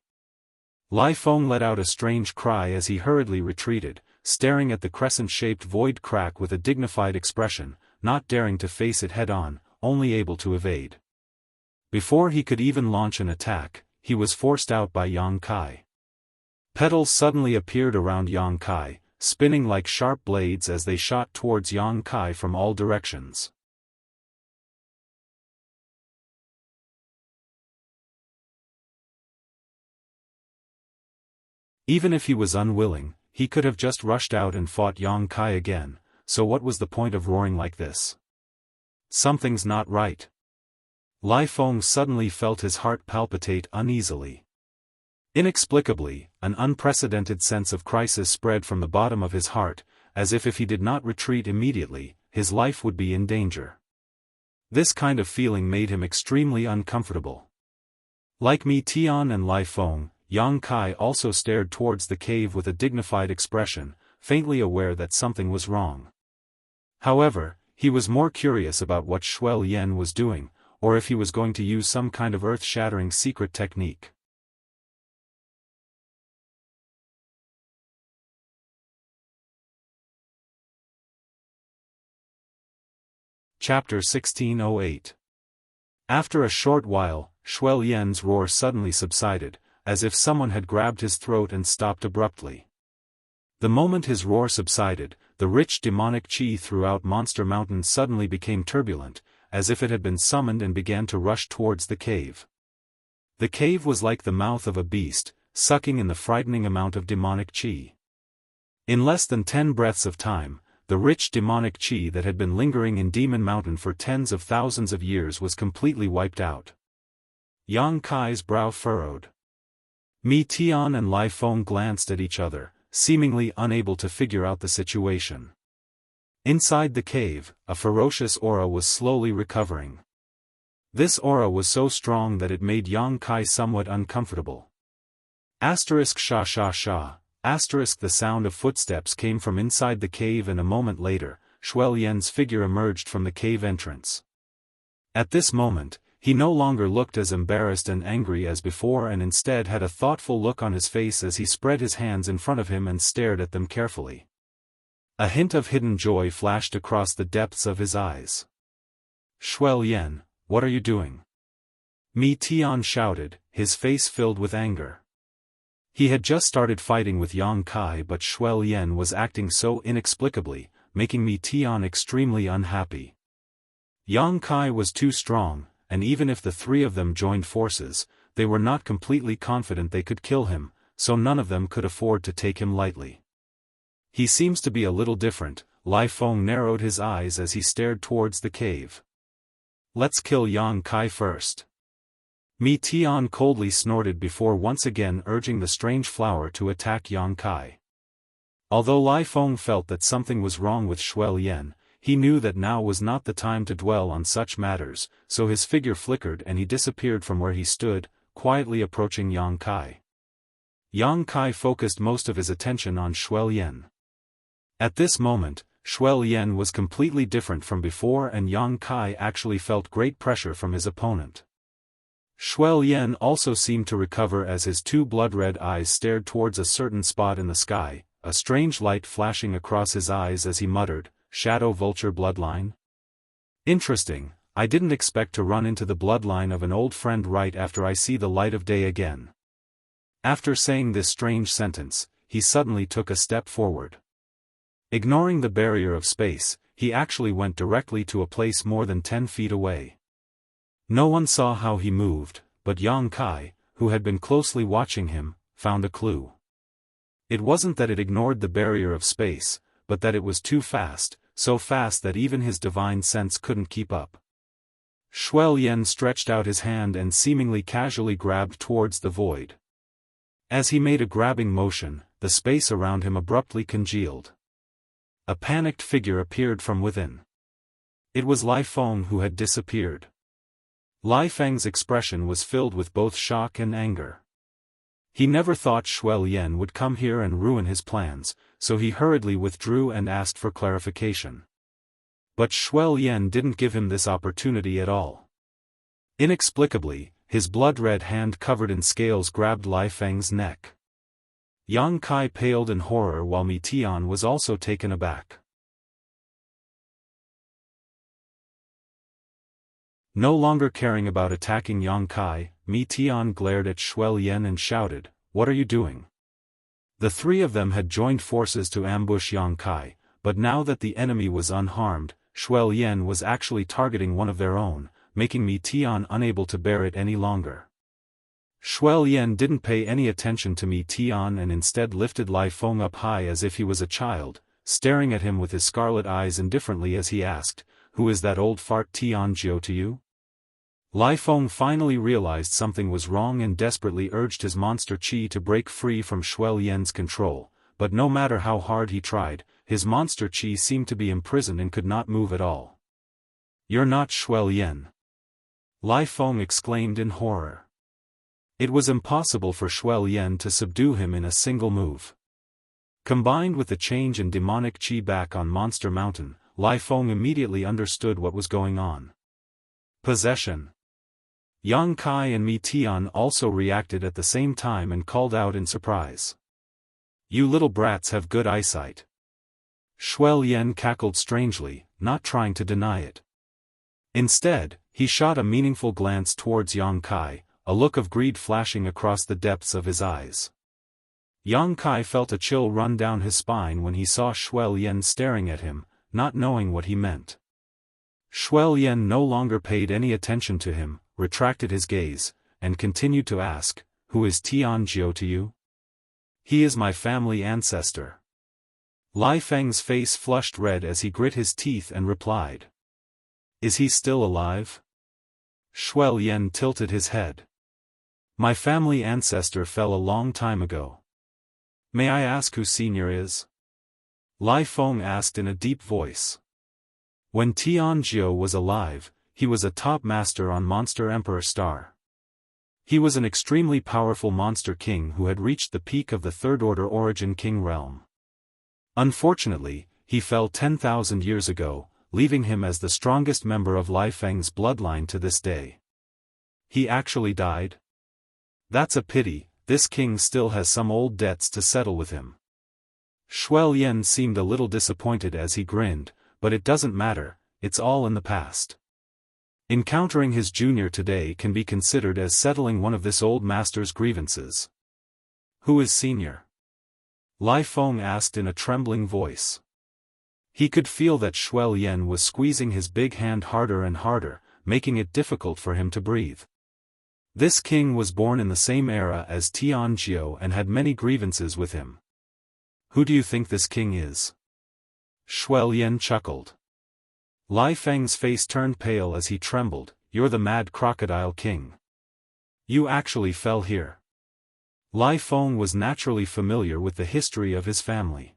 Lai Feng let out a strange cry as he hurriedly retreated, staring at the crescent-shaped void crack with a dignified expression, not daring to face it head-on, only able to evade. Before he could even launch an attack, he was forced out by Yang Kai. Petals suddenly appeared around Yang Kai, spinning like sharp blades as they shot towards Yang Kai from all directions. Even if he was unwilling, he could have just rushed out and fought Yang Kai again, so what was the point of roaring like this? Something's not right. Lai Feng suddenly felt his heart palpitate uneasily. Inexplicably, an unprecedented sense of crisis spread from the bottom of his heart, as if he did not retreat immediately, his life would be in danger. This kind of feeling made him extremely uncomfortable. Like Mi Tian and Lai Feng, Yang Kai also stared towards the cave with a dignified expression, faintly aware that something was wrong. However, he was more curious about what Shuel Yan was doing, or if he was going to use some kind of earth-shattering secret technique. Chapter 1608. After a short while, Shuel Yan's roar suddenly subsided, as if someone had grabbed his throat and stopped abruptly. The moment his roar subsided, the rich demonic chi throughout Monster Mountain suddenly became turbulent, as if it had been summoned and began to rush towards the cave. The cave was like the mouth of a beast, sucking in the frightening amount of demonic chi. In less than 10 breaths of time, the rich demonic chi that had been lingering in Demon Mountain for tens of thousands of years was completely wiped out. Yang Kai's brow furrowed. Mi Tian and Lai Feng glanced at each other, seemingly unable to figure out the situation. Inside the cave, a ferocious aura was slowly recovering. This aura was so strong that it made Yang Kai somewhat uncomfortable. Asterisk sha sha sha, asterisk the sound of footsteps came from inside the cave, and a moment later, Shuel Yan's figure emerged from the cave entrance. At this moment, he no longer looked as embarrassed and angry as before, and instead had a thoughtful look on his face as he spread his hands in front of him and stared at them carefully. A hint of hidden joy flashed across the depths of his eyes. "Shuel Yan, what are you doing?" Mi Tian shouted, his face filled with anger. He had just started fighting with Yang Kai, but Shuel Yan was acting so inexplicably, making Mi Tian extremely unhappy. Yang Kai was too strong, and even if the three of them joined forces, they were not completely confident they could kill him, so none of them could afford to take him lightly. "He seems to be a little different," Lai Feng narrowed his eyes as he stared towards the cave. "Let's kill Yang Kai first." Mi Tian coldly snorted before once again urging the strange flower to attack Yang Kai. Although Lai Feng felt that something was wrong with Shuel Yan, he knew that now was not the time to dwell on such matters, so his figure flickered and he disappeared from where he stood, quietly approaching Yang Kai. Yang Kai focused most of his attention on Shuel Yan. At this moment, Shuel Yan was completely different from before, and Yang Kai actually felt great pressure from his opponent. Shuel Yan also seemed to recover as his two blood-red eyes stared towards a certain spot in the sky, a strange light flashing across his eyes as he muttered, "Shadow Vulture bloodline? Interesting, I didn't expect to run into the bloodline of an old friend right after I see the light of day again." After saying this strange sentence, he suddenly took a step forward. Ignoring the barrier of space, he actually went directly to a place more than 10 feet away. No one saw how he moved, but Yang Kai, who had been closely watching him, found a clue. It wasn't that it ignored the barrier of space, but that it was too fast, so fast that even his divine sense couldn't keep up. Shuel Yan stretched out his hand and seemingly casually grabbed towards the void. As he made a grabbing motion, the space around him abruptly congealed. A panicked figure appeared from within. It was Lai Feng, who had disappeared. Lai Feng's expression was filled with both shock and anger. He never thought Shuel Yan would come here and ruin his plans, so he hurriedly withdrew and asked for clarification. But Shuel Yan didn't give him this opportunity at all. Inexplicably, his blood-red hand covered in scales grabbed Lai Feng's neck. Yang Kai paled in horror while Mi Tian was also taken aback. No longer caring about attacking Yang Kai, Mi Tian glared at Shuel Yan and shouted, "What are you doing?" The three of them had joined forces to ambush Yang Kai, but now that the enemy was unharmed, Shuel Yan was actually targeting one of their own, making Mi Tian unable to bear it any longer. Shuel Yan didn't pay any attention to Mi Tian and instead lifted Lai Feng up high as if he was a child, staring at him with his scarlet eyes indifferently as he asked, "Who is that old fart Tian Jiao to you?" Lai Feng finally realized something was wrong and desperately urged his monster chi to break free from Shuel Yan's control, but no matter how hard he tried, his monster chi seemed to be imprisoned and could not move at all. "You're not Shuel Yan!" Lai Feng exclaimed in horror. It was impossible for Shuel Yan to subdue him in a single move. Combined with the change in demonic chi back on Monster Mountain, Lai Feng immediately understood what was going on. Possession. Yang Kai and Mi Tian also reacted at the same time and called out in surprise. "You little brats have good eyesight." Shuel Yan cackled strangely, not trying to deny it. Instead, he shot a meaningful glance towards Yang Kai, a look of greed flashing across the depths of his eyes. Yang Kai felt a chill run down his spine when he saw Shuel Yan staring at him, not knowing what he meant. Shuel Yan no longer paid any attention to him, retracted his gaze, and continued to ask, "Who is Tian Jiao to you?" "He is my family ancestor." Lai Feng's face flushed red as he grit his teeth and replied. "Is he still alive?" Shuel Yan tilted his head. "My family ancestor fell a long time ago." "May I ask who Senior is?" Lai Feng asked in a deep voice. "When Tian Jiao was alive, he was a top master on Monster Emperor Star. He was an extremely powerful monster king who had reached the peak of the Third Order Origin King realm. Unfortunately, he fell 10,000 years ago, leaving him as the strongest member of Lai Feng's bloodline to this day. He actually died? That's a pity, this king still has some old debts to settle with him. Shuel Yen seemed a little disappointed as he grinned, but it doesn't matter, it's all in the past. Encountering his junior today can be considered as settling one of this old master's grievances. Who is senior? Lai Feng asked in a trembling voice. He could feel that Shuel Yen was squeezing his big hand harder and harder, making it difficult for him to breathe. This king was born in the same era as Tianjiu and had many grievances with him. Who do you think this king is? Shuel Yen chuckled. Lai Feng's face turned pale as he trembled. You're the mad crocodile king. You actually fell here. Lai Feng was naturally familiar with the history of his family.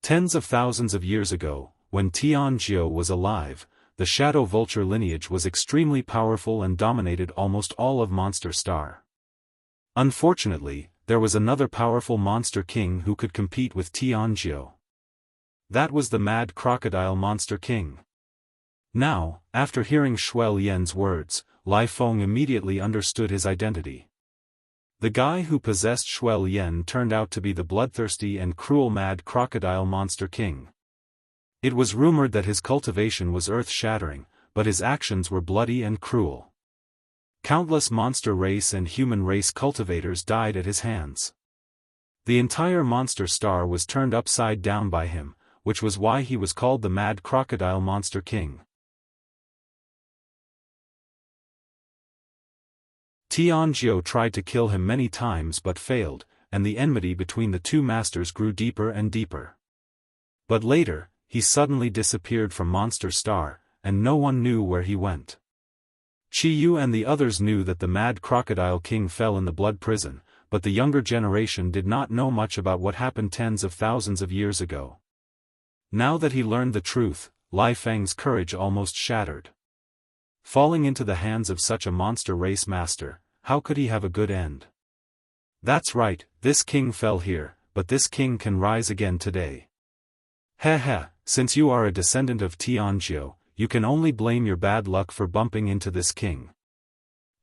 Tens of thousands of years ago, when Tianjiu was alive, the Shadow Vulture lineage was extremely powerful and dominated almost all of Monster Star. Unfortunately, there was another powerful monster king who could compete with Tianjiu. That was the mad crocodile monster king. Now, after hearing Shuel Yen's words, Lai Feng immediately understood his identity. The guy who possessed Shuel Yen turned out to be the bloodthirsty and cruel mad crocodile monster king. It was rumored that his cultivation was earth-shattering, but his actions were bloody and cruel. Countless monster race and human race cultivators died at his hands. The entire Monster Star was turned upside down by him, which was why he was called the Mad Crocodile Monster King. Tianjiu tried to kill him many times but failed, and the enmity between the two masters grew deeper and deeper. But later, he suddenly disappeared from Monster Star, and no one knew where he went. Qi Yu and the others knew that the Mad Crocodile King fell in the blood prison, but the younger generation did not know much about what happened tens of thousands of years ago. Now that he learned the truth, Lai Feng's courage almost shattered. Falling into the hands of such a monster race master, how could he have a good end? That's right, this king fell here, but this king can rise again today. Heh, since you are a descendant of Tianjiu, you can only blame your bad luck for bumping into this king.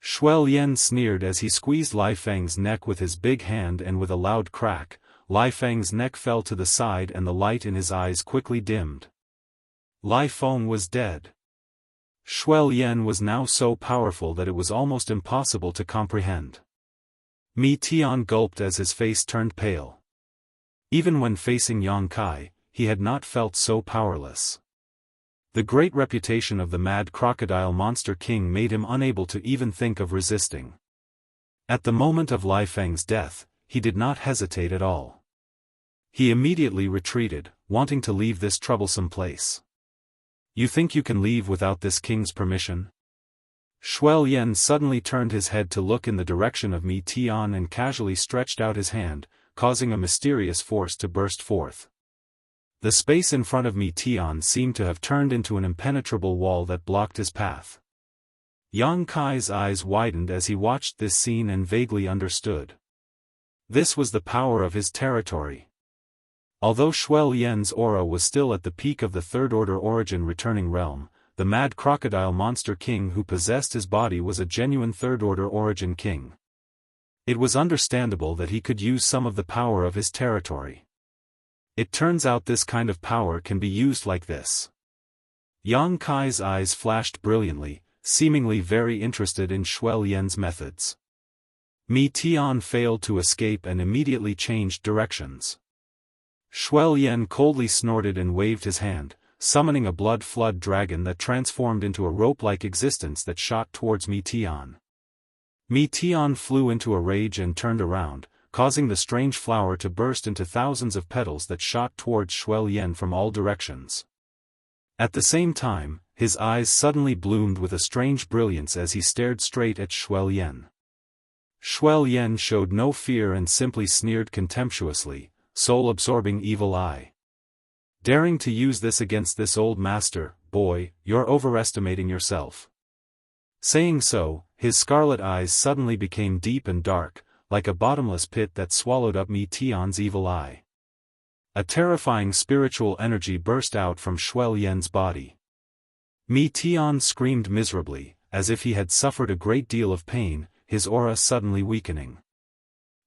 Shuel Yen sneered as he squeezed Lai Feng's neck with his big hand, and with a loud crack, Lai Feng's neck fell to the side and the light in his eyes quickly dimmed. Lai Feng was dead. Shuel Yen was now so powerful that it was almost impossible to comprehend. Mi Tian gulped as his face turned pale. Even when facing Yang Kai, he had not felt so powerless. The great reputation of the Mad Crocodile Monster King made him unable to even think of resisting. At the moment of Lai Feng's death, he did not hesitate at all. He immediately retreated, wanting to leave this troublesome place. You think you can leave without this king's permission? Shuel Yen suddenly turned his head to look in the direction of Mi Tian and casually stretched out his hand, causing a mysterious force to burst forth. The space in front of Mi Tian seemed to have turned into an impenetrable wall that blocked his path. Yang Kai's eyes widened as he watched this scene and vaguely understood. This was the power of his territory. Although Shuel Yen's aura was still at the peak of the Third Order Origin returning realm, the Mad Crocodile Monster King who possessed his body was a genuine Third Order Origin King. It was understandable that he could use some of the power of his territory. It turns out this kind of power can be used like this. Yang Kai's eyes flashed brilliantly, seemingly very interested in Shuel Yen's methods. Mi Tian failed to escape and immediately changed directions. Shuel Yen coldly snorted and waved his hand, summoning a blood flood dragon that transformed into a rope-like existence that shot towards Mi Tian. Mi Tian flew into a rage and turned around, causing the strange flower to burst into thousands of petals that shot towards Shuel Yen from all directions. At the same time, his eyes suddenly bloomed with a strange brilliance as he stared straight at Shuel Yen. Shuel Yen showed no fear and simply sneered contemptuously, soul-absorbing evil eye. Daring to use this against this old master, boy, you're overestimating yourself." Saying so, his scarlet eyes suddenly became deep and dark, like a bottomless pit that swallowed up Mi Tian's evil eye. A terrifying spiritual energy burst out from Shuel Yan's body. Mi Tian screamed miserably, as if he had suffered a great deal of pain, his aura suddenly weakening.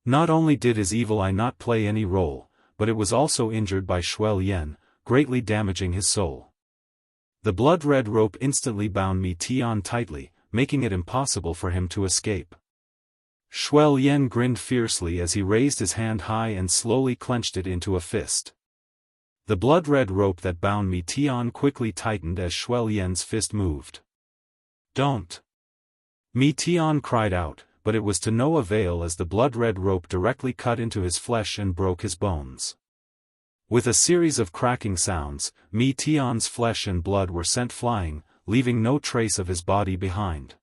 Not only did his evil eye not play any role, but it was also injured by Shuel Yan, greatly damaging his soul. The blood-red rope instantly bound Mi Tian tightly, making it impossible for him to escape. Shuel Yan grinned fiercely as he raised his hand high and slowly clenched it into a fist. The blood-red rope that bound Mi Tian quickly tightened as Shuel Yan's fist moved. "Don't!" Mi Tian cried out, but it was to no avail as the blood-red rope directly cut into his flesh and broke his bones. With a series of cracking sounds, Mi Tian's flesh and blood were sent flying, leaving no trace of his body behind.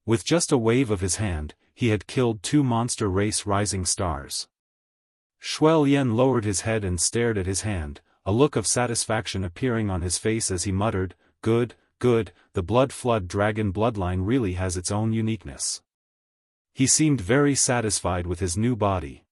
With just a wave of his hand, he had killed 2 monster race rising stars. Shuel Yan lowered his head and stared at his hand, a look of satisfaction appearing on his face as he muttered, "Good, good, the blood flood dragon bloodline really has its own uniqueness." He seemed very satisfied with his new body.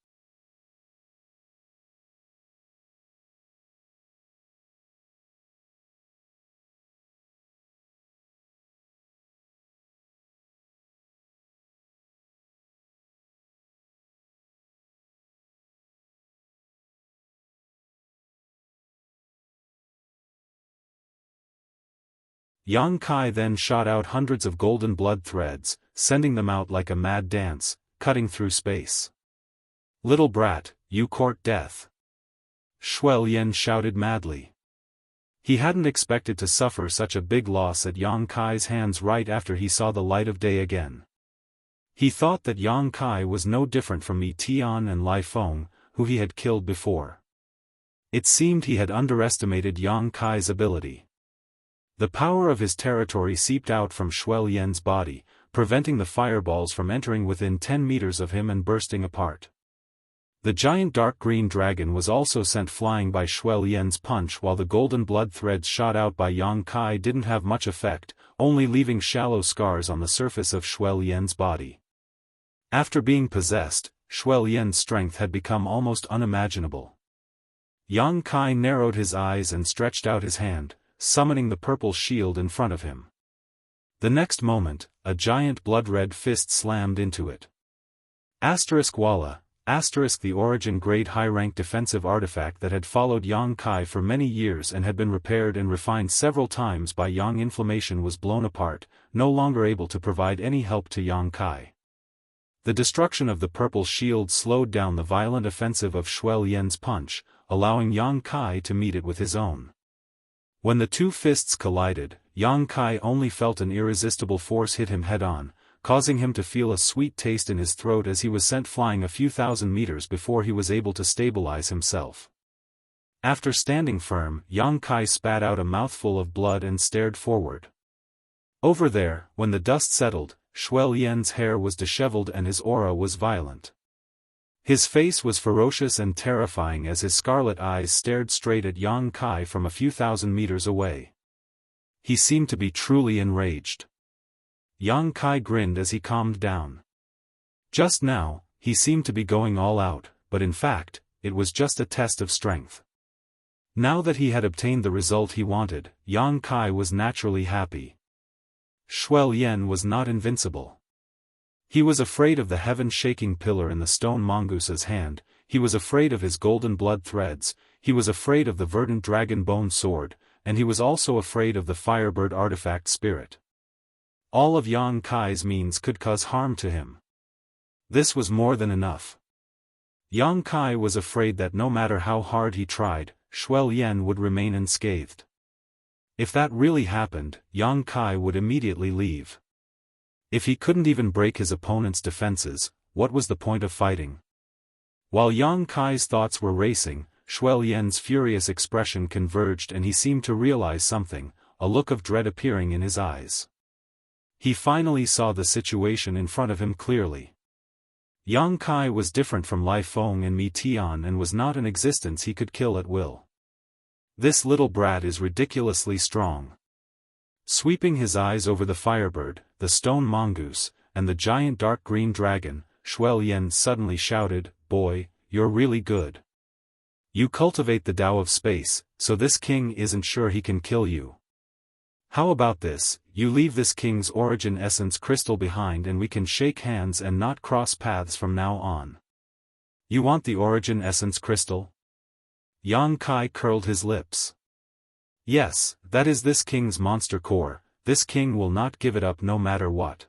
Yang Kai then shot out hundreds of golden blood threads, sending them out like a mad dance, cutting through space. "Little brat, you court death!" Shuel Yan shouted madly. He hadn't expected to suffer such a big loss at Yang Kai's hands right after he saw the light of day again. He thought that Yang Kai was no different from Mi Tian and Lai Feng, who he had killed before. It seemed he had underestimated Yang Kai's ability. The power of his territory seeped out from Shuel Yan's body, preventing the fireballs from entering within 10 meters of him and bursting apart. The giant dark green dragon was also sent flying by Shuel Yan's punch, while the golden blood threads shot out by Yang Kai didn't have much effect, only leaving shallow scars on the surface of Shuel Yan's body. After being possessed, Shuel Yan's strength had become almost unimaginable. Yang Kai narrowed his eyes and stretched out his hand, summoning the purple shield in front of him. The next moment, a giant blood-red fist slammed into it. Walla, the origin grade high-rank defensive artifact that had followed Yang Kai for many years and had been repaired and refined several times by Yang inflammation was blown apart, no longer able to provide any help to Yang Kai. The destruction of the purple shield slowed down the violent offensive of Shuel Yan's punch, allowing Yang Kai to meet it with his own. When the 2 fists collided, Yang Kai only felt an irresistible force hit him head-on, causing him to feel a sweet taste in his throat as he was sent flying a few thousand meters before he was able to stabilize himself. After standing firm, Yang Kai spat out a mouthful of blood and stared forward. Over there, when the dust settled, Shuel Yan's hair was disheveled and his aura was violent. His face was ferocious and terrifying as his scarlet eyes stared straight at Yang Kai from a few thousand meters away. He seemed to be truly enraged. Yang Kai grinned as he calmed down. Just now, he seemed to be going all out, but in fact, it was just a test of strength. Now that he had obtained the result he wanted, Yang Kai was naturally happy. Shuel Yan was not invincible. He was afraid of the heaven-shaking pillar in the stone mongoose's hand, he was afraid of his golden blood threads, he was afraid of the verdant dragon bone sword, and he was also afraid of the firebird artifact spirit. All of Yang Kai's means could cause harm to him. This was more than enough. Yang Kai was afraid that no matter how hard he tried, Shuel Yan would remain unscathed. If that really happened, Yang Kai would immediately leave. If he couldn't even break his opponent's defenses, what was the point of fighting? While Yang Kai's thoughts were racing, Shuel Yan's furious expression converged and he seemed to realize something, a look of dread appearing in his eyes. He finally saw the situation in front of him clearly. Yang Kai was different from Lai Feng and Mi Tian and was not an existence he could kill at will. This little brat is ridiculously strong. Sweeping his eyes over the firebird, the stone mongoose, and the giant dark green dragon, Shuel suddenly shouted, "Boy, you're really good. You cultivate the Tao of space, so this king isn't sure he can kill you. How about this, you leave this king's origin essence crystal behind and we can shake hands and not cross paths from now on." "You want the origin essence crystal?" Yang Kai curled his lips. "Yes, that is this king's monster core, this king will not give it up no matter what."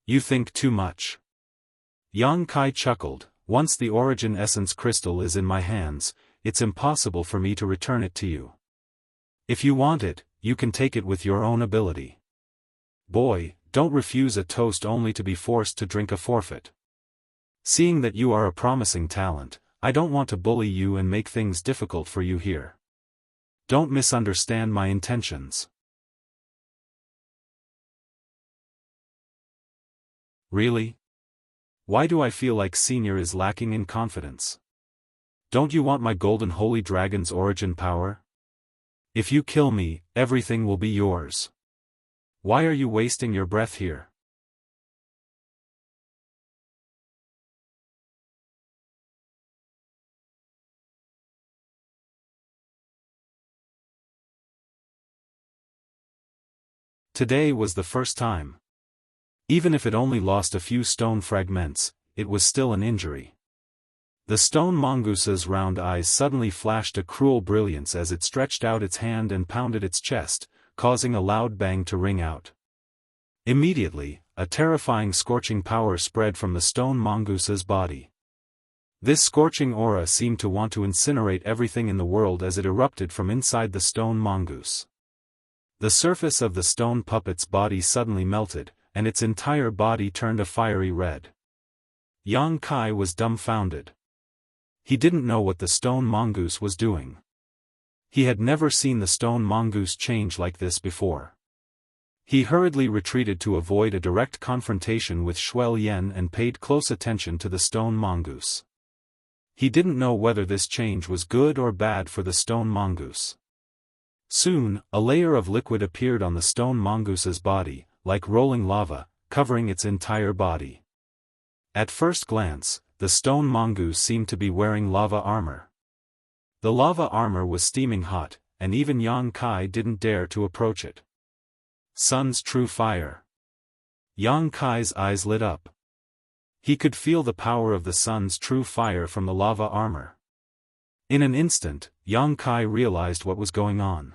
"You think too much." Yang Kai chuckled, "Once the origin essence crystal is in my hands, it's impossible for me to return it to you. If you want it, you can take it with your own ability. Boy, don't refuse a toast only to be forced to drink a forfeit. Seeing that you are a promising talent, I don't want to bully you and make things difficult for you here. Don't misunderstand my intentions." "Really? Why do I feel like Senior is lacking in confidence? Don't you want my golden holy dragon's origin power? If you kill me, everything will be yours. Why are you wasting your breath here?" Today was the first time. Even if it only lost a few stone fragments, it was still an injury. The stone mongoose's round eyes suddenly flashed a cruel brilliance as it stretched out its hand and pounded its chest, causing a loud bang to ring out. Immediately, a terrifying scorching power spread from the stone mongoose's body. This scorching aura seemed to want to incinerate everything in the world as it erupted from inside the stone mongoose. The surface of the stone puppet's body suddenly melted, and its entire body turned a fiery red. Yang Kai was dumbfounded. He didn't know what the stone mongoose was doing. He had never seen the stone mongoose change like this before. He hurriedly retreated to avoid a direct confrontation with Shuel and paid close attention to the stone mongoose. He didn't know whether this change was good or bad for the stone mongoose. Soon, a layer of liquid appeared on the stone mongoose's body, like rolling lava, covering its entire body. At first glance, the stone mongoose seemed to be wearing lava armor. The lava armor was steaming hot, and even Yang Kai didn't dare to approach it. Sun's true fire. Yang Kai's eyes lit up. He could feel the power of the sun's true fire from the lava armor. In an instant, Yang Kai realized what was going on.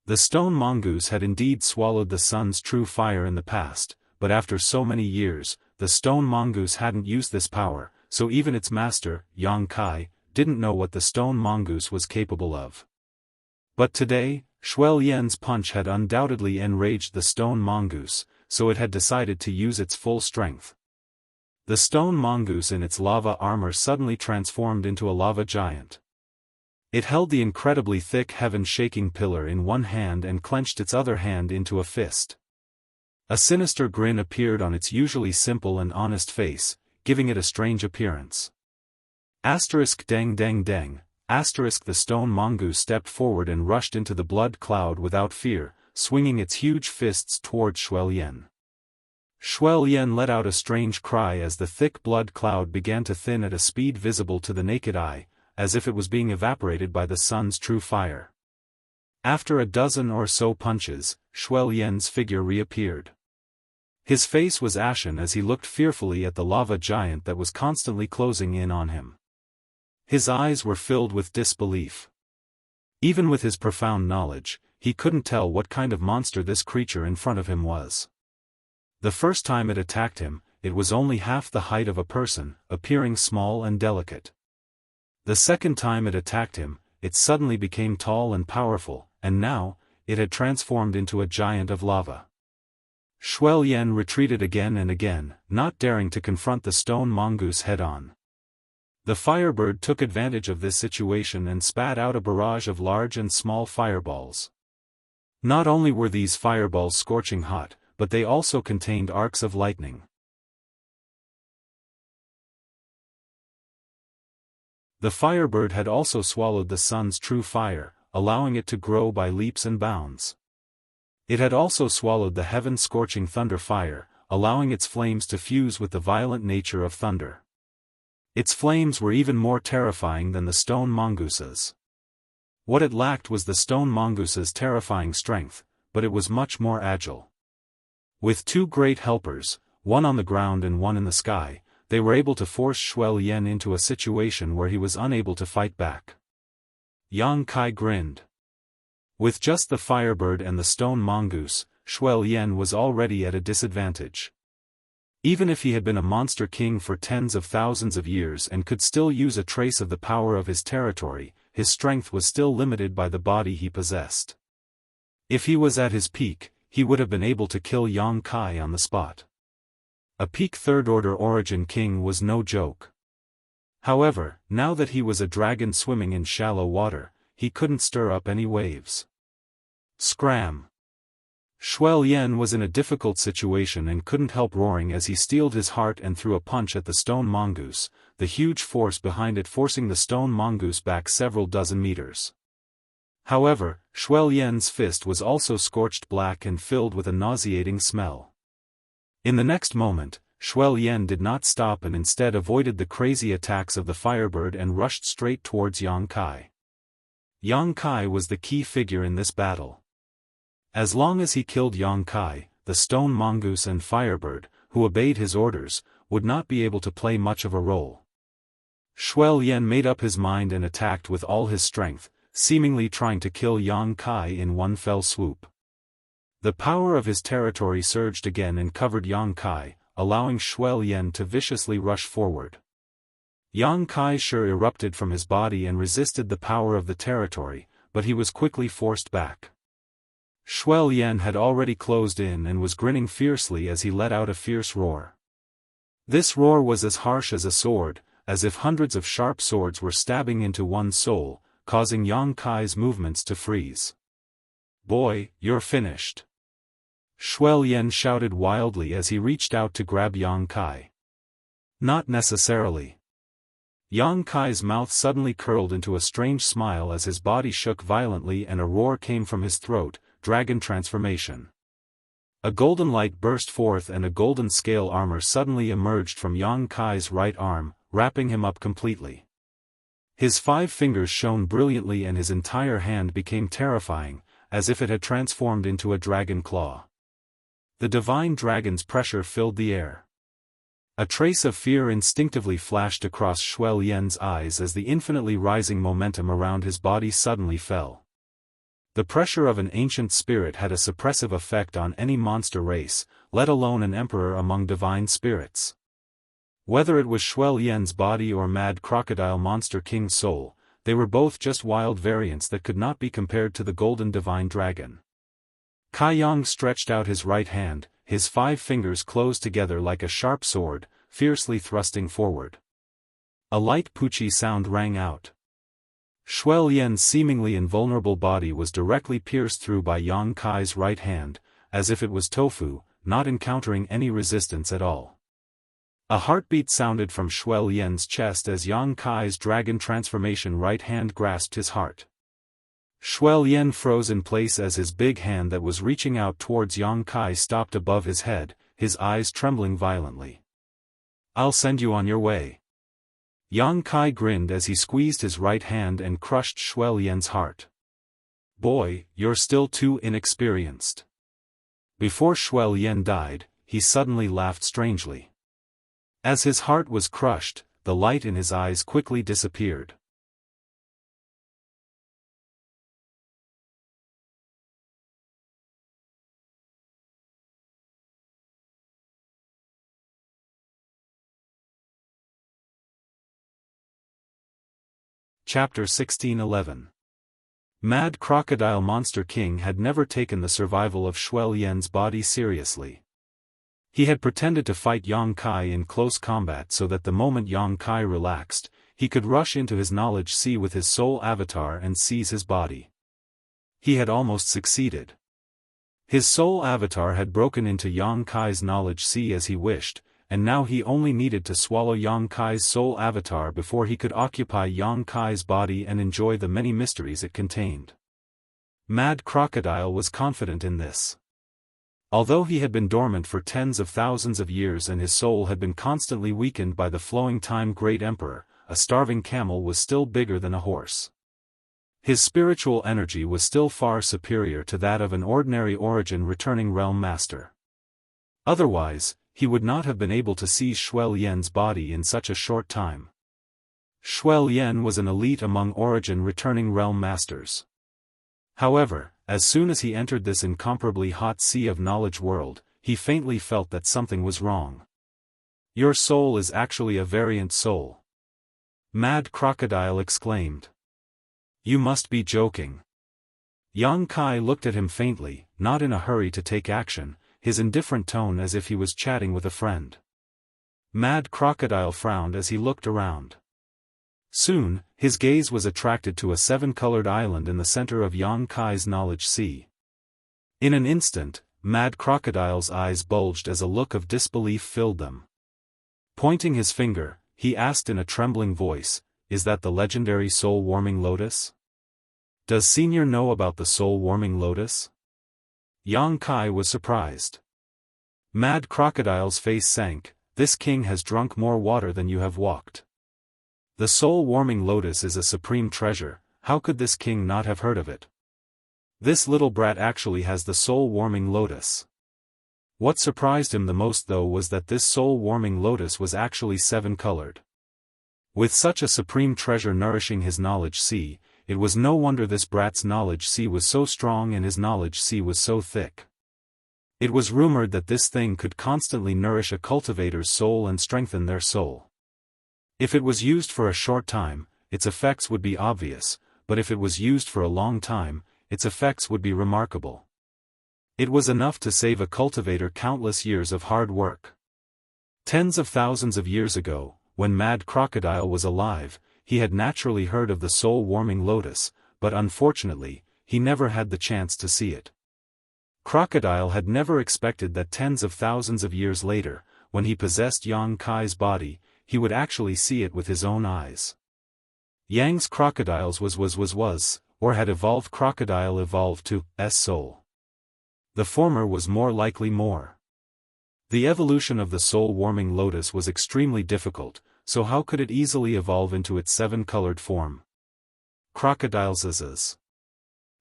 The stone mongoose had indeed swallowed the sun's true fire in the past, but after so many years, the stone mongoose hadn't used this power, so even its master, Yang Kai, didn't know what the stone mongoose was capable of. But today, Shuel punch had undoubtedly enraged the stone mongoose, so it had decided to use its full strength. The stone mongoose in its lava armor suddenly transformed into a lava giant. It held the incredibly thick heaven-shaking pillar in one hand and clenched its other hand into a fist. A sinister grin appeared on its usually simple and honest face, giving it a strange appearance. Deng deng deng, the stone mongoose stepped forward and rushed into the blood cloud without fear, swinging its huge fists toward Shuel. Shuel let out a strange cry as the thick blood cloud began to thin at a speed visible to the naked eye, as if it was being evaporated by the sun's true fire. After a dozen or so punches, Shuel figure reappeared. His face was ashen as he looked fearfully at the lava giant that was constantly closing in on him. His eyes were filled with disbelief. Even with his profound knowledge, he couldn't tell what kind of monster this creature in front of him was. The first time it attacked him, it was only half the height of a person, appearing small and delicate. The second time it attacked him, it suddenly became tall and powerful, and now, it had transformed into a giant of lava. Shuel retreated again and again, not daring to confront the stone mongoose head-on. The firebird took advantage of this situation and spat out a barrage of large and small fireballs. Not only were these fireballs scorching hot, but they also contained arcs of lightning. The firebird had also swallowed the sun's true fire, allowing it to grow by leaps and bounds. It had also swallowed the heaven-scorching thunder fire, allowing its flames to fuse with the violent nature of thunder. Its flames were even more terrifying than the stone mongoose's. What it lacked was the stone mongoose's terrifying strength, but it was much more agile. With two great helpers, one on the ground and one in the sky, they were able to force Shuai Lian into a situation where he was unable to fight back. Yang Kai grinned. With just the firebird and the stone mongoose, Shuai Lian was already at a disadvantage. Even if he had been a monster king for tens of thousands of years and could still use a trace of the power of his territory, his strength was still limited by the body he possessed. If he was at his peak, he would have been able to kill Yang Kai on the spot. A peak third-order origin king was no joke. However, now that he was a dragon swimming in shallow water, he couldn't stir up any waves. Scram! Shuai Lian was in a difficult situation and couldn't help roaring as he steeled his heart and threw a punch at the stone mongoose, the huge force behind it forcing the stone mongoose back several dozen meters. However, Shuai Lian's fist was also scorched black and filled with a nauseating smell. In the next moment, Shuai Lian did not stop and instead avoided the crazy attacks of the firebird and rushed straight towards Yang Kai. Yang Kai was the key figure in this battle. As long as he killed Yang Kai, the stone mongoose and firebird, who obeyed his orders, would not be able to play much of a role. Shuai Lian made up his mind and attacked with all his strength, seemingly trying to kill Yang Kai in one fell swoop. The power of his territory surged again and covered Yang Kai, allowing Shuai Lian to viciously rush forward. Yang Kai sure erupted from his body and resisted the power of the territory, but he was quickly forced back. Shuai Lian had already closed in and was grinning fiercely as he let out a fierce roar. This roar was as harsh as a sword, as if hundreds of sharp swords were stabbing into one's soul, causing Yang Kai's movements to freeze. "Boy, you're finished!" Shuai Lian shouted wildly as he reached out to grab Yang Kai. Not necessarily. Yang Kai's mouth suddenly curled into a strange smile as his body shook violently and a roar came from his throat, dragon transformation. A golden light burst forth and a golden scale armor suddenly emerged from Yang Kai's right arm, wrapping him up completely. His 5 fingers shone brilliantly and his entire hand became terrifying, as if it had transformed into a dragon claw. The divine dragon's pressure filled the air. A trace of fear instinctively flashed across Shuai Lian's eyes as the infinitely rising momentum around his body suddenly fell. The pressure of an ancient spirit had a suppressive effect on any monster race, let alone an emperor among divine spirits. Whether it was Shuai Lian's body or mad crocodile monster king's soul, they were both just wild variants that could not be compared to the golden divine dragon. Kai Yang stretched out his right hand, his 5 fingers closed together like a sharp sword, fiercely thrusting forward. A light poochie sound rang out. Shuai Lian's seemingly invulnerable body was directly pierced through by Yang Kai's right hand, as if it was tofu, not encountering any resistance at all. A heartbeat sounded from Shuai Lian's chest as Yang Kai's dragon transformation right hand grasped his heart. Shuai Lian froze in place as his big hand that was reaching out towards Yang Kai stopped above his head, his eyes trembling violently. "I'll send you on your way." Yang Kai grinned as he squeezed his right hand and crushed Shuai Lian's heart. "Boy, you're still too inexperienced." Before Shuai Lian died, he suddenly laughed strangely. As his heart was crushed, the light in his eyes quickly disappeared. Chapter 1611. Mad Crocodile Monster King had never taken the survival of Shuai Lian's body seriously. He had pretended to fight Yang Kai in close combat so that the moment Yang Kai relaxed, he could rush into his knowledge sea with his soul avatar and seize his body. He had almost succeeded. His soul avatar had broken into Yang Kai's knowledge sea as he wished, and now he only needed to swallow Yang Kai's soul avatar before he could occupy Yang Kai's body and enjoy the many mysteries it contained. Mad Crocodile was confident in this. Although he had been dormant for tens of thousands of years and his soul had been constantly weakened by the flowing time Great Emperor, a starving camel was still bigger than a horse. His spiritual energy was still far superior to that of an ordinary origin returning realm master. Otherwise, he would not have been able to seize Shuel Yan's body in such a short time. Shuel Yan was an elite among origin returning realm masters. However, as soon as he entered this incomparably hot sea of knowledge world, he faintly felt that something was wrong. Your soul is actually a variant soul. Mad Crocodile exclaimed. You must be joking. Yang Kai looked at him faintly, not in a hurry to take action, his indifferent tone as if he was chatting with a friend. Mad Crocodile frowned as he looked around. Soon, his gaze was attracted to a seven-colored island in the center of Yang Kai's knowledge sea. In an instant, Mad Crocodile's eyes bulged as a look of disbelief filled them. Pointing his finger, he asked in a trembling voice, "Is that the legendary soul-warming lotus? Does Senior know about the soul-warming lotus?" Yang Kai was surprised. Mad Crocodile's face sank. "This king has drunk more water than you have walked. The soul-warming lotus is a supreme treasure, how could this king not have heard of it? This little brat actually has the soul-warming lotus." What surprised him the most though was that this soul-warming lotus was actually seven-colored. With such a supreme treasure nourishing his knowledge sea, it was no wonder this brat's knowledge sea was so strong and his knowledge sea was so thick. It was rumored that this thing could constantly nourish a cultivator's soul and strengthen their soul. If it was used for a short time, its effects would be obvious, but if it was used for a long time, its effects would be remarkable. It was enough to save a cultivator countless years of hard work. Tens of thousands of years ago, when Mad Crocodile was alive, he had naturally heard of the soul-warming lotus, but unfortunately, he never had the chance to see it. Crocodile had never expected that tens of thousands of years later, when he possessed Yang Kai's body, he would actually see it with his own eyes. Yang's crocodiles was, or had evolved crocodile evolved to, soul. The former was more likely more. The evolution of the soul-warming lotus was extremely difficult, so how could it easily evolve into its seven-colored form? Crocodile's.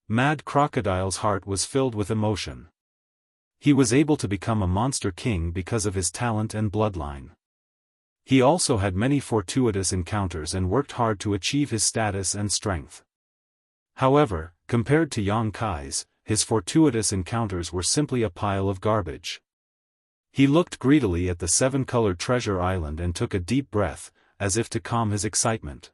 Mad Crocodile's heart was filled with emotion. He was able to become a monster king because of his talent and bloodline. He also had many fortuitous encounters and worked hard to achieve his status and strength. However, compared to Yang Kai's, his fortuitous encounters were simply a pile of garbage. He looked greedily at the seven-colored treasure island and took a deep breath, as if to calm his excitement.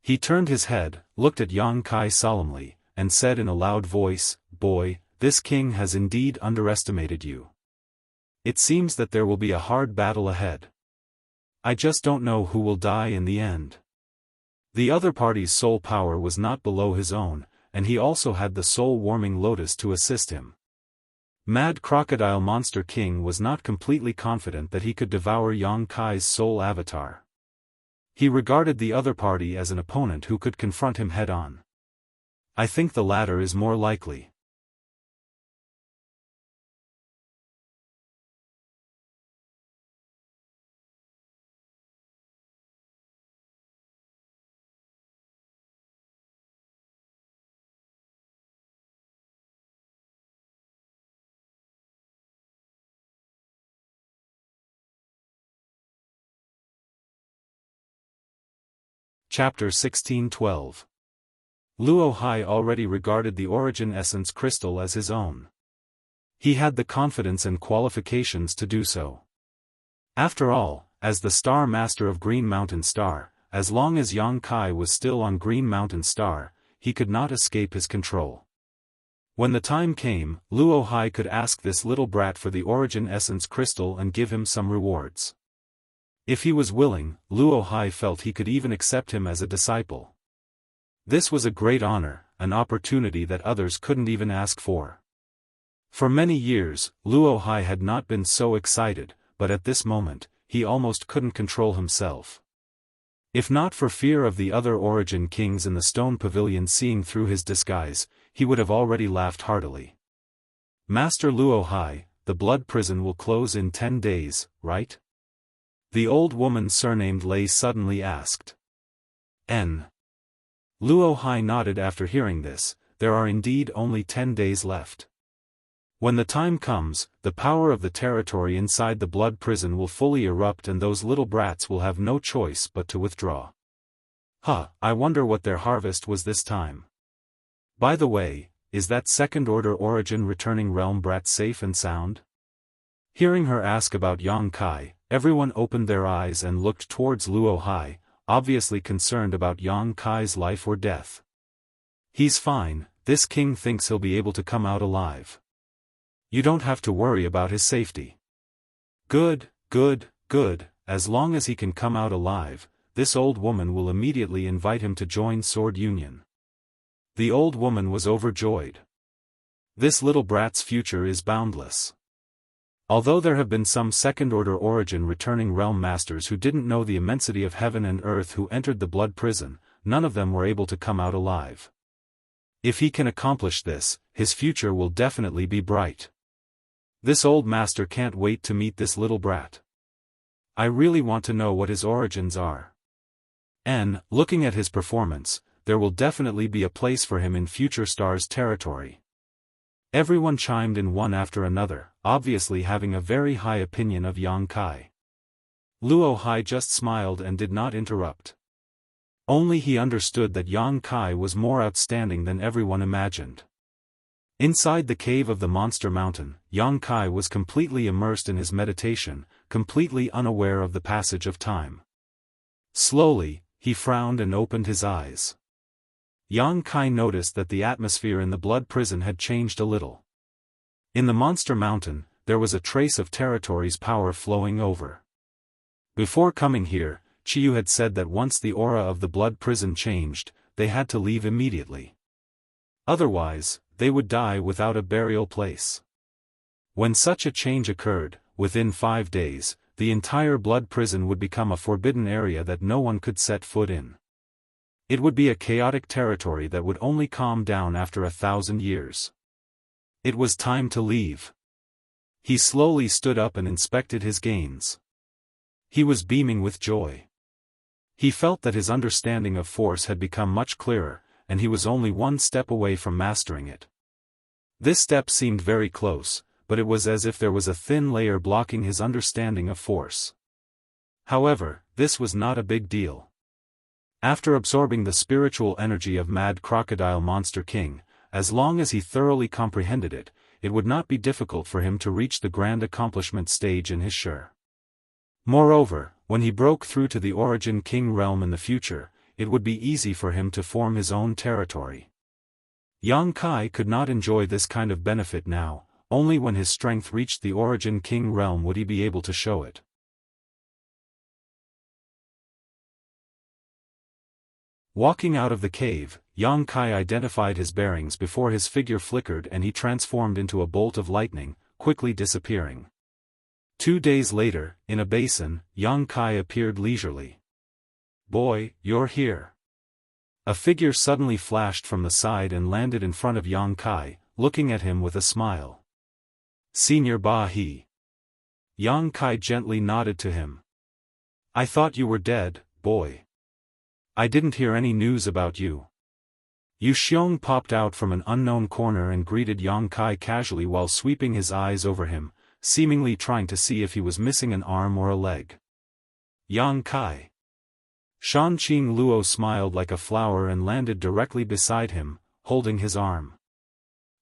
He turned his head, looked at Yang Kai solemnly, and said in a loud voice, "Boy, this king has indeed underestimated you. It seems that there will be a hard battle ahead. I just don't know who will die in the end." The other party's soul power was not below his own, and he also had the soul-warming lotus to assist him. Mad Crocodile Monster King was not completely confident that he could devour Yang Kai's soul avatar. He regarded the other party as an opponent who could confront him head-on. I think the latter is more likely. Chapter 16:12. Luo Hai already regarded the Origin Essence Crystal as his own. He had the confidence and qualifications to do so. After all, as the Star Master of Green Mountain Star, as long as Yang Kai was still on Green Mountain Star, he could not escape his control. When the time came, Luo Hai could ask this little brat for the Origin Essence Crystal and give him some rewards. If he was willing, Luo Hai felt he could even accept him as a disciple. This was a great honor, an opportunity that others couldn't even ask for. For many years, Luo Hai had not been so excited, but at this moment, he almost couldn't control himself. If not for fear of the other Origin Kings in the Stone Pavilion seeing through his disguise, he would have already laughed heartily. Master Luo Hai, the blood prison will close in 10 days, right? The old woman surnamed Lei suddenly asked. Luo Hai nodded after hearing this. There are indeed only 10 days left. When the time comes, the power of the territory inside the blood prison will fully erupt and those little brats will have no choice but to withdraw. I wonder what their harvest was this time. By the way, is that second-order origin returning realm brat safe and sound? Hearing her ask about Yang Kai, everyone opened their eyes and looked towards Luo Hai, obviously concerned about Yang Kai's life or death. He's fine, this king thinks he'll be able to come out alive. You don't have to worry about his safety. Good, as long as he can come out alive, this old woman will immediately invite him to join Sword Union. The old woman was overjoyed. This little brat's future is boundless. Although there have been some second-order origin returning realm masters who didn't know the immensity of heaven and earth who entered the blood prison, none of them were able to come out alive. If he can accomplish this, his future will definitely be bright. This old master can't wait to meet this little brat. I really want to know what his origins are. Looking at his performance, there will definitely be a place for him in future stars' territory. Everyone chimed in one after another, obviously having a very high opinion of Yang Kai. Luo Hai just smiled and did not interrupt. Only he understood that Yang Kai was more outstanding than everyone imagined. Inside the cave of the monster mountain, Yang Kai was completely immersed in his meditation, completely unaware of the passage of time. Slowly, he frowned and opened his eyes. Yang Kai noticed that the atmosphere in the blood prison had changed a little. In the monster mountain, there was a trace of territory's power flowing over. Before coming here, Chiyu had said that once the aura of the blood prison changed, they had to leave immediately. Otherwise, they would die without a burial place. When such a change occurred, within 5 days, the entire blood prison would become a forbidden area that no one could set foot in. It would be a chaotic territory that would only calm down after 1,000 years. It was time to leave. He slowly stood up and inspected his gains. He was beaming with joy. He felt that his understanding of force had become much clearer, and he was only one step away from mastering it. This step seemed very close, but it was as if there was a thin layer blocking his understanding of force. However, this was not a big deal. After absorbing the spiritual energy of Mad Crocodile Monster King, as long as he thoroughly comprehended it, it would not be difficult for him to reach the grand accomplishment stage in his Shur. Moreover, when he broke through to the Origin King realm in the future, it would be easy for him to form his own territory. Yang Kai could not enjoy this kind of benefit now, only when his strength reached the Origin King realm would he be able to show it. Walking out of the cave, Yang Kai identified his bearings before his figure flickered and he transformed into a bolt of lightning, quickly disappearing. 2 days later, in a basin, Yang Kai appeared leisurely. "Boy, you're here." A figure suddenly flashed from the side and landed in front of Yang Kai, looking at him with a smile. "Senior Ba He." Yang Kai gently nodded to him. "I thought you were dead, boy. I didn't hear any news about you." Yu Xiong popped out from an unknown corner and greeted Yang Kai casually while sweeping his eyes over him, seemingly trying to see if he was missing an arm or a leg. "Yang Kai." Shanqing Luo smiled like a flower and landed directly beside him, holding his arm.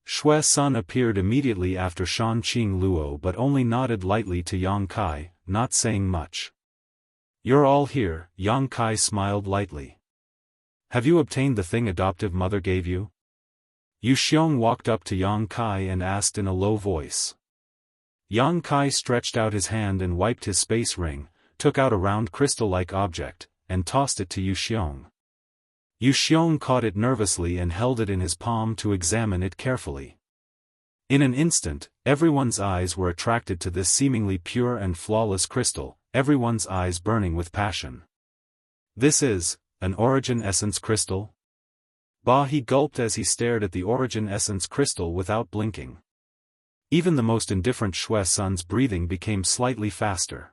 Shui Sun appeared immediately after Shanqing Luo but only nodded lightly to Yang Kai, not saying much. "You're all here," Yang Kai smiled lightly. "Have you obtained the thing adoptive mother gave you?" Yu Xiong walked up to Yang Kai and asked in a low voice. Yang Kai stretched out his hand and wiped his space ring, took out a round crystal-like object, and tossed it to Yu Xiong. Yu Xiong caught it nervously and held it in his palm to examine it carefully. In an instant, everyone's eyes were attracted to this seemingly pure and flawless crystal, everyone's eyes burning with passion. "This is an Origin Essence crystal?" He gulped as he stared at the origin essence crystal without blinking. Even the most indifferent Shui Sun's breathing became slightly faster.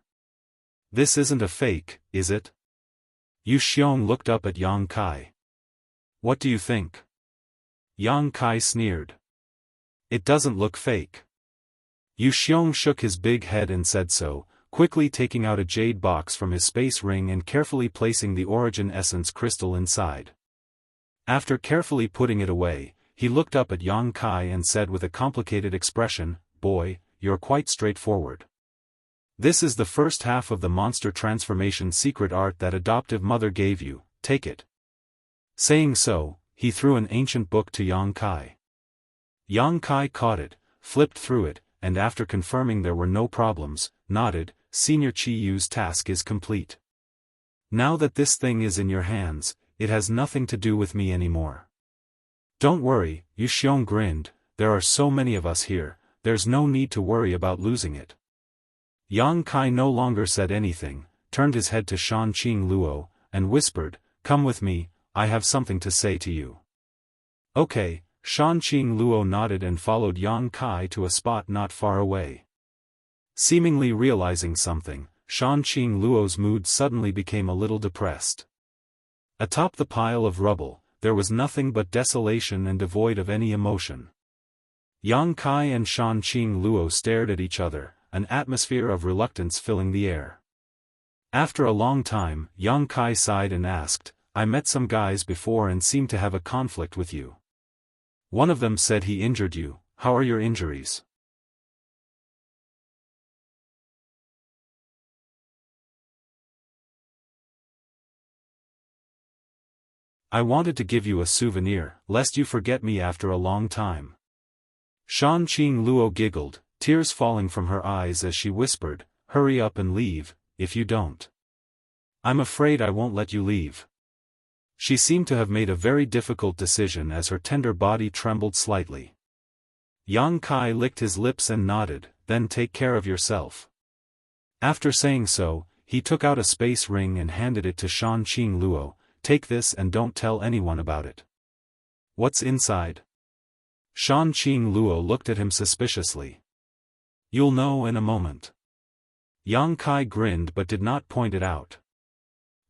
This isn't a fake, is it? Yu Xiong looked up at Yang Kai. What do you think? Yang Kai sneered. It doesn't look fake. Yu Xiong shook his big head and said so, quickly taking out a jade box from his space ring and carefully placing the origin essence crystal inside. After carefully putting it away, he looked up at Yang Kai and said with a complicated expression, "Boy, you're quite straightforward. This is the first half of the monster transformation secret art that adoptive mother gave you, take it." Saying so, he threw an ancient book to Yang Kai. Yang Kai caught it, flipped through it, and after confirming there were no problems, nodded. Senior Chi Yu's task is complete. Now that this thing is in your hands, it has nothing to do with me anymore. Don't worry, Yu Xiong grinned, there are so many of us here, there's no need to worry about losing it. Yang Kai no longer said anything, turned his head to Shan Qing Luo, and whispered, "Come with me, I have something to say to you." Okay, Shan Qing Luo nodded and followed Yang Kai to a spot not far away. Seemingly realizing something, Shan Qing Luo's mood suddenly became a little depressed. Atop the pile of rubble, there was nothing but desolation and devoid of any emotion. Yang Kai and Shan Qing Luo stared at each other, an atmosphere of reluctance filling the air. After a long time, Yang Kai sighed and asked, "I met some guys before and seemed to have a conflict with you. One of them said he injured you. How are your injuries?" "I wanted to give you a souvenir, lest you forget me after a long time." Shan Qing Luo giggled, tears falling from her eyes as she whispered, "Hurry up and leave, if you don't. I'm afraid I won't let you leave." She seemed to have made a very difficult decision as her tender body trembled slightly. Yang Kai licked his lips and nodded, "Then take care of yourself." After saying so, he took out a space ring and handed it to Shan Qing Luo. "Take this and don't tell anyone about it." "What's inside?" Shan Qing Luo looked at him suspiciously. "You'll know in a moment." Yang Kai grinned but did not point it out.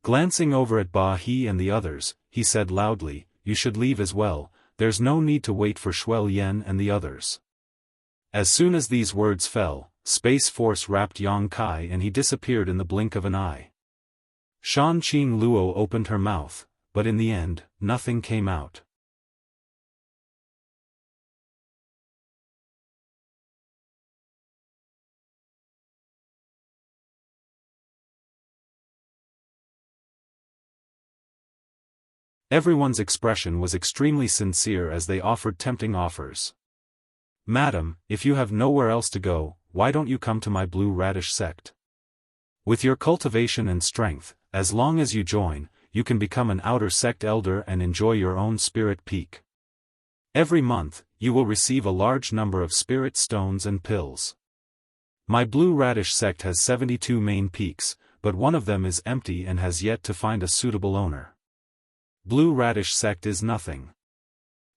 Glancing over at He and the others, he said loudly, "You should leave as well, there's no need to wait for Shuel Yen and the others." As soon as these words fell, space force wrapped Yang Kai and he disappeared in the blink of an eye. Shan Qing Luo opened her mouth, but in the end, nothing came out. Everyone's expression was extremely sincere as they offered tempting offers. "Madam, if you have nowhere else to go, why don't you come to my Blue Radish sect? With your cultivation and strength, as long as you join, you can become an outer sect elder and enjoy your own spirit peak. Every month, you will receive a large number of spirit stones and pills. My Blue Radish sect has 72 main peaks, but one of them is empty and has yet to find a suitable owner. Blue Radish sect is nothing.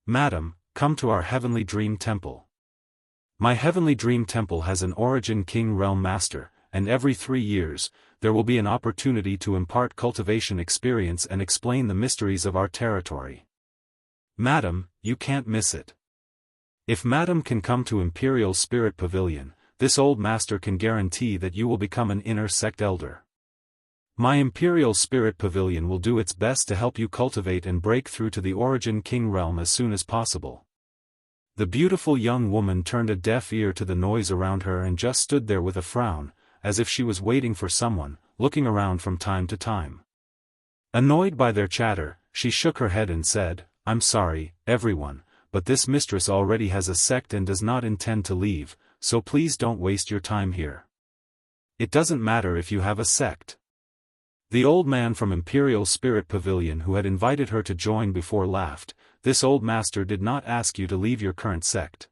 Madam, come to our Heavenly Dream Temple. My Heavenly Dream Temple has an Origin King Realm Master, and every 3 years, there will be an opportunity to impart cultivation experience and explain the mysteries of our territory. Madam, you can't miss it. If Madam can come to Imperial Spirit Pavilion, this old master can guarantee that you will become an inner sect elder. My Imperial Spirit Pavilion will do its best to help you cultivate and break through to the Origin King Realm as soon as possible." The beautiful young woman turned a deaf ear to the noise around her and just stood there with a frown, as if she was waiting for someone, looking around from time to time. Annoyed by their chatter, she shook her head and said, "I'm sorry, everyone, but this mistress already has a sect and does not intend to leave, so please don't waste your time here. It doesn't matter if you have a sect." The old man from Imperial Spirit Pavilion who had invited her to join before laughed, "This old master did not ask you to leave your current sect.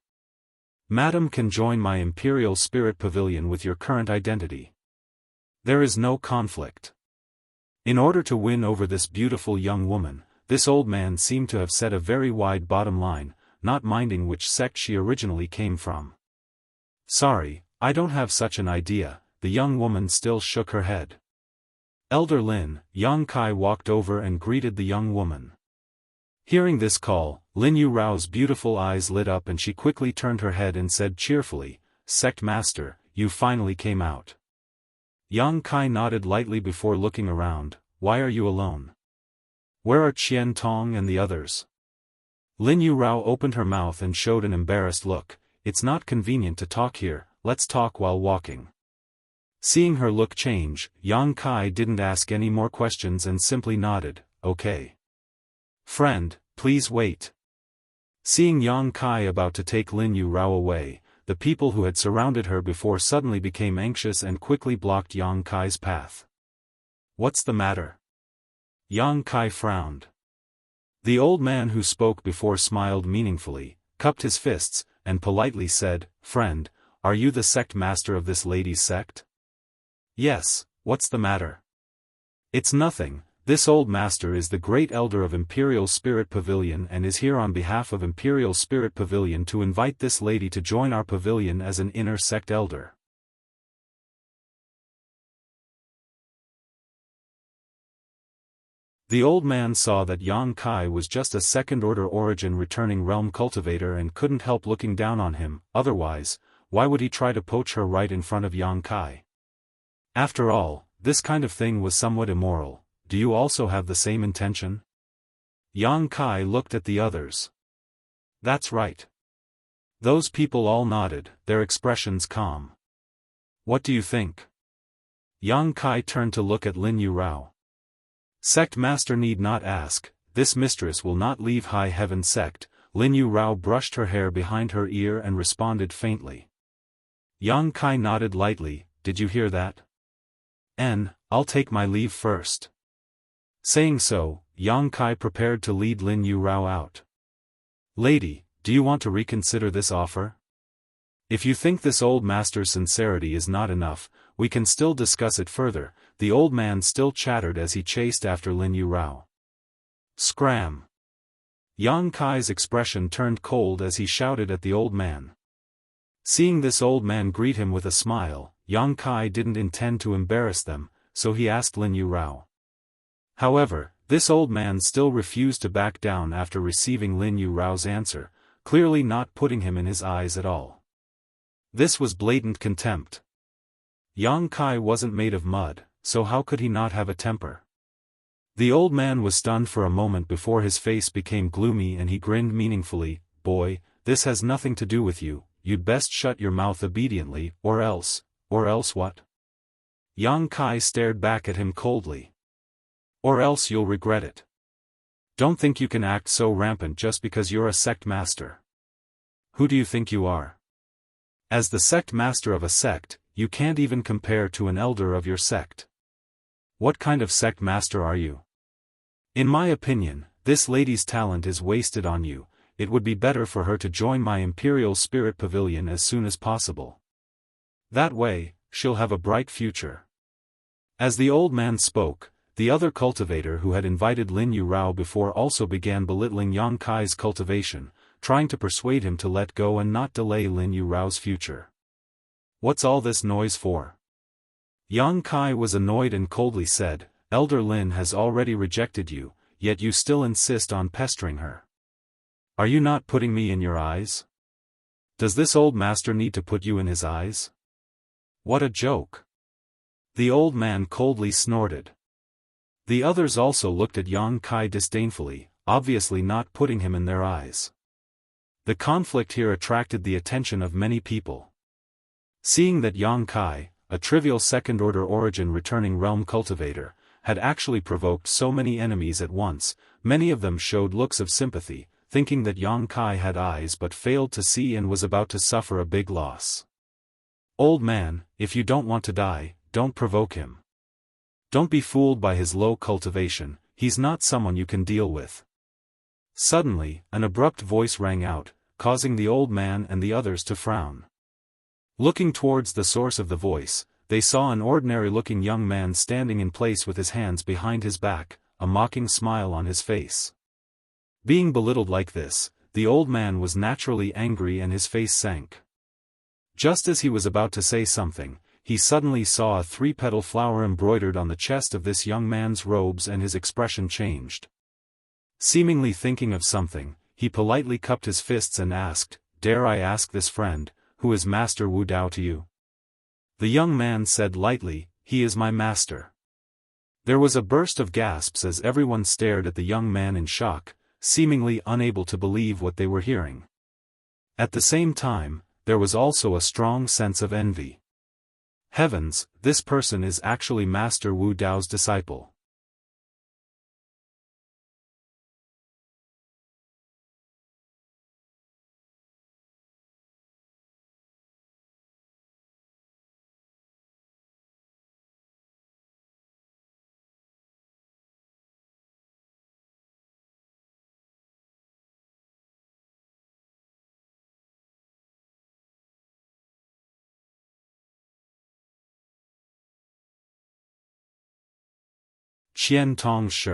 Madam can join my Imperial Spirit Pavilion with your current identity. There is no conflict." In order to win over this beautiful young woman, this old man seemed to have set a very wide bottom line, not minding which sect she originally came from. Sorry, I don't have such an idea, the young woman still shook her head. Elder Lin, Yang Kai walked over and greeted the young woman. Hearing this call, Lin Yu Rao's beautiful eyes lit up and she quickly turned her head and said cheerfully, "Sect Master, you finally came out." Yang Kai nodded lightly before looking around. "Why are you alone? Where are Qian Tong and the others?" Lin Yu Rao opened her mouth and showed an embarrassed look. "It's not convenient to talk here, let's talk while walking." Seeing her look change, Yang Kai didn't ask any more questions and simply nodded, "Okay. Friend, please wait." Seeing Yang Kai about to take Lin Yu Rao away, the people who had surrounded her before suddenly became anxious and quickly blocked Yang Kai's path. "What's the matter?" Yang Kai frowned. The old man who spoke before smiled meaningfully, cupped his fists, and politely said, "Friend, are you the sect master of this lady's sect?" "Yes, what's the matter?" "It's nothing. This old master is the great elder of Imperial Spirit Pavilion and is here on behalf of Imperial Spirit Pavilion to invite this lady to join our pavilion as an inner sect elder." The old man saw that Yang Kai was just a second-order origin returning realm cultivator and couldn't help looking down on him, otherwise, why would he try to poach her right in front of Yang Kai? After all, this kind of thing was somewhat immoral. Do you also have the same intention? Yang Kai looked at the others. That's right. Those people all nodded, their expressions calm. What do you think? Yang Kai turned to look at Lin Yu Rao. Sect Master need not ask, this mistress will not leave High Heaven Sect. Lin Yu Rao brushed her hair behind her ear and responded faintly. Yang Kai nodded lightly, did you hear that? I'll take my leave first. Saying so, Yang Kai prepared to lead Lin Yu Rao out. Lady, do you want to reconsider this offer? If you think this old master's sincerity is not enough, we can still discuss it further. The old man still chattered as he chased after Lin Yu Rao. Scram! Yang Kai's expression turned cold as he shouted at the old man. Seeing this old man greet him with a smile, Yang Kai didn't intend to embarrass them, so he asked Lin Yu Rao. However, this old man still refused to back down after receiving Lin Yu Rao's answer, clearly not putting him in his eyes at all. This was blatant contempt. Yang Kai wasn't made of mud, so how could he not have a temper? The old man was stunned for a moment before his face became gloomy and he grinned meaningfully, "Boy, this has nothing to do with you, you'd best shut your mouth obediently, or else what?" Yang Kai stared back at him coldly. "Or else you'll regret it. Don't think you can act so rampant just because you're a sect master. Who do you think you are? As the sect master of a sect, you can't even compare to an elder of your sect. What kind of sect master are you? In my opinion, this lady's talent is wasted on you. It would be better for her to join my Imperial Spirit Pavilion as soon as possible. That way, she'll have a bright future." As the old man spoke, the other cultivator who had invited Lin Yu Rao before also began belittling Yang Kai's cultivation, trying to persuade him to let go and not delay Lin Yu Rao's future. "What's all this noise for?" Yang Kai was annoyed and coldly said, "Elder Lin has already rejected you, yet you still insist on pestering her. Are you not putting me in your eyes? Does this old master need to put you in his eyes? What a joke." The old man coldly snorted. The others also looked at Yang Kai disdainfully, obviously not putting him in their eyes. The conflict here attracted the attention of many people. Seeing that Yang Kai, a trivial second-order origin returning realm cultivator, had actually provoked so many enemies at once, many of them showed looks of sympathy, thinking that Yang Kai had eyes but failed to see and was about to suffer a big loss. "Old man, if you don't want to die, don't provoke him. Don't be fooled by his low cultivation, he's not someone you can deal with." Suddenly, an abrupt voice rang out, causing the old man and the others to frown. Looking towards the source of the voice, they saw an ordinary-looking young man standing in place with his hands behind his back, a mocking smile on his face. Being belittled like this, the old man was naturally angry and his face sank. Just as he was about to say something, he suddenly saw a 3-petal flower embroidered on the chest of this young man's robes and his expression changed. Seemingly thinking of something, he politely cupped his fists and asked, "Dare I ask this friend, who is Master Wu Dao to you?" The young man said lightly, "He is my master." There was a burst of gasps as everyone stared at the young man in shock, seemingly unable to believe what they were hearing. At the same time, there was also a strong sense of envy. Heavens, this person is actually Master Wu Dao's disciple. Qian Tong Shi.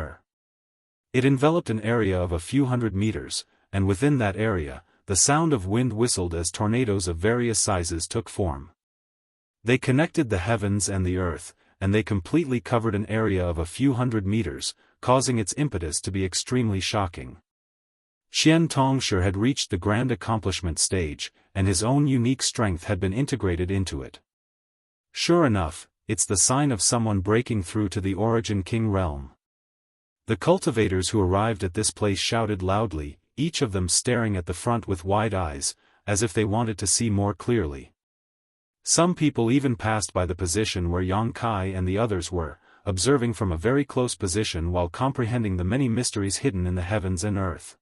It enveloped an area of a few hundred meters, and within that area, the sound of wind whistled as tornadoes of various sizes took form. They connected the heavens and the earth, and they completely covered an area of a few hundred meters, causing its impetus to be extremely shocking. Qian Tongshi had reached the grand accomplishment stage, and his own unique strength had been integrated into it. Sure enough, it's the sign of someone breaking through to the Origin King realm. The cultivators who arrived at this place shouted loudly, each of them staring at the front with wide eyes, as if they wanted to see more clearly. Some people even passed by the position where Yang Kai and the others were, observing from a very close position while comprehending the many mysteries hidden in the heavens and earth.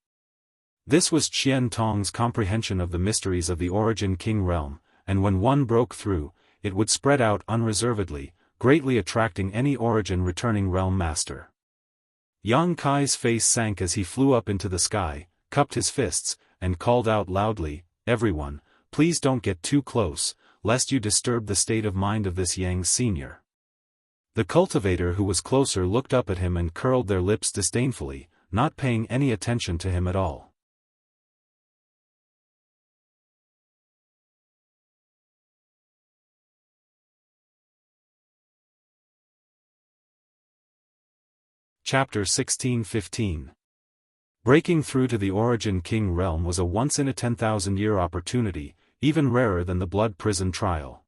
This was Qian Tong's comprehension of the mysteries of the Origin King realm, and when one broke through, it would spread out unreservedly, greatly attracting any Origin returning realm master. Yang Kai's face sank as he flew up into the sky, cupped his fists, and called out loudly, "Everyone, please don't get too close, lest you disturb the state of mind of this Yang Senior." The cultivator who was closer looked up at him and curled their lips disdainfully, not paying any attention to him at all. Chapter 16-15. Breaking through to the Origin King realm was a once-in-a-10,000-year opportunity, even rarer than the blood prison trial.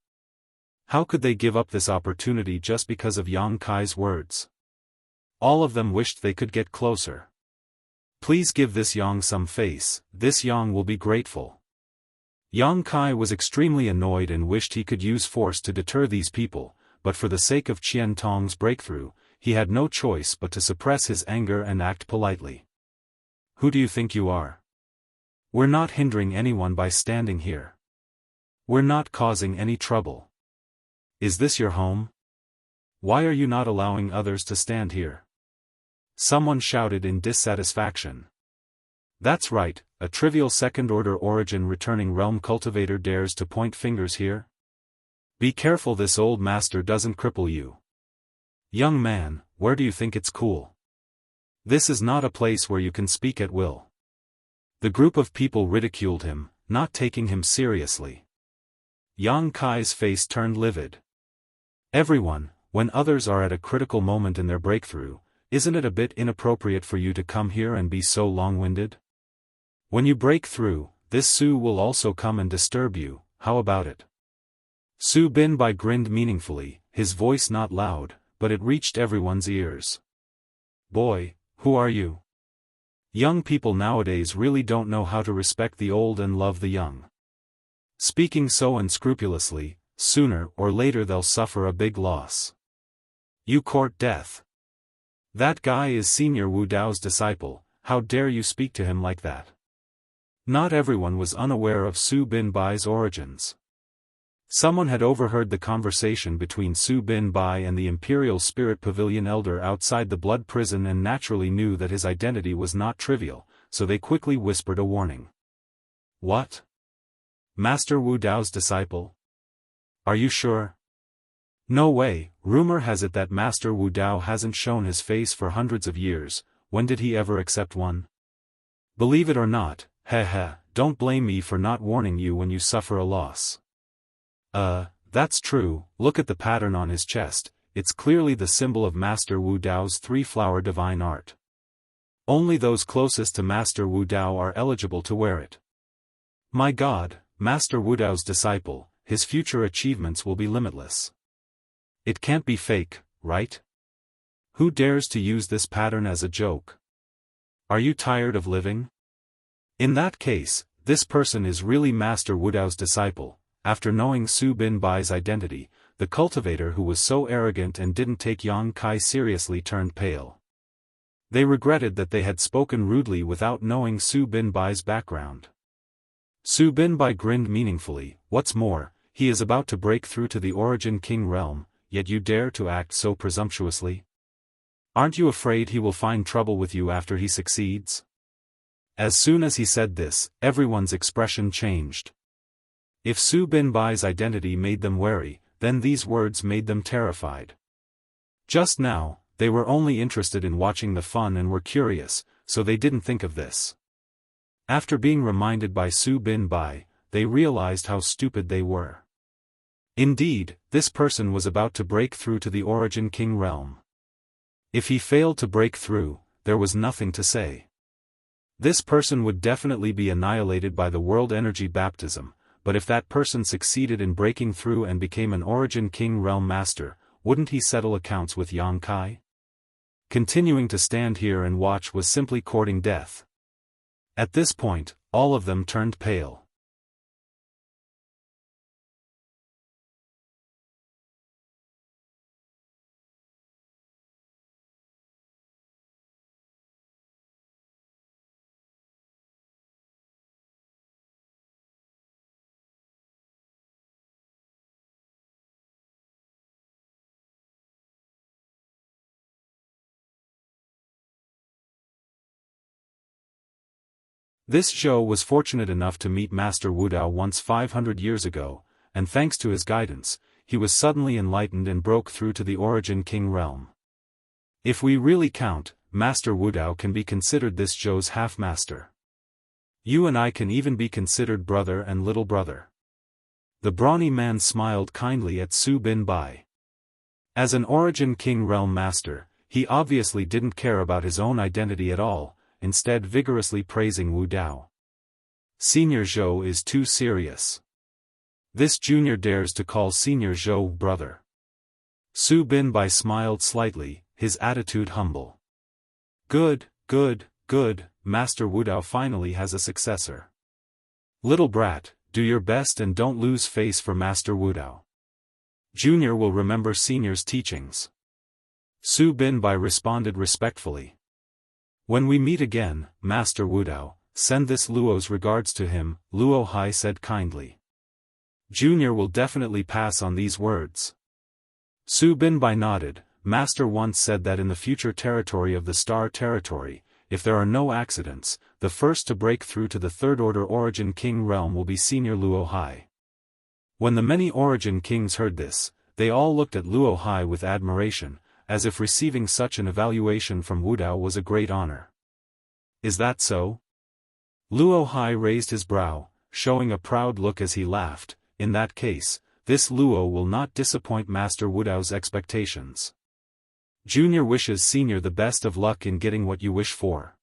How could they give up this opportunity just because of Yang Kai's words? All of them wished they could get closer. "Please give this Yang some face, this Yang will be grateful." Yang Kai was extremely annoyed and wished he could use force to deter these people, but for the sake of Qian Tong's breakthrough, he had no choice but to suppress his anger and act politely. "Who do you think you are? We're not hindering anyone by standing here. We're not causing any trouble. Is this your home? Why are you not allowing others to stand here?" Someone shouted in dissatisfaction. "That's right, a trivial second-order Origin returning realm cultivator dares to point fingers here? Be careful this old master doesn't cripple you. Young man, where do you think it's cool? This is not a place where you can speak at will." The group of people ridiculed him, not taking him seriously. Yang Kai's face turned livid. "Everyone, when others are at a critical moment in their breakthrough, isn't it a bit inappropriate for you to come here and be so long-winded? When you break through, this Su will also come and disturb you, how about it?" Su Binbai grinned meaningfully, his voice not loud, but it reached everyone's ears. "Boy, who are you? Young people nowadays really don't know how to respect the old and love the young. Speaking so unscrupulously, sooner or later they'll suffer a big loss. You court death. That guy is Senior Wu Dao's disciple, how dare you speak to him like that?" Not everyone was unaware of Su Binbai's origins. Someone had overheard the conversation between Su Binbai and the Imperial Spirit Pavilion elder outside the blood prison and naturally knew that his identity was not trivial, so they quickly whispered a warning. "What? Master Wu Dao's disciple? Are you sure?" "No way, rumor has it that Master Wu Dao hasn't shown his face for hundreds of years. When did he ever accept one?" Believe it or not, don't blame me for not warning you when you suffer a loss. That's true, look at the pattern on his chest, it's clearly the symbol of Master Wu Dao's three-flower divine art. Only those closest to Master Wu Dao are eligible to wear it. My God, Master Wu Dao's disciple, his future achievements will be limitless. It can't be fake, right? Who dares to use this pattern as a joke? Are you tired of living? In that case, this person is really Master Wu Dao's disciple. After knowing Su Bin Bai's identity, the cultivator who was so arrogant and didn't take Yang Kai seriously turned pale. They regretted that they had spoken rudely without knowing Su Bin Bai's background. Su Bin Bai grinned meaningfully, what's more, he is about to break through to the Origin King realm, yet you dare to act so presumptuously? Aren't you afraid he will find trouble with you after he succeeds? As soon as he said this, everyone's expression changed. If Su Bin Bai's identity made them wary, then these words made them terrified. Just now, they were only interested in watching the fun and were curious, so they didn't think of this. After being reminded by Su Bin Bai, they realized how stupid they were. Indeed, this person was about to break through to the Origin King realm. If he failed to break through, there was nothing to say. This person would definitely be annihilated by the World Energy Baptism, but if that person succeeded in breaking through and became an Origin King realm master, wouldn't he settle accounts with Yang Kai? Continuing to stand here and watch was simply courting death. At this point, all of them turned pale. This Zhou was fortunate enough to meet Master Wu Dao once 500 years ago, and thanks to his guidance, he was suddenly enlightened and broke through to the Origin King realm. If we really count, Master Wu Dao can be considered this Zhou's half-master. You and I can even be considered brother and little brother. The brawny man smiled kindly at Su Bin Bai. As an Origin King realm master, he obviously didn't care about his own identity at all, instead vigorously praising Wu Dao. Senior Zhou is too serious. This junior dares to call Senior Zhou brother. Su Bin Bai smiled slightly, his attitude humble. Good, Master Wu Dao finally has a successor. Little brat, do your best and don't lose face for Master Wu Dao. Junior will remember Senior's teachings. Su Bin Bai responded respectfully. When we meet again, Master Wu Dao, send this Luo's regards to him, Luo Hai said kindly. Junior will definitely pass on these words. Su Bin Bai nodded. Master once said that in the future territory of the Star Territory, if there are no accidents, the first to break through to the Third Order Origin King realm will be Senior Luo Hai. When the many Origin Kings heard this, they all looked at Luo Hai with admiration, as if receiving such an evaluation from Wu Dao was a great honor. Is that so? Luo Hai raised his brow, showing a proud look as he laughed. In that case, this Luo will not disappoint Master Wu Dao's expectations. Junior wishes Senior the best of luck in getting what you wish for.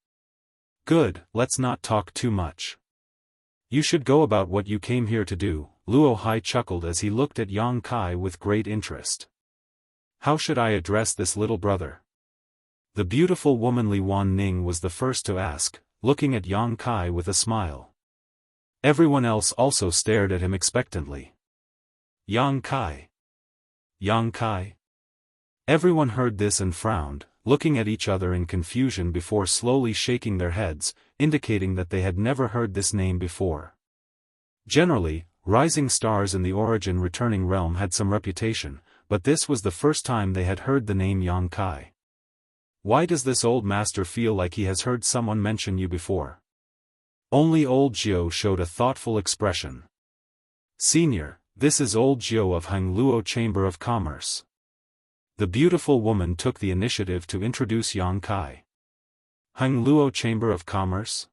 Good, let's not talk too much. You should go about what you came here to do, Luo Hai chuckled as he looked at Yang Kai with great interest. How should I address this little brother? The beautiful womanly Wan Ning was the first to ask, looking at Yang Kai with a smile. Everyone else also stared at him expectantly. Yang Kai. Yang Kai. Everyone heard this and frowned, looking at each other in confusion before slowly shaking their heads, indicating that they had never heard this name before. Generally, rising stars in the Origin Returning Realm had some reputation, but this was the first time they had heard the name Yang Kai. Why does this old master feel like he has heard someone mention you before? Only old Jiao showed a thoughtful expression. Senior, this is old Jiao of Heng Luo Chamber of Commerce. The beautiful woman took the initiative to introduce Yang Kai. Heng Luo Chamber of Commerce?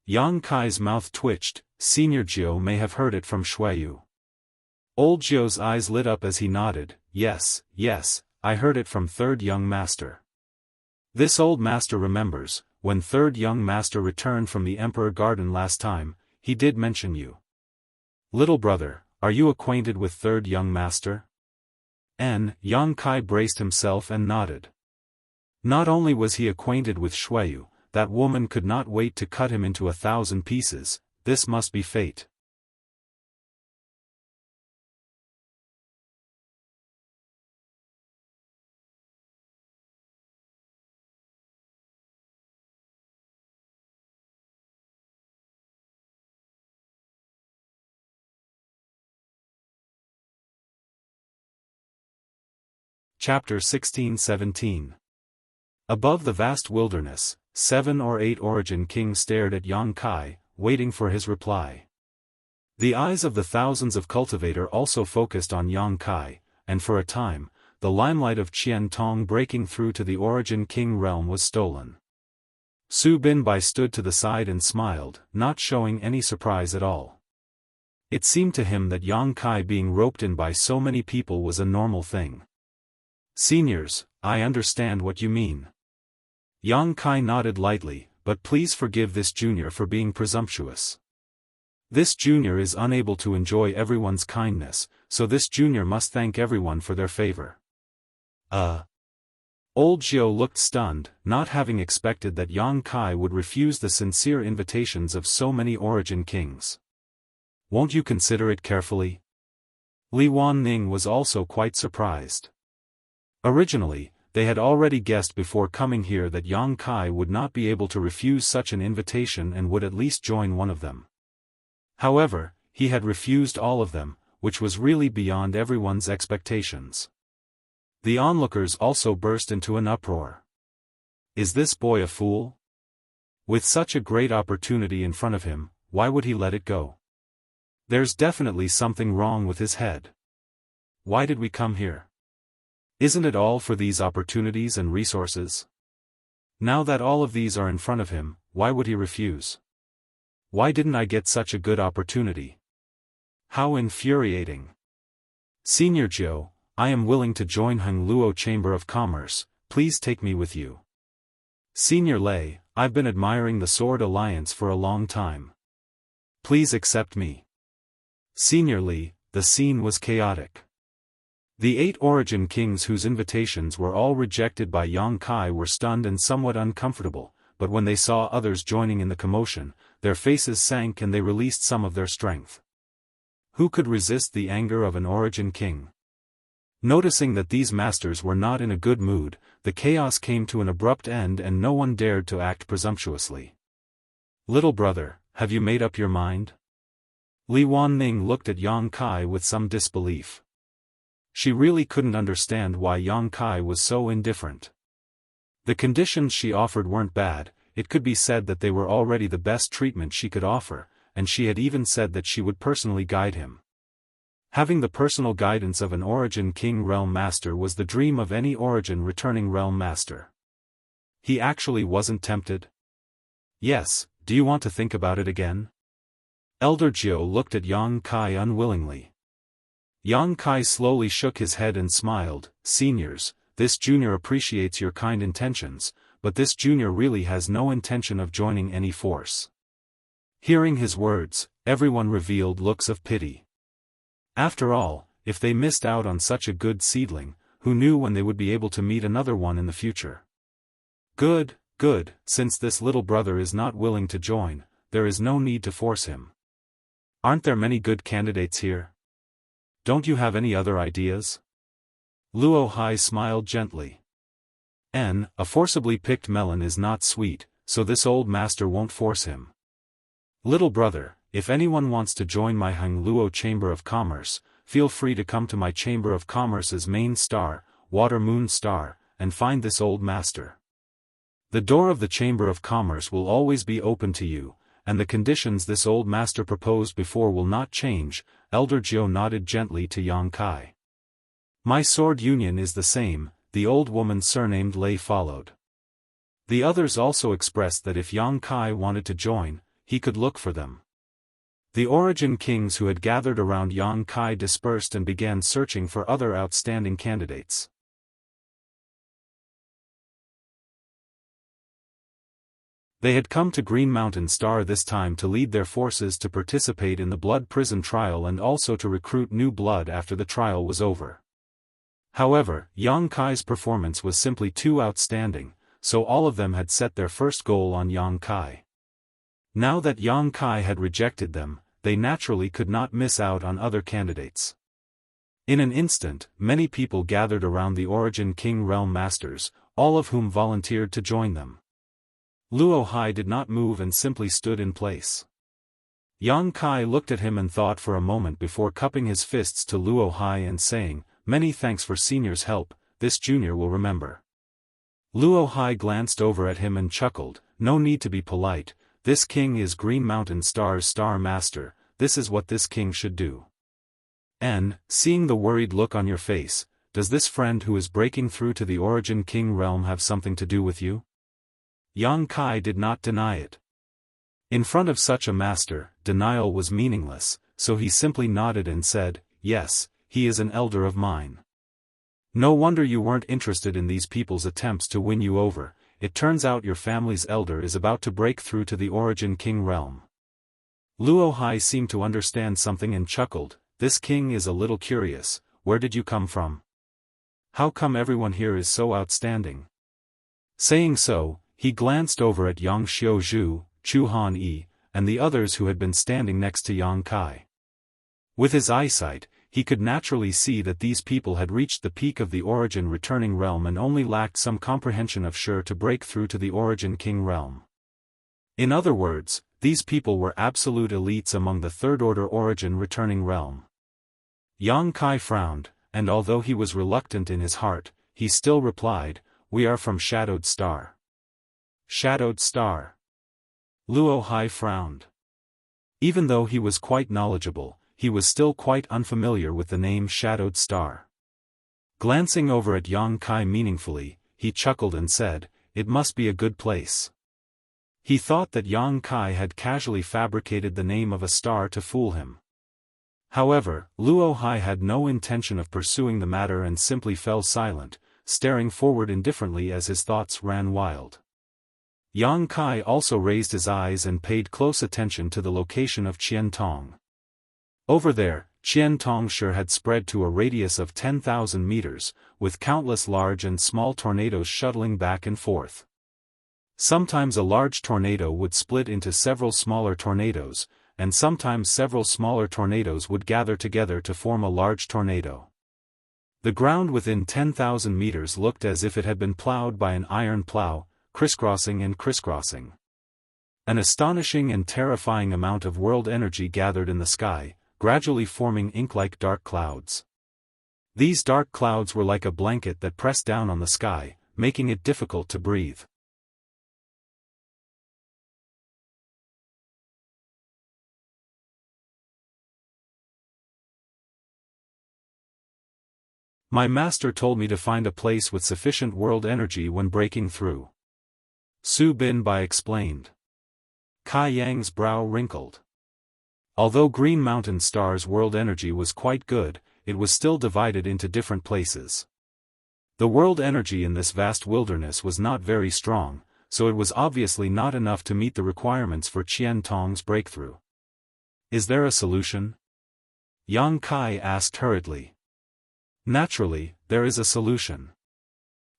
Yang Kai's mouth twitched. Senior Jiu may have heard it from Shuiyu. Old Jiu's eyes lit up as he nodded. Yes, I heard it from third young master. This old master remembers, when third young master returned from the Emperor Garden last time, he did mention you. Little brother, are you acquainted with third young master? Yang Kai braced himself and nodded. Not only was he acquainted with Shuiyu, that woman could not wait to cut him into 1,000 pieces. This must be fate. Chapter 16-17. Above the vast wilderness, 7 or 8 origin kings stared at Yang Kai, waiting for his reply. The eyes of the thousands of cultivator also focused on Yang Kai, and for a time, the limelight of Qian Tong breaking through to the origin king realm was stolen. Su Binbai stood to the side and smiled, not showing any surprise at all. It seemed to him that Yang Kai being roped in by so many people was a normal thing. Seniors, I understand what you mean. Yang Kai nodded lightly, but please forgive this junior for being presumptuous. This junior is unable to enjoy everyone's kindness, so this junior must thank everyone for their favor. Old Jiu looked stunned, not having expected that Yang Kai would refuse the sincere invitations of so many origin kings. Won't you consider it carefully? Li Wanning was also quite surprised. Originally, they had already guessed before coming here that Yang Kai would not be able to refuse such an invitation and would at least join one of them. However, he had refused all of them, which was really beyond everyone's expectations. The onlookers also burst into an uproar. Is this boy a fool? With such a great opportunity in front of him, why would he let it go? There's definitely something wrong with his head. Why did we come here? Isn't it all for these opportunities and resources? Now that all of these are in front of him, why would he refuse? Why didn't I get such a good opportunity? How infuriating. Senior Jiu, I am willing to join Heng Luo Chamber of Commerce, please take me with you. Senior Lei, I've been admiring the Sword Alliance for a long time. Please accept me. Senior Li, the scene was chaotic. The 8 origin kings whose invitations were all rejected by Yang Kai were stunned and somewhat uncomfortable, but when they saw others joining in the commotion, their faces sank and they released some of their strength. Who could resist the anger of an origin king? Noticing that these masters were not in a good mood, the chaos came to an abrupt end and no one dared to act presumptuously. Little brother, have you made up your mind? Li Wanning looked at Yang Kai with some disbelief. She really couldn't understand why Yang Kai was so indifferent. The conditions she offered weren't bad, it could be said that they were already the best treatment she could offer, and she had even said that she would personally guide him. Having the personal guidance of an origin king realm master was the dream of any origin returning realm master. He actually wasn't tempted? Yes, do you want to think about it again? Elder Jiu looked at Yang Kai unwillingly. Yang Kai slowly shook his head and smiled. Seniors, this junior appreciates your kind intentions, but this junior really has no intention of joining any force. Hearing his words, everyone revealed looks of pity. After all, if they missed out on such a good seedling, who knew when they would be able to meet another one in the future? Good, since this little brother is not willing to join, there is no need to force him. Aren't there many good candidates here? Don't you have any other ideas? Luo Hai smiled gently. A forcibly picked melon is not sweet, so this old master won't force him. Little brother, if anyone wants to join my Heng Luo Chamber of Commerce, feel free to come to my Chamber of Commerce's main star, Water Moon Star, and find this old master. The door of the Chamber of Commerce will always be open to you, and the conditions this old master proposed before will not change. Elder Jiu nodded gently to Yang Kai. My sword union is the same, the old woman surnamed Lei followed. The others also expressed that if Yang Kai wanted to join, he could look for them. The origin kings who had gathered around Yang Kai dispersed and began searching for other outstanding candidates. They had come to Green Mountain Star this time to lead their forces to participate in the blood prison trial and also to recruit new blood after the trial was over. However, Yang Kai's performance was simply too outstanding, so all of them had set their first goal on Yang Kai. Now that Yang Kai had rejected them, they naturally could not miss out on other candidates. In an instant, many people gathered around the Origin King Realm Masters, all of whom volunteered to join them. Luo Hai did not move and simply stood in place. Yang Kai looked at him and thought for a moment before cupping his fists to Luo Hai and saying, "Many thanks for senior's help, this junior will remember." Luo Hai glanced over at him and chuckled, "No need to be polite, this king is Green Mountain Star's Star Master, this is what this king should do." And, seeing the worried look on your face, does this friend who is breaking through to the Origin King realm have something to do with you? Yang Kai did not deny it. In front of such a master, denial was meaningless, so he simply nodded and said, "Yes, he is an elder of mine." "No wonder you weren't interested in these people's attempts to win you over, it turns out your family's elder is about to break through to the Origin King realm." Luo Hai seemed to understand something and chuckled, "This king is a little curious, where did you come from? How come everyone here is so outstanding?" Saying so, he glanced over at Yang Xiuzhu, Chu Han Yi, and the others who had been standing next to Yang Kai. With his eyesight, he could naturally see that these people had reached the peak of the Origin Returning Realm and only lacked some comprehension of sure to break through to the Origin King Realm. In other words, these people were absolute elites among the Third Order Origin Returning Realm. Yang Kai frowned, and although he was reluctant in his heart, he still replied, "We are from Shadowed Star." Shadowed Star. Luo Hai frowned. Even though he was quite knowledgeable, he was still quite unfamiliar with the name Shadowed Star. Glancing over at Yang Kai meaningfully, he chuckled and said, "It must be a good place." He thought that Yang Kai had casually fabricated the name of a star to fool him. However, Luo Hai had no intention of pursuing the matter and simply fell silent, staring forward indifferently as his thoughts ran wild. Yang Kai also raised his eyes and paid close attention to the location of Qian Tong. Over there, Qian Tongsher had spread to a radius of 10,000 meters, with countless large and small tornadoes shuttling back and forth. Sometimes a large tornado would split into several smaller tornadoes, and sometimes several smaller tornadoes would gather together to form a large tornado. The ground within 10,000 meters looked as if it had been plowed by an iron plow, crisscrossing and crisscrossing. An astonishing and terrifying amount of world energy gathered in the sky, gradually forming ink-like dark clouds. These dark clouds were like a blanket that pressed down on the sky, making it difficult to breathe. My master told me to find a place with sufficient world energy when breaking through. Su Bin Bai explained. Kai Yang's brow wrinkled. Although Green Mountain Star's world energy was quite good, it was still divided into different places. The world energy in this vast wilderness was not very strong, so it was obviously not enough to meet the requirements for Qian Tong's breakthrough. "Is there a solution?" Yang Kai asked hurriedly. "Naturally, there is a solution."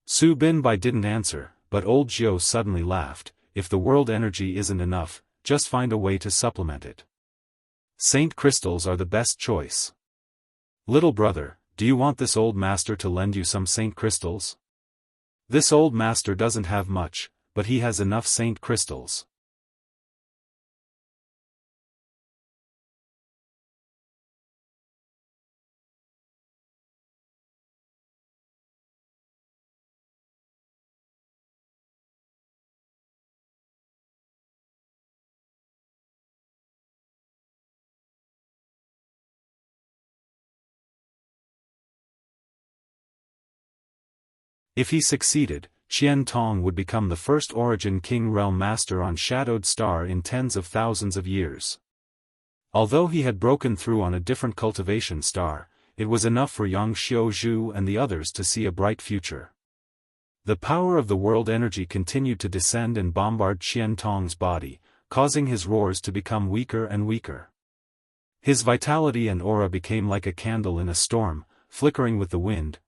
Su Bin Bai didn't answer, but old Zhou suddenly laughed, "If the world energy isn't enough, just find a way to supplement it. Saint crystals are the best choice. Little brother, do you want this old master to lend you some saint crystals? This old master doesn't have much, but he has enough saint crystals." If he succeeded, Qian Tong would become the first Origin King Realm Master on Shadowed Star in tens of thousands of years. Although he had broken through on a different cultivation star, it was enough for Yang Xiaozhu and the others to see a bright future. The power of the world energy continued to descend and bombard Qian Tong's body, causing his roars to become weaker and weaker. His vitality and aura became like a candle in a storm, flickering with the wind.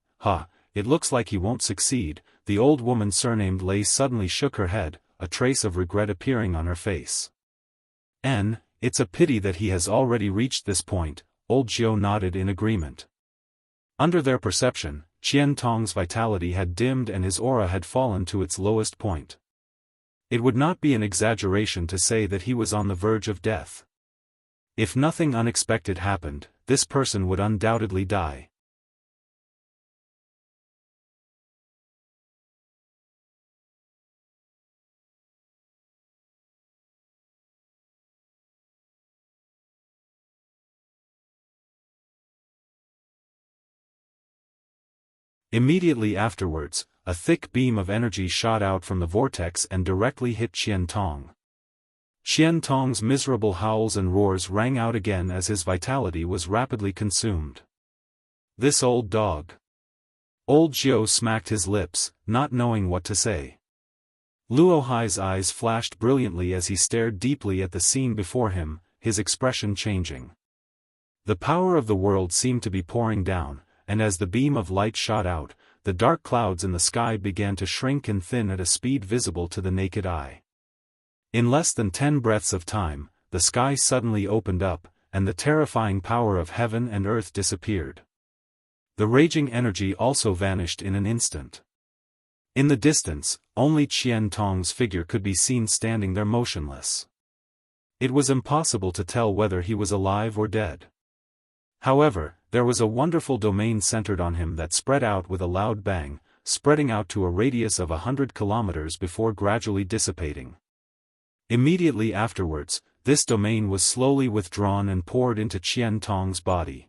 It looks like he won't succeed. The old woman surnamed Lei suddenly shook her head, a trace of regret appearing on her face. It's a pity that he has already reached this point, old Jiao nodded in agreement. Under their perception, Qian Tong's vitality had dimmed and his aura had fallen to its lowest point. It would not be an exaggeration to say that he was on the verge of death. If nothing unexpected happened, this person would undoubtedly die. Immediately afterwards, a thick beam of energy shot out from the vortex and directly hit Qian Tong. Qian Tong's miserable howls and roars rang out again as his vitality was rapidly consumed. This old dog. Old Jiao smacked his lips, not knowing what to say. Luo Hai's eyes flashed brilliantly as he stared deeply at the scene before him, his expression changing. The power of the world seemed to be pouring down, and as the beam of light shot out, the dark clouds in the sky began to shrink and thin at a speed visible to the naked eye. In less than 10 breaths of time, the sky suddenly opened up, and the terrifying power of heaven and earth disappeared. The raging energy also vanished in an instant. In the distance, only Qian Tong's figure could be seen standing there motionless. It was impossible to tell whether he was alive or dead. However, there was a wonderful domain centered on him that spread out with a loud bang, spreading out to a radius of 100 kilometers before gradually dissipating. Immediately afterwards, this domain was slowly withdrawn and poured into Qian Tong's body.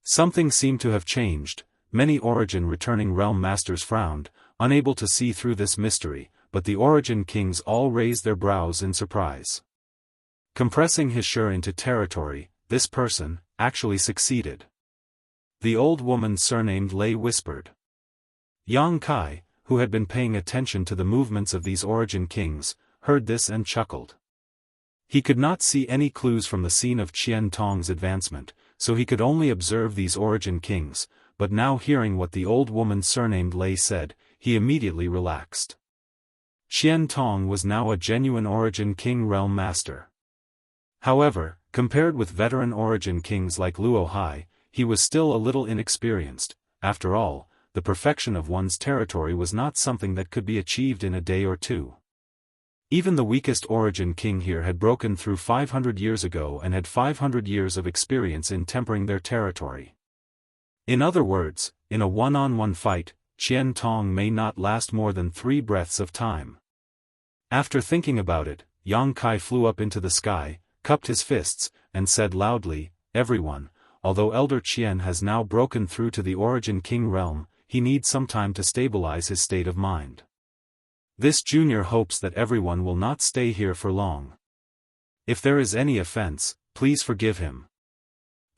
Something seemed to have changed. Many Origin returning realm masters frowned, unable to see through this mystery, but the Origin kings all raised their brows in surprise. Compressing his Shi into territory, this person actually succeeded. The old woman surnamed Lei whispered. Yang Kai, who had been paying attention to the movements of these Origin kings, heard this and chuckled. He could not see any clues from the scene of Qian Tong's advancement, so he could only observe these Origin kings, but now hearing what the old woman surnamed Lei said, he immediately relaxed. Qian Tong was now a genuine Origin King Realm Master. However, compared with veteran Origin kings like Luo Hai, he was still a little inexperienced. After all, the perfection of one's territory was not something that could be achieved in a day or two. Even the weakest Origin king here had broken through 500 years ago and had 500 years of experience in tempering their territory. In other words, in a one-on-one fight, Qian Tong may not last more than 3 breaths of time. After thinking about it, Yang Kai flew up into the sky, cupped his fists, and said loudly, "Everyone, although Elder Qian has now broken through to the Origin King realm, he needs some time to stabilize his state of mind. This junior hopes that everyone will not stay here for long. If there is any offense, please forgive him."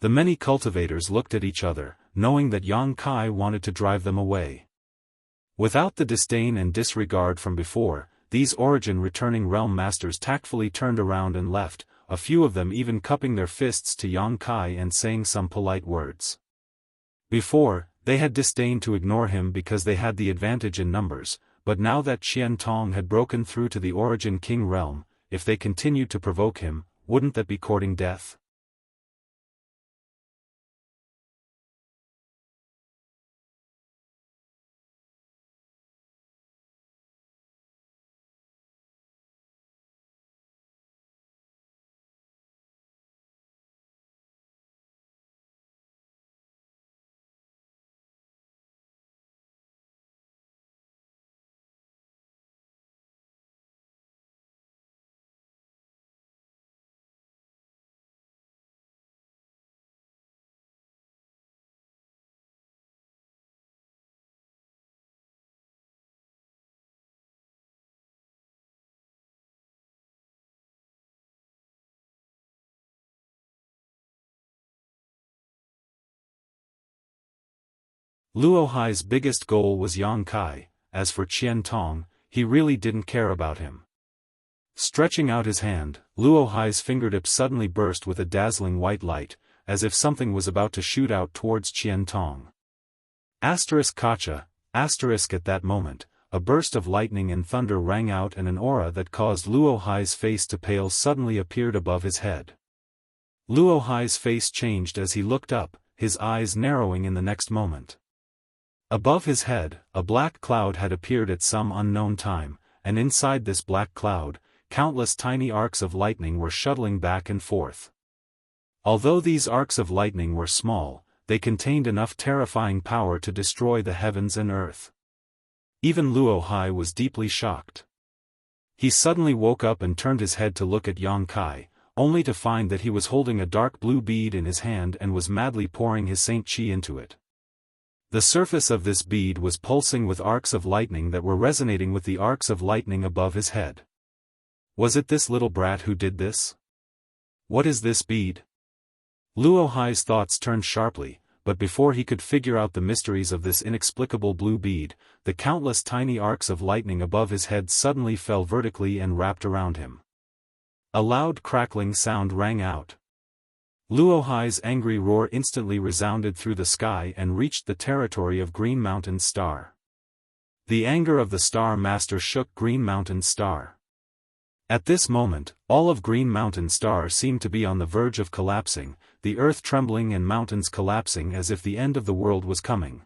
The many cultivators looked at each other, knowing that Yang Kai wanted to drive them away. Without the disdain and disregard from before, these Origin returning realm masters tactfully turned around and left, a few of them even cupping their fists to Yang Kai and saying some polite words. Before, they had disdained to ignore him because they had the advantage in numbers, but now that Qian Tong had broken through to the Origin King realm, if they continued to provoke him, wouldn't that be courting death? Luo Hai's biggest goal was Yang Kai. As for Qian Tong, he really didn't care about him. Stretching out his hand, Luo Hai's fingertip suddenly burst with a dazzling white light, as if something was about to shoot out towards Qian Tong. Kacha, at that moment, a burst of lightning and thunder rang out and an aura that caused Luo Hai's face to pale suddenly appeared above his head. Luo Hai's face changed as he looked up, his eyes narrowing in the next moment. Above his head, a black cloud had appeared at some unknown time, and inside this black cloud, countless tiny arcs of lightning were shuttling back and forth. Although these arcs of lightning were small, they contained enough terrifying power to destroy the heavens and earth. Even Luo Hai was deeply shocked. He suddenly woke up and turned his head to look at Yang Kai, only to find that he was holding a dark blue bead in his hand and was madly pouring his Saint Qi into it. The surface of this bead was pulsing with arcs of lightning that were resonating with the arcs of lightning above his head. Was it this little brat who did this? What is this bead? Luo Hai's thoughts turned sharply, but before he could figure out the mysteries of this inexplicable blue bead, the countless tiny arcs of lightning above his head suddenly fell vertically and wrapped around him. A loud crackling sound rang out. Luo Hai's angry roar instantly resounded through the sky and reached the territory of Green Mountain's star. The anger of the Star Master shook Green Mountain's star. At this moment, all of Green Mountain Star seemed to be on the verge of collapsing, the earth trembling and mountains collapsing as if the end of the world was coming.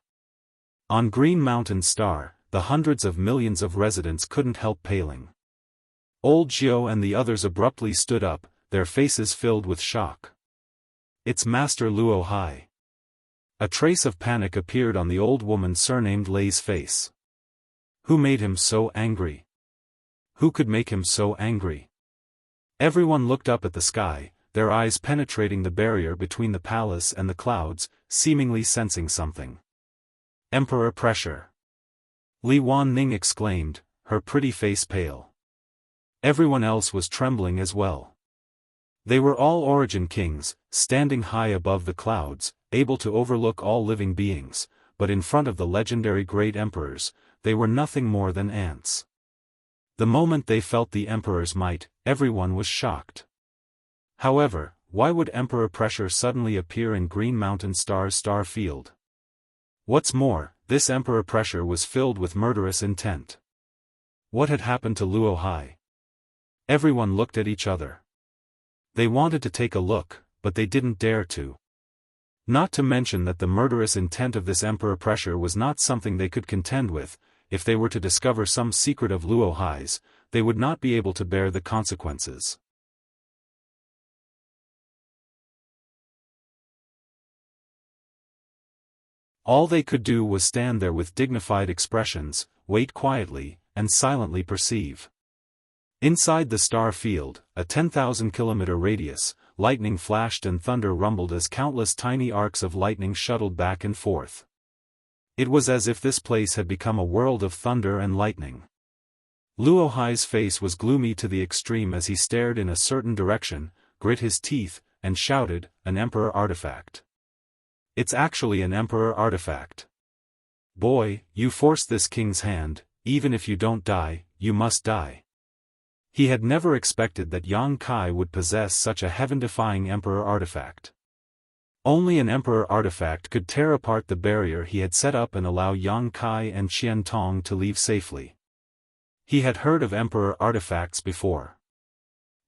On Green Mountain Star, the hundreds of millions of residents couldn't help paling. Old Zhou and the others abruptly stood up, their faces filled with shock. It's Master Luo Hai. A trace of panic appeared on the old woman surnamed Lei's face. Who made him so angry? Who could make him so angry? Everyone looked up at the sky, their eyes penetrating the barrier between the palace and the clouds, seemingly sensing something. Emperor pressure. Li Wanning exclaimed, her pretty face pale. Everyone else was trembling as well. They were all origin kings, standing high above the clouds, able to overlook all living beings, but in front of the legendary great emperors, they were nothing more than ants. The moment they felt the emperor's might, everyone was shocked. However, why would Emperor Pressure suddenly appear in Green Mountain Star's star field? What's more, this Emperor Pressure was filled with murderous intent. What had happened to Luo Hai? Everyone looked at each other. They wanted to take a look, but they didn't dare to. Not to mention that the murderous intent of this Emperor Pressure was not something they could contend with. If they were to discover some secret of Luo Hai's, they would not be able to bear the consequences. All they could do was stand there with dignified expressions, wait quietly, and silently perceive. Inside the star field, a 10,000-kilometer radius, lightning flashed and thunder rumbled as countless tiny arcs of lightning shuttled back and forth. It was as if this place had become a world of thunder and lightning. Luo Hai's face was gloomy to the extreme as he stared in a certain direction, grit his teeth, and shouted, "An Emperor artifact. It's actually an Emperor artifact. Boy, you forced this king's hand, even if you don't die, you must die." He had never expected that Yang Kai would possess such a heaven-defying Emperor artifact. Only an Emperor artifact could tear apart the barrier he had set up and allow Yang Kai and Qian Tong to leave safely. He had heard of Emperor artifacts before.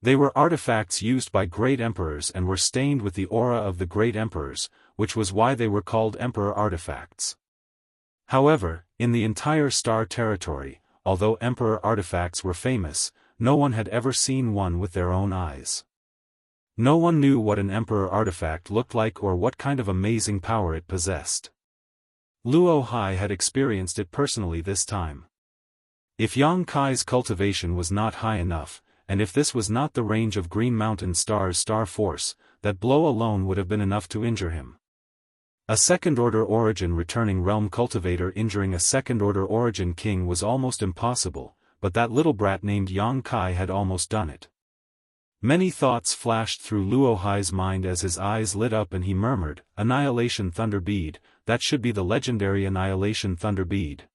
They were artifacts used by great emperors and were stained with the aura of the great emperors, which was why they were called Emperor artifacts. However, in the entire star territory, although Emperor artifacts were famous, no one had ever seen one with their own eyes. No one knew what an Emperor artifact looked like or what kind of amazing power it possessed. Luo Hai had experienced it personally this time. If Yang Kai's cultivation was not high enough, and if this was not the range of Green Mountain Star's star force, that blow alone would have been enough to injure him. A second-order origin returning realm cultivator injuring a second-order origin king was almost impossible, but that little brat named Yang Kai had almost done it. Many thoughts flashed through Luo Hai's mind as his eyes lit up and he murmured, "Annihilation Thunder Bead, that should be the legendary Annihilation Thunder Bead."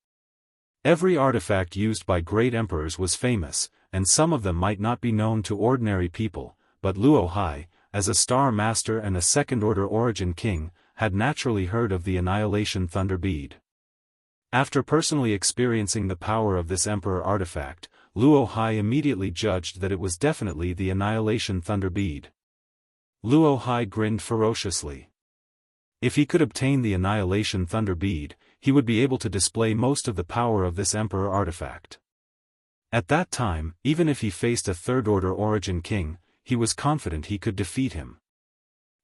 Every artifact used by great emperors was famous, and some of them might not be known to ordinary people, but Luo Hai, as a star master and a second-order origin king, had naturally heard of the Annihilation Thunder Bead. After personally experiencing the power of this emperor artifact, Luo Hai immediately judged that it was definitely the Annihilation Thunder Bead. Luo Hai grinned ferociously. If he could obtain the Annihilation Thunder Bead, he would be able to display most of the power of this emperor artifact. At that time, even if he faced a third-order origin king, he was confident he could defeat him.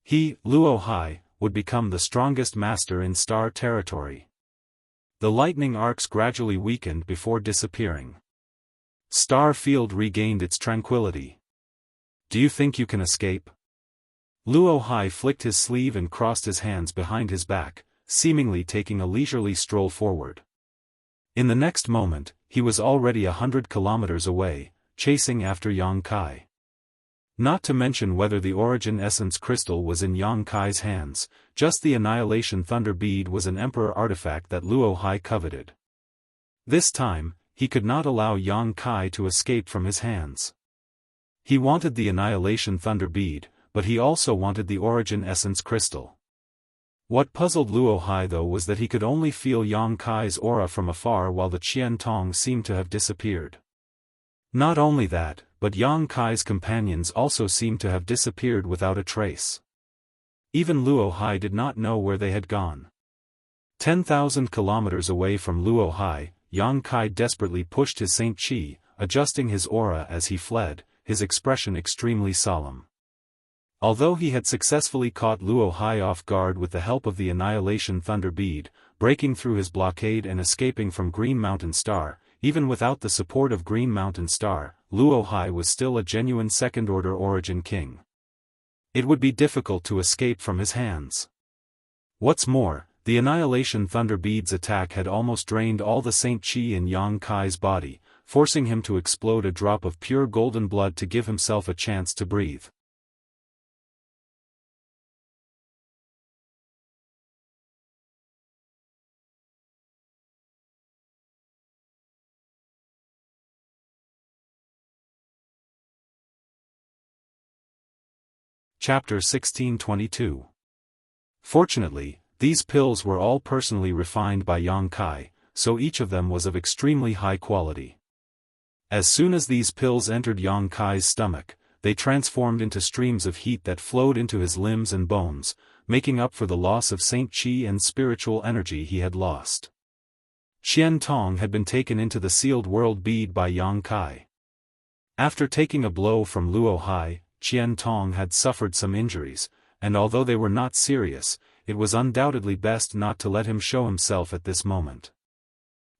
He, Luo Hai, would become the strongest master in star territory. The lightning arcs gradually weakened before disappearing. Star Field regained its tranquility. "Do you think you can escape?" Luo Hai flicked his sleeve and crossed his hands behind his back, seemingly taking a leisurely stroll forward. In the next moment, he was already 100 kilometers away, chasing after Yang Kai. Not to mention whether the Origin Essence Crystal was in Yang Kai's hands, just the Annihilation Thunder Bead was an emperor artifact that Luo Hai coveted. This time, he could not allow Yang Kai to escape from his hands. He wanted the Annihilation Thunder Bead, but he also wanted the Origin Essence Crystal. What puzzled Luo Hai though was that he could only feel Yang Kai's aura from afar while the Qian Tong seemed to have disappeared. Not only that, but Yang Kai's companions also seemed to have disappeared without a trace. Even Luo Hai did not know where they had gone. 10,000 kilometers away from Luo Hai, Yang Kai desperately pushed his Saint Qi, adjusting his aura as he fled, his expression extremely solemn. Although he had successfully caught Luo Hai off guard with the help of the Annihilation Thunder Bead, breaking through his blockade and escaping from Green Mountain Star, even without the support of Green Mountain Star, Luo Hai was still a genuine second-order origin king. It would be difficult to escape from his hands. What's more, the Annihilation Thunder Bead's attack had almost drained all the Saint Qi in Yang Kai's body, forcing him to explode a drop of pure golden blood to give himself a chance to breathe. Chapter 1622. Fortunately, these pills were all personally refined by Yang Kai, so each of them was of extremely high quality. As soon as these pills entered Yang Kai's stomach, they transformed into streams of heat that flowed into his limbs and bones, making up for the loss of Saint Qi and spiritual energy he had lost. Qian Tong had been taken into the sealed world bead by Yang Kai. After taking a blow from Luo Hai, Qian Tong had suffered some injuries, and although they were not serious, it was undoubtedly best not to let him show himself at this moment.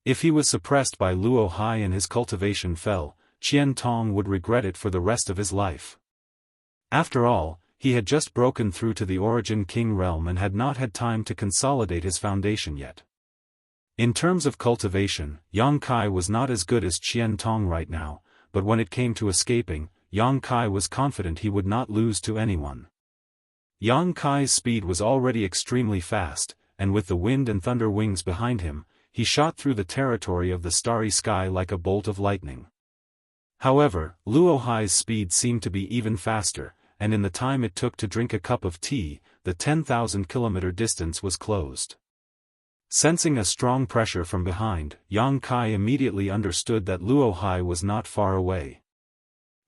If he was suppressed by Luo Hai and his cultivation fell, Qian Tong would regret it for the rest of his life. After all, he had just broken through to the Origin King realm and had not had time to consolidate his foundation yet. In terms of cultivation, Yang Kai was not as good as Qian Tong right now, but when it came to escaping, Yang Kai was confident he would not lose to anyone. Yang Kai's speed was already extremely fast, and with the wind and thunder wings behind him, he shot through the territory of the starry sky like a bolt of lightning. However, Luo Hai's speed seemed to be even faster, and in the time it took to drink a cup of tea, the 10,000-kilometer distance was closed. Sensing a strong pressure from behind, Yang Kai immediately understood that Luo Hai was not far away.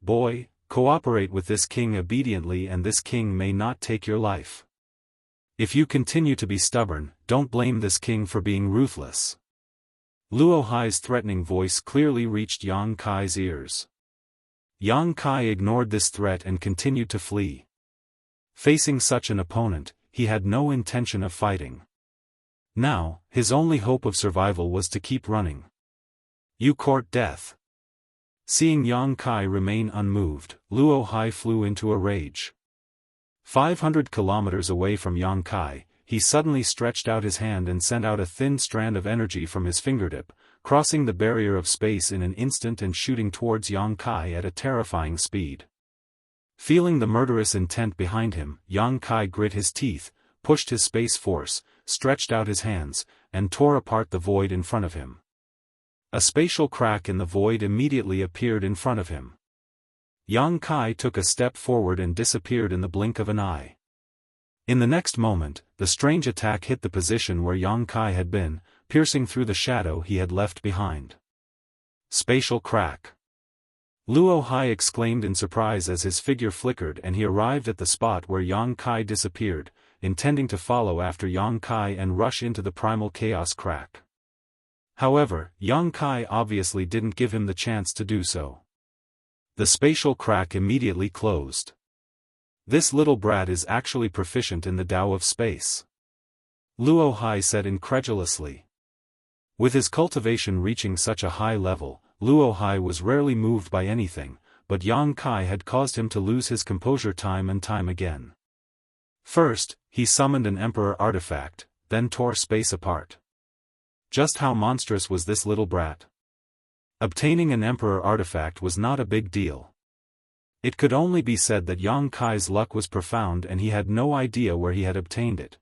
"Boy, cooperate with this king obediently and this king may not take your life. If you continue to be stubborn, don't blame this king for being ruthless." Luo Hai's threatening voice clearly reached Yang Kai's ears. Yang Kai ignored this threat and continued to flee. Facing such an opponent, he had no intention of fighting. Now, his only hope of survival was to keep running. "You court death." Seeing Yang Kai remain unmoved, Luo Hai flew into a rage. 500 kilometers away from Yang Kai, he suddenly stretched out his hand and sent out a thin strand of energy from his fingertip, crossing the barrier of space in an instant and shooting towards Yang Kai at a terrifying speed. Feeling the murderous intent behind him, Yang Kai grit his teeth, pushed his space force, stretched out his hands, and tore apart the void in front of him. A spatial crack in the void immediately appeared in front of him. Yang Kai took a step forward and disappeared in the blink of an eye. In the next moment, the strange attack hit the position where Yang Kai had been, piercing through the shadow he had left behind. Spatial crack. Luo Hai exclaimed in surprise as his figure flickered and he arrived at the spot where Yang Kai disappeared, intending to follow after Yang Kai and rush into the primal chaos crack. However, Yang Kai obviously didn't give him the chance to do so. The spatial crack immediately closed. This little brat is actually proficient in the Tao of space. Luo Hai said incredulously. With his cultivation reaching such a high level, Luo Hai was rarely moved by anything, but Yang Kai had caused him to lose his composure time and time again. First, he summoned an emperor artifact, then tore space apart. Just how monstrous was this little brat? Obtaining an emperor artifact was not a big deal. It could only be said that Yang Kai's luck was profound and he had no idea where he had obtained it.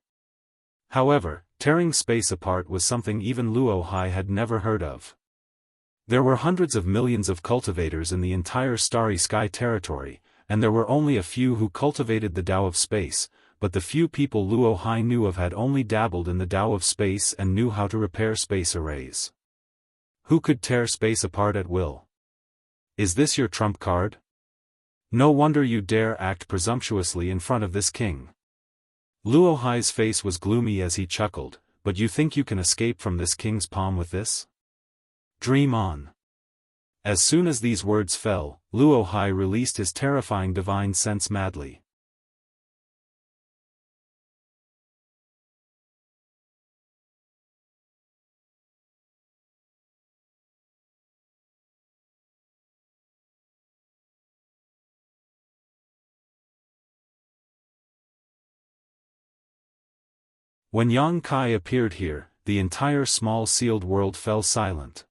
However, tearing space apart was something even Luo Hai had never heard of. There were hundreds of millions of cultivators in the entire Starry Sky territory, and there were only a few who cultivated the Tao of space, but the few people Luo Hai knew of had only dabbled in the Tao of space and knew how to repair space arrays. Who could tear space apart at will? Is this your trump card? No wonder you dare act presumptuously in front of this king. Luo Hai's face was gloomy as he chuckled, but you think you can escape from this king's palm with this? Dream on. As soon as these words fell, Luo Hai released his terrifying divine sense madly. When Yang Kai appeared here, the entire small sealed world fell silent.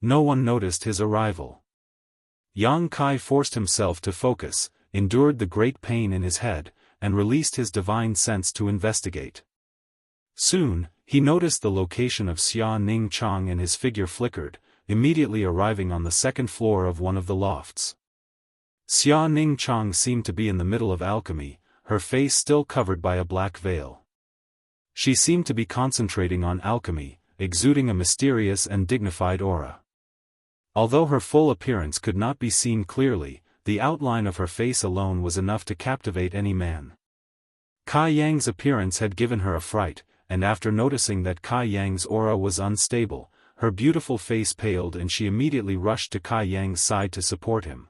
No one noticed his arrival. Yang Kai forced himself to focus, endured the great pain in his head, and released his divine sense to investigate. Soon, he noticed the location of Xia Ning Chang and his figure flickered, immediately arriving on the second floor of one of the lofts. Xia Ning Chang seemed to be in the middle of alchemy, her face still covered by a black veil. She seemed to be concentrating on alchemy, exuding a mysterious and dignified aura. Although her full appearance could not be seen clearly, the outline of her face alone was enough to captivate any man. Kai Yang's appearance had given her a fright, and after noticing that Kai Yang's aura was unstable, her beautiful face paled and she immediately rushed to Kai Yang's side to support him.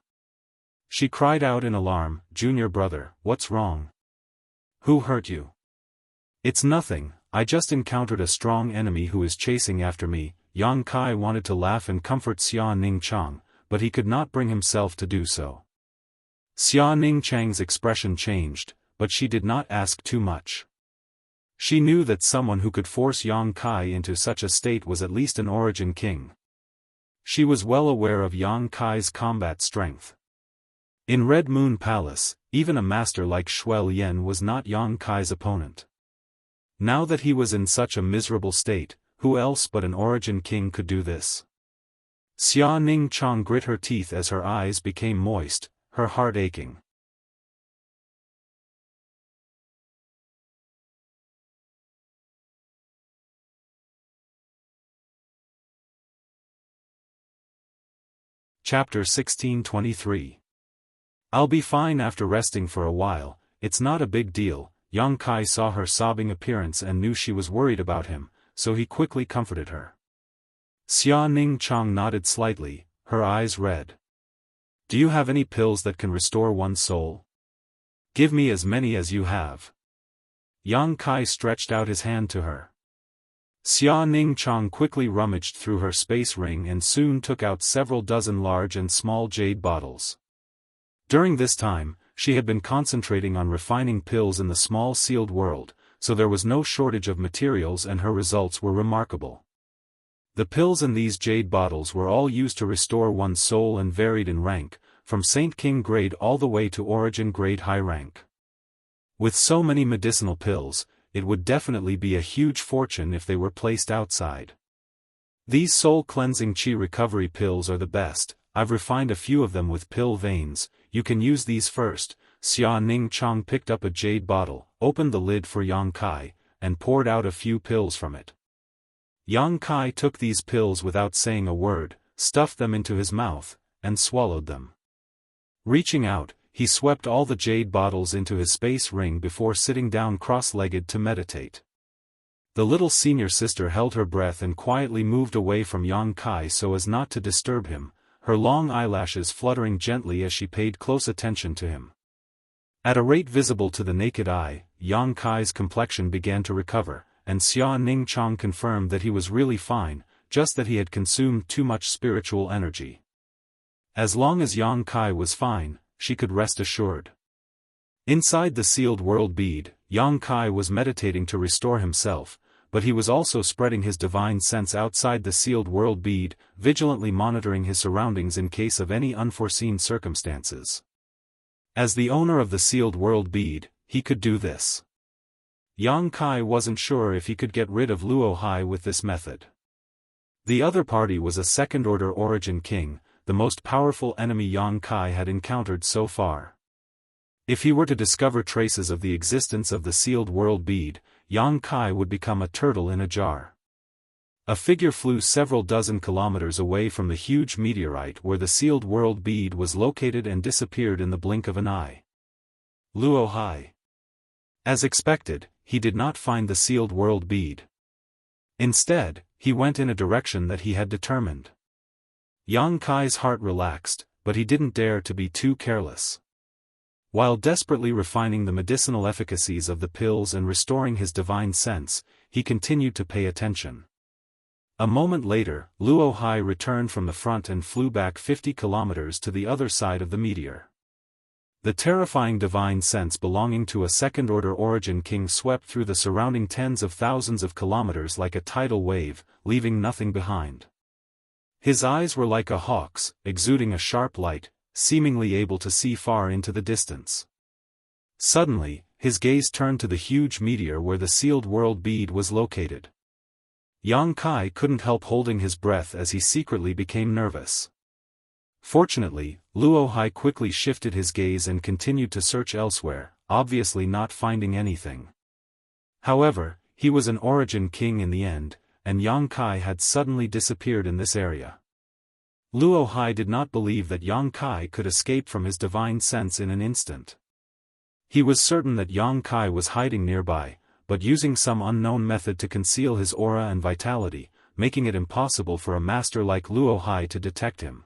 She cried out in alarm, "Junior brother, what's wrong? Who hurt you?" "It's nothing, I just encountered a strong enemy who is chasing after me." Yang Kai wanted to laugh and comfort Xia Ning Chang, but he could not bring himself to do so. Xia Ning Chang's expression changed, but she did not ask too much. She knew that someone who could force Yang Kai into such a state was at least an origin king. She was well aware of Yang Kai's combat strength. In Red Moon Palace, even a master like Shuel Yen was not Yang Kai's opponent. Now that he was in such a miserable state, who else but an origin king could do this? Xia Ning Chang grit her teeth as her eyes became moist, her heart aching. Chapter 1623. I'll be fine after resting for a while, it's not a big deal. Yang Kai saw her sobbing appearance and knew she was worried about him, so he quickly comforted her. Xia Ning Chang nodded slightly, her eyes red. "Do you have any pills that can restore one's soul? Give me as many as you have." Yang Kai stretched out his hand to her. Xia Ning Chang quickly rummaged through her space ring and soon took out several dozen large and small jade bottles. During this time, she had been concentrating on refining pills in the small sealed world, so there was no shortage of materials and her results were remarkable. The pills in these jade bottles were all used to restore one's soul and varied in rank, from Saint King grade all the way to Origin grade high rank. With so many medicinal pills, it would definitely be a huge fortune if they were placed outside. These soul-cleansing chi recovery pills are the best. I've refined a few of them with pill veins. You can use these first. Xia Ning Chang picked up a jade bottle, opened the lid for Yang Kai, and poured out a few pills from it. Yang Kai took these pills without saying a word, stuffed them into his mouth, and swallowed them. Reaching out, he swept all the jade bottles into his space ring before sitting down cross-legged to meditate. The little senior sister held her breath and quietly moved away from Yang Kai so as not to disturb him, her long eyelashes fluttering gently as she paid close attention to him. At a rate visible to the naked eye, Yang Kai's complexion began to recover, and Xia Ning Chang confirmed that he was really fine, just that he had consumed too much spiritual energy. As long as Yang Kai was fine, she could rest assured. Inside the sealed world bead, Yang Kai was meditating to restore himself, but he was also spreading his divine sense outside the sealed world bead, vigilantly monitoring his surroundings in case of any unforeseen circumstances. As the owner of the sealed world bead, he could do this. Yang Kai wasn't sure if he could get rid of Luo Hai with this method. The other party was a second-order Origin King, the most powerful enemy Yang Kai had encountered so far. If he were to discover traces of the existence of the sealed world bead, Yang Kai would become a turtle in a jar. A figure flew several dozen kilometers away from the huge meteorite where the sealed world bead was located and disappeared in the blink of an eye. Luo Hai. As expected, he did not find the sealed world bead. Instead, he went in a direction that he had determined. Yang Kai's heart relaxed, but he didn't dare to be too careless. While desperately refining the medicinal efficacies of the pills and restoring his divine sense, he continued to pay attention. A moment later, Luo Hai returned from the front and flew back 50 kilometers to the other side of the meteor. The terrifying divine sense belonging to a second-order Origin King swept through the surrounding tens of thousands of kilometers like a tidal wave, leaving nothing behind. His eyes were like a hawk's, exuding a sharp light, seemingly able to see far into the distance. Suddenly, his gaze turned to the huge meteor where the sealed world bead was located. Yang Kai couldn't help holding his breath as he secretly became nervous. Fortunately, Luo Hai quickly shifted his gaze and continued to search elsewhere, obviously not finding anything. However, he was an Origin King in the end, and Yang Kai had suddenly disappeared in this area. Luo Hai did not believe that Yang Kai could escape from his divine sense in an instant. He was certain that Yang Kai was hiding nearby, but using some unknown method to conceal his aura and vitality, making it impossible for a master like Luo Hai to detect him.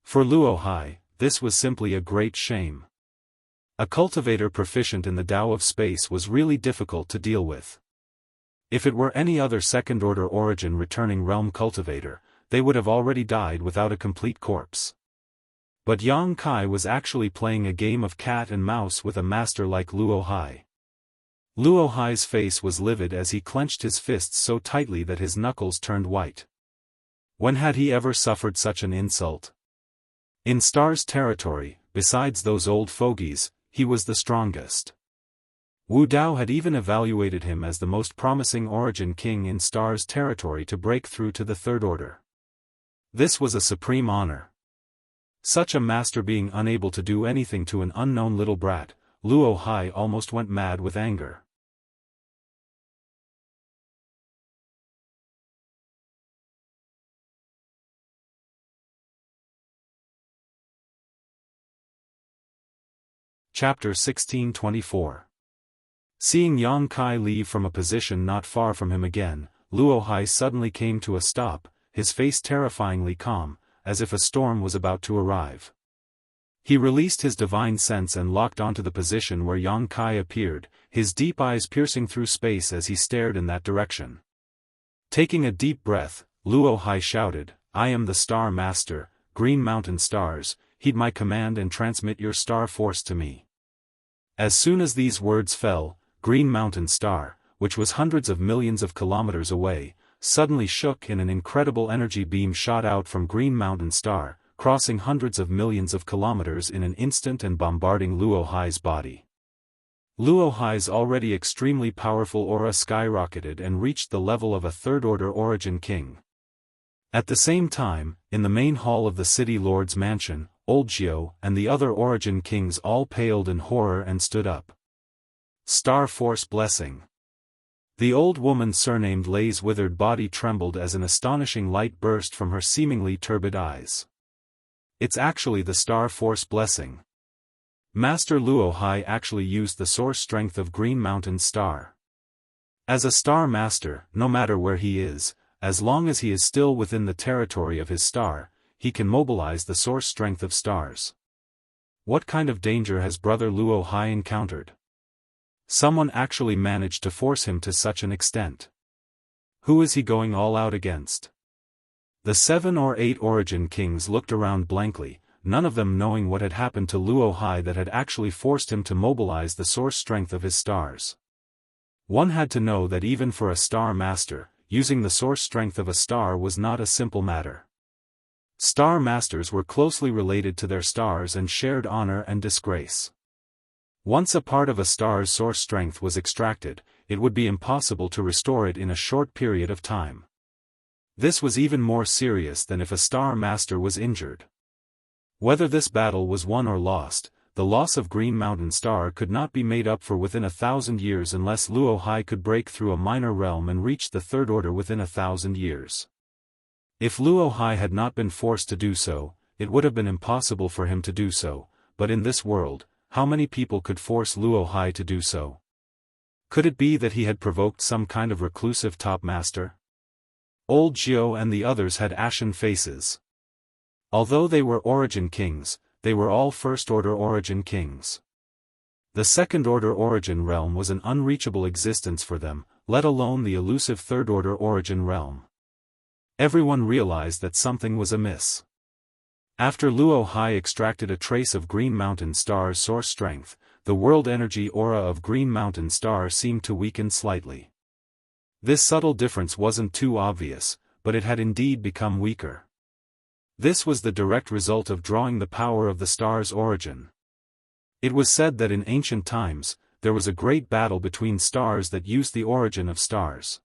For Luo Hai, this was simply a great shame. A cultivator proficient in the Tao of space was really difficult to deal with. If it were any other second-order Origin returning realm cultivator, they would have already died without a complete corpse. But Yang Kai was actually playing a game of cat and mouse with a master like Luo Hai. Luo Hai's face was livid as he clenched his fists so tightly that his knuckles turned white. When had he ever suffered such an insult? In Star's territory, besides those old fogies, he was the strongest. Wu Dao had even evaluated him as the most promising Origin King in Star's territory to break through to the Third Order. This was a supreme honor. Such a master being unable to do anything to an unknown little brat, Luo Hai almost went mad with anger. Chapter 1624. Seeing Yang Kai leave from a position not far from him again, Luo Hai suddenly came to a stop, his face terrifyingly calm, as if a storm was about to arrive. He released his divine sense and locked onto the position where Yang Kai appeared, his deep eyes piercing through space as he stared in that direction. Taking a deep breath, Luo Hai shouted, "I am the Star Master, Green Mountain Stars, heed my command and transmit your star force to me." As soon as these words fell, Green Mountain Star, which was hundreds of millions of kilometers away, suddenly shook and an incredible energy beam shot out from Green Mountain Star, crossing hundreds of millions of kilometers in an instant and bombarding Luo Hai's body. Luo Hai's already extremely powerful aura skyrocketed and reached the level of a third-order origin king. At the same time, in the main hall of the city lord's mansion, Old Jiao and the other origin kings all paled in horror and stood up. Star Force Blessing. The old woman surnamed Lei's withered body trembled as an astonishing light burst from her seemingly turbid eyes. "It's actually the Star Force Blessing. Master Luo Hai actually used the source strength of Green Mountain Star. As a Star Master, no matter where he is, as long as he is still within the territory of his star, he can mobilize the source strength of stars. What kind of danger has Brother Luo Hai encountered? Someone actually managed to force him to such an extent. Who is he going all out against?" The 7 or 8 origin kings looked around blankly, none of them knowing what had happened to Luo Hai that had actually forced him to mobilize the source strength of his stars. One had to know that even for a Star Master, using the source strength of a star was not a simple matter. Star Masters were closely related to their stars and shared honor and disgrace. Once a part of a star's source strength was extracted, it would be impossible to restore it in a short period of time. This was even more serious than if a Star Master was injured. Whether this battle was won or lost, the loss of Green Mountain Star could not be made up for within 1,000 years unless Luo Hai could break through a minor realm and reach the third order within 1,000 years. If Luo Hai had not been forced to do so, it would have been impossible for him to do so, but in this world, how many people could force Luo Hai to do so? Could it be that he had provoked some kind of reclusive top master? Old Jiao and the others had ashen faces. Although they were origin kings, they were all first-order origin kings. The second-order origin realm was an unreachable existence for them, let alone the elusive third-order origin realm. Everyone realized that something was amiss. After Luo Hai extracted a trace of Green Mountain Star's source strength, the world energy aura of Green Mountain Star seemed to weaken slightly. This subtle difference wasn't too obvious, but it had indeed become weaker. This was the direct result of drawing the power of the star's origin. It was said that in ancient times, there was a great battle between stars that used the origin of stars.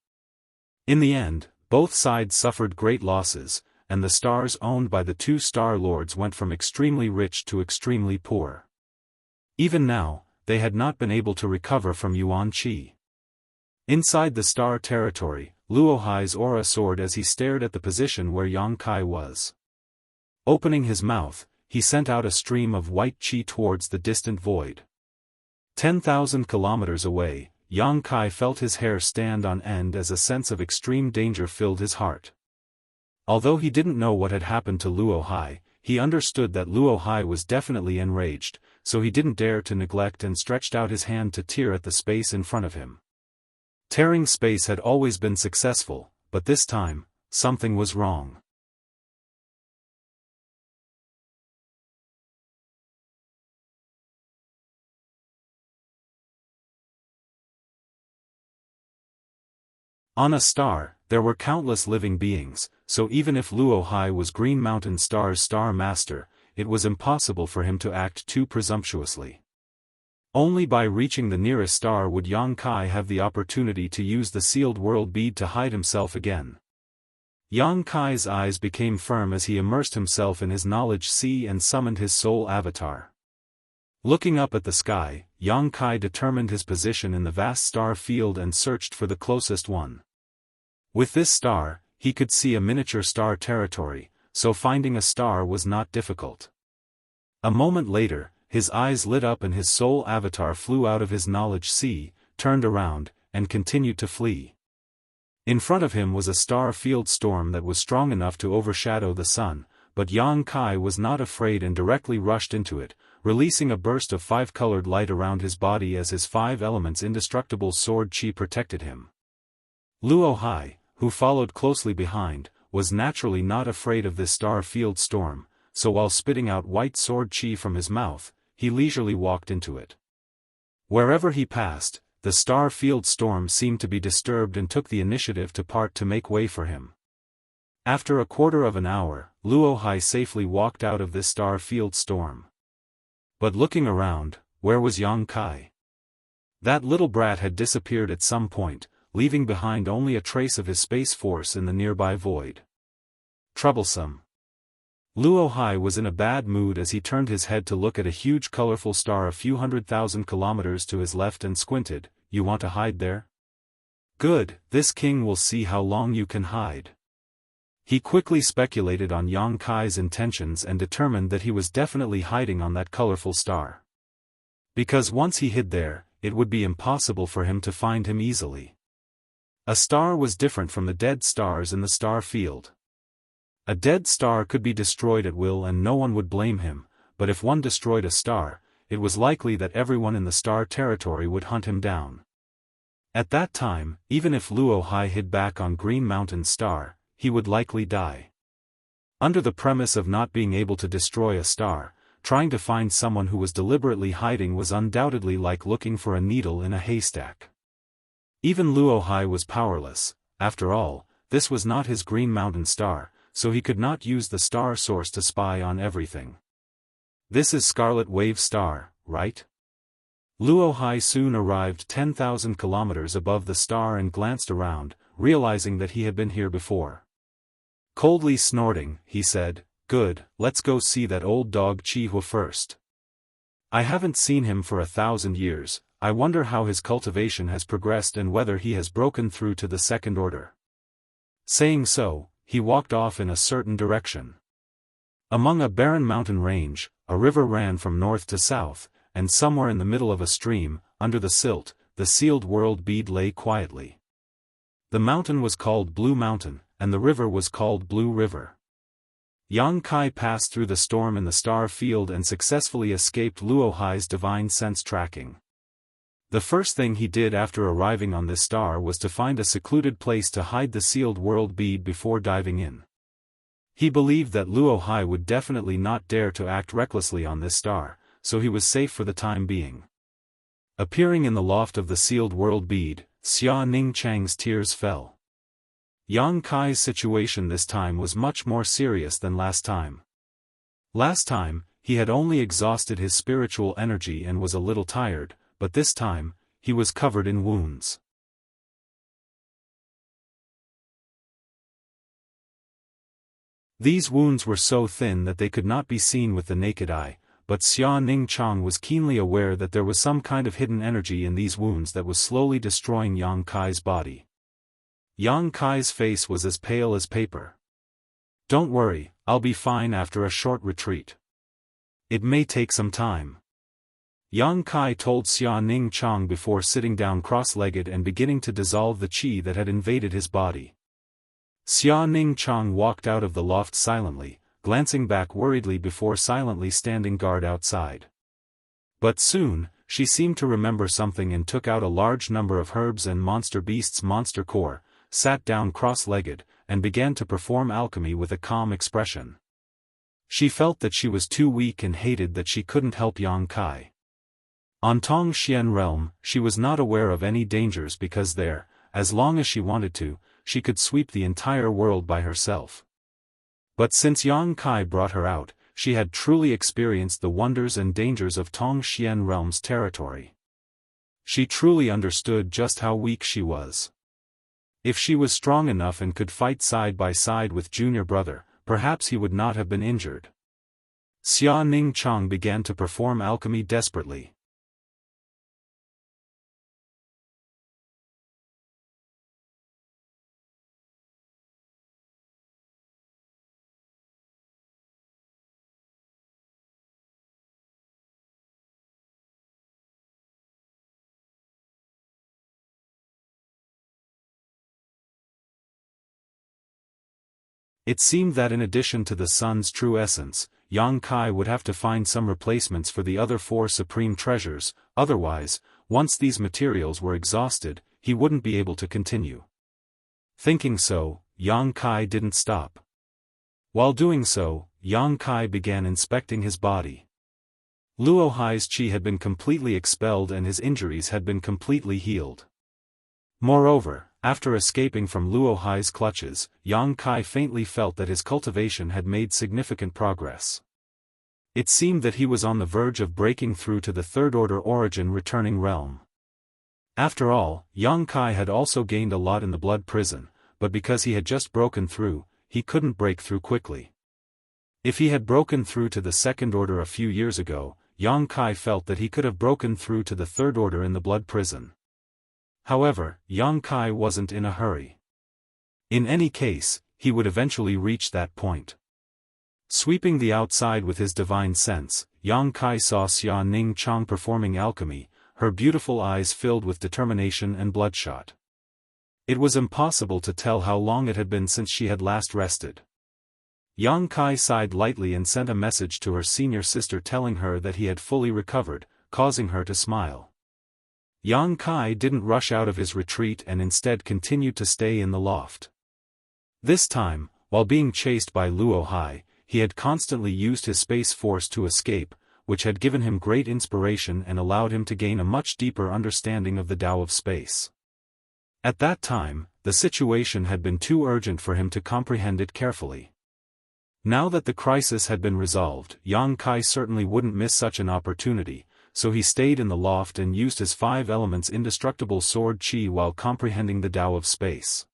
In the end, both sides suffered great losses, and the stars owned by the 2 star lords went from extremely rich to extremely poor. Even now, they had not been able to recover from Yuan Qi. Inside the star territory, Luo Hai's aura soared as he stared at the position where Yang Kai was. Opening his mouth, he sent out a stream of white qi towards the distant void. 10,000 kilometers away, Yang Kai felt his hair stand on end as a sense of extreme danger filled his heart. Although he didn't know what had happened to Luo Hai, he understood that Luo Hai was definitely enraged, so he didn't dare to neglect and stretched out his hand to tear at the space in front of him. Tearing space had always been successful, but this time, something was wrong. On a star, there were countless living beings, so even if Luo Hai was Green Mountain Star's Star Master, it was impossible for him to act too presumptuously. Only by reaching the nearest star would Yang Kai have the opportunity to use the sealed world bead to hide himself again. Yang Kai's eyes became firm as he immersed himself in his knowledge sea and summoned his soul avatar. Looking up at the sky, Yang Kai determined his position in the vast star field and searched for the closest one. With this star, he could see a miniature star territory, so finding a star was not difficult. A moment later, his eyes lit up and his soul avatar flew out of his knowledge sea, turned around, and continued to flee. In front of him was a star field storm that was strong enough to overshadow the sun, but Yang Kai was not afraid and directly rushed into it, releasing a burst of 5-colored light around his body as his 5 elements indestructible sword qi protected him. Luo Hai, who followed closely behind, was naturally not afraid of this star field storm, so while spitting out white sword chi from his mouth, he leisurely walked into it. Wherever he passed, the star field storm seemed to be disturbed and took the initiative to part to make way for him. After a quarter of an hour, Luo Hai safely walked out of this star field storm. But looking around, where was Yang Kai? That little brat had disappeared at some point, leaving behind only a trace of his space force in the nearby void. Troublesome. Luo Hai was in a bad mood as he turned his head to look at a huge colorful star a few 100,000 kilometers to his left and squinted. You want to hide there? Good, this king will see how long you can hide. He quickly speculated on Yang Kai's intentions and determined that he was definitely hiding on that colorful star. Because once he hid there, it would be impossible for him to find him easily. A star was different from the dead stars in the star field. A dead star could be destroyed at will and no one would blame him, but if one destroyed a star, it was likely that everyone in the star territory would hunt him down. At that time, even if Luo Hai hid back on Green Mountain Star, he would likely die. Under the premise of not being able to destroy a star, trying to find someone who was deliberately hiding was undoubtedly like looking for a needle in a haystack. Even Luo Hai was powerless. After all, this was not his Green Mountain Star, so he could not use the star source to spy on everything. This is Scarlet Wave Star, right? Luo Hai soon arrived 10,000 kilometers above the star and glanced around, realizing that he had been here before. Coldly snorting, he said, "Good, let's go see that old dog Chi-Hua first. I haven't seen him for 1,000 years, I wonder how his cultivation has progressed and whether he has broken through to the second order." Saying so, he walked off in a certain direction. Among a barren mountain range, a river ran from north to south, and somewhere in the middle of a stream, under the silt, the sealed world bead lay quietly. The mountain was called Blue Mountain, and the river was called Blue River. Yang Kai passed through the storm in the star field and successfully escaped Luo Hai's divine sense tracking. The first thing he did after arriving on this star was to find a secluded place to hide the sealed world bead before diving in. He believed that Luo Hai would definitely not dare to act recklessly on this star, so he was safe for the time being. Appearing in the loft of the sealed world bead, Xia Ningchang's tears fell. Yang Kai's situation this time was much more serious than last time. Last time, he had only exhausted his spiritual energy and was a little tired, but this time, he was covered in wounds. These wounds were so thin that they could not be seen with the naked eye, but Xia Ningchang was keenly aware that there was some kind of hidden energy in these wounds that was slowly destroying Yang Kai's body. Yang Kai's face was as pale as paper. "Don't worry, I'll be fine after a short retreat. It may take some time." Yang Kai told Xia Ningchang before sitting down cross-legged and beginning to dissolve the qi that had invaded his body. Xia Ningchang walked out of the loft silently, glancing back worriedly before silently standing guard outside. But soon, she seemed to remember something and took out a large number of herbs and monster beasts' monster core, sat down cross-legged, and began to perform alchemy with a calm expression. She felt that she was too weak and hated that she couldn't help Yang Kai. On Tongxian realm, she was not aware of any dangers because there, as long as she wanted to, she could sweep the entire world by herself. But since Yang Kai brought her out, she had truly experienced the wonders and dangers of Tongxian realm's territory. She truly understood just how weak she was. If she was strong enough and could fight side by side with junior brother, perhaps he would not have been injured. Xia Ningchang began to perform alchemy desperately. It seemed that in addition to the sun's true essence, Yang Kai would have to find some replacements for the other four supreme treasures, otherwise, once these materials were exhausted, he wouldn't be able to continue. Thinking so, Yang Kai didn't stop. While doing so, Yang Kai began inspecting his body. Luo Hai's qi had been completely expelled and his injuries had been completely healed. Moreover, after escaping from Luo Hai's clutches, Yang Kai faintly felt that his cultivation had made significant progress. It seemed that he was on the verge of breaking through to the third-order origin returning realm. After all, Yang Kai had also gained a lot in the blood prison, but because he had just broken through, he couldn't break through quickly. If he had broken through to the second order a few years ago, Yang Kai felt that he could have broken through to the third order in the blood prison. However, Yang Kai wasn't in a hurry. In any case, he would eventually reach that point. Sweeping the outside with his divine sense, Yang Kai saw Xia Ning Chang performing alchemy, her beautiful eyes filled with determination and bloodshot. It was impossible to tell how long it had been since she had last rested. Yang Kai sighed lightly and sent a message to her senior sister telling her that he had fully recovered, causing her to smile. Yang Kai didn't rush out of his retreat and instead continued to stay in the loft. This time, while being chased by Luo Hai, he had constantly used his space force to escape, which had given him great inspiration and allowed him to gain a much deeper understanding of the Tao of space. At that time, the situation had been too urgent for him to comprehend it carefully. Now that the crisis had been resolved, Yang Kai certainly wouldn't miss such an opportunity, so he stayed in the loft and used his 5 elements indestructible sword qi while comprehending the Tao of space.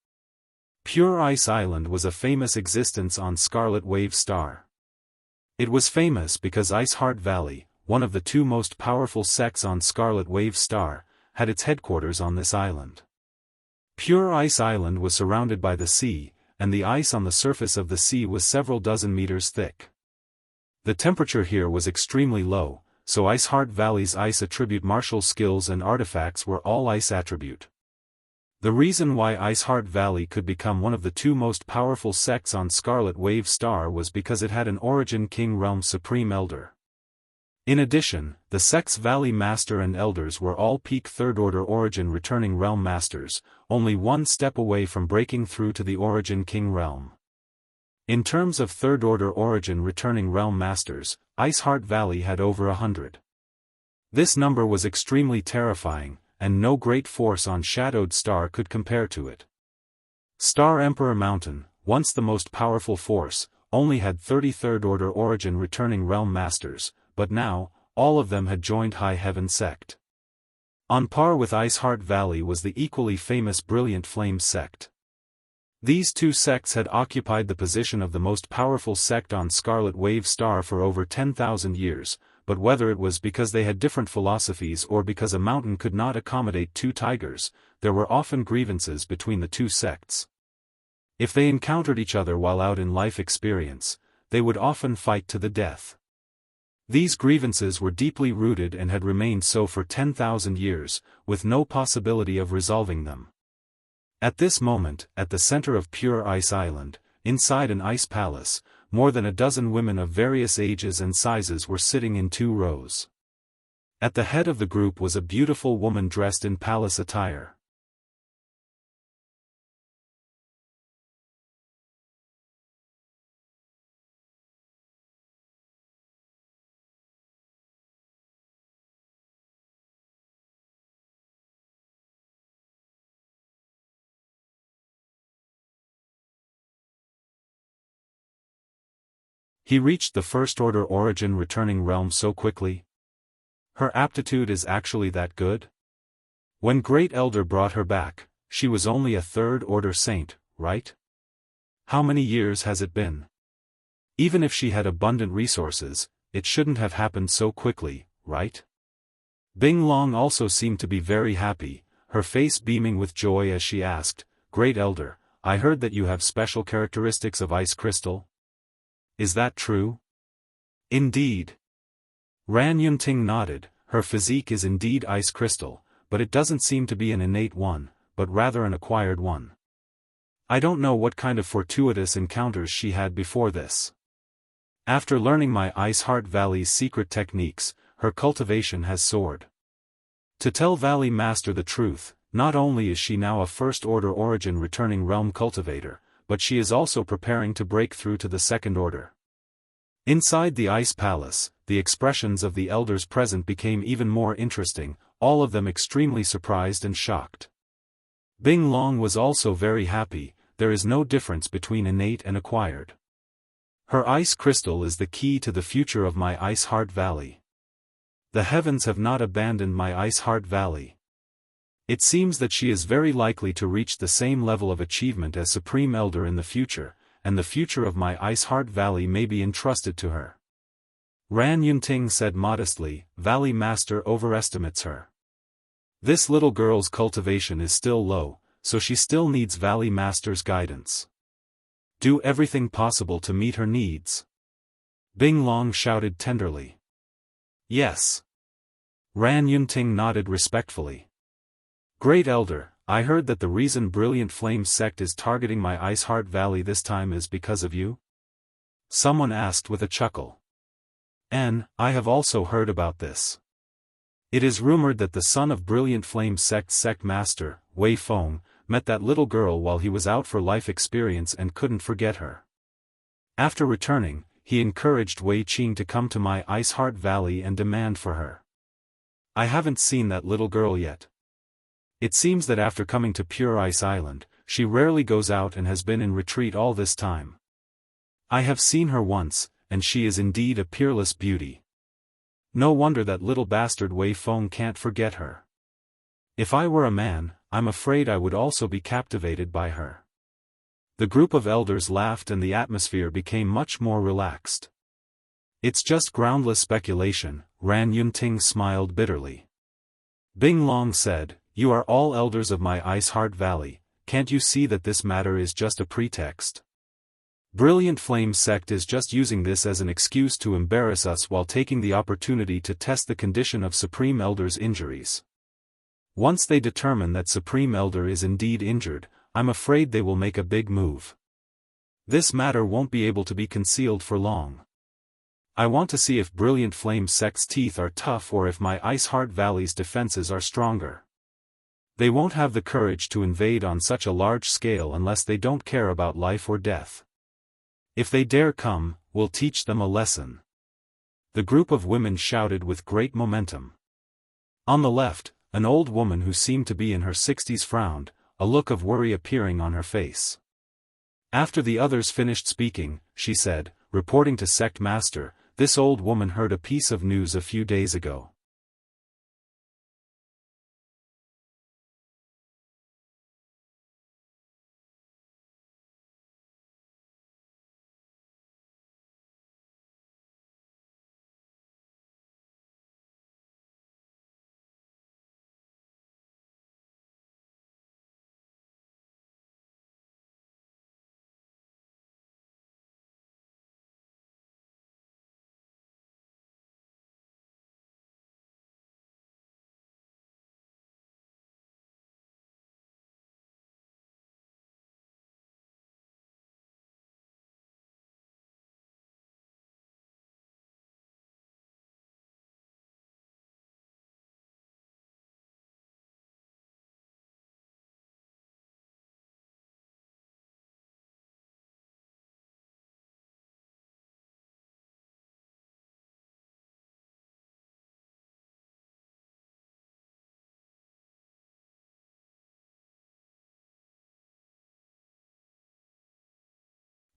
Pure Ice Island was a famous existence on Scarlet Wave Star. It was famous because Ice Heart Valley, one of the 2 most powerful sects on Scarlet Wave Star, had its headquarters on this island. Pure Ice Island was surrounded by the sea, and the ice on the surface of the sea was several dozen meters thick. The temperature here was extremely low, so Ice Heart Valley's ice attribute martial skills and artifacts were all ice attribute. The reason why Ice Heart Valley could become one of the 2 most powerful sects on Scarlet Wave Star was because it had an Origin King Realm Supreme Elder. In addition, the sect's Valley Master and Elders were all peak third-order Origin returning Realm Masters, only 1 step away from breaking through to the Origin King Realm. In terms of third-order Origin returning Realm Masters, Ice Heart Valley had over 100. This number was extremely terrifying, and no great force on Shadowed Star could compare to it. Star Emperor Mountain, once the most powerful force, only had 33rd Order Origin returning Realm Masters, but now, all of them had joined High Heaven Sect. On par with Ice Heart Valley was the equally famous Brilliant Flame Sect. These 2 sects had occupied the position of the most powerful sect on Scarlet Wave Star for over 10,000 years, but whether it was because they had different philosophies or because a mountain could not accommodate 2 tigers, there were often grievances between the 2 sects. If they encountered each other while out in life experience, they would often fight to the death. These grievances were deeply rooted and had remained so for 10,000 years, with no possibility of resolving them. At this moment, at the center of Pure Ice Island, inside an ice palace, more than a dozen women of various ages and sizes were sitting in 2 rows. At the head of the group was a beautiful woman dressed in palace attire. He reached the First Order Origin returning realm so quickly. Her aptitude is actually that good? When Great Elder brought her back, she was only a 3rd Order Saint, right? How many years has it been? Even if she had abundant resources, it shouldn't have happened so quickly, right? Bing Long also seemed to be very happy, her face beaming with joy as she asked, Great Elder, I heard that you have special characteristics of ice crystal? Is that true? Indeed. Ran Yunting nodded, her physique is indeed ice crystal, but it doesn't seem to be an innate one, but rather an acquired one. I don't know what kind of fortuitous encounters she had before this. After learning my Ice Heart Valley's secret techniques, her cultivation has soared. To tell Valley Master the truth, not only is she now a First Order Origin returning realm cultivator, but she is also preparing to break through to the Second Order. Inside the ice palace, the expressions of the elders present became even more interesting, all of them extremely surprised and shocked. Bing Long was also very happy. There is no difference between innate and acquired. Her ice crystal is the key to the future of my Ice Heart Valley. The heavens have not abandoned my Ice Heart Valley. It seems that she is very likely to reach the same level of achievement as Supreme Elder in the future, and the future of my Ice Heart Valley may be entrusted to her. Ran Yunting said modestly, Valley Master overestimates her. This little girl's cultivation is still low, so she still needs Valley Master's guidance. Do everything possible to meet her needs. Bing Long shouted tenderly. Yes. Ran Yunting nodded respectfully. Great Elder, I heard that the reason Brilliant Flame sect is targeting my Ice Heart Valley this time is because of you? Someone asked with a chuckle. I have also heard about this. It is rumored that the son of Brilliant Flame sect master, Wei Feng, met that little girl while he was out for life experience and couldn't forget her. After returning, he encouraged Wei Qing to come to my Ice Heart Valley and demand for her. I haven't seen that little girl yet. It seems that after coming to Pure Ice Island, she rarely goes out and has been in retreat all this time. I have seen her once, and she is indeed a peerless beauty. No wonder that little bastard Wei Feng can't forget her. If I were a man, I'm afraid I would also be captivated by her. The group of elders laughed and the atmosphere became much more relaxed. It's just groundless speculation, Ran Yunting smiled bitterly. Bing Long said, You are all elders of my Ice Heart Valley, can't you see that this matter is just a pretext? Brilliant Flame sect is just using this as an excuse to embarrass us while taking the opportunity to test the condition of Supreme Elder's injuries. Once they determine that Supreme Elder is indeed injured, I'm afraid they will make a big move. This matter won't be able to be concealed for long. I want to see if Brilliant Flame sect's teeth are tough or if my Ice Heart Valley's defenses are stronger. They won't have the courage to invade on such a large scale unless they don't care about life or death. If they dare come, we'll teach them a lesson. The group of women shouted with great momentum. On the left, an old woman who seemed to be in her 60s frowned, a look of worry appearing on her face. After the others finished speaking, she said, reporting to Sect Master, this old woman heard a piece of news a few days ago.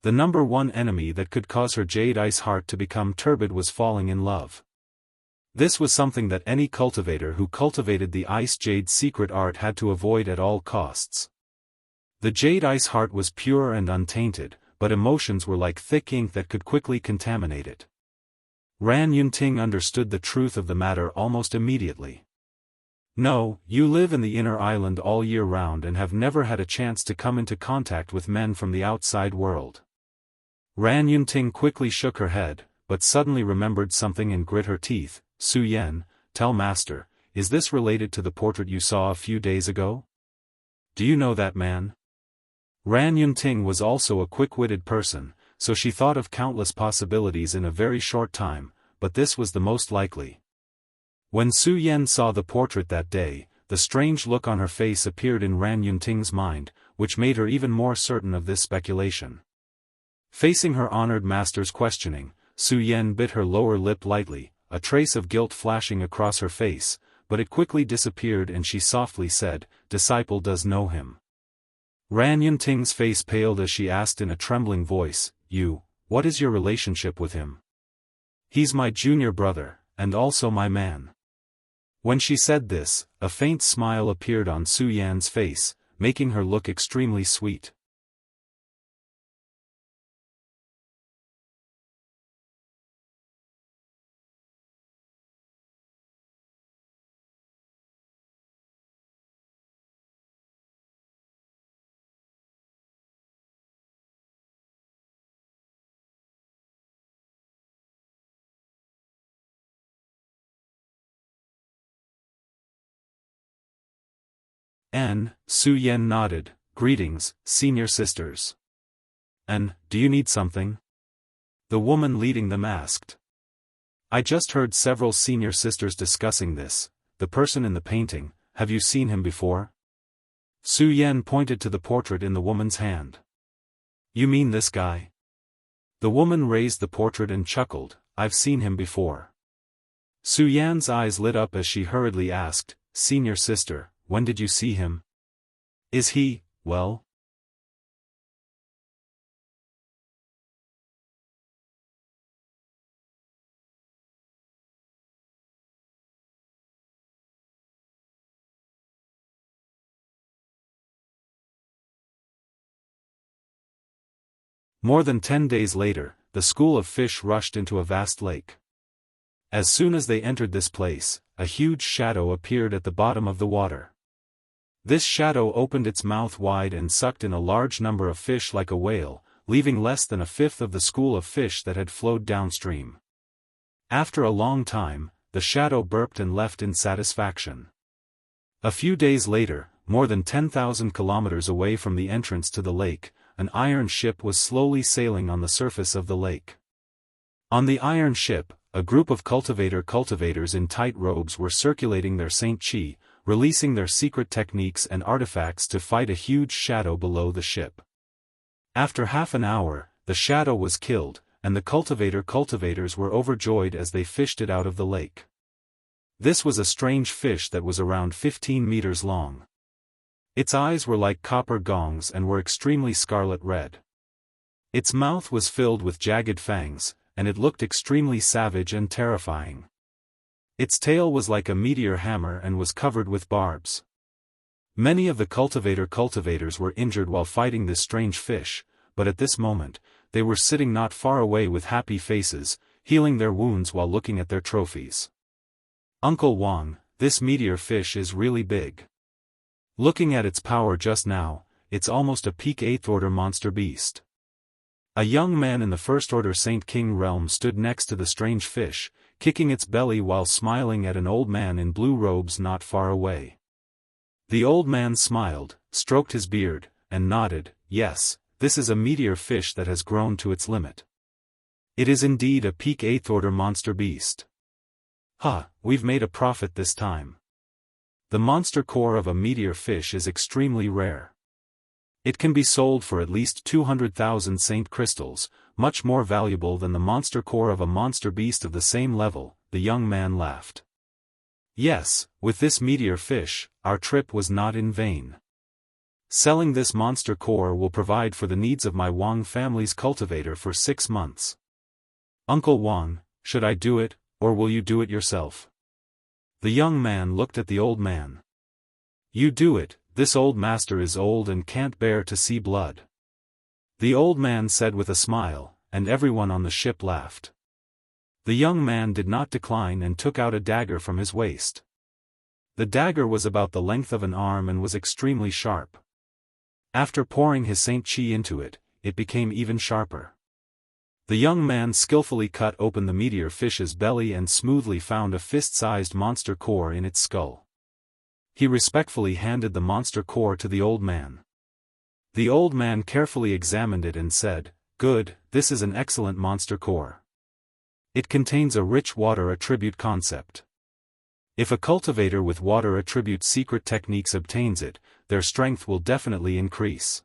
The number one enemy that could cause her Jade Ice Heart to become turbid was falling in love. This was something that any cultivator who cultivated the Ice Jade secret art had to avoid at all costs. The Jade Ice Heart was pure and untainted, but emotions were like thick ink that could quickly contaminate it. Ran Yunting understood the truth of the matter almost immediately. No, you live in the inner island all year round and have never had a chance to come into contact with men from the outside world. Ran Yunting quickly shook her head, but suddenly remembered something and grit her teeth. Su Yan, tell Master, is this related to the portrait you saw a few days ago? Do you know that man? Ran Yunting was also a quick-witted person, so she thought of countless possibilities in a very short time, but this was the most likely. When Su Yan saw the portrait that day, the strange look on her face appeared in Ran Yunting's mind, which made her even more certain of this speculation. Facing her honored master's questioning, Su Yan bit her lower lip lightly, a trace of guilt flashing across her face, but it quickly disappeared and she softly said, "Disciple does know him." Ran Yunting's face paled as she asked in a trembling voice, What is your relationship with him?" "He's my junior brother, and also my man." When she said this, a faint smile appeared on Su Yan's face, making her look extremely sweet. Su Yan nodded. "Greetings, senior sisters." Do you need something?" the woman leading them asked. "I just heard several senior sisters discussing this, the person in the painting, have you seen him before?" Su Yan pointed to the portrait in the woman's hand. "You mean this guy?" The woman raised the portrait and chuckled, "I've seen him before." Su Yan's eyes lit up as she hurriedly asked, "Senior sister, when did you see him? Is he, well?" More than 10 days later, the school of fish rushed into a vast lake. As soon as they entered this place, a huge shadow appeared at the bottom of the water. This shadow opened its mouth wide and sucked in a large number of fish like a whale, leaving less than a fifth of the school of fish that had flowed downstream. After a long time, the shadow burped and left in satisfaction. A few days later, more than 10,000 kilometers away from the entrance to the lake, an iron ship was slowly sailing on the surface of the lake. On the iron ship, a group of cultivators in tight robes were circulating their Saint Chi, releasing their secret techniques and artifacts to fight a huge shadow below the ship. After half an hour, the shadow was killed, and the cultivators were overjoyed as they fished it out of the lake. This was a strange fish that was around 15 meters long. Its eyes were like copper gongs and were extremely scarlet red. Its mouth was filled with jagged fangs, and it looked extremely savage and terrifying. Its tail was like a meteor hammer and was covered with barbs. Many of the cultivators were injured while fighting this strange fish, but at this moment, they were sitting not far away with happy faces, healing their wounds while looking at their trophies. "Uncle Wang, this meteor fish is really big. Looking at its power just now, it's almost a peak 8th order monster beast." A young man in the First Order Saint King realm stood next to the strange fish, kicking its belly while smiling at an old man in blue robes not far away. The old man smiled, stroked his beard, and nodded, "Yes, this is a meteor fish that has grown to its limit. It is indeed a peak 8th order monster beast. We've made a profit this time. The monster core of a meteor fish is extremely rare. It can be sold for at least 200,000 saint crystals, much more valuable than the monster core of a monster beast of the same level," the young man laughed. "Yes, with this meteor fish, our trip was not in vain. Selling this monster core will provide for the needs of my Wang family's cultivator for 6 months. Uncle Wang, should I do it, or will you do it yourself?" The young man looked at the old man. "You do it, this old master is old and can't bear to see blood," the old man said with a smile, and everyone on the ship laughed. The young man did not decline and took out a dagger from his waist. The dagger was about the length of an arm and was extremely sharp. After pouring his Saint Chi into it, it became even sharper. The young man skillfully cut open the meteor fish's belly and smoothly found a fist-sized monster core in its skull. He respectfully handed the monster core to the old man. The old man carefully examined it and said, "Good, this is an excellent monster core. It contains a rich water attribute concept. If a cultivator with water attribute secret techniques obtains it, their strength will definitely increase.